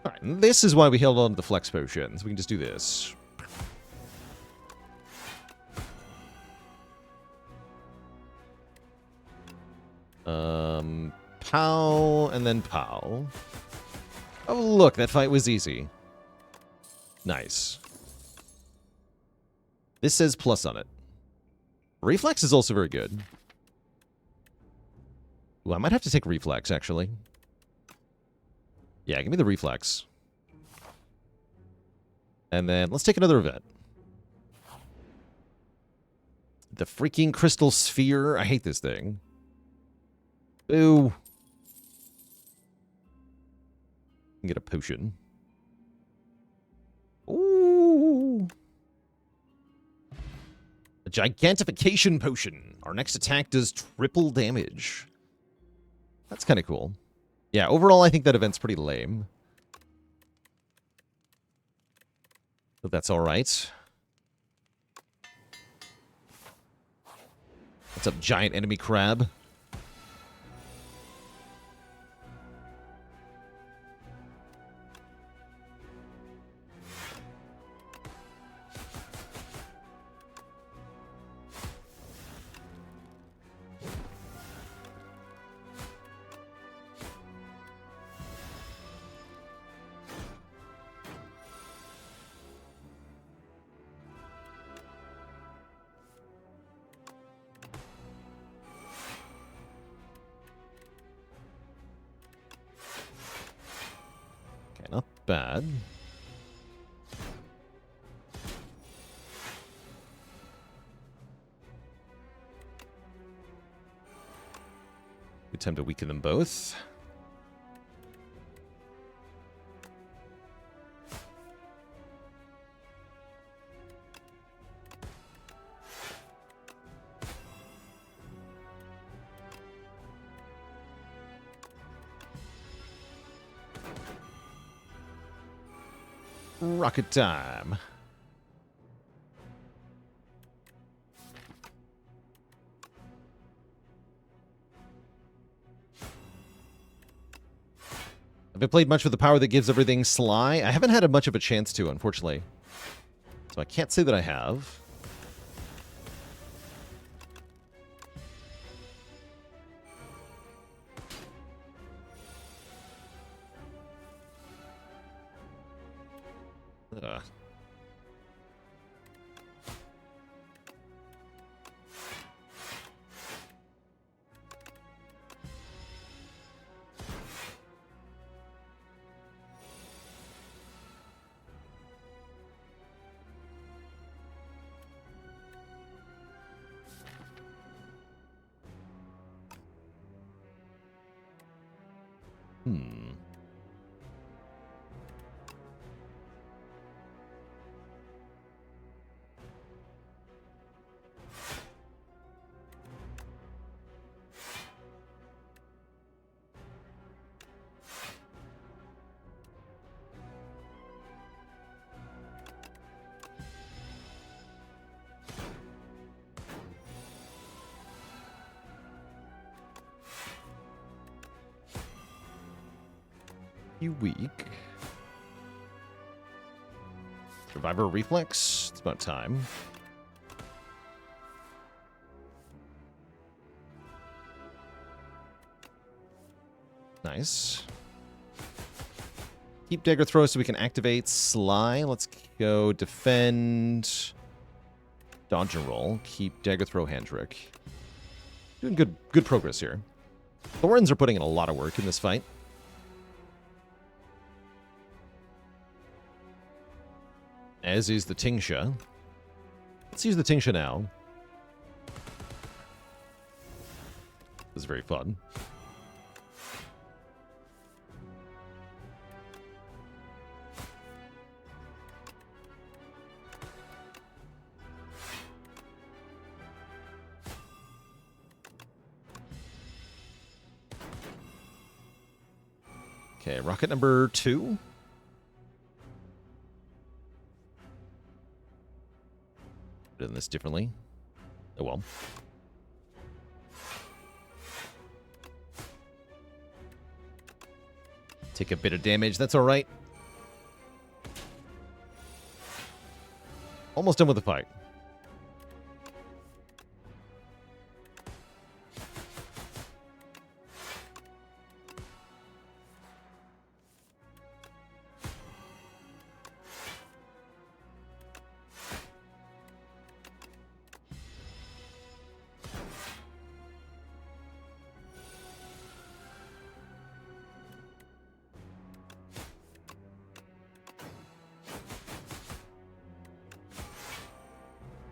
Alright, this is why we held on to the Flex Potions. We can just do this. Pow, and then pow. Oh, look, that fight was easy. Nice. This says plus on it. Reflex is also very good. Ooh, I might have to take Reflex, actually. Yeah, give me the Reflex. And then let's take another event. The freaking Crystal Sphere. I hate this thing. Boo. Get a potion. Ooh. A Gigantification Potion. Our next attack does triple damage. That's kind of cool. Yeah, overall, I think that event's pretty lame. But that's alright. What's up, giant enemy crab? Not bad. Good time to weaken them both. Rocket time. Have I played much with the power that gives everything sly? I haven't had much of a chance to, unfortunately. So I can't say that I have. Ugh. Hmm. You weak. Survivor reflex. It's about time. Nice. Keep dagger throw so we can activate Sly. Let's go defend. Dodge and roll. Keep dagger throw hand trick. Doing good progress here. Thorns are putting in a lot of work in this fight. As is the Tingsha. Let's use the Tingsha now. This is very fun. Okay, rocket number 2. Done this differently. Oh well. Take a bit of damage. That's all right. Almost done with the fight.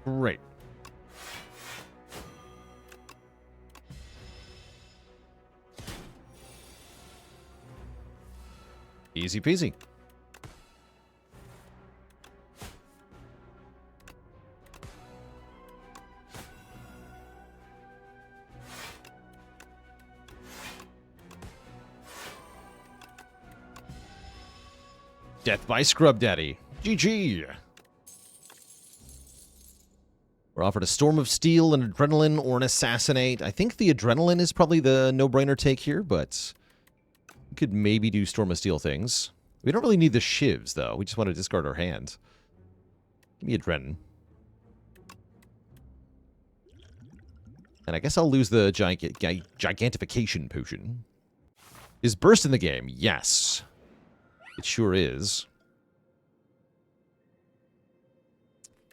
Great. Easy peasy. Death by Scrub Daddy. GG. We're offered a Storm of Steel, an Adrenaline, or an Assassinate. I think the Adrenaline is probably the no-brainer take here, but we could maybe do Storm of Steel things. We don't really need the Shivs, though. We just want to discard our hand. Give me Adrenaline. And I guess I'll lose the Gigantification Potion. Is Burst in the game? Yes. It sure is.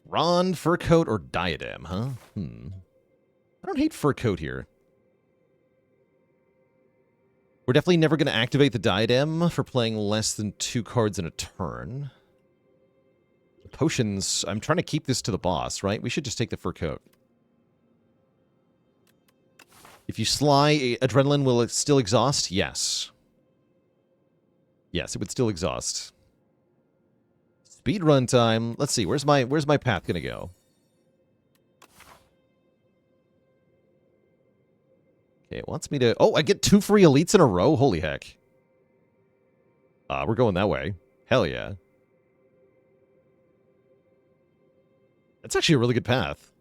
Ron, Fur Coat, or Diadem, huh? I don't hate Fur Coat here. We're definitely never going to activate the Diadem for playing less than 2 cards in a turn. The potions, I'm trying to keep this to the boss, right? We should just take the Fur Coat. If you sly Adrenaline, will it still exhaust? Yes. Yes, it would still exhaust. Speed run time. Let's see. Where's my path gonna go? Okay, it wants me to... Oh, I get 2 free elites in a row? Holy heck. We're going that way. Hell yeah. That's actually a really good path.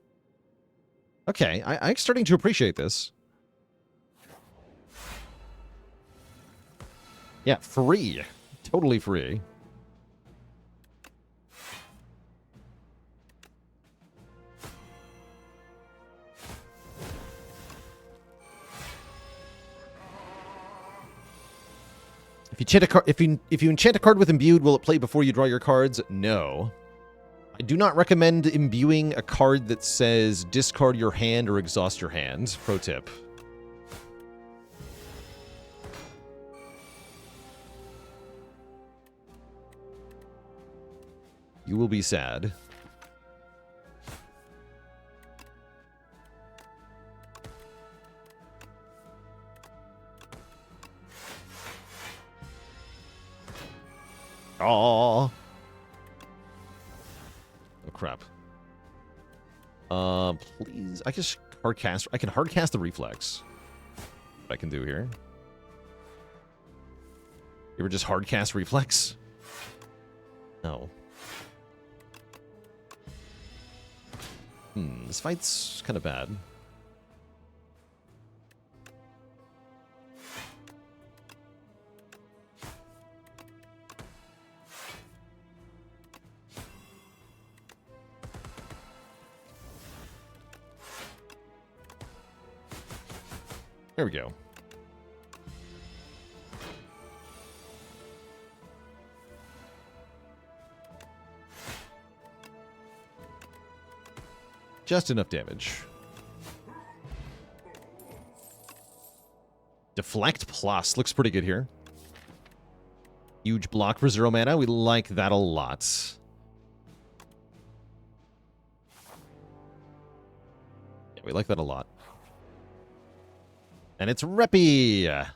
Okay, I'm starting to appreciate this. Yeah, free. Totally free. If you enchant a card with imbued, will it play before you draw your cards? No. I do not recommend imbuing a card that says discard your hand or exhaust your hand. Pro tip. You will be sad. Aww. Oh crap. Please. I can hardcast the reflex. What I can do here. You ever just hardcast reflex? No. This fight's kind of bad. There we go. Just enough damage. Deflect Plus. Looks pretty good here. Huge block for 0 mana. We like that a lot. Yeah, we like that a lot. And it's Reppy.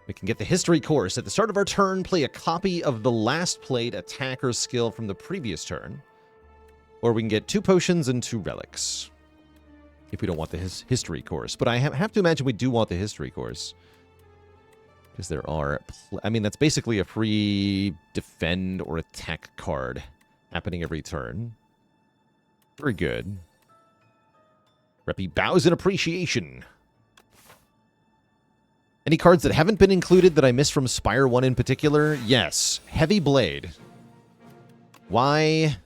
We can get the history course. At the start of our turn, play a copy of the last played attacker skill from the previous turn. Or we can get 2 potions and 2 relics. If we don't want the history course. But I have to imagine we do want the history course. Because there are... I mean, that's basically a free defend or attack card happening every turn. Very good. Reppy bows in appreciation. Any cards that haven't been included that I missed from Spire 1 in particular? Yes. Heavy Blade. Why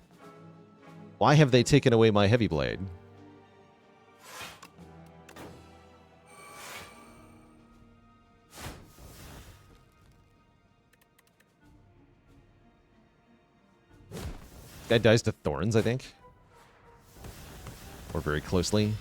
have they taken away my Heavy Blade? Guy dies to Thorns, I think. Or very closely.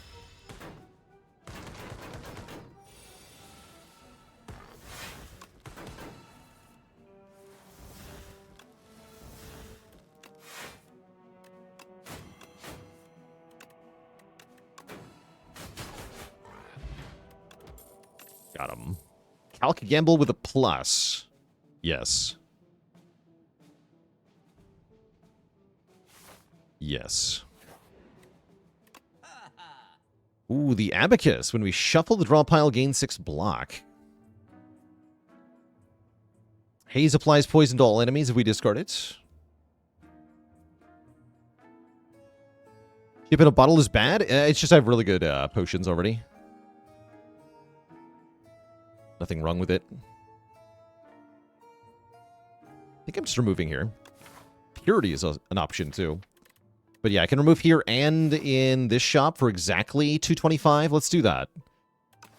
Got him. Calc Gamble with a plus. Yes. Yes. Ooh, the Abacus. When we shuffle the draw pile, gain 6 block. Haze applies poison to all enemies if we discard it. Chip in a bottle is bad? It's just I have really good potions already. Nothing wrong with it. I think I'm just removing here. Purity is an option too. But yeah, I can remove here and in this shop for exactly 225. Let's do that.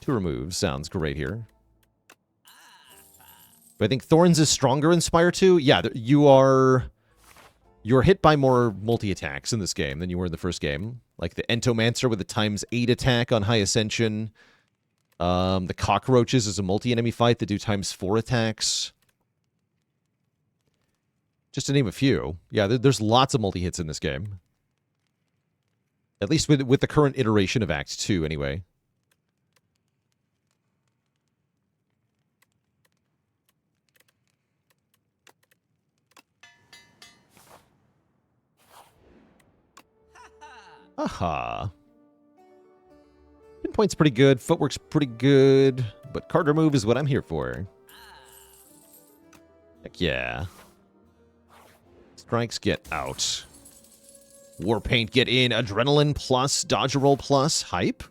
2 removes sounds great here. But I think Thorns is stronger in Spire 2. Yeah, you're hit by more multi-attacks in this game than you were in the first game. Like the Entomancer with a ×8 attack on High Ascension. The Cockroaches is a multi-enemy fight that do ×4 attacks. Just to name a few. Yeah, there's lots of multi-hits in this game. At least with the current iteration of Act 2, anyway. Aha. Pinpoint's pretty good, footwork's pretty good, but card remove is what I'm here for. Heck yeah. Strikes get out. Warpaint get in. Adrenaline plus, dodge roll plus, hype.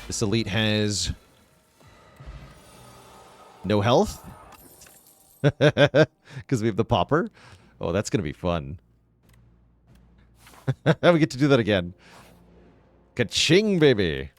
This elite has no health. Because we have the popper. Oh, that's going to be fun. We get to do that again. Ka-ching, baby.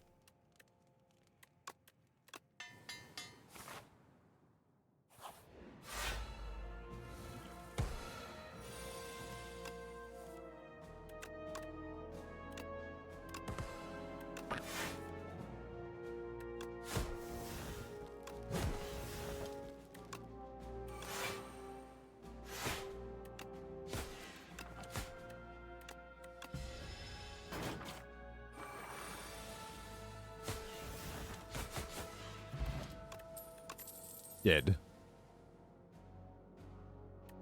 Dead.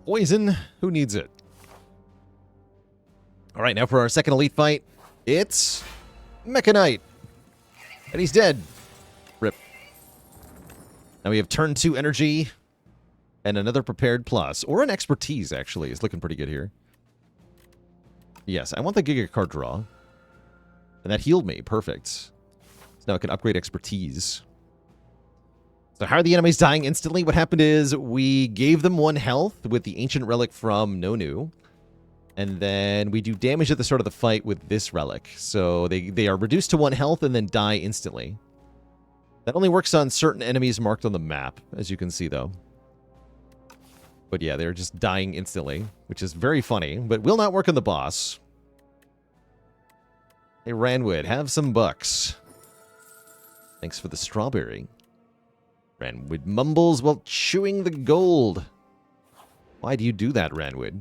Poison. Who needs it? All right, now for our second elite fight. It's Mecha Knight. And he's dead. Rip. Now we have turn 2 energy and another prepared plus. Or an expertise, actually. It's looking pretty good here. Yes, I want the Giga card draw. And that healed me. Perfect. So now I can upgrade expertise. So how are the enemies dying instantly? What happened is we gave them 1 health with the Ancient Relic from Nonu. And then we do damage at the start of the fight with this relic. So they are reduced to 1 health and then die instantly. That only works on certain enemies marked on the map, as you can see, though. But yeah, they're just dying instantly, which is very funny, but will not work on the boss. Hey, Ranwood, have some bucks. Thanks for the strawberry. Ranwood mumbles while chewing the gold. Why do you do that, Ranwood?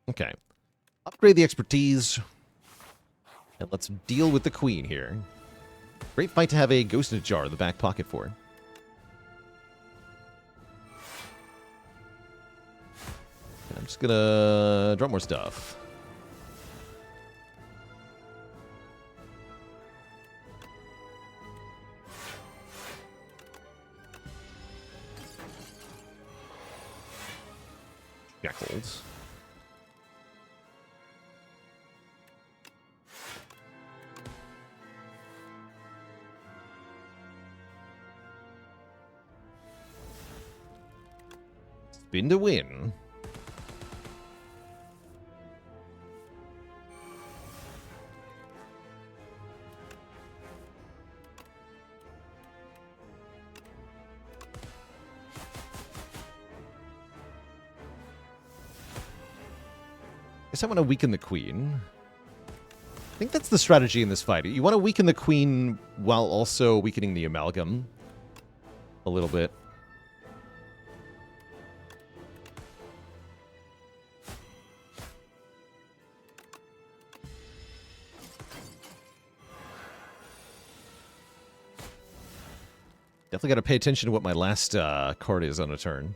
Okay. Upgrade the expertise. And let's deal with the queen here. Great fight to have a ghost in a jar in the back pocket for. I'm just gonna draw more stuff. Shackled. Spin to win. Guess I want to weaken the queen. I think that's the strategy in this fight. You want to weaken the queen while also weakening the amalgam a little bit. Definitely got to pay attention to what my last card is on a turn.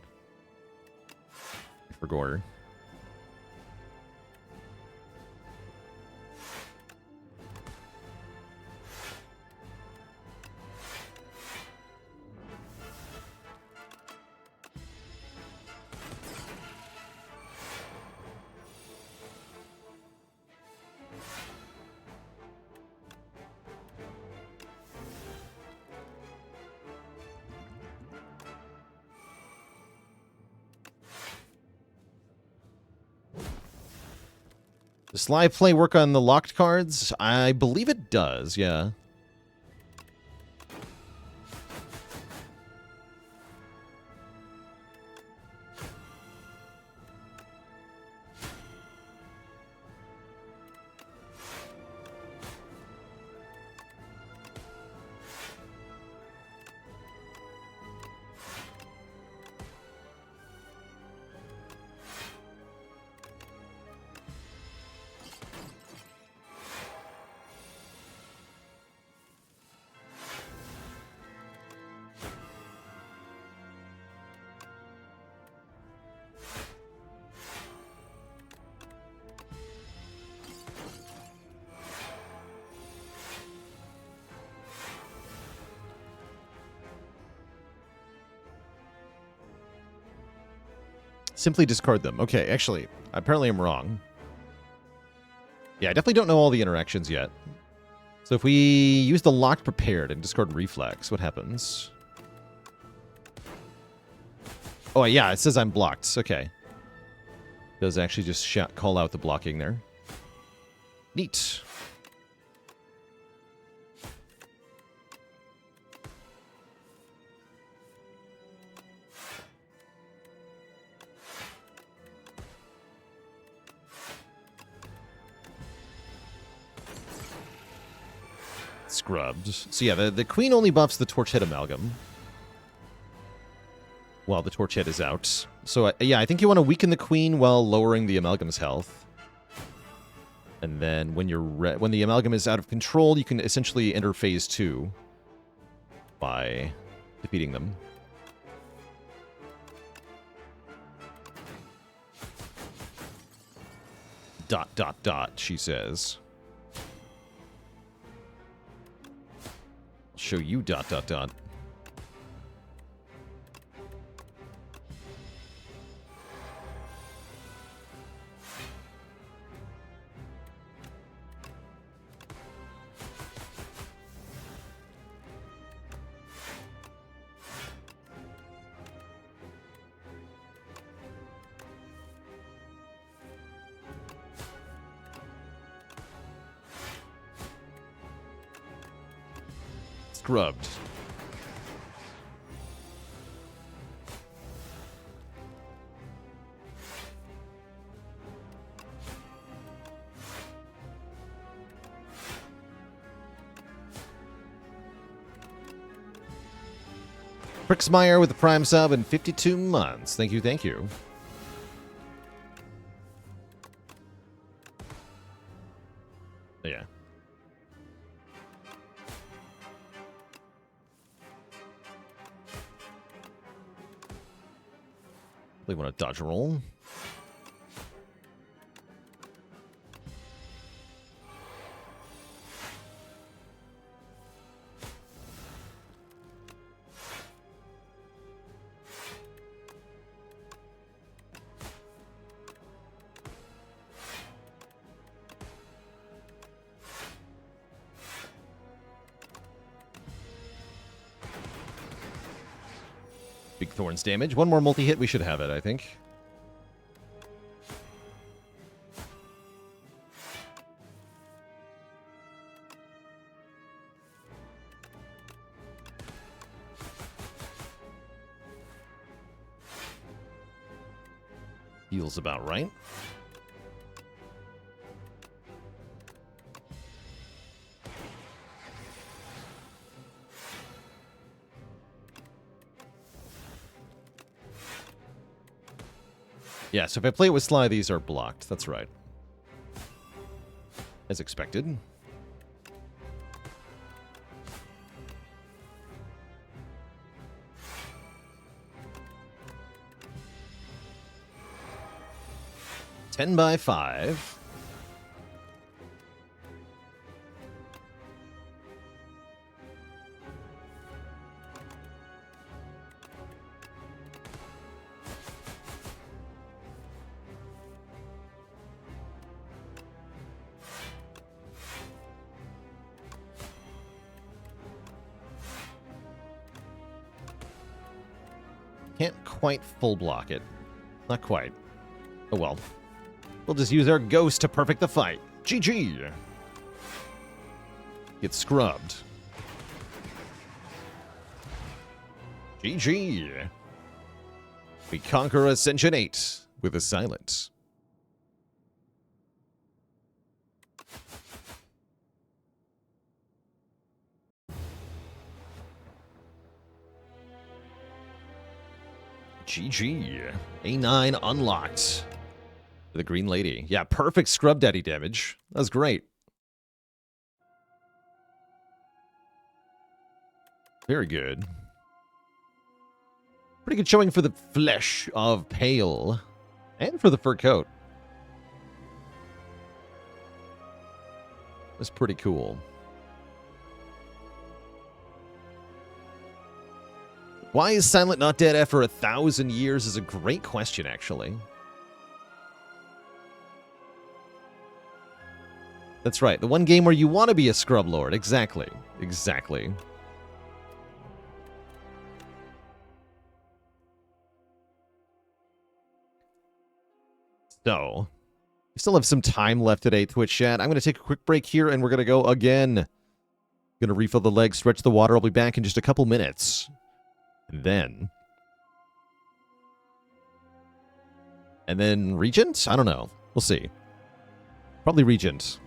For Gore. Does Sly Play work on the locked cards? I believe it does, yeah. Simply discard them. Okay, actually, apparently I'm wrong. Yeah, I definitely don't know all the interactions yet. So if we use the locked prepared and discard reflex, what happens? Oh, yeah, it says I'm blocked. Okay. Does actually just call out the blocking there. Neat. Scrubbed. So yeah, the queen only buffs the torch head amalgam while the torch head is out. So yeah, I think you want to weaken the queen while lowering the amalgam's health. And then when when the amalgam is out of control, you can essentially enter phase 2 by defeating them. Dot, dot, dot, she says. I'll show you dot, dot, dot. Scrubbed. Brixmeyer with the Prime sub in 52 months. Thank you, thank you. Yeah. We want to dodge a roll. Big Thorns damage. One more multi-hit, we should have it, I think. Feels about right. Yeah, so if I play it with Sly, these are blocked. That's right. As expected. Ten by 5. Can't quite full block it. Not quite. Oh well. We'll just use our ghost to perfect the fight. GG. Get scrubbed. GG. We conquer Ascension 8 with a silence. GG. A9 unlocked. The Green Lady. Yeah, perfect Scrub Daddy damage. That was great. Very good. Pretty good showing for the flesh of Pale. And for the fur coat. That's pretty cool. Why is Silent not dead after 1,000 years is a great question, actually. That's right. The one game where you want to be a Scrub Lord. Exactly. Exactly. So, we still have some time left today, Twitch chat. I'm going to take a quick break here, and we're going to go again. Going to refill the legs, stretch the water. I'll be back in just a couple minutes. And then Regent? I don't know. We'll see. Probably Regent.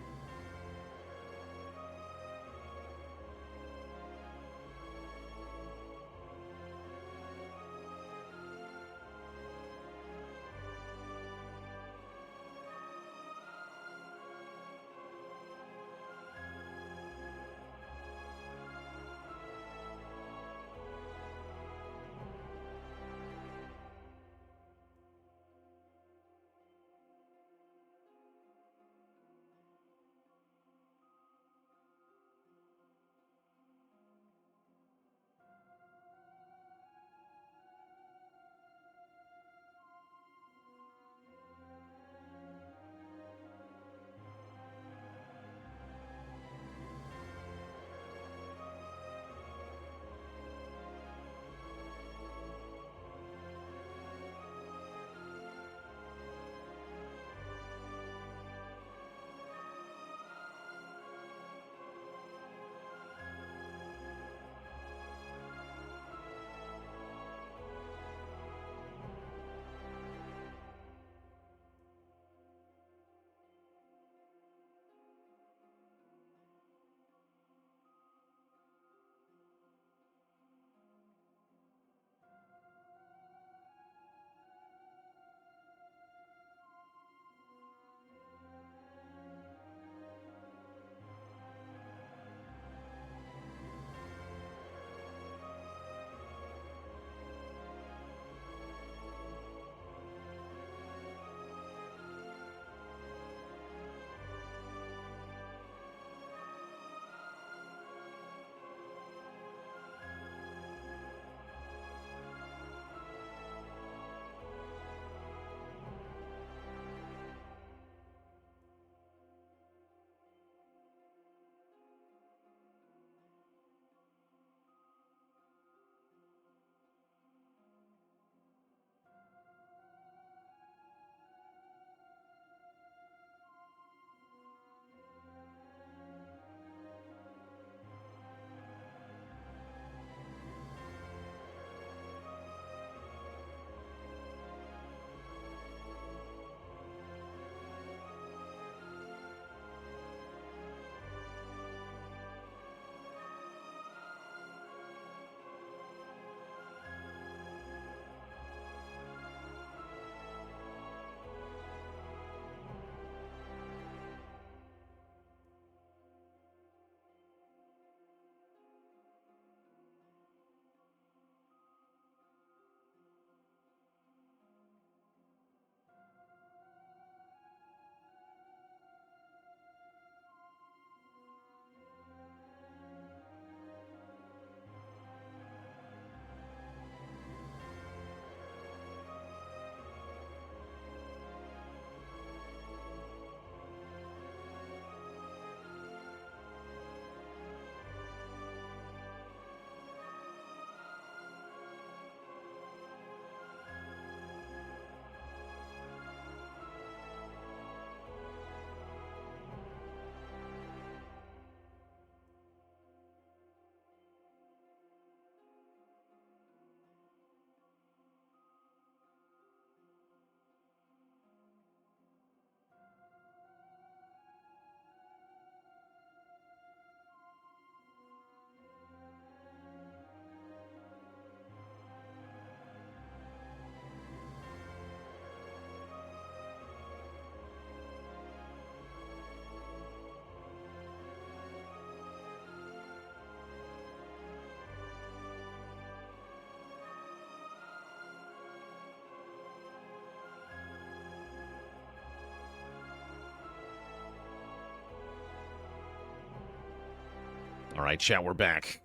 All right, chat, we're back.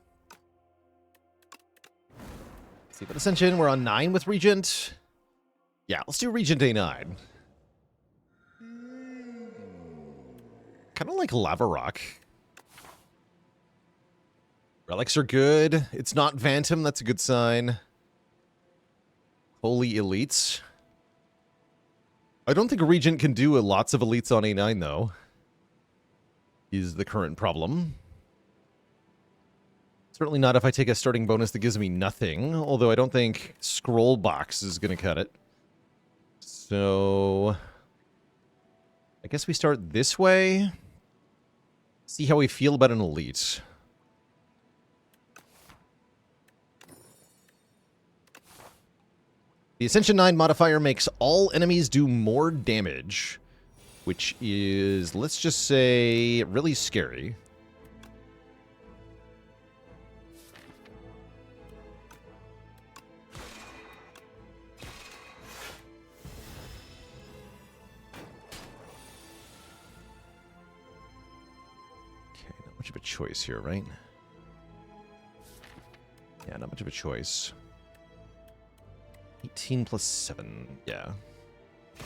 Let's see, but Ascension, we're on 9 with Regent. Yeah, let's do Regent A9. Kind of like Lava Rock. Relics are good. It's not Phantom, that's a good sign. Holy Elites. I don't think Regent can do lots of Elites on A9, though. Is the current problem. Certainly not if I take a starting bonus that gives me nothing, although I don't think Scroll Box is going to cut it. So I guess we start this way. See how we feel about an Elite. The Ascension 9 modifier makes all enemies do more damage, which is, let's just say, really scary. Okay, not much of a choice here, right? Yeah, not much of a choice. 18 plus 7, yeah. You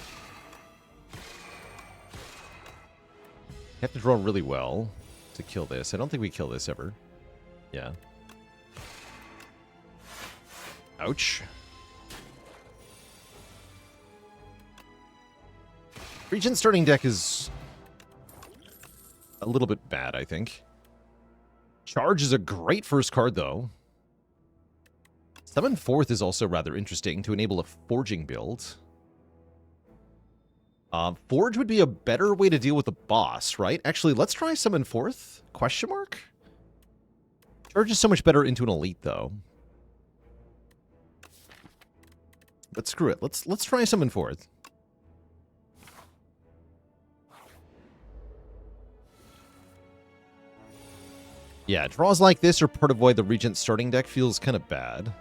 have to draw really well to kill this. I don't think we kill this ever. Yeah. Ouch. Regent starting deck is a little bit bad, I think. Charge is a great first card, though. Summon Forth is also rather interesting to enable a forging build. Forge would be a better way to deal with the boss, right? Actually, let's try Summon Forth? Question mark? Charge is so much better into an Elite, though. But screw it. Let's try Summon Forth. Yeah, draws like this are part of why the Regent starting deck feels kind of bad.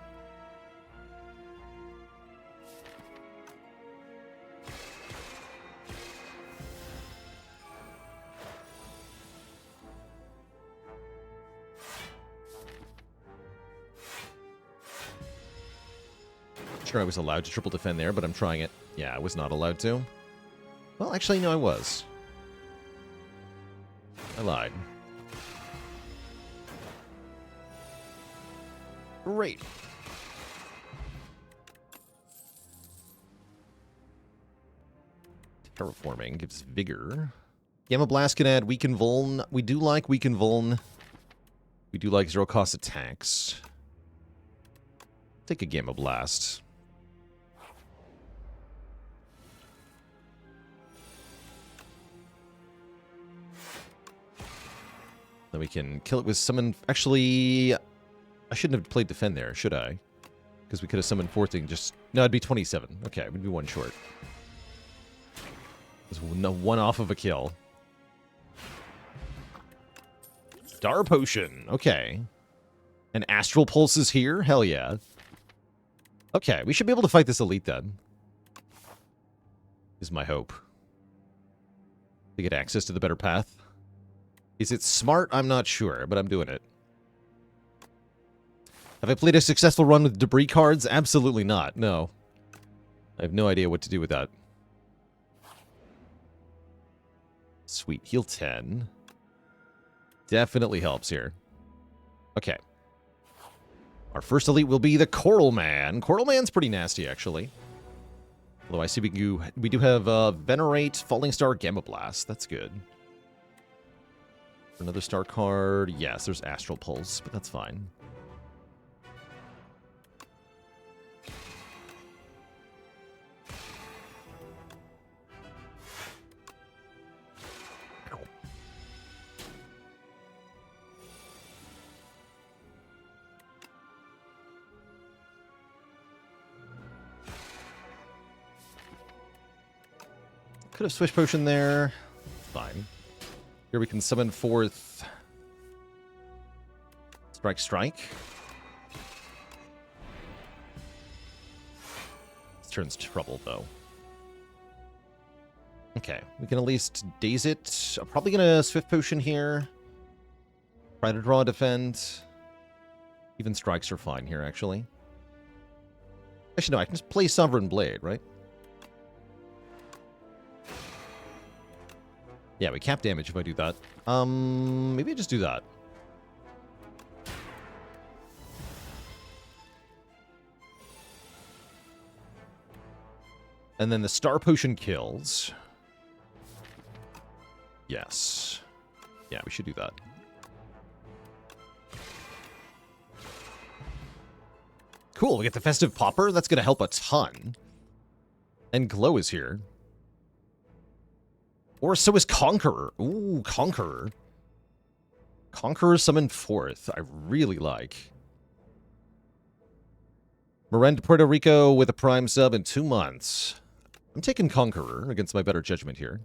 Sure, I was allowed to triple defend there, but I'm trying it. Yeah, I was not allowed to. Well, actually, no, I was. I lied. Great. Terraforming gives vigor. Gamma Blast can add weaken vuln. We do like weaken vuln. We do like zero cost attacks. Take a Gamma Blast. Then we can kill it with summon. Actually, I shouldn't have played defend there, should I? Because we could have summoned Forth and just... No, it'd be 27. Okay, we'd be one short. It was one off of a kill. Star Potion. Okay. And Astral Pulse is here? Hell yeah. Okay, we should be able to fight this Elite then. Is my hope. To get access to the better path. Is it smart? I'm not sure, but I'm doing it. Have I played a successful run with debris cards? Absolutely not, no. I have no idea what to do with that. Sweet, heal 10. Definitely helps here. Okay. Our first Elite will be the Coral Man. Coral Man's pretty nasty, actually. Although I see we do have Venerate, Falling Star, Gamma Blast. That's good. Another star card. Yes, there's Astral Pulse, but that's fine. Could have Swish Potion there. Fine. Here we can summon Forth. Strike, strike. This turn's trouble, though. Okay, we can at least daze it. I'm probably going to Swift Potion here. Try to draw, defend. Even strikes are fine here, actually. Actually, no, I can just play Sovereign Blade, right? Yeah, we cap damage if I do that. Maybe I just do that. And then the Star Potion kills. Yes. Yeah, we should do that. Cool, we get the Festive Popper. That's going to help a ton. And Glow is here. Or so is Conqueror. Ooh, Conqueror. Conqueror summoned forth. I really like. Miranda, Puerto Rico with a Prime sub in 2 months. I'm taking Conqueror against my better judgment here.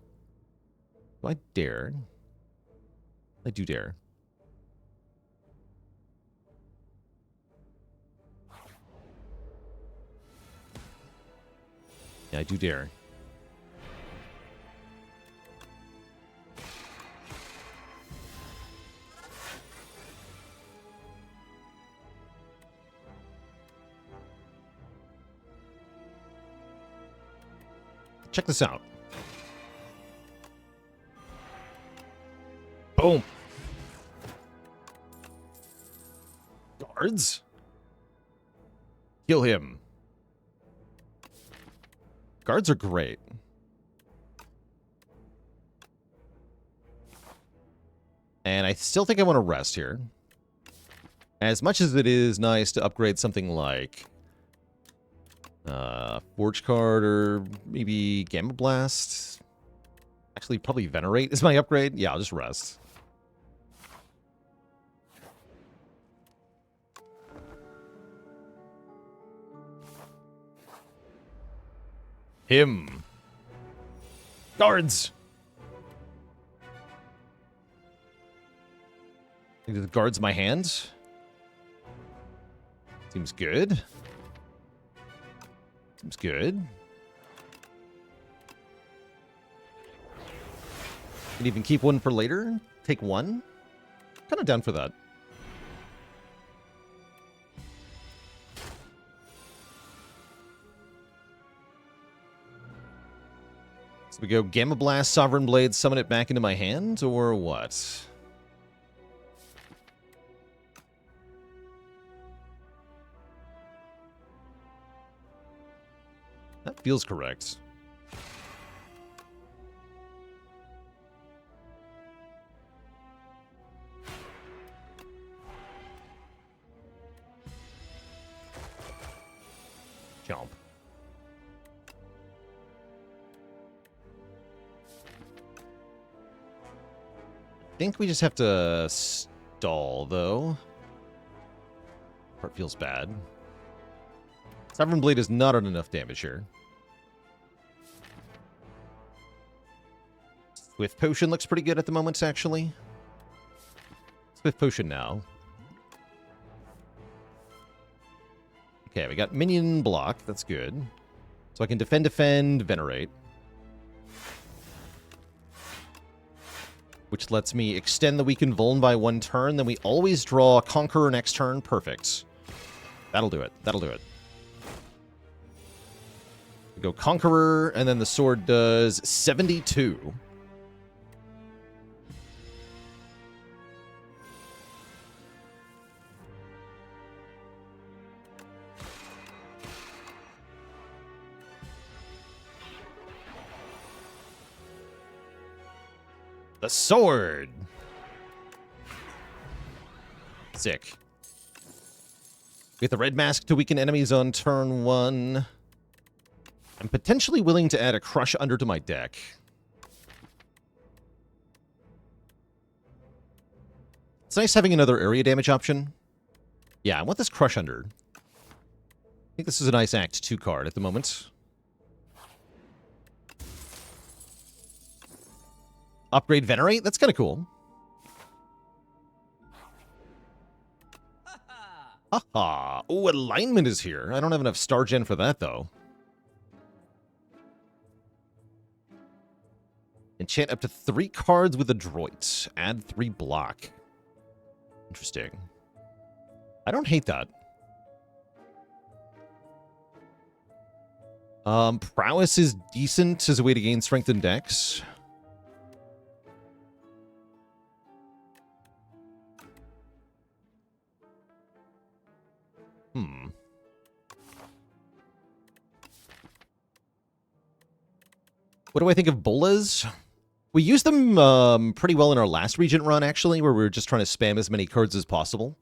Do I dare? I do dare. Yeah, I do dare. Check this out. Boom. Guards? Kill him. Guards are great. And I still think I want to rest here. As much as it is nice to upgrade something like Forge Card or maybe Gamma Blast. Actually, probably Venerate is my upgrade. Yeah, I'll just rest. Him. Guards. Think the guards my hand. Seems good. Seems good. Can even keep one for later. Take one. Kind of down for that. So we go Gamma Blast, Sovereign Blade, summon it back into my hand, or what? That feels correct. Jump. I think we just have to stall, though. Part feels bad. Sovereign Blade is not on enough damage here. Swift Potion looks pretty good at the moment, actually. Swift Potion now. Okay, we got minion block. That's good. So I can defend, venerate. Which lets me extend the weakened vuln by 1 turn. Then we always draw Conqueror next turn. Perfect. That'll do it. That'll do it. We go Conqueror, and then the sword does 72. The sword! Sick. We get the red mask to weaken enemies on turn 1. I'm potentially willing to add a Crush Under to my deck. It's nice having another area damage option. Yeah, I want this Crush Under. I think this is a nice Act 2 card at the moment. Upgrade Venerate? That's kind of cool. Haha. Oh, Alignment is here. I don't have enough Star Gen for that, though. Enchant up to 3 cards with Adroit. Add 3 block. Interesting. I don't hate that. Prowess is decent as a way to gain strength and dex. What do I think of bolas? We used them pretty well in our last Regent run, actually, where we were just trying to spam as many cards as possible.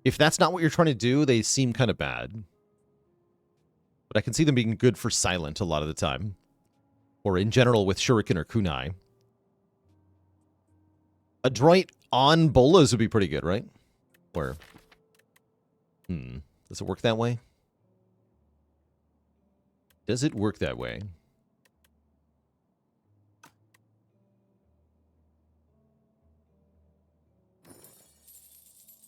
If that's not what you're trying to do, they seem kind of bad. But I can see them being good for silent a lot of the time. Or in general with Shuriken or Kunai. Adroit on bolas would be pretty good, right? Or... Does it work that way? Does it work that way?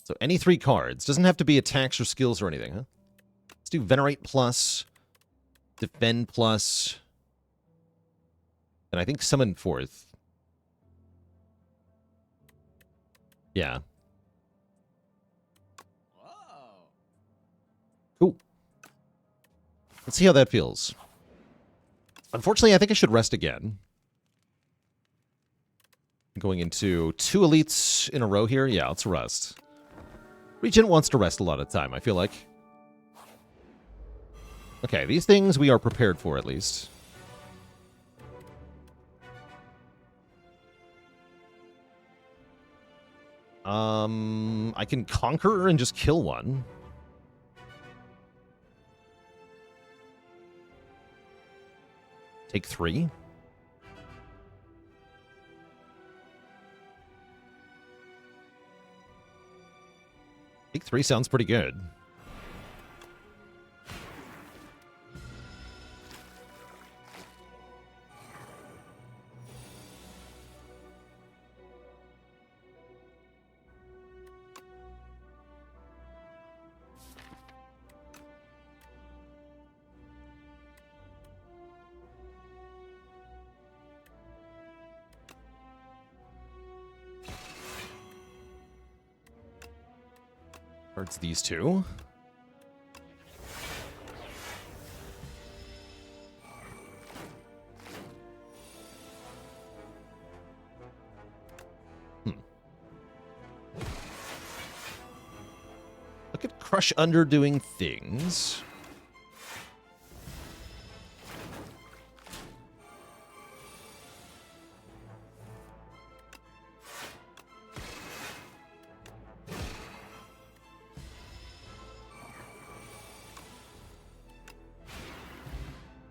So any 3 cards. Doesn't have to be attacks or skills or anything, huh? Let's do Venerate plus, Defend plus, and I think Summon 4th. Yeah. Whoa. Cool. Let's see how that feels. Unfortunately, I think I should rest again. Going into 2 elites in a row here. Yeah, let's rest. Regent wants to rest a lot of time, I feel like. Okay, these things we are prepared for, at least. I can conquer and just kill one. Take 3. Take 3 sounds pretty good. It's these 2. Look at Crush Under doing things.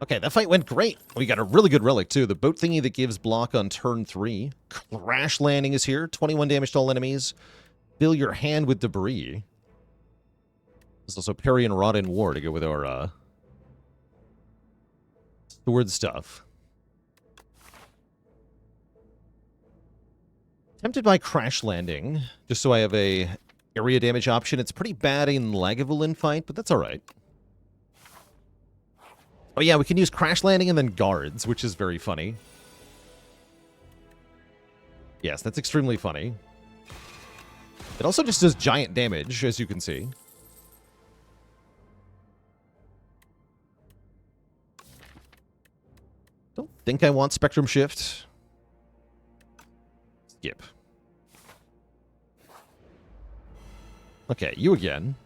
Okay, that fight went great. We got a really good relic, too. The boat thingy that gives block on turn 3. Crash Landing is here. 21 damage to all enemies. Fill your hand with debris. There's also Parry and Rod in War to go with our sword stuff. Tempted by Crash Landing, just so I have a area damage option. It's pretty bad in Lagavulin fight, but that's all right. Oh yeah, we can use Crash Landing and then Guards, which is very funny. Yes, that's extremely funny. It also just does giant damage, as you can see. Don't think I want Spectrum Shift. Skip. Okay, you again.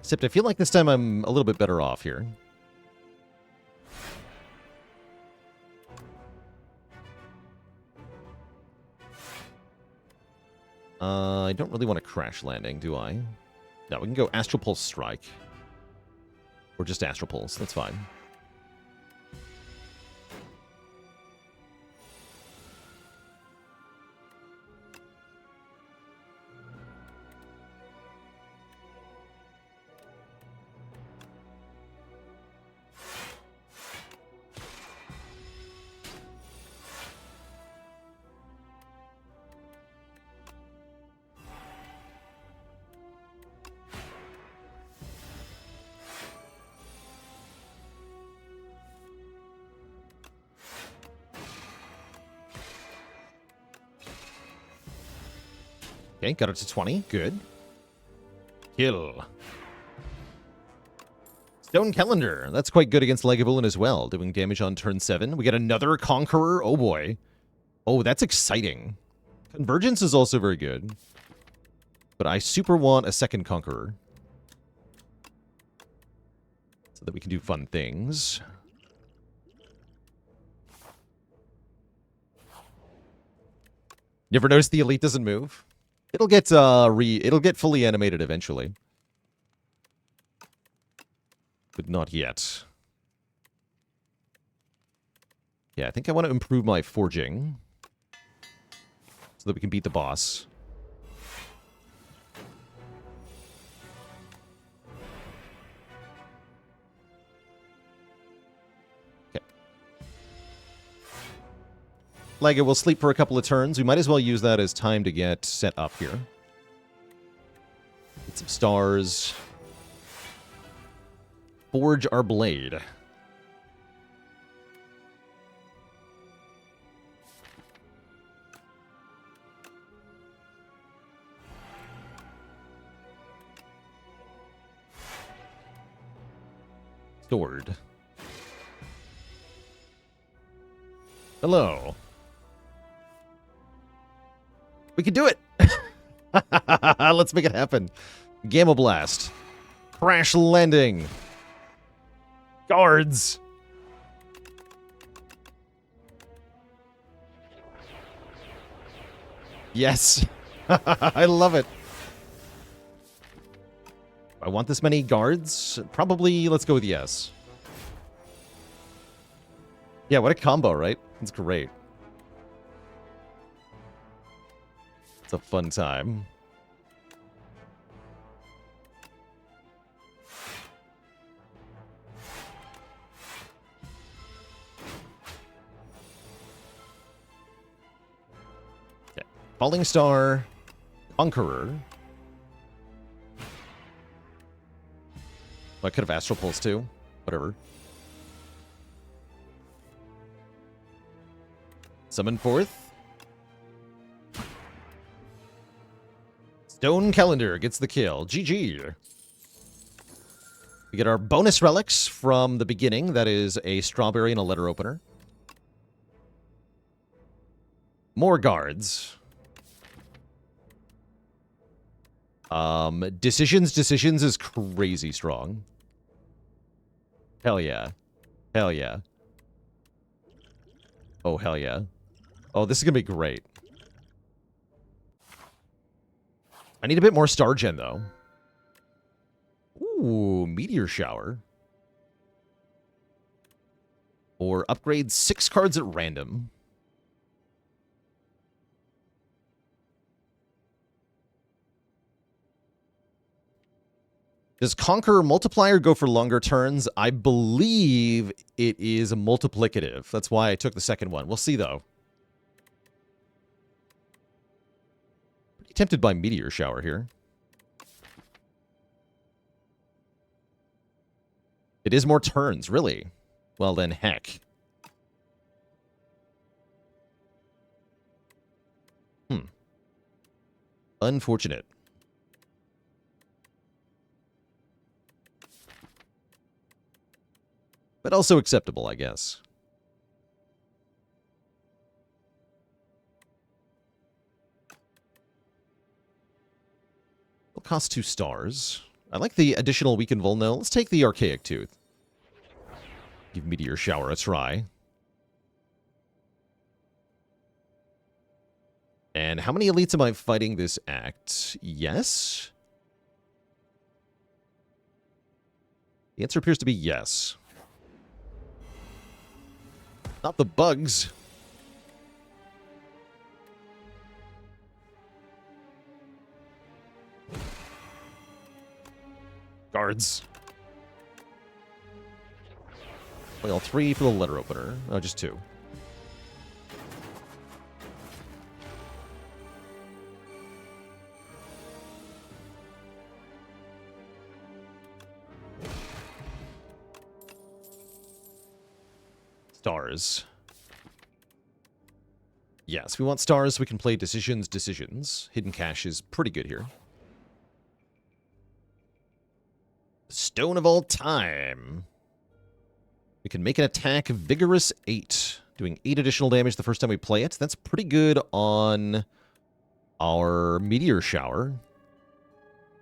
Except I feel like this time I'm a little bit better off here. I don't really want a Crash Landing, do I? No, we can go Astral Pulse Strike. Or just Astral Pulse, that's fine. Okay, got it to 20. Good. Kill. Stone Calendar. That's quite good against Lagavulin as well, doing damage on turn 7. We get another Conqueror. Oh, boy. Oh, that's exciting. Convergence is also very good. But I super want a second Conqueror. So that we can do fun things. Never noticed the elite doesn't move? It'll get fully animated eventually. But not yet. Yeah, I think I want to improve my forging. So that we can beat the boss. Okay. Lega will sleep for a couple of turns. We might as well use that as time to get set up here. Get some stars. Forge our blade. Sword. Hello. We can do it! Let's make it happen. Gamma Blast. Crash Landing. Guards. Yes. I love it. I want this many guards? Probably, let's go with yes. Yeah, what a combo, right? It's great. It's a fun time. Okay. Falling Star. Conqueror. I could have Astral Pulse too. Whatever. Summon forth. Stone Calendar gets the kill. GG. We get our bonus relics from the beginning. That is a strawberry and a letter opener. More guards. Decisions is crazy strong. Hell yeah. Hell yeah. Oh, hell yeah. Oh, this is gonna be great. I need a bit more star gen, though. Ooh, Meteor Shower. Or upgrade 6 cards at random. Does Conqueror Multiplier go for longer turns? I believe it is multiplicative. That's why I took the second one. We'll see, though. Pretty tempted by Meteor Shower here. It is more turns, really. Well, then, heck. Unfortunate. But also acceptable, I guess. Will cost 2 stars. I like the additional weaken vulno. Let's take the Archaic Tooth. Give Meteor Shower a try. And how many elites am I fighting this act? Yes? The answer appears to be yes. Not the bugs. Guards. Well, 3 for the letter opener. Oh, just 2. Stars. Yes, we want stars so we can play decisions. Hidden Cache is pretty good here. Stone of All Time. We can make an attack Vigorous 8, doing 8 additional damage the first time we play it. That's pretty good on our Meteor Shower.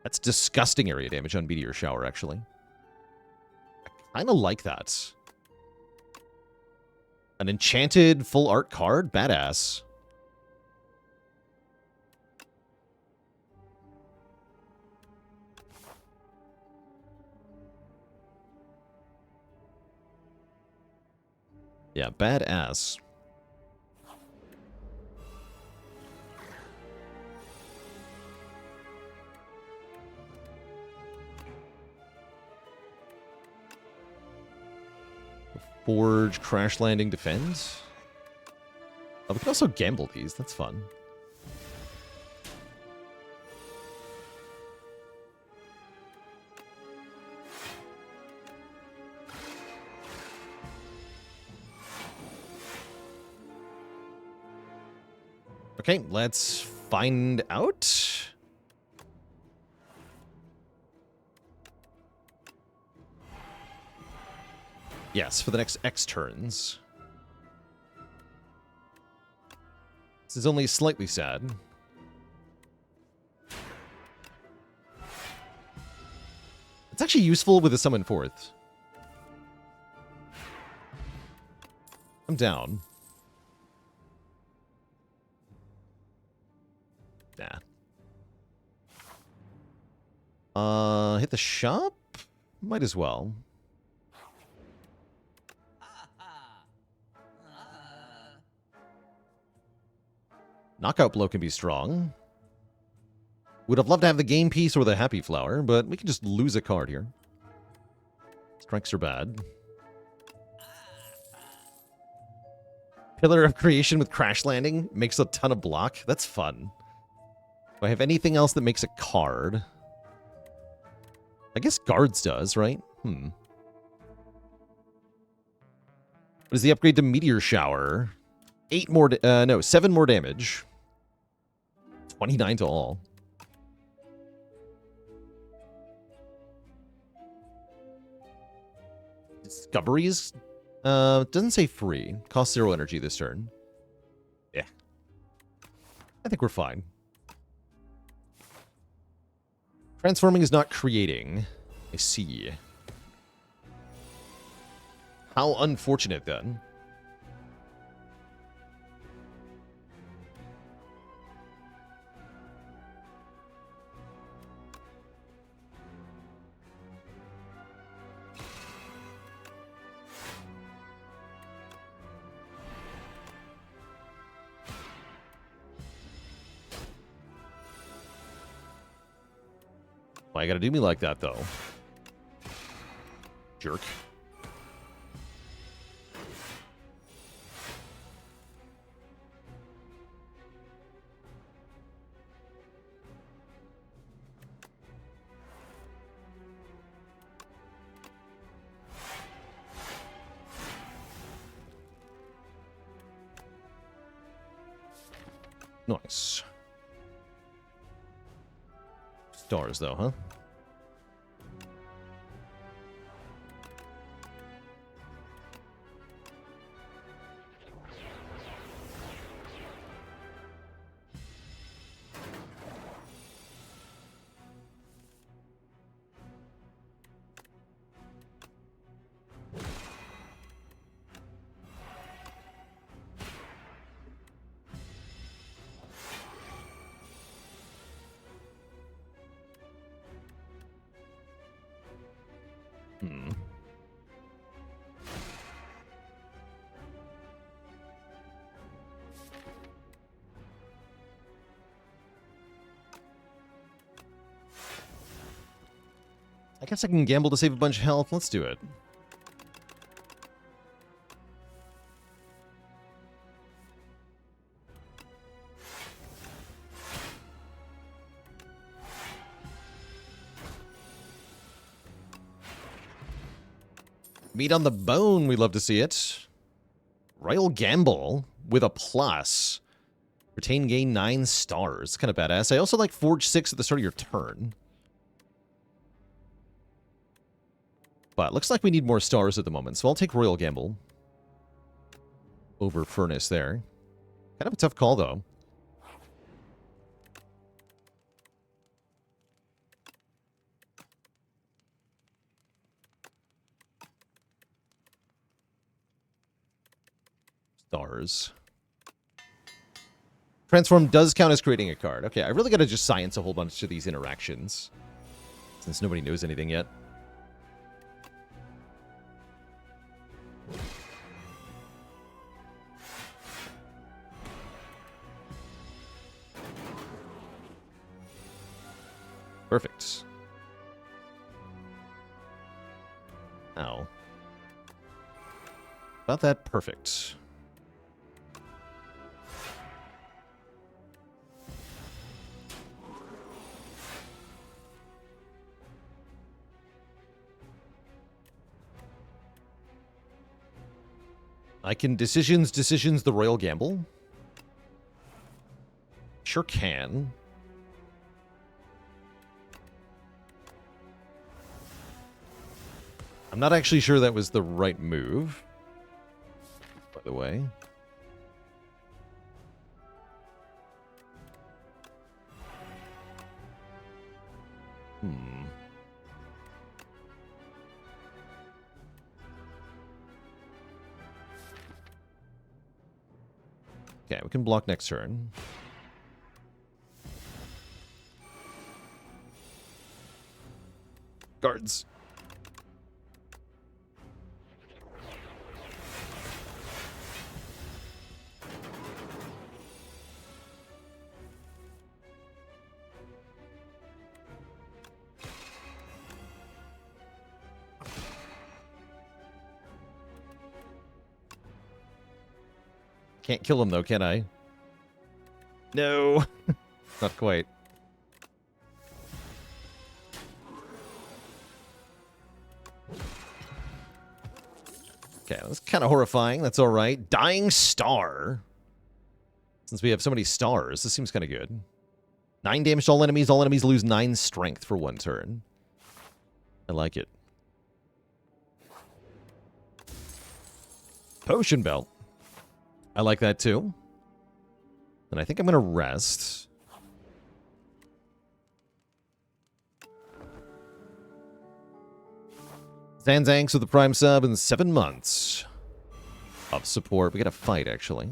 That's disgusting area damage on Meteor Shower, actually. I kind of like that. An enchanted full art card? Badass. Yeah, badass. Forge, Crash Landing, Defend. Oh, we can also gamble these. That's fun. Okay, let's find out. Yes, for the next X turns. This is only slightly sad. It's actually useful with a summon forth. I'm down. Nah. Hit the shop? Might as well. Knockout Blow can be strong. Would have loved to have the game piece or the Happy Flower, but we can just lose a card here. Strikes are bad. Pillar of Creation with Crash Landing makes a ton of block. That's fun. Do I have anything else that makes a card? I guess Guards does, right? What is the upgrade to Meteor Shower? 7 more damage. 29 to all. Discoveries? Doesn't say free. Costs 0 energy this turn. Yeah. I think we're fine. Transforming is not creating. I see. How unfortunate, then. Why you gotta do me like that, though? Jerk. Nice. Stars, though, huh? I guess I can gamble to save a bunch of health. Let's do it. Meat on the bone, we love to see it. Royal Gamble with a plus. Retain gain 9 stars. Kind of badass. I also like Forge 6 at the start of your turn. But looks like we need more stars at the moment, so I'll take Royal Gamble over Furnace there. Kind of a tough call, though. Stars. Transform does count as creating a card. Okay, I really got to just science a whole bunch of these interactions, since nobody knows anything yet. Perfect. Ow. About that, perfect. I can decisions the Royal Gamble? Sure can. I'm not actually sure that was the right move, by the way. Okay, we can block next turn. Guards. Can't kill him, though, can I? No. Not quite. Okay, that's kind of horrifying. That's all right. Dying Star. Since we have so many stars, this seems kind of good. 9 damage to all enemies. All enemies lose 9 strength for 1 turn. I like it. Potion Belt. I like that too. And I think I'm going to rest. Zanzanks with the Prime sub in 7 months of support. We got to fight, actually.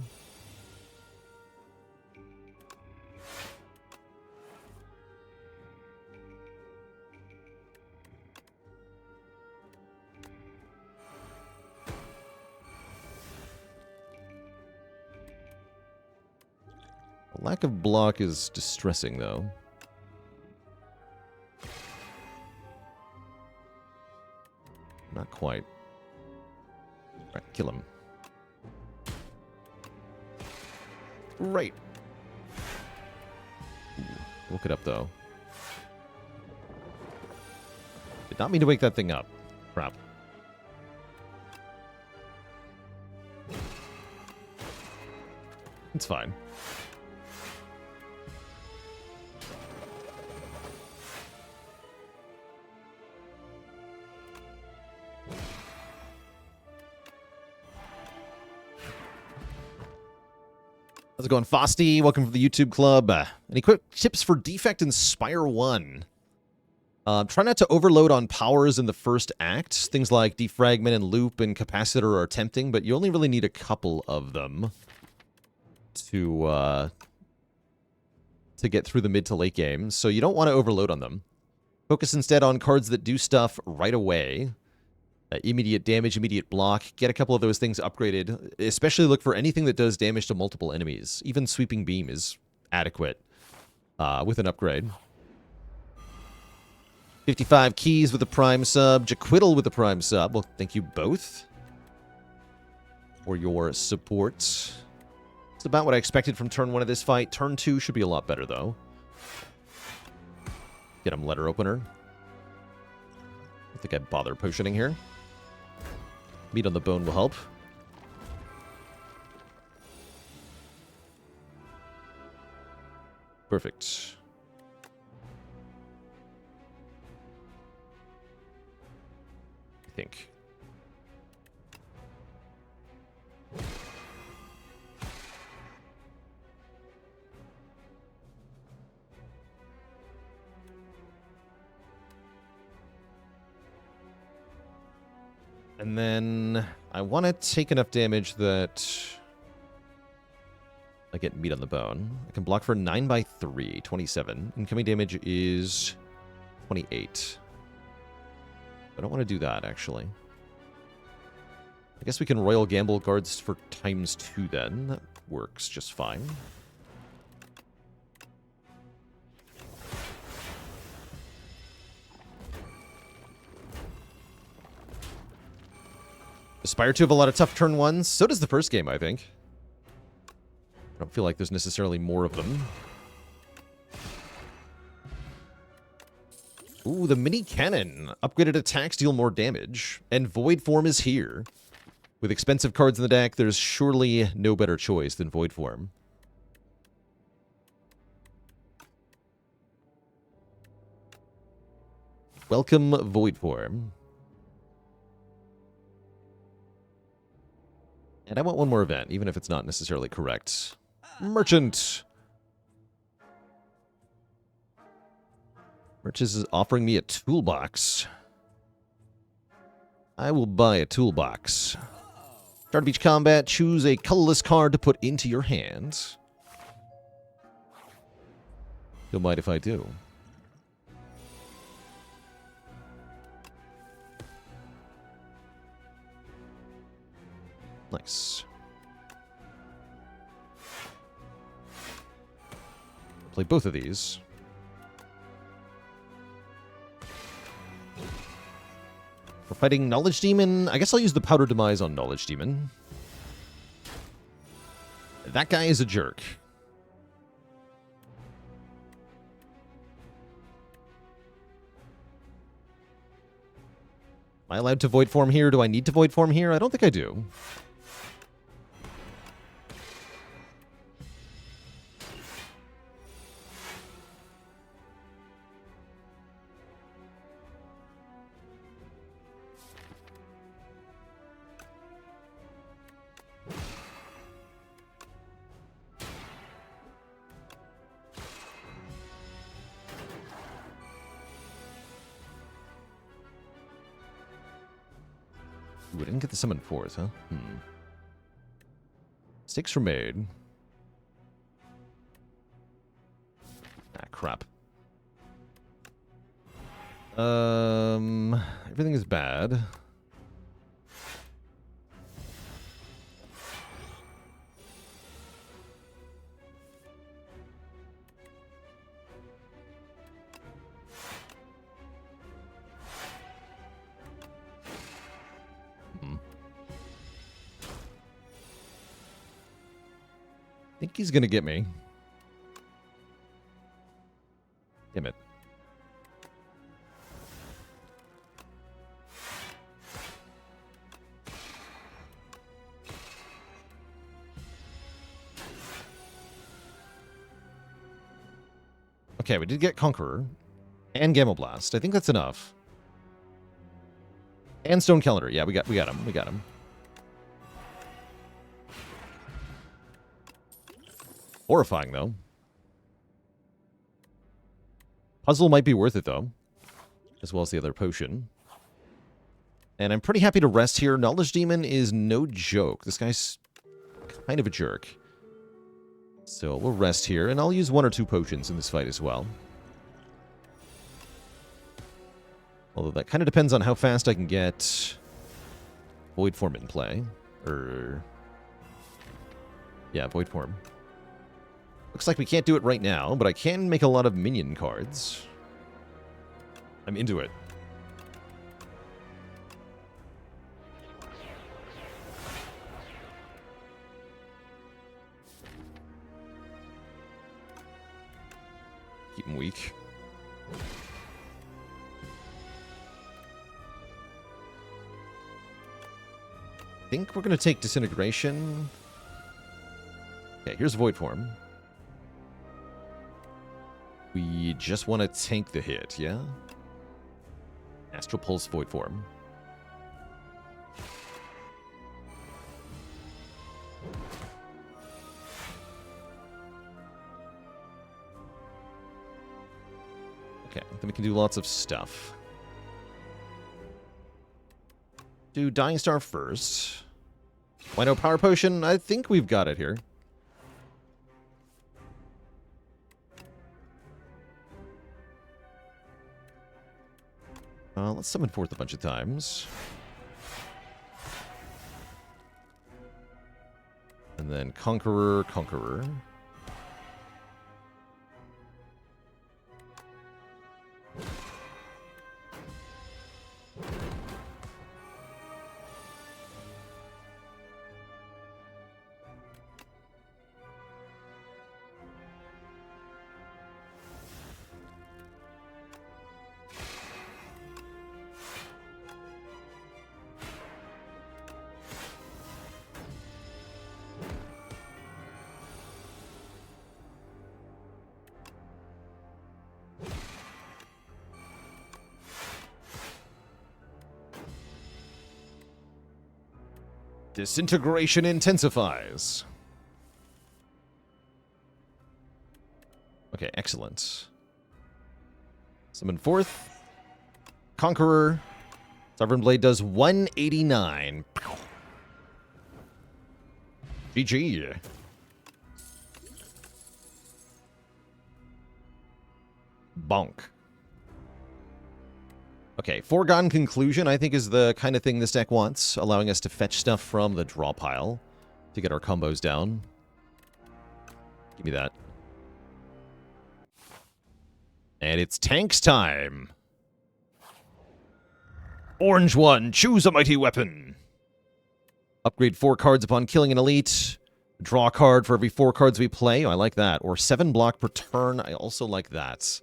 Lack of block is distressing, though. Not quite. Right, kill him. Right. Ooh, look it up, though. Did not mean to wake that thing up. Crap. It's fine. How's it going, Fosty? Welcome to the YouTube club. Any quick tips for defect in Spire 1? Try not to overload on powers in the first act. Things like defragment and loop and capacitor are tempting, but you only really need a couple of them to get through the mid to late game. So you don't want to overload on them. Focus instead on cards that do stuff right away. Immediate damage, immediate block. Get a couple of those things upgraded. Especially look for anything that does damage to multiple enemies. Even Sweeping Beam is adequate with an upgrade. 55 keys with the Prime sub. Jaquiddle with the Prime sub. Well, thank you both for your support. It's about what I expected from turn 1 of this fight. Turn 2 should be a lot better, though. Get him letter opener. I think I'd bother potioning here. Meat on the bone will help. Perfect. I think. And then I want to take enough damage that I get meat on the bone. I can block for 9 by 3, 27. Incoming damage is 28. I don't want to do that, actually. I guess we can Royal Gamble guards for ×2 then. That works just fine. Spire 2 have a lot of tough turn 1s. So does the first game, I think. I don't feel like there's necessarily more of them. Ooh, the mini cannon. Upgraded attacks deal more damage. And Void Form is here. With expensive cards in the deck, there's surely no better choice than Void Form. Welcome, Void Form. And I want one more event, even if it's not necessarily correct. Merchant! Merchant is offering me a toolbox. I will buy a toolbox. Start of each combat, choose a colorless card to put into your hands. Don't mind if I do. Nice. I'll play both of these. We're fighting Knowledge Demon. I guess I'll use the Powder Demise on Knowledge Demon. That guy is a jerk. Am I allowed to Void Form here? Do I need to Void Form here? I don't think I do. Ooh, I didn't get the summon force, huh? Mistakes were made. Ah, crap. Everything is bad. I think he's gonna get me. Damn it. Okay, we did get Conqueror and Gamma Blast. I think that's enough. And Stone Calendar. Yeah, we got him. We got him. Horrifying, though. Puzzle might be worth it, though. As well as the other potion. And I'm pretty happy to rest here. Knowledge Demon is no joke. This guy's kind of a jerk. So we'll rest here, and I'll use 1 or 2 potions in this fight as well. Although that kind of depends on how fast I can get Void Form in play. Yeah, Void Form. Looks like we can't do it right now, but I can make a lot of minion cards. I'm into it. Keep him weak. I think we're going to take Disintegration. Okay, here's Void Form. We just want to tank the hit, yeah? Astral Pulse Void Form. Okay, then we can do lots of stuff. Do Dying Star first. Why no Power Potion? I think we've got it here. Let's summon forth a bunch of times. And then Conqueror, Conqueror. Disintegration intensifies. Okay, excellent. Summon forth. Conqueror. Sovereign Blade does 189. GG. Bonk. Okay, Foregone Conclusion, I think, is the kind of thing this deck wants, allowing us to fetch stuff from the draw pile to get our combos down. Give me that. And it's tanks time. Orange one, choose a mighty weapon. Upgrade 4 cards upon killing an elite. Draw a card for every 4 cards we play. Oh, I like that. Or 7 block per turn. I also like that.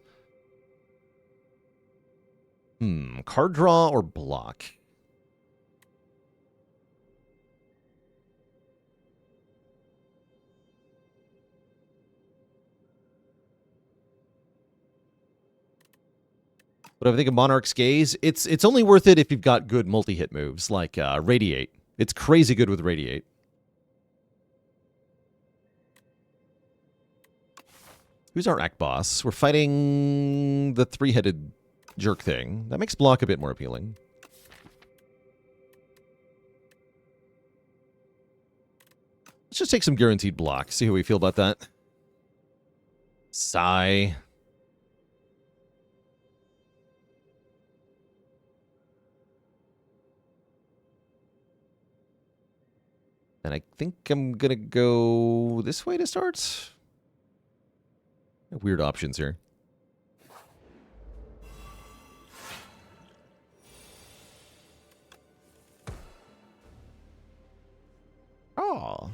Card draw or block? But if I think of Monarch's Gaze, it's only worth it if you've got good multi-hit moves, like Radiate. It's crazy good with Radiate. Who's our act boss? We're fighting the 3-headed jerk thing. That makes block a bit more appealing. Let's just take some guaranteed block. See how we feel about that. Sigh. And I think I'm gonna go this way to start. Weird options here. Oh.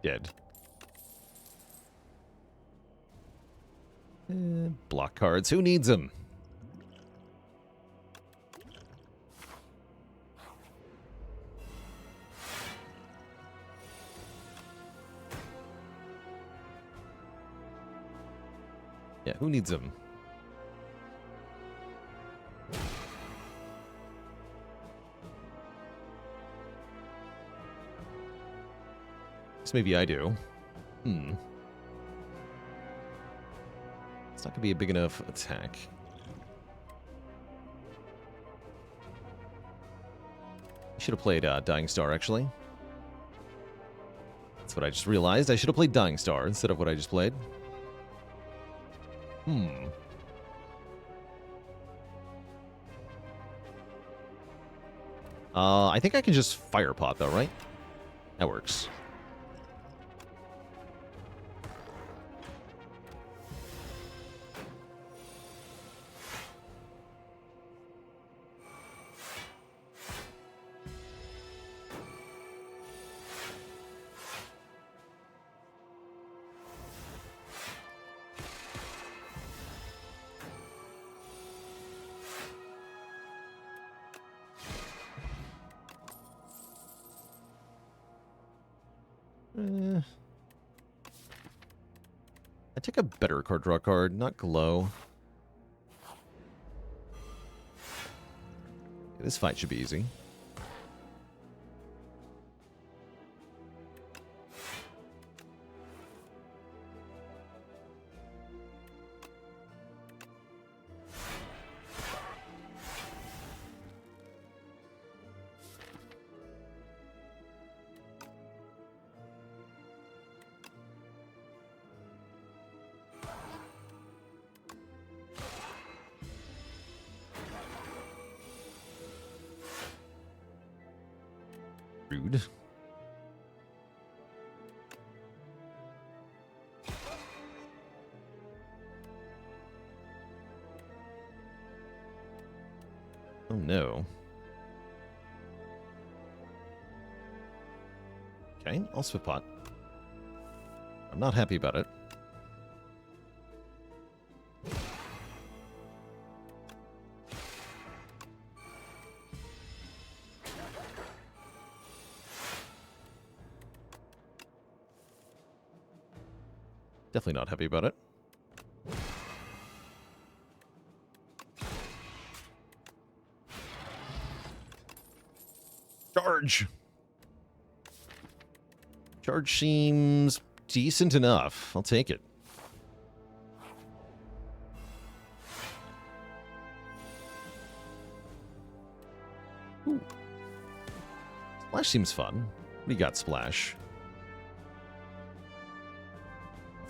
Dead. Block cards. Who needs them? Yeah, who needs them? Guess maybe I do. It's not going to be a big enough attack. I should have played Dying Star, actually. That's what I just realized. I should have played Dying Star instead of what I just played. I think I can just Fire Pot, though, right? That works. take a better card draw card, not glow. This fight should be easy. Rude. Oh no. Okay, I'll spit pot. I'm not happy about it. Definitely not happy about it. Charge! Charge seems decent enough. I'll take it. Ooh. Splash seems fun. What do you got, Splash?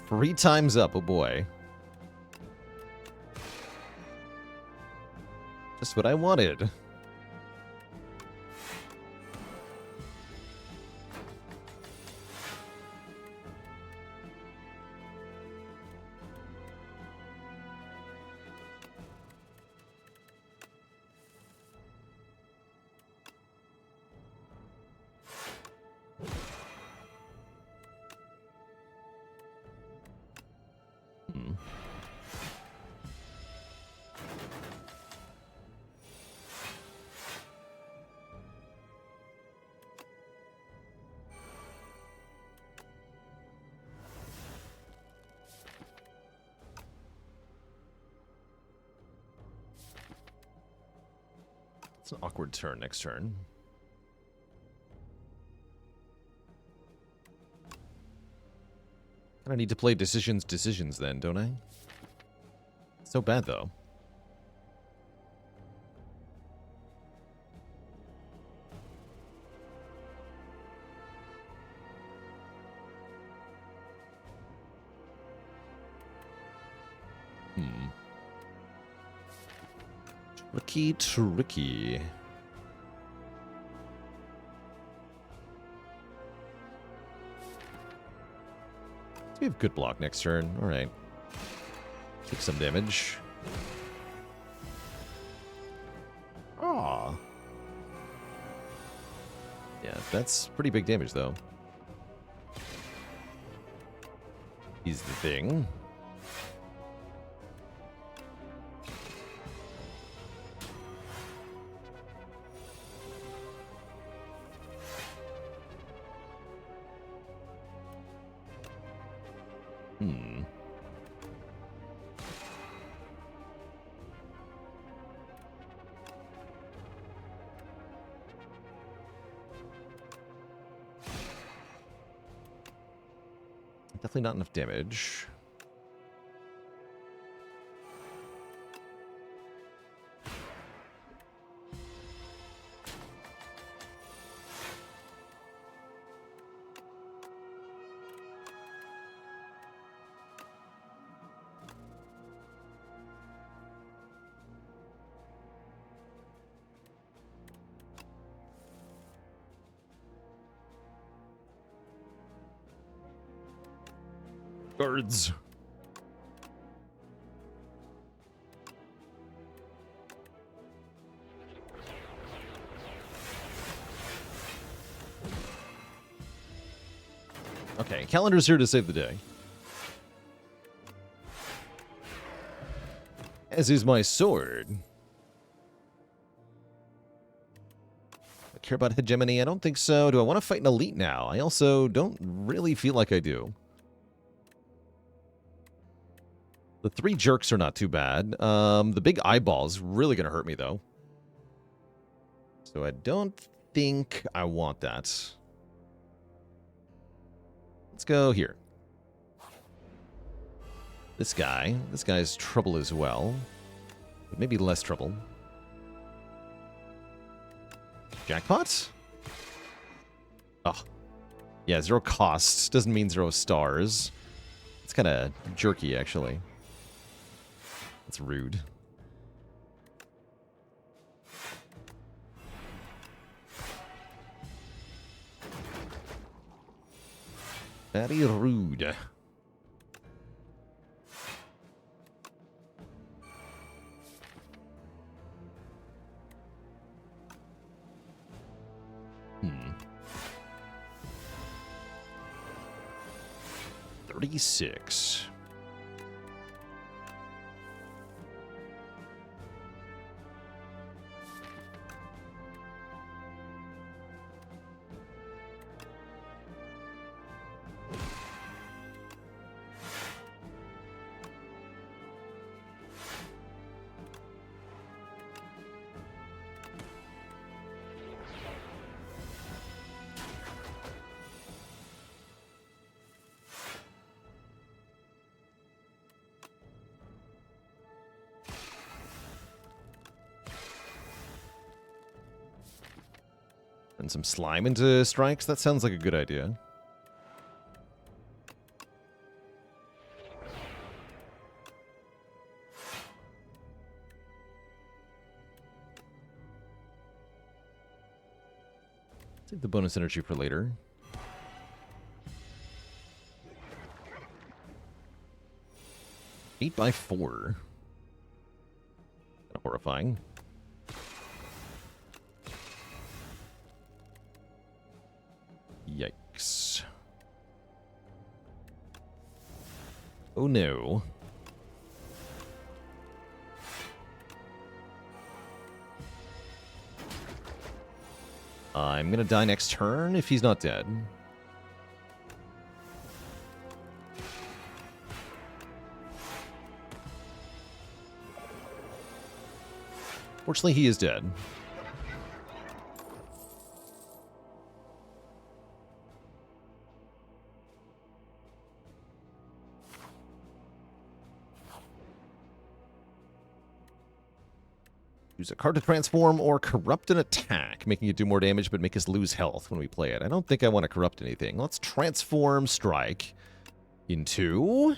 3 times up, oh boy. Just what I wanted. It's an awkward turn next turn. I need to play decisions then, don't I? So bad, though. Tricky. We have good block next turn. Alright. Take some damage. Aw. Yeah, that's pretty big damage, though. Is the thing. Definitely not enough damage. Guards. Okay, calendar's here to save the day. As is my sword. I care about hegemony? I don't think so. Do I want to fight an elite now? I also don't really feel like I do. The 3 jerks are not too bad. The big eyeball's really going to hurt me, though. So I don't think I want that. Let's go here. This guy's trouble as well. But maybe less trouble. Jackpot? Oh. Yeah, 0 costs doesn't mean 0 stars. It's kind of jerky, actually. It's rude. Very rude. Hmm. 36. And some slime into strikes? That sounds like a good idea. Save the bonus energy for later. Eight by 4. Horrifying. Yikes. Oh no. I'm gonna die next turn if he's not dead. Fortunately, he is dead. Use a card to transform or corrupt an attack, making it do more damage but make us lose health when we play it. I don't think I want to corrupt anything. Let's transform Strike into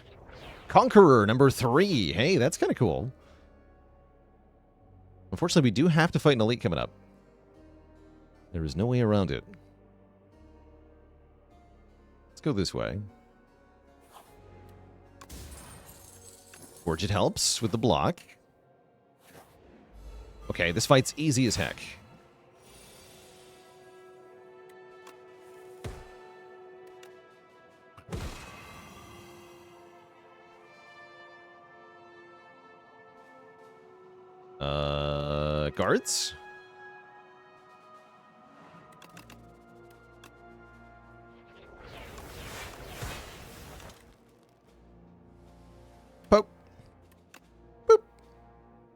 Conqueror number 3. Hey, that's kind of cool. Unfortunately, we do have to fight an elite coming up. There is no way around it. Let's go this way. Regent helps with the block. Okay, this fight's easy as heck. Guards? Poke. Boop.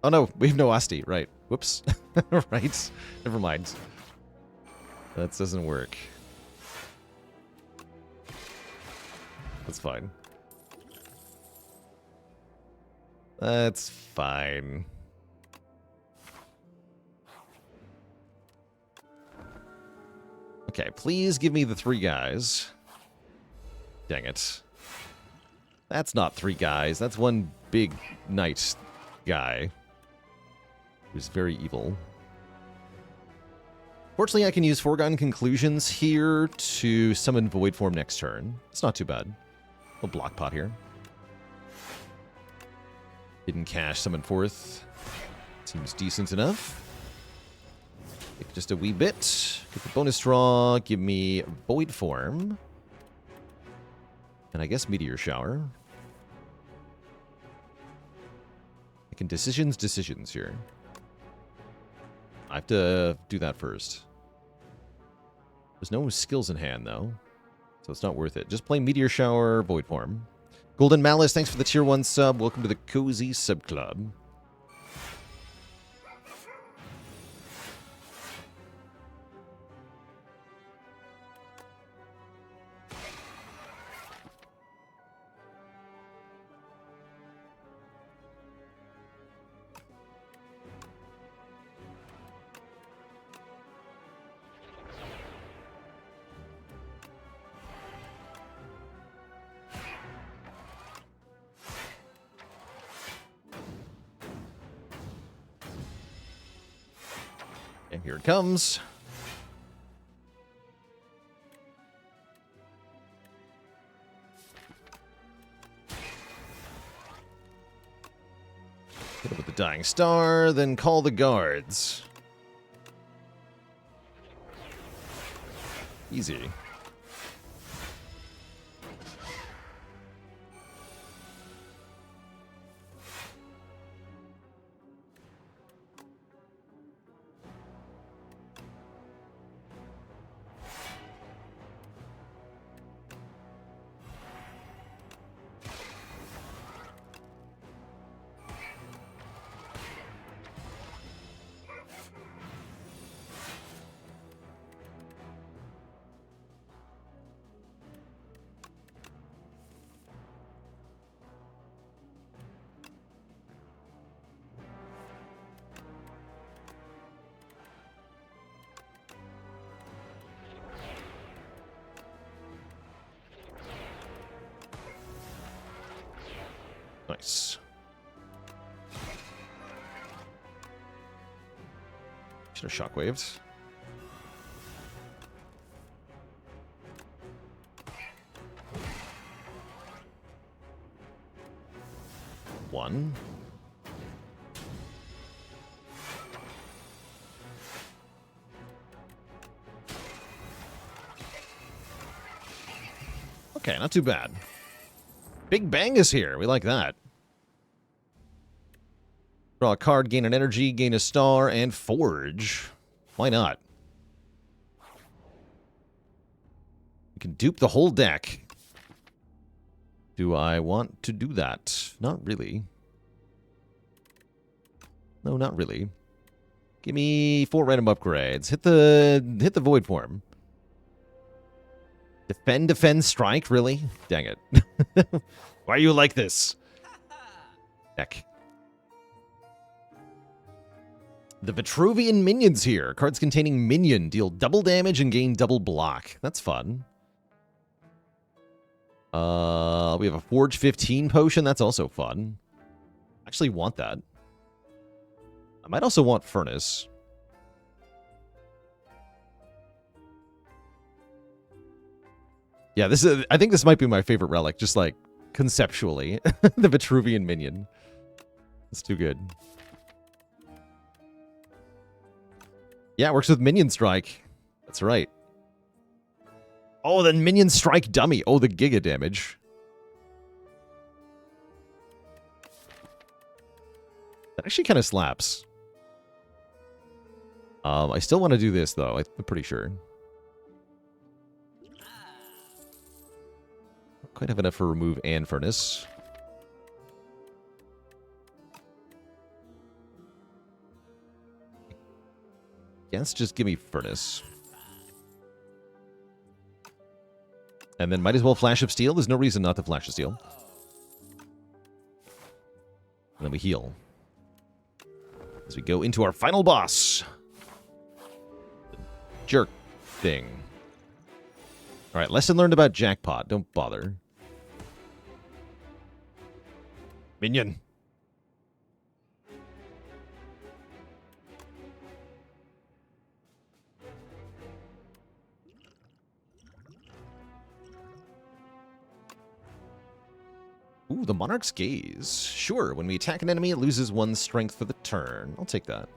Oh no, we have no Asti, right. Whoops. Right. Never mind. That doesn't work. That's fine. That's fine. Okay, please give me the 3 guys. Dang it. That's not 3 guys. That's one big knight guy. Who's very evil. Fortunately, I can use Foregone Conclusions here to summon Void Form next turn. It's not too bad. A block pot here. Hidden Cache summon forth. Seems decent enough. Take just a wee bit. Get the bonus draw. Give me Void Form. And I guess Meteor Shower. I can decisions here. I have to do that first. There's no skills in hand, though. So it's not worth it. Just play Meteor Shower, Void Form. Golden Malice, thanks for the tier 1 sub. Welcome to the Cozy Sub Club. And here it comes. Hit it with the Dying Star, then call the guards. Easy. Nice. Should have shockwaved. One. Okay, not too bad. Big Bang is here. We like that. Draw a card, gain an energy, gain a star, and forge. Why not? You can dupe the whole deck. Do I want to do that? Not really. No, not really. Give me 4 random upgrades. Hit the void form. Defend, strike? Really? Dang it. Why are you like this? Heck. The Vitruvian Minions here. Cards containing Minion deal double damage and gain double block. That's fun. We have a Forge 15 potion. That's also fun. Actually want that. I might also want Furnace. Yeah, this is. I think this might be my favorite relic, just like conceptually. The Vitruvian Minion. It's too good. Yeah, it works with Minion Strike. That's right. Oh, then Minion Strike Dummy. Oh, the Giga damage. That actually kind of slaps. I still want to do this, though. I'm pretty sure. Quite have enough for remove and furnace. Yes, just give me furnace. And then might as well flash up steel. There's no reason not to flash a steel. And then we heal. As we go into our final boss. The jerk thing. Alright, lesson learned about Jackpot. Don't bother. Minion. Ooh, the Monarch's Gaze. Sure, when we attack an enemy, it loses 1 strength for the turn. I'll take that.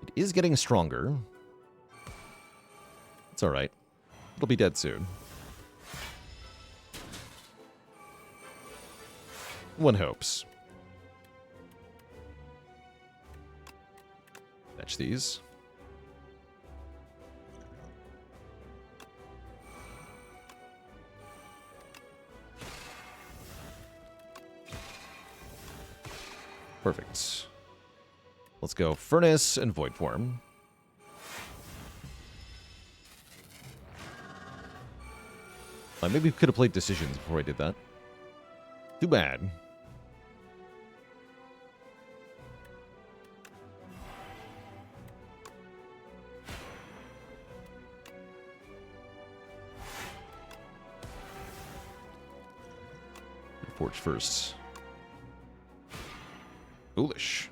It is getting stronger. It's alright. It'll be dead soon. One hopes. Fetch these. Perfect. Let's go Furnace and Void Form. Maybe we could have played Decisions before I did that. Too bad. Forge first. Foolish.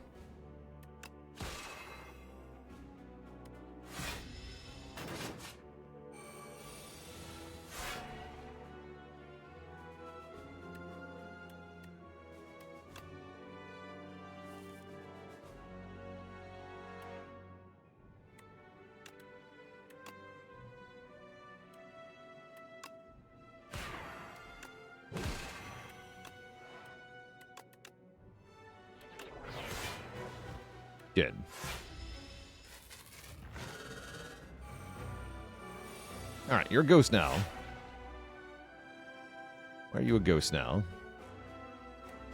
Good. Alright, you're a ghost now. Why are you a ghost now?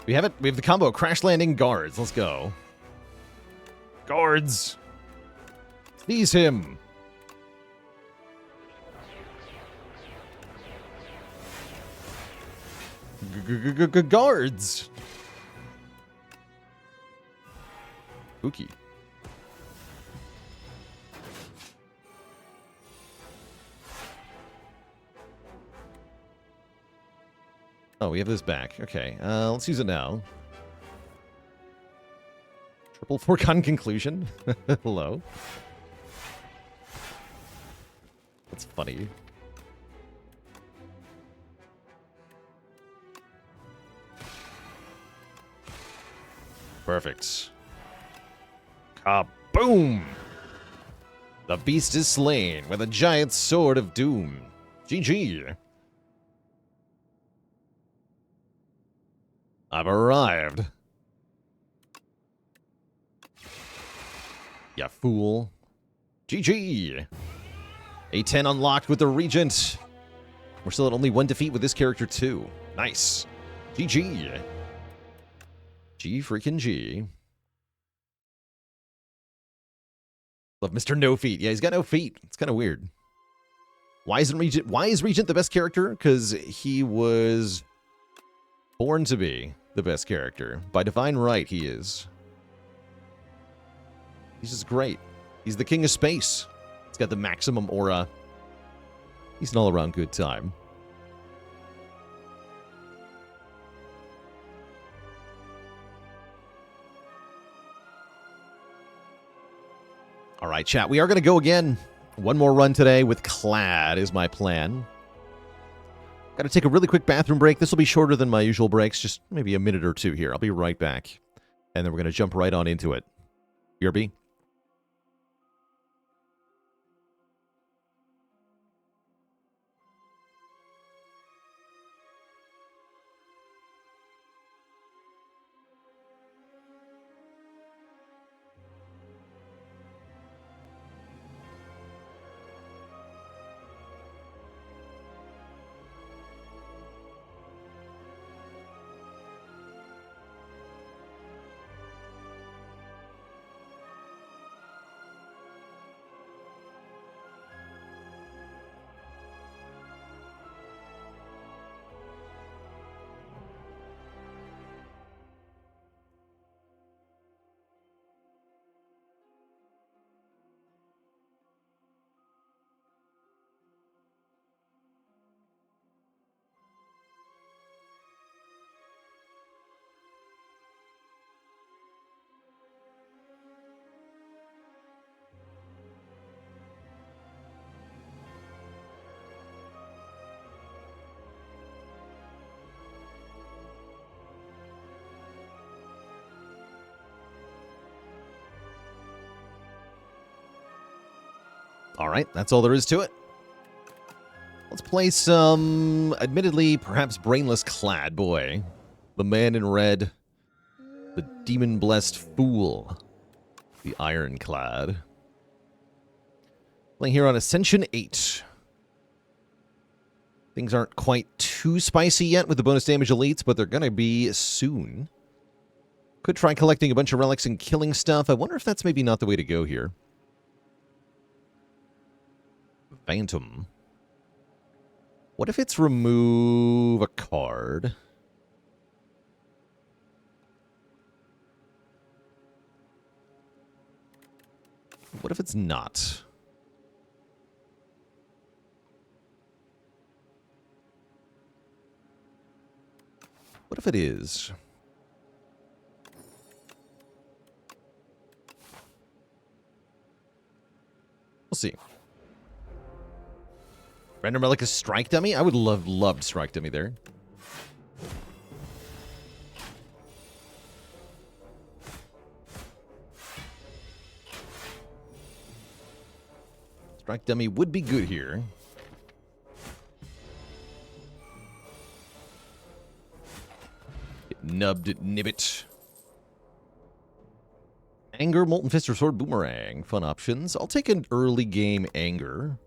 We have it. We have the combo Crash Landing Guards. Let's go. Guards! Seize him! Guards! Spooky. Oh, we have this back. Okay, let's use it now. Triple foregone conclusion? Hello? That's funny. Perfect. Kaboom! The beast is slain with a giant sword of doom. GG. I've arrived. Ya fool. GG. A10 unlocked with the Regent. We're still at only one defeat with this character too. Nice. GG. G freaking G. Love Mr. No Feet. Yeah, he's got no feet. It's kind of weird. Why is Regent the best character? Because he was born to be the best character. By divine right, he is. He's just great. He's the king of space. He's got the maximum aura. He's an all-around good time. All right, chat. We are going to go again. One more run today with Clad is my plan. Got to take a really quick bathroom break. This will be shorter than my usual breaks, just maybe a minute or two here. I'll be right back. And then we're going to jump right on into it. BRB. All right, that's all there is to it. Let's play some, admittedly, perhaps brainless Clad boy. The man in red. The demon-blessed fool. The Ironclad. Playing here on Ascension 8. Things aren't quite too spicy yet with the bonus damage elites, but they're going to be soon. Could try collecting a bunch of relics and killing stuff. I wonder if that's maybe not the way to go here. Phantom. What if it's remove a card? What if it's not? What if it is? We'll see. Random relic is strike dummy? I would loved strike dummy there. Strike dummy would be good here. Get nubbed nibbit. Anger, Molten Fist, or Sword Boomerang. Fun options. I'll take an early game Anger.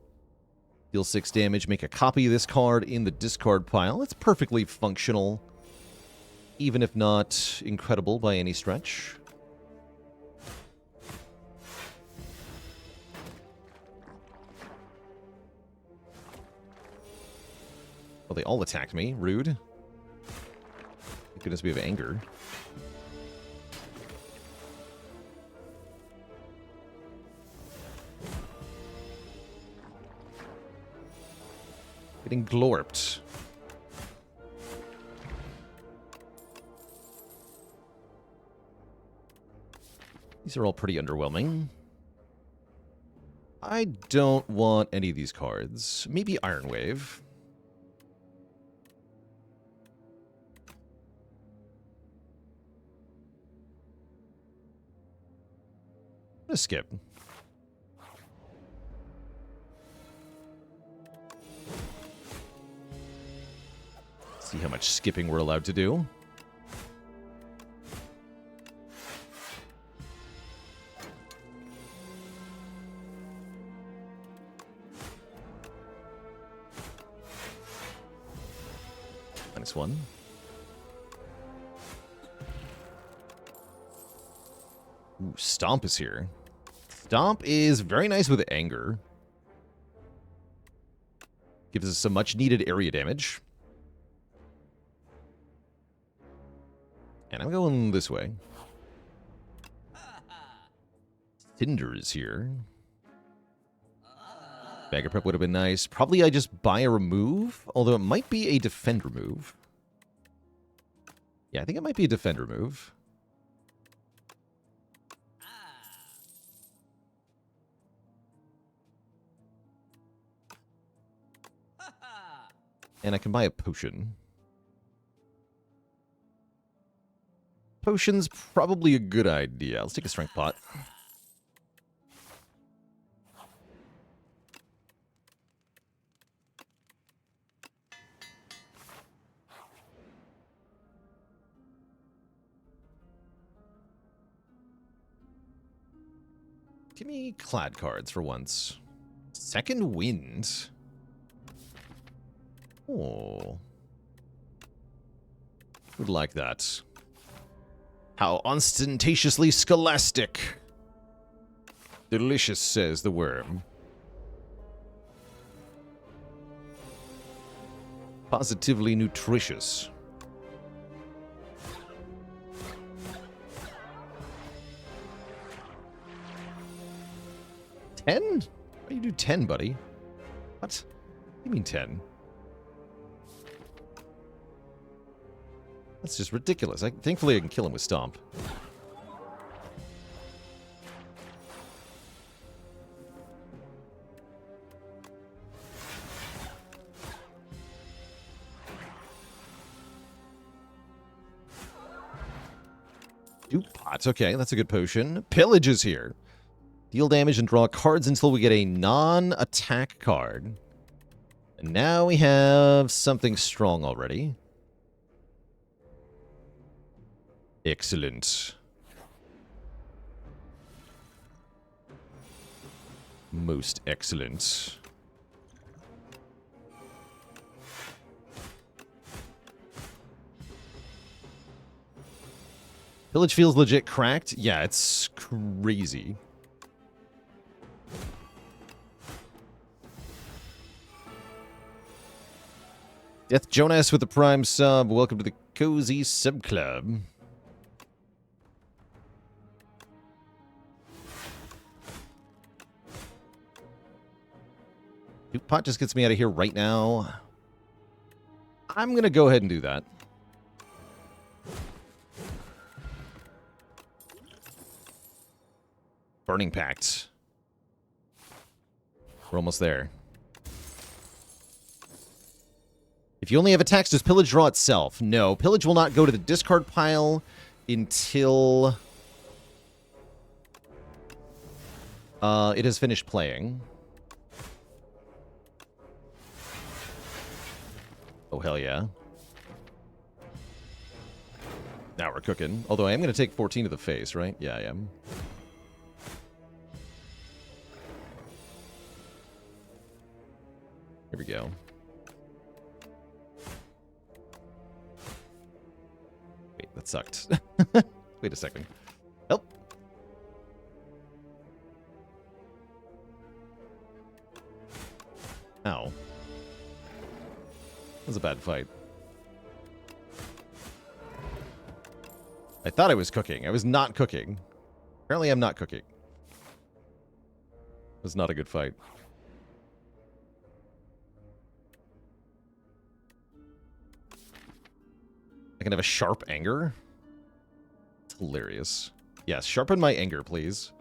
Deal 6 damage, make a copy of this card in the discard pile. It's perfectly functional, even if not incredible by any stretch. Well, they all attacked me. Rude. Thank goodness we have Anger. Getting glorped. These are all pretty underwhelming. I don't want any of these cards. Maybe Iron Wave. I'm gonna skip. See how much skipping we're allowed to do. -1. Ooh, Stomp is here. Stomp is very nice with Anger. Gives us some much needed area damage. And I'm going this way. Cinder is here. Bagger Prep would have been nice. Probably I just buy a remove, although it might be a defend remove. Yeah, I think it might be a defend remove. And I can buy a potion. Potion's probably a good idea. Let's take a strength pot. Give me Clad cards for once. Second Wind. Oh. Would like that. How ostentatiously scholastic. Delicious, says the worm. Positively nutritious. $10? Why do you do 10, buddy? What? What do you mean 10? That's just ridiculous. Thankfully, I can kill him with Stomp. Dupe Pot. Okay, that's a good potion. Pillage is here. Deal damage and draw cards until we get a non-attack card. And now we have something strong already. Excellent. Most excellent. Village feels legit cracked. Yeah, it's crazy. Death Jonas with the Prime sub. Welcome to the Cozy Sub Club. Pot just gets me out of here right now. I'm going to go ahead and do that. Burning Pact. We're almost there. If you only have attacks, does Pillage draw itself? No. Pillage will not go to the discard pile until it has finished playing. Oh, hell yeah. Now we're cooking. Although I am going to take 14 to the face, right? Yeah, I am. Here we go. Wait, that sucked. Wait a second. Nope. Ow. That was a bad fight. I thought I was cooking. I was not cooking. Apparently I'm not cooking. It was not a good fight. I can have a sharp anger? It's hilarious. Yes, sharpen my anger, please.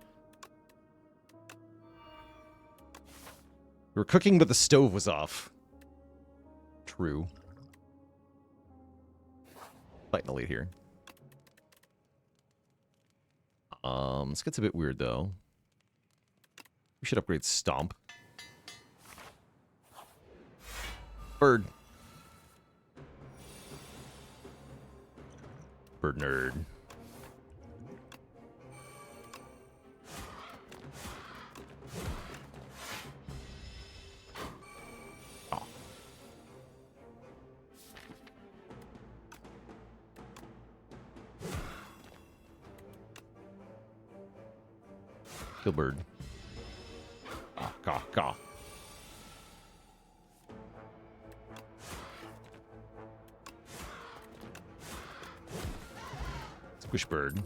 We were cooking, but the stove was off. True. Fighting the lead here. This gets a bit weird, though. We should upgrade Stomp. Bird. Bird nerd. Oh. Kill bird. Ah, caw, caw. Squishbird.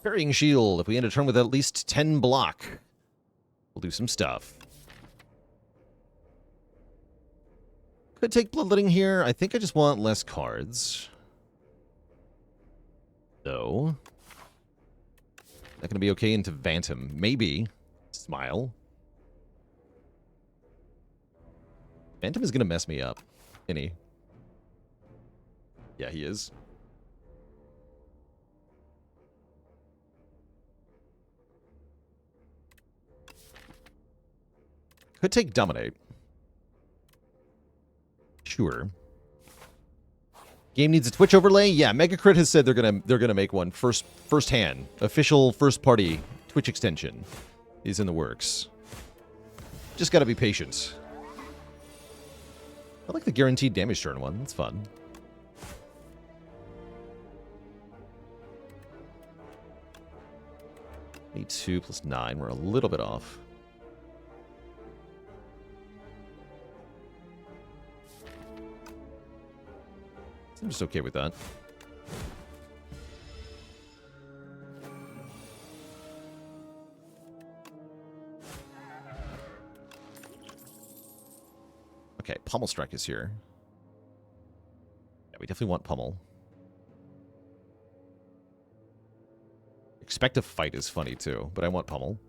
Parrying shield. If we end a turn with at least 10 block, we'll do some stuff. Could take bloodletting here. I think I just want less cards. So, that gonna be okay into Phantom. Maybe. Smile. Phantom is gonna mess me up. Isn't he? Yeah, he is. Could take Dominate. Sure. Game needs a Twitch overlay. Yeah, Megacrit has said they're gonna make one first hand. Official first party Twitch extension is in the works. Just gotta be patient. I like the guaranteed damage turn one. That's fun. Need 2 plus 9. We're a little bit off. I'm just okay with that. Okay, Pummel Strike is here. Yeah, we definitely want Pummel. Expect a Fight is funny too, but I want Pummel.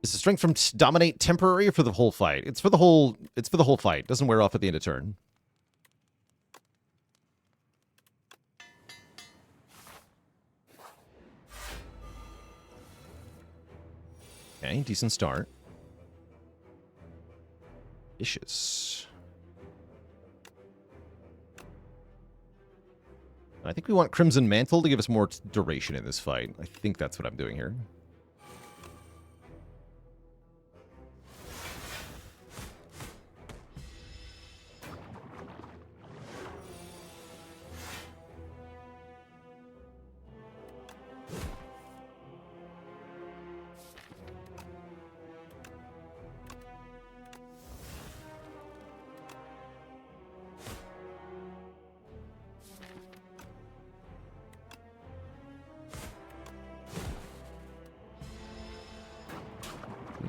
Is the strength from Dominate temporary or for the whole fight? It's for the whole fight. It doesn't wear off at the end of turn. Okay, decent start. Vicious. I I think we want Crimson Mantle to give us more duration in this fight. I think that's what I'm doing here.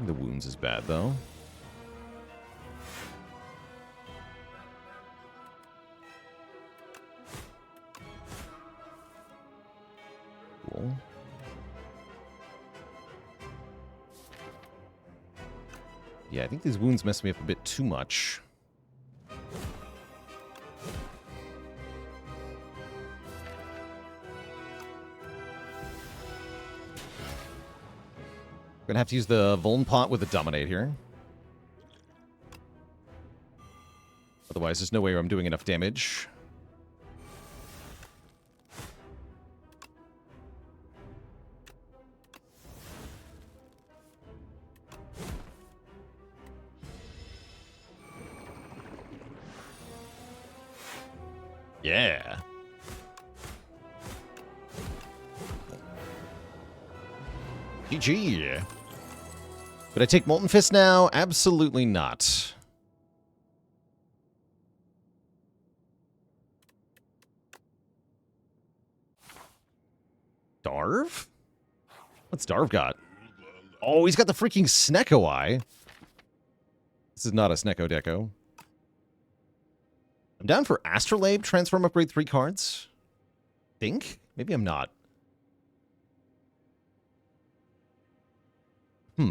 The wounds is bad, though. Cool. Yeah, I think these wounds mess me up a bit too much. Gonna have to use the Vuln Pot with the Dominate here. Otherwise, there's no way I'm doing enough damage. Yeah. GG. Would I take Molten Fist now? Absolutely not. Darv? What's Darv got? Oh, he's got the freaking Snecko Eye. This is not a Snecko Deco. I'm down for Astrolabe, Transform Upgrade 3 cards. Think? Maybe I'm not. I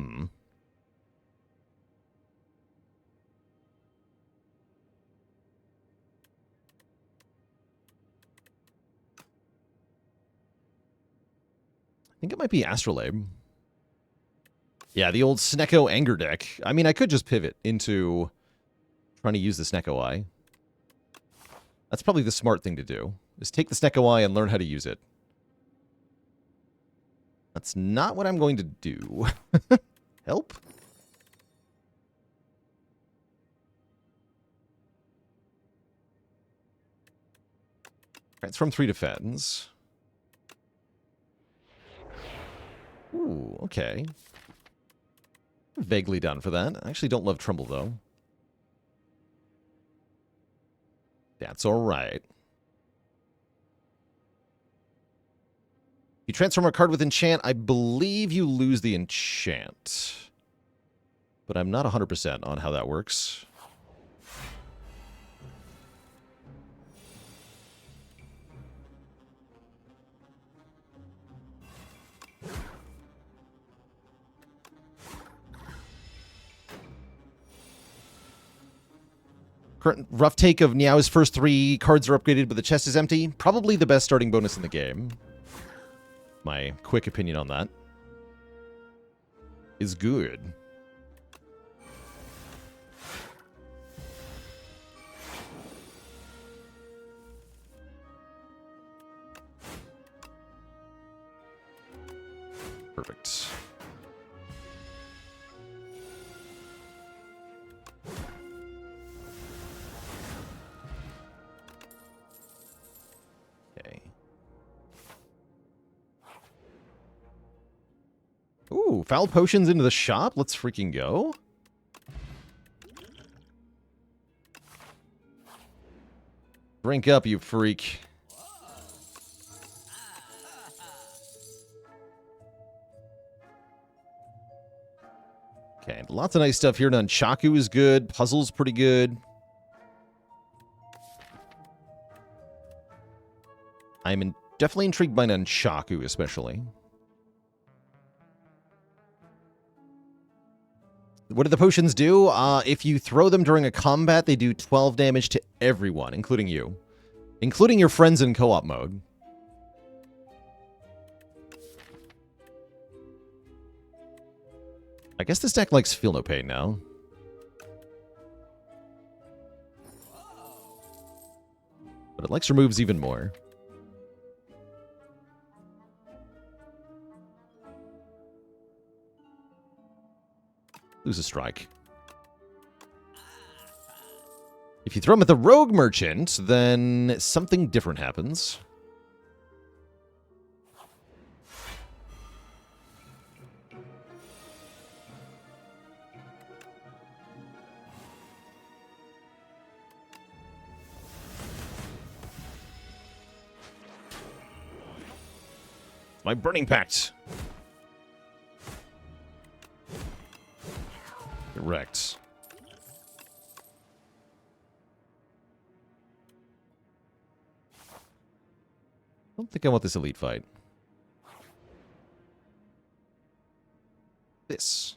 think it might be Astrolabe. Yeah, the old Snecko Anger deck. I mean, I could just pivot into trying to use the Snecko Eye. That's probably the smart thing to do, is take the Snecko Eye and learn how to use it. That's not what I'm going to do. Help? Transform 3 defends. Ooh, okay. Vaguely down for that. I actually don't love Trumbull, though. That's alright. You transform a card with enchant, I believe you lose the enchant. But I'm not 100% on how that works. Current rough take of Niao's first 3 cards are upgraded, but the chest is empty. Probably the best starting bonus in the game. My quick opinion on that is good. Perfect. Okay. Ooh, foul potions into the shop? Let's freaking go. Drink up, you freak. Okay, lots of nice stuff here. Nunchaku is good. Puzzle's pretty good. I'm definitely intrigued by Nunchaku, especially. What do the potions do? If you throw them during a combat, they do 12 damage to everyone, including you. Including your friends in co-op mode. I guess this deck likes Feel No Pain now. But it likes removes even more. Lose a strike. If you throw him at the Rogue Merchant, then something different happens. My Burning Pact. Correct. I don't think I want this elite fight. This.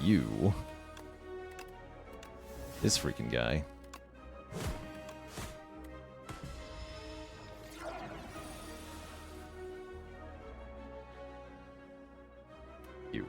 You. This freaking guy. You.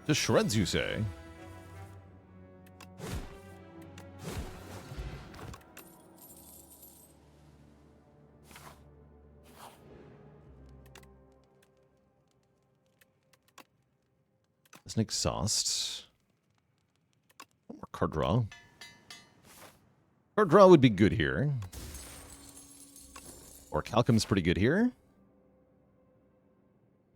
To shreds, you say? That's an exhaust. One more card draw. Card draw would be good here. Or Calcum's pretty good here.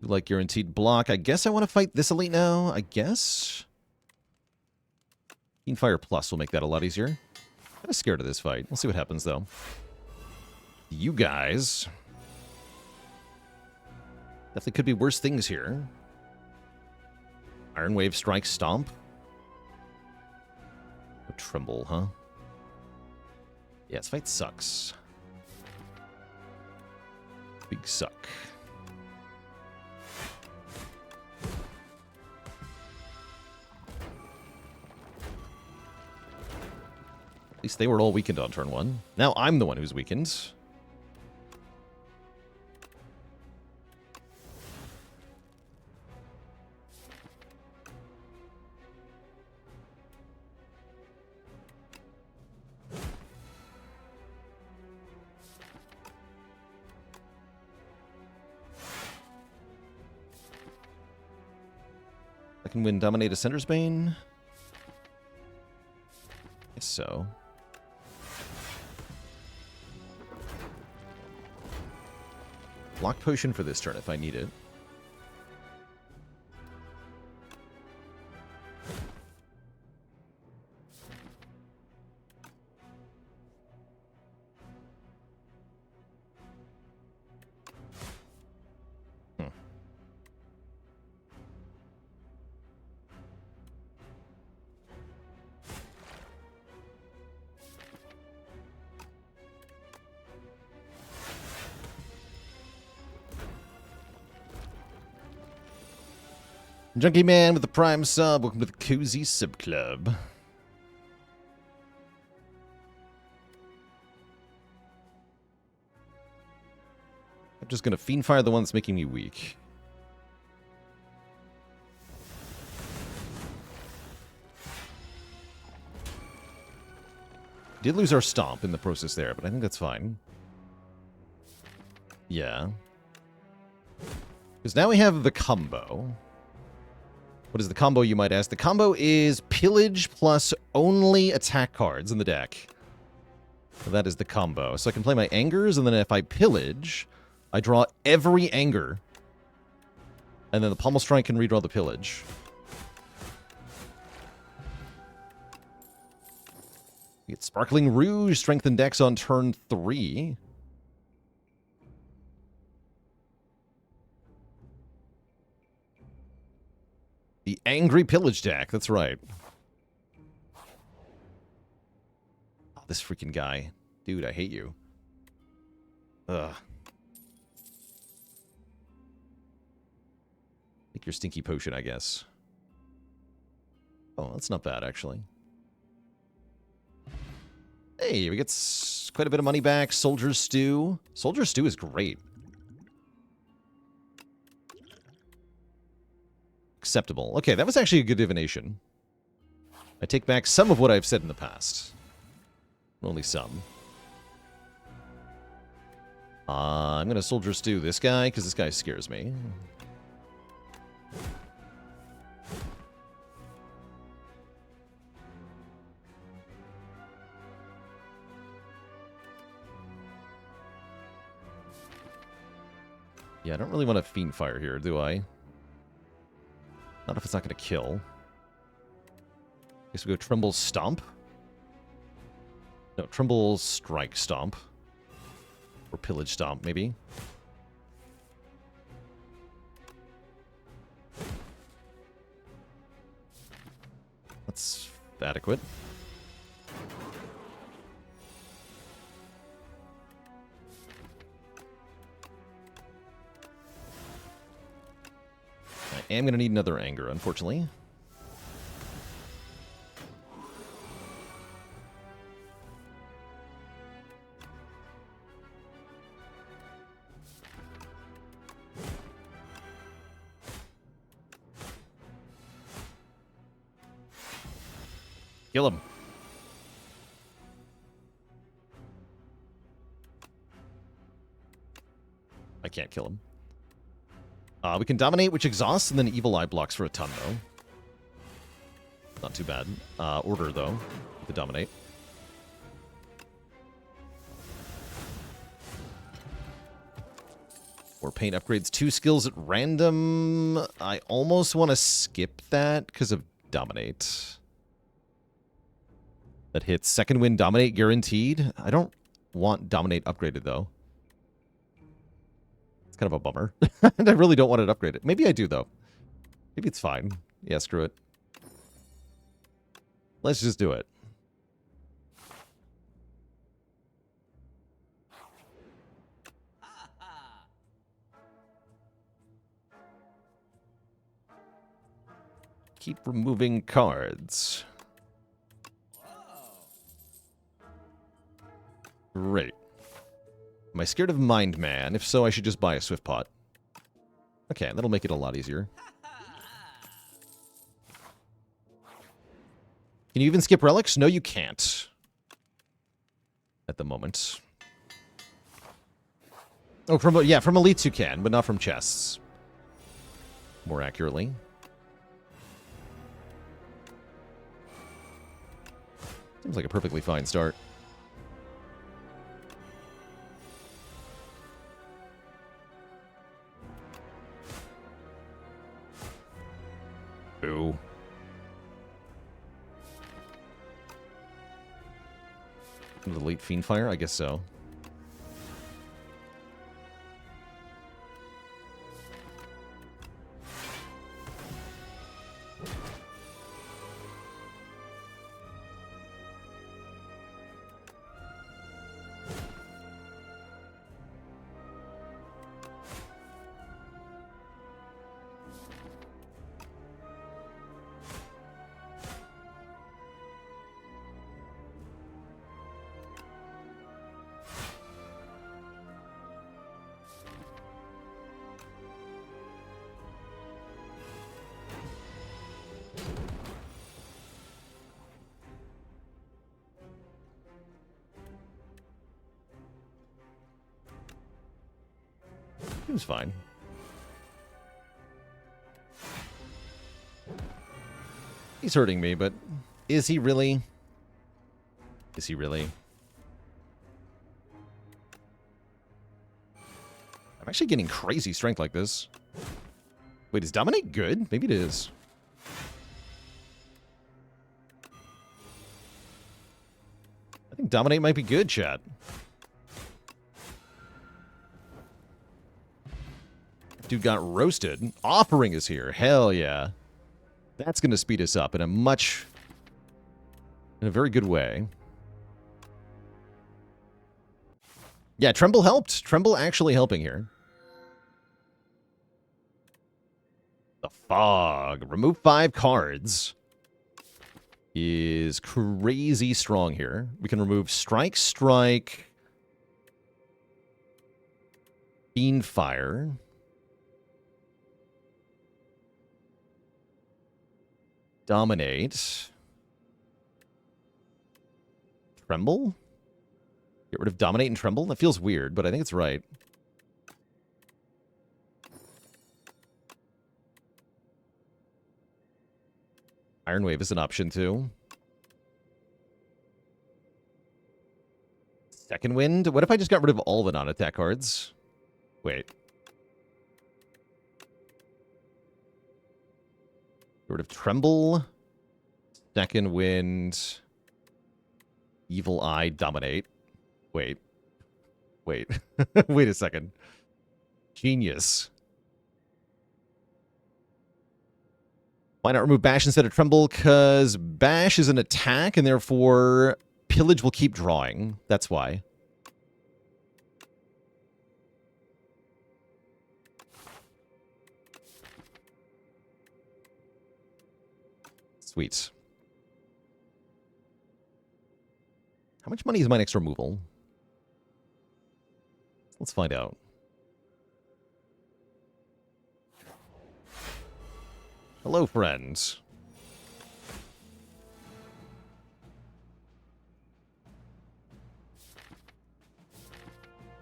You like guaranteed block. I guess I want to fight this elite now. I guess. Keen Fire Plus will make that a lot easier. Kind of scared of this fight. We'll see what happens, though. You guys. Definitely could be worse things here. Iron Wave Strike Stomp. A Tremble, huh? Yeah, this fight sucks. Big suck. At least they were all weakened on turn 1. Now I'm the one who's weakened. I can win Dominate Ascender's Bane. Guess so. Block Potion for this turn if I need it. Junkie Man with the Prime sub. Welcome to the Cozy Sub Club. I'm just going to Fiend Fire the one that's making me weak. Did lose our Stomp in the process there, but I think that's fine. Yeah. Because now we have the combo. What is the combo, you might ask? The combo is Pillage plus only attack cards in the deck. So that is the combo. So I can play my Angers, and then if I Pillage, I draw every Anger. And then the Pommel Strike can redraw the Pillage. We get Sparkling Rouge, Strengthen Decks on turn 3. The Angry Pillage deck, that's right. this freaking guy. Dude, I hate you. Ugh. Take your stinky potion, I guess. Oh, that's not bad, actually. Hey, we get quite a bit of money back. Soldier Stew. Soldier Stew is great. Acceptable. Okay, that was actually a good divination. I take back some of what I've said in the past. Only some. I'm going to Soldier Stew this guy, because this guy scares me. Yeah, I don't really want to Fiend Fire here, do I? Not if it's not going to kill. Guess we go Tremble Stomp. No, Tremble Strike Stomp. Or Pillage Stomp, maybe. That's adequate. I am going to need another Anger, unfortunately. Kill him. I can't kill him. We can Dominate, which exhausts, and then Evil Eye blocks for a ton, though. Not too bad. Order, though, with the Dominate. Or Paint upgrades 2 skills at random. I almost want to skip that because of Dominate. That hits second win Dominate guaranteed. I don't want Dominate upgraded, though. It's kind of a bummer. And I really don't want it upgraded. Maybe I do, though. Maybe it's fine. Yeah, screw it. Let's just do it. Keep removing cards. Great. Am I scared of Mind Man? If so, I should just buy a Swift Pot. Okay, that'll make it a lot easier. Can you even skip relics? No, you can't. At the moment. Oh, from elites you can, but not from chests. More accurately. Seems like a perfectly fine start. Boo. The late Fiend Fire? I guess so. Seems fine. He's hurting me, but is he really? Is he really? I'm actually getting crazy strength like this. Wait, is Dominate good? Maybe it is. I think Dominate might be good, chat. Dude got roasted. Offering is here. Hell yeah. That's going to speed us up in a very good way. Yeah, Tremble helped. Tremble actually helping here. The Fog. Remove 5 cards. Is crazy strong here. We can remove Strike, Strike, Fiendfire, Dominate, Tremble? Get rid of Dominate and Tremble? That feels weird, but I think it's right. Iron Wave is an option, too. Second Wind? What if I just got rid of all the non-attack cards? Wait. Get rid of Tremble. Second Wind. Evil Eye, Dominate. Wait. Wait. Wait a second. Genius. Why not remove Bash instead of Tremble? Because Bash is an attack, and therefore Pillage will keep drawing. That's why. Sweet. How much money is my next removal? Let's find out. Hello, friends.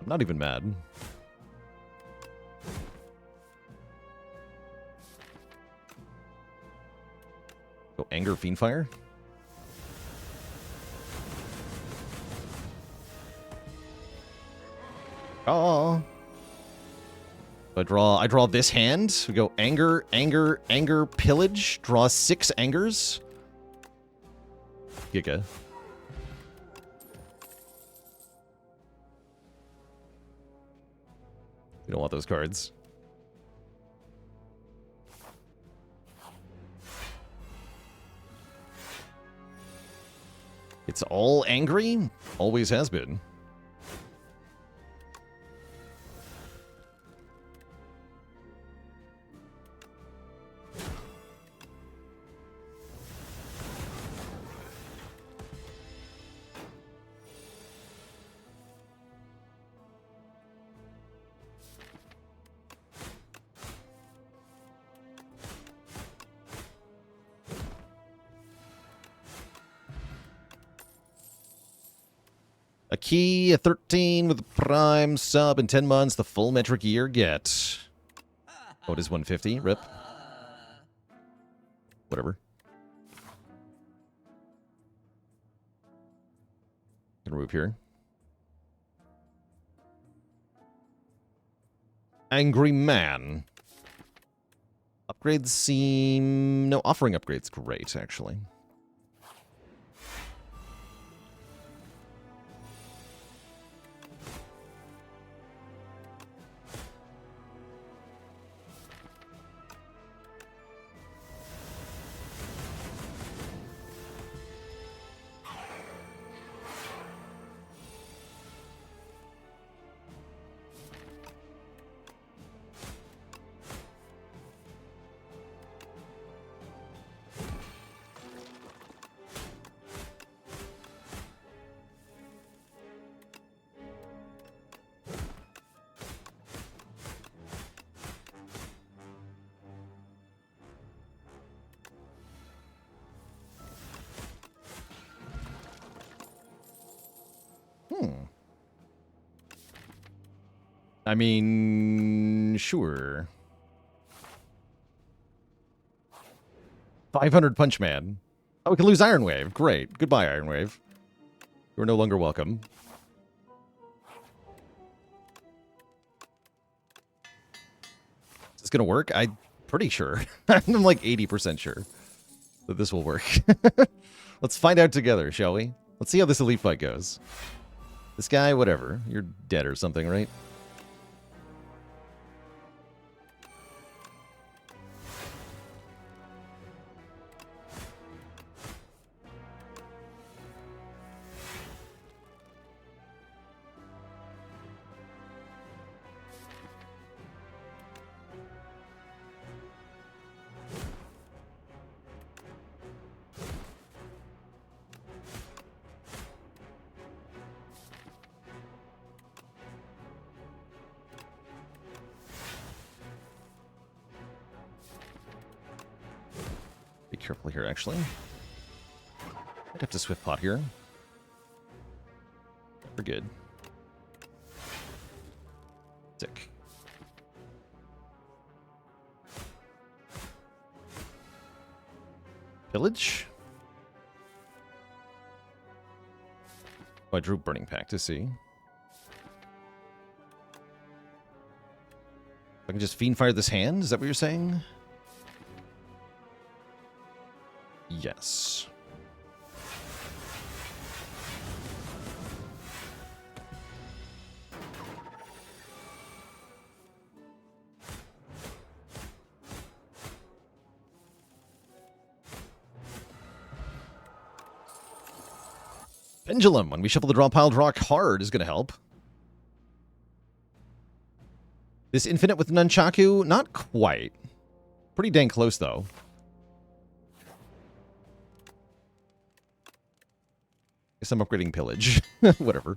I'm not even mad. Go Anger, Fiendfire. Oh. I draw this hand. We go Anger, Anger, Anger, Pillage. Draw 6 Angers. Giga. We don't want those cards. It's all angry? Always has been. A key, a 13 with a prime sub in 10 months, the full metric year get. Oh, it is 150. Rip. Whatever. Can remove here. Angry Man. Upgrades seem... No, offering upgrades great, actually. I mean, sure. 500 Punch Man. Oh, we can lose Iron Wave. Great. Goodbye, Iron Wave. You're no longer welcome. Is this going to work? I'm pretty sure. I'm like 80% sure that this will work. Let's find out together, shall we? Let's see how this elite fight goes. This guy, whatever. You're dead or something, right? Be careful here, actually. I'd have to swift pot here. We're good. Sick. Pillage? Oh, I drew Burning Pact to see. I can just Fiend Fire this hand? Is that what you're saying? Yes. Pendulum. When we shuffle the draw pile, draw a card is going to help. This infinite with Nunchaku? Not quite. Pretty dang close, though. Guess I'm upgrading Pillage. Whatever.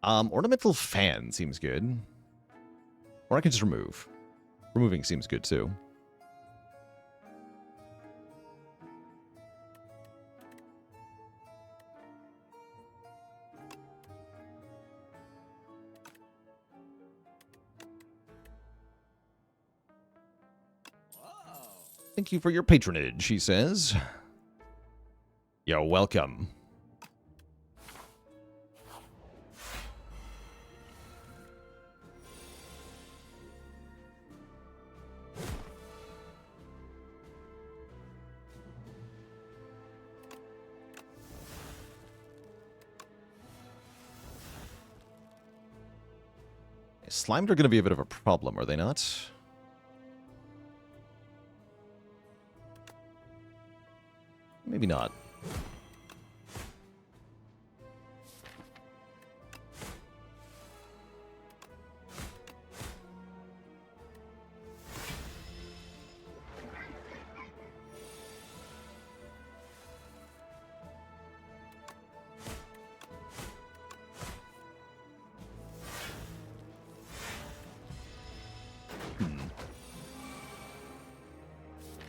Ornamental Fan seems good. Or I can just remove. Removing seems good, too. Thank you for your patronage, he says. You're welcome. Slimed are going to be a bit of a problem, are they not? Maybe not.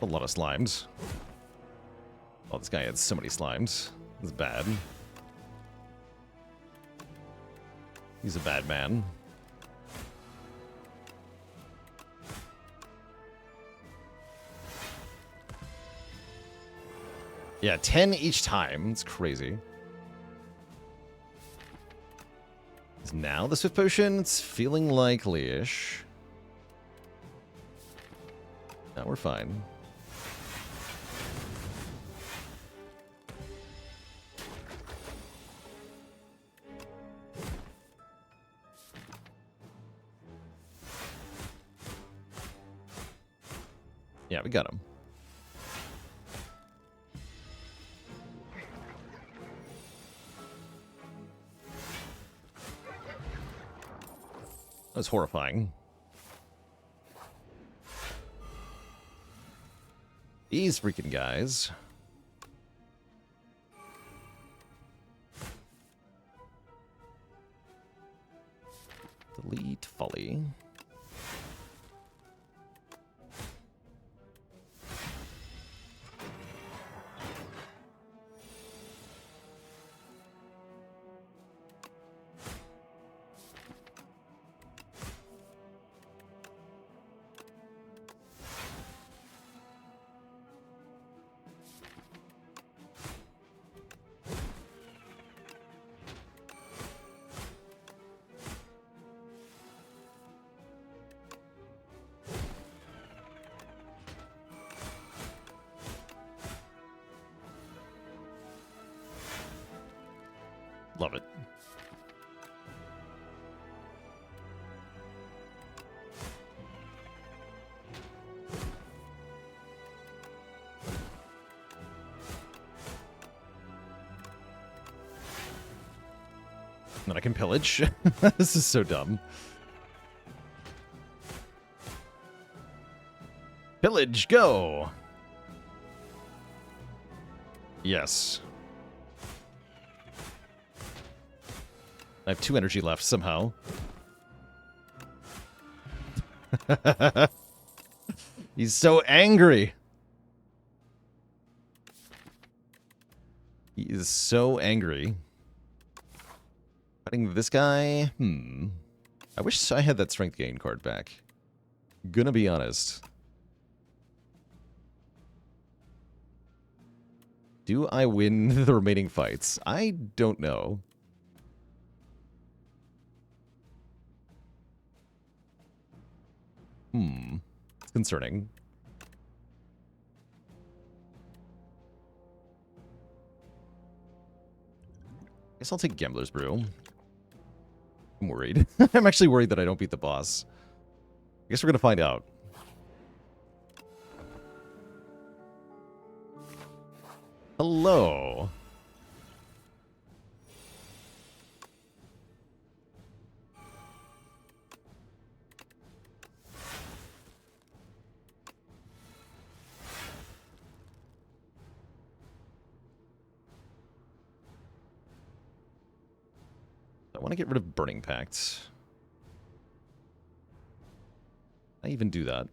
A lot of slimes. Oh, this guy had so many slimes. It's bad. He's a bad man. Yeah, 10 each time. It's crazy. Is now the Swift Potion? It's feeling likely-ish. Now we're fine. Yeah, we got him. That was horrifying. These freaking guys. Delete Folly. Love it. Then I can pillage. This is so dumb. Pillage, go! Yes. I have 2 energy left somehow. He's so angry. He is so angry. Fighting this guy? I wish I had that strength gain card back. Gonna be honest. Do I win the remaining fights? I don't know. It's concerning. Guess I'll take Gambler's Brew. I'm worried. I'm actually worried that I don't beat the boss. I guess we're gonna find out. Hello. I want to get rid of Burning Pact. I even do that.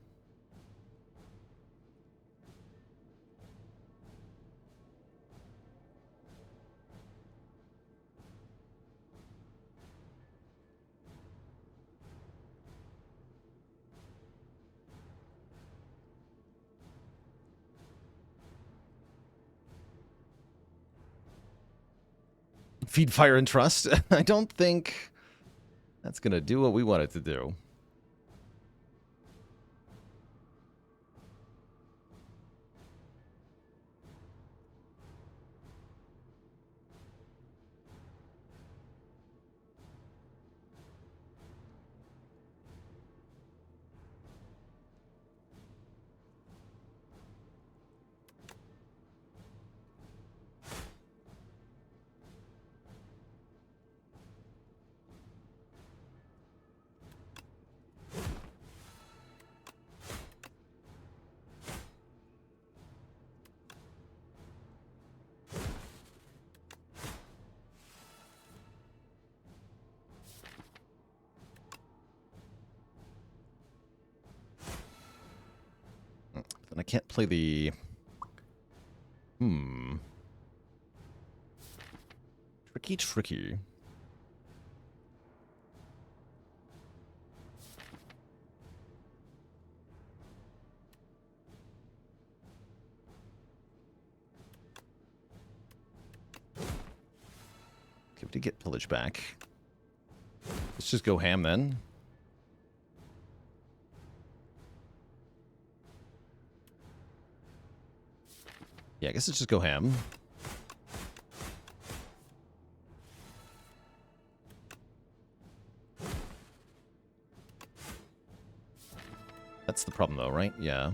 Feed Fire and Trust? I don't think that's going to do what we want it to do. And I can't play the... Tricky. Okay, we did get Pillage back. Let's just go ham then. Yeah, I guess let's just go ham. That's the problem though, right? Yeah.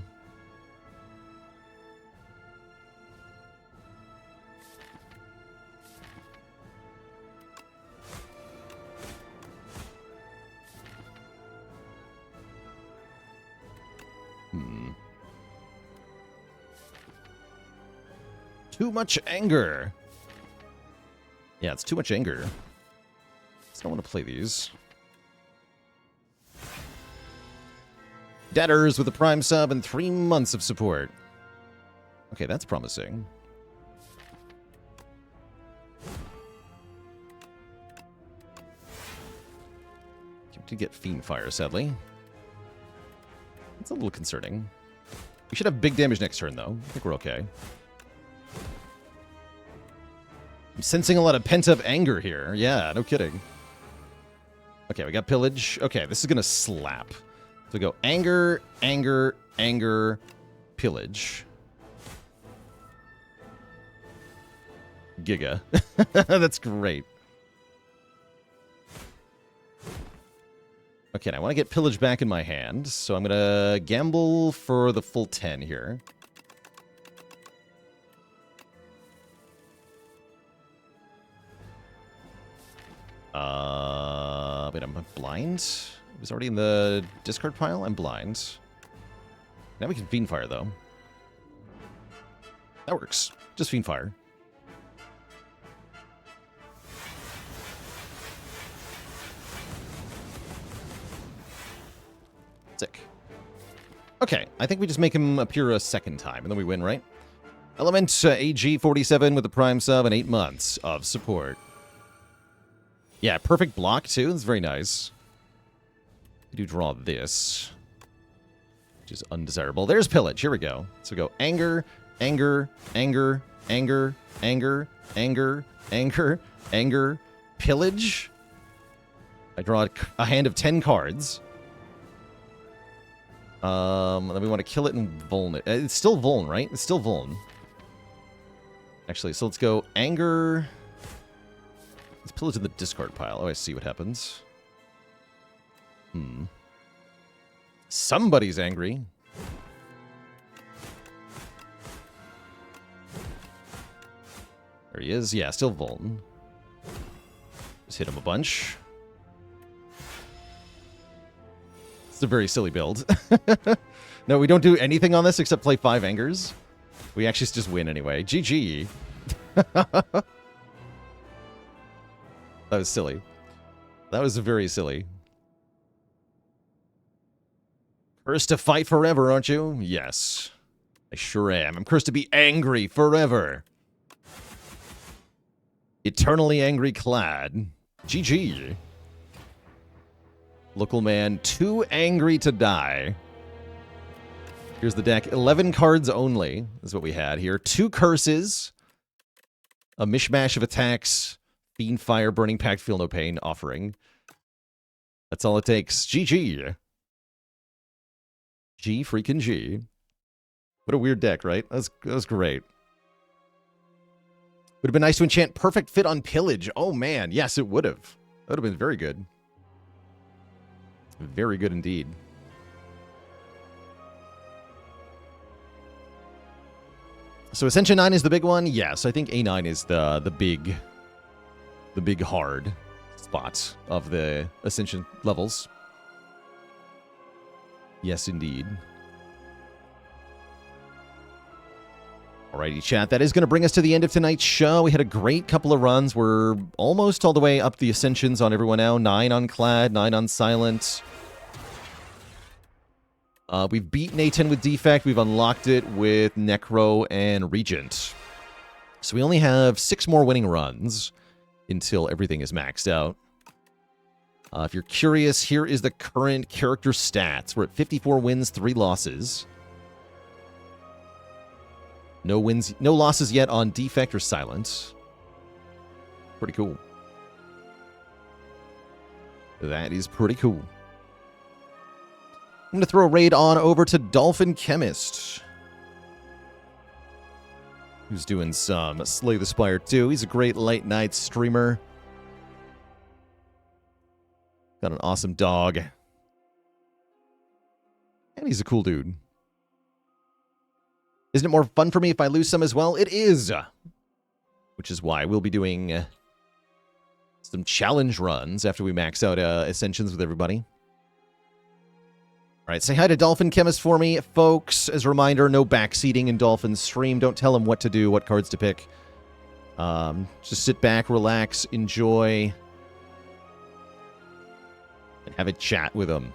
Too much anger. Yeah, it's too much anger. I don't want to play these. Debtors with a Prime sub and 3 months of support. Okay, that's promising. To get Fiend Fire, sadly. That's a little concerning. We should have big damage next turn, though. I think we're okay. I'm sensing a lot of pent-up anger here. Yeah, no kidding. Okay, we got Pillage. Okay, this is going to slap. So we go anger, anger, anger, Pillage. Giga. That's great. Okay, now I want to get Pillage back in my hand, so I'm going to gamble for the full 10 here. Wait, I'm blind? It was already in the discard pile? I'm blind. Now we can Fiend Fire, though. That works. Just Fiend Fire. Sick. Okay, I think we just make him appear a second time, and then we win, right? Element AG47 with the Prime sub and 8 months of support. Yeah, perfect block, too. That's very nice. We do draw this, which is undesirable. There's Pillage. Here we go. So we go Anger, Anger, Anger, Anger, Anger, Anger, Anger, Anger, Pillage. I draw a hand of 10 cards. Then we want to kill it and vuln it. It's still vuln, right? It's still vuln. Actually, so let's go Anger. Let's Pillage in the discard pile. Oh, I see what happens. Somebody's angry. There he is. Yeah, still vuln. Just hit him a bunch. It's a very silly build. No, we don't do anything on this except play 5 Angers. We actually just win anyway. GG. That was silly. That was very silly. Cursed to fight forever, aren't you? Yes. I sure am. I'm cursed to be angry forever. Eternally angry clad. GG. Local man, too angry to die. Here's the deck. 11 cards only is what we had here. 2 curses. A mishmash of attacks. Fiend Fire, Burning Pact, Feel No Pain, Offering. That's all it takes. GG. G freaking G. What a weird deck, right? That was great. Would have been nice to enchant Perfect Fit on Pillage. Oh, man. Yes, it would have. That would have been very good. Very good indeed. So Ascension 9 is the big one? Yes, I think A9 is the big hard spot of the Ascension levels. Yes, indeed. Alrighty, chat. That is going to bring us to the end of tonight's show. We had a great couple of runs. We're almost all the way up the Ascensions on everyone now. 9 on Clad, 9 on Silent. We've beaten A10 with Defect. We've unlocked it with Necro and Regent. So we only have 6 more winning runs until everything is maxed out. If you're curious, here is the current character stats. We're at 54 wins, 3 losses. No losses yet on Defect or Silent. Pretty cool. That is pretty cool. I'm going to throw a raid on over to Dolphin Chemist, who's doing some Slay the Spire 2. He's a great late night streamer. Got an awesome dog. And he's a cool dude. Isn't it more fun for me if I lose some as well? It is! Which is why we'll be doing some challenge runs after we max out Ascensions with everybody. Alright, say hi to Dolphin Chemist for me, folks. As a reminder, no backseating in Dolphin's stream. Don't tell him what to do, what cards to pick. Just sit back, relax, enjoy, and have a chat with him.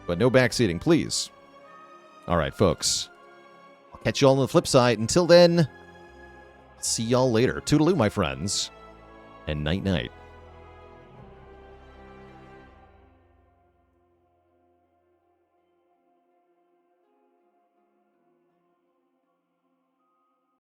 But no backseating, please. Alright, folks. I'll catch y'all on the flip side. Until then, see y'all later. Toodaloo, my friends. And night-night.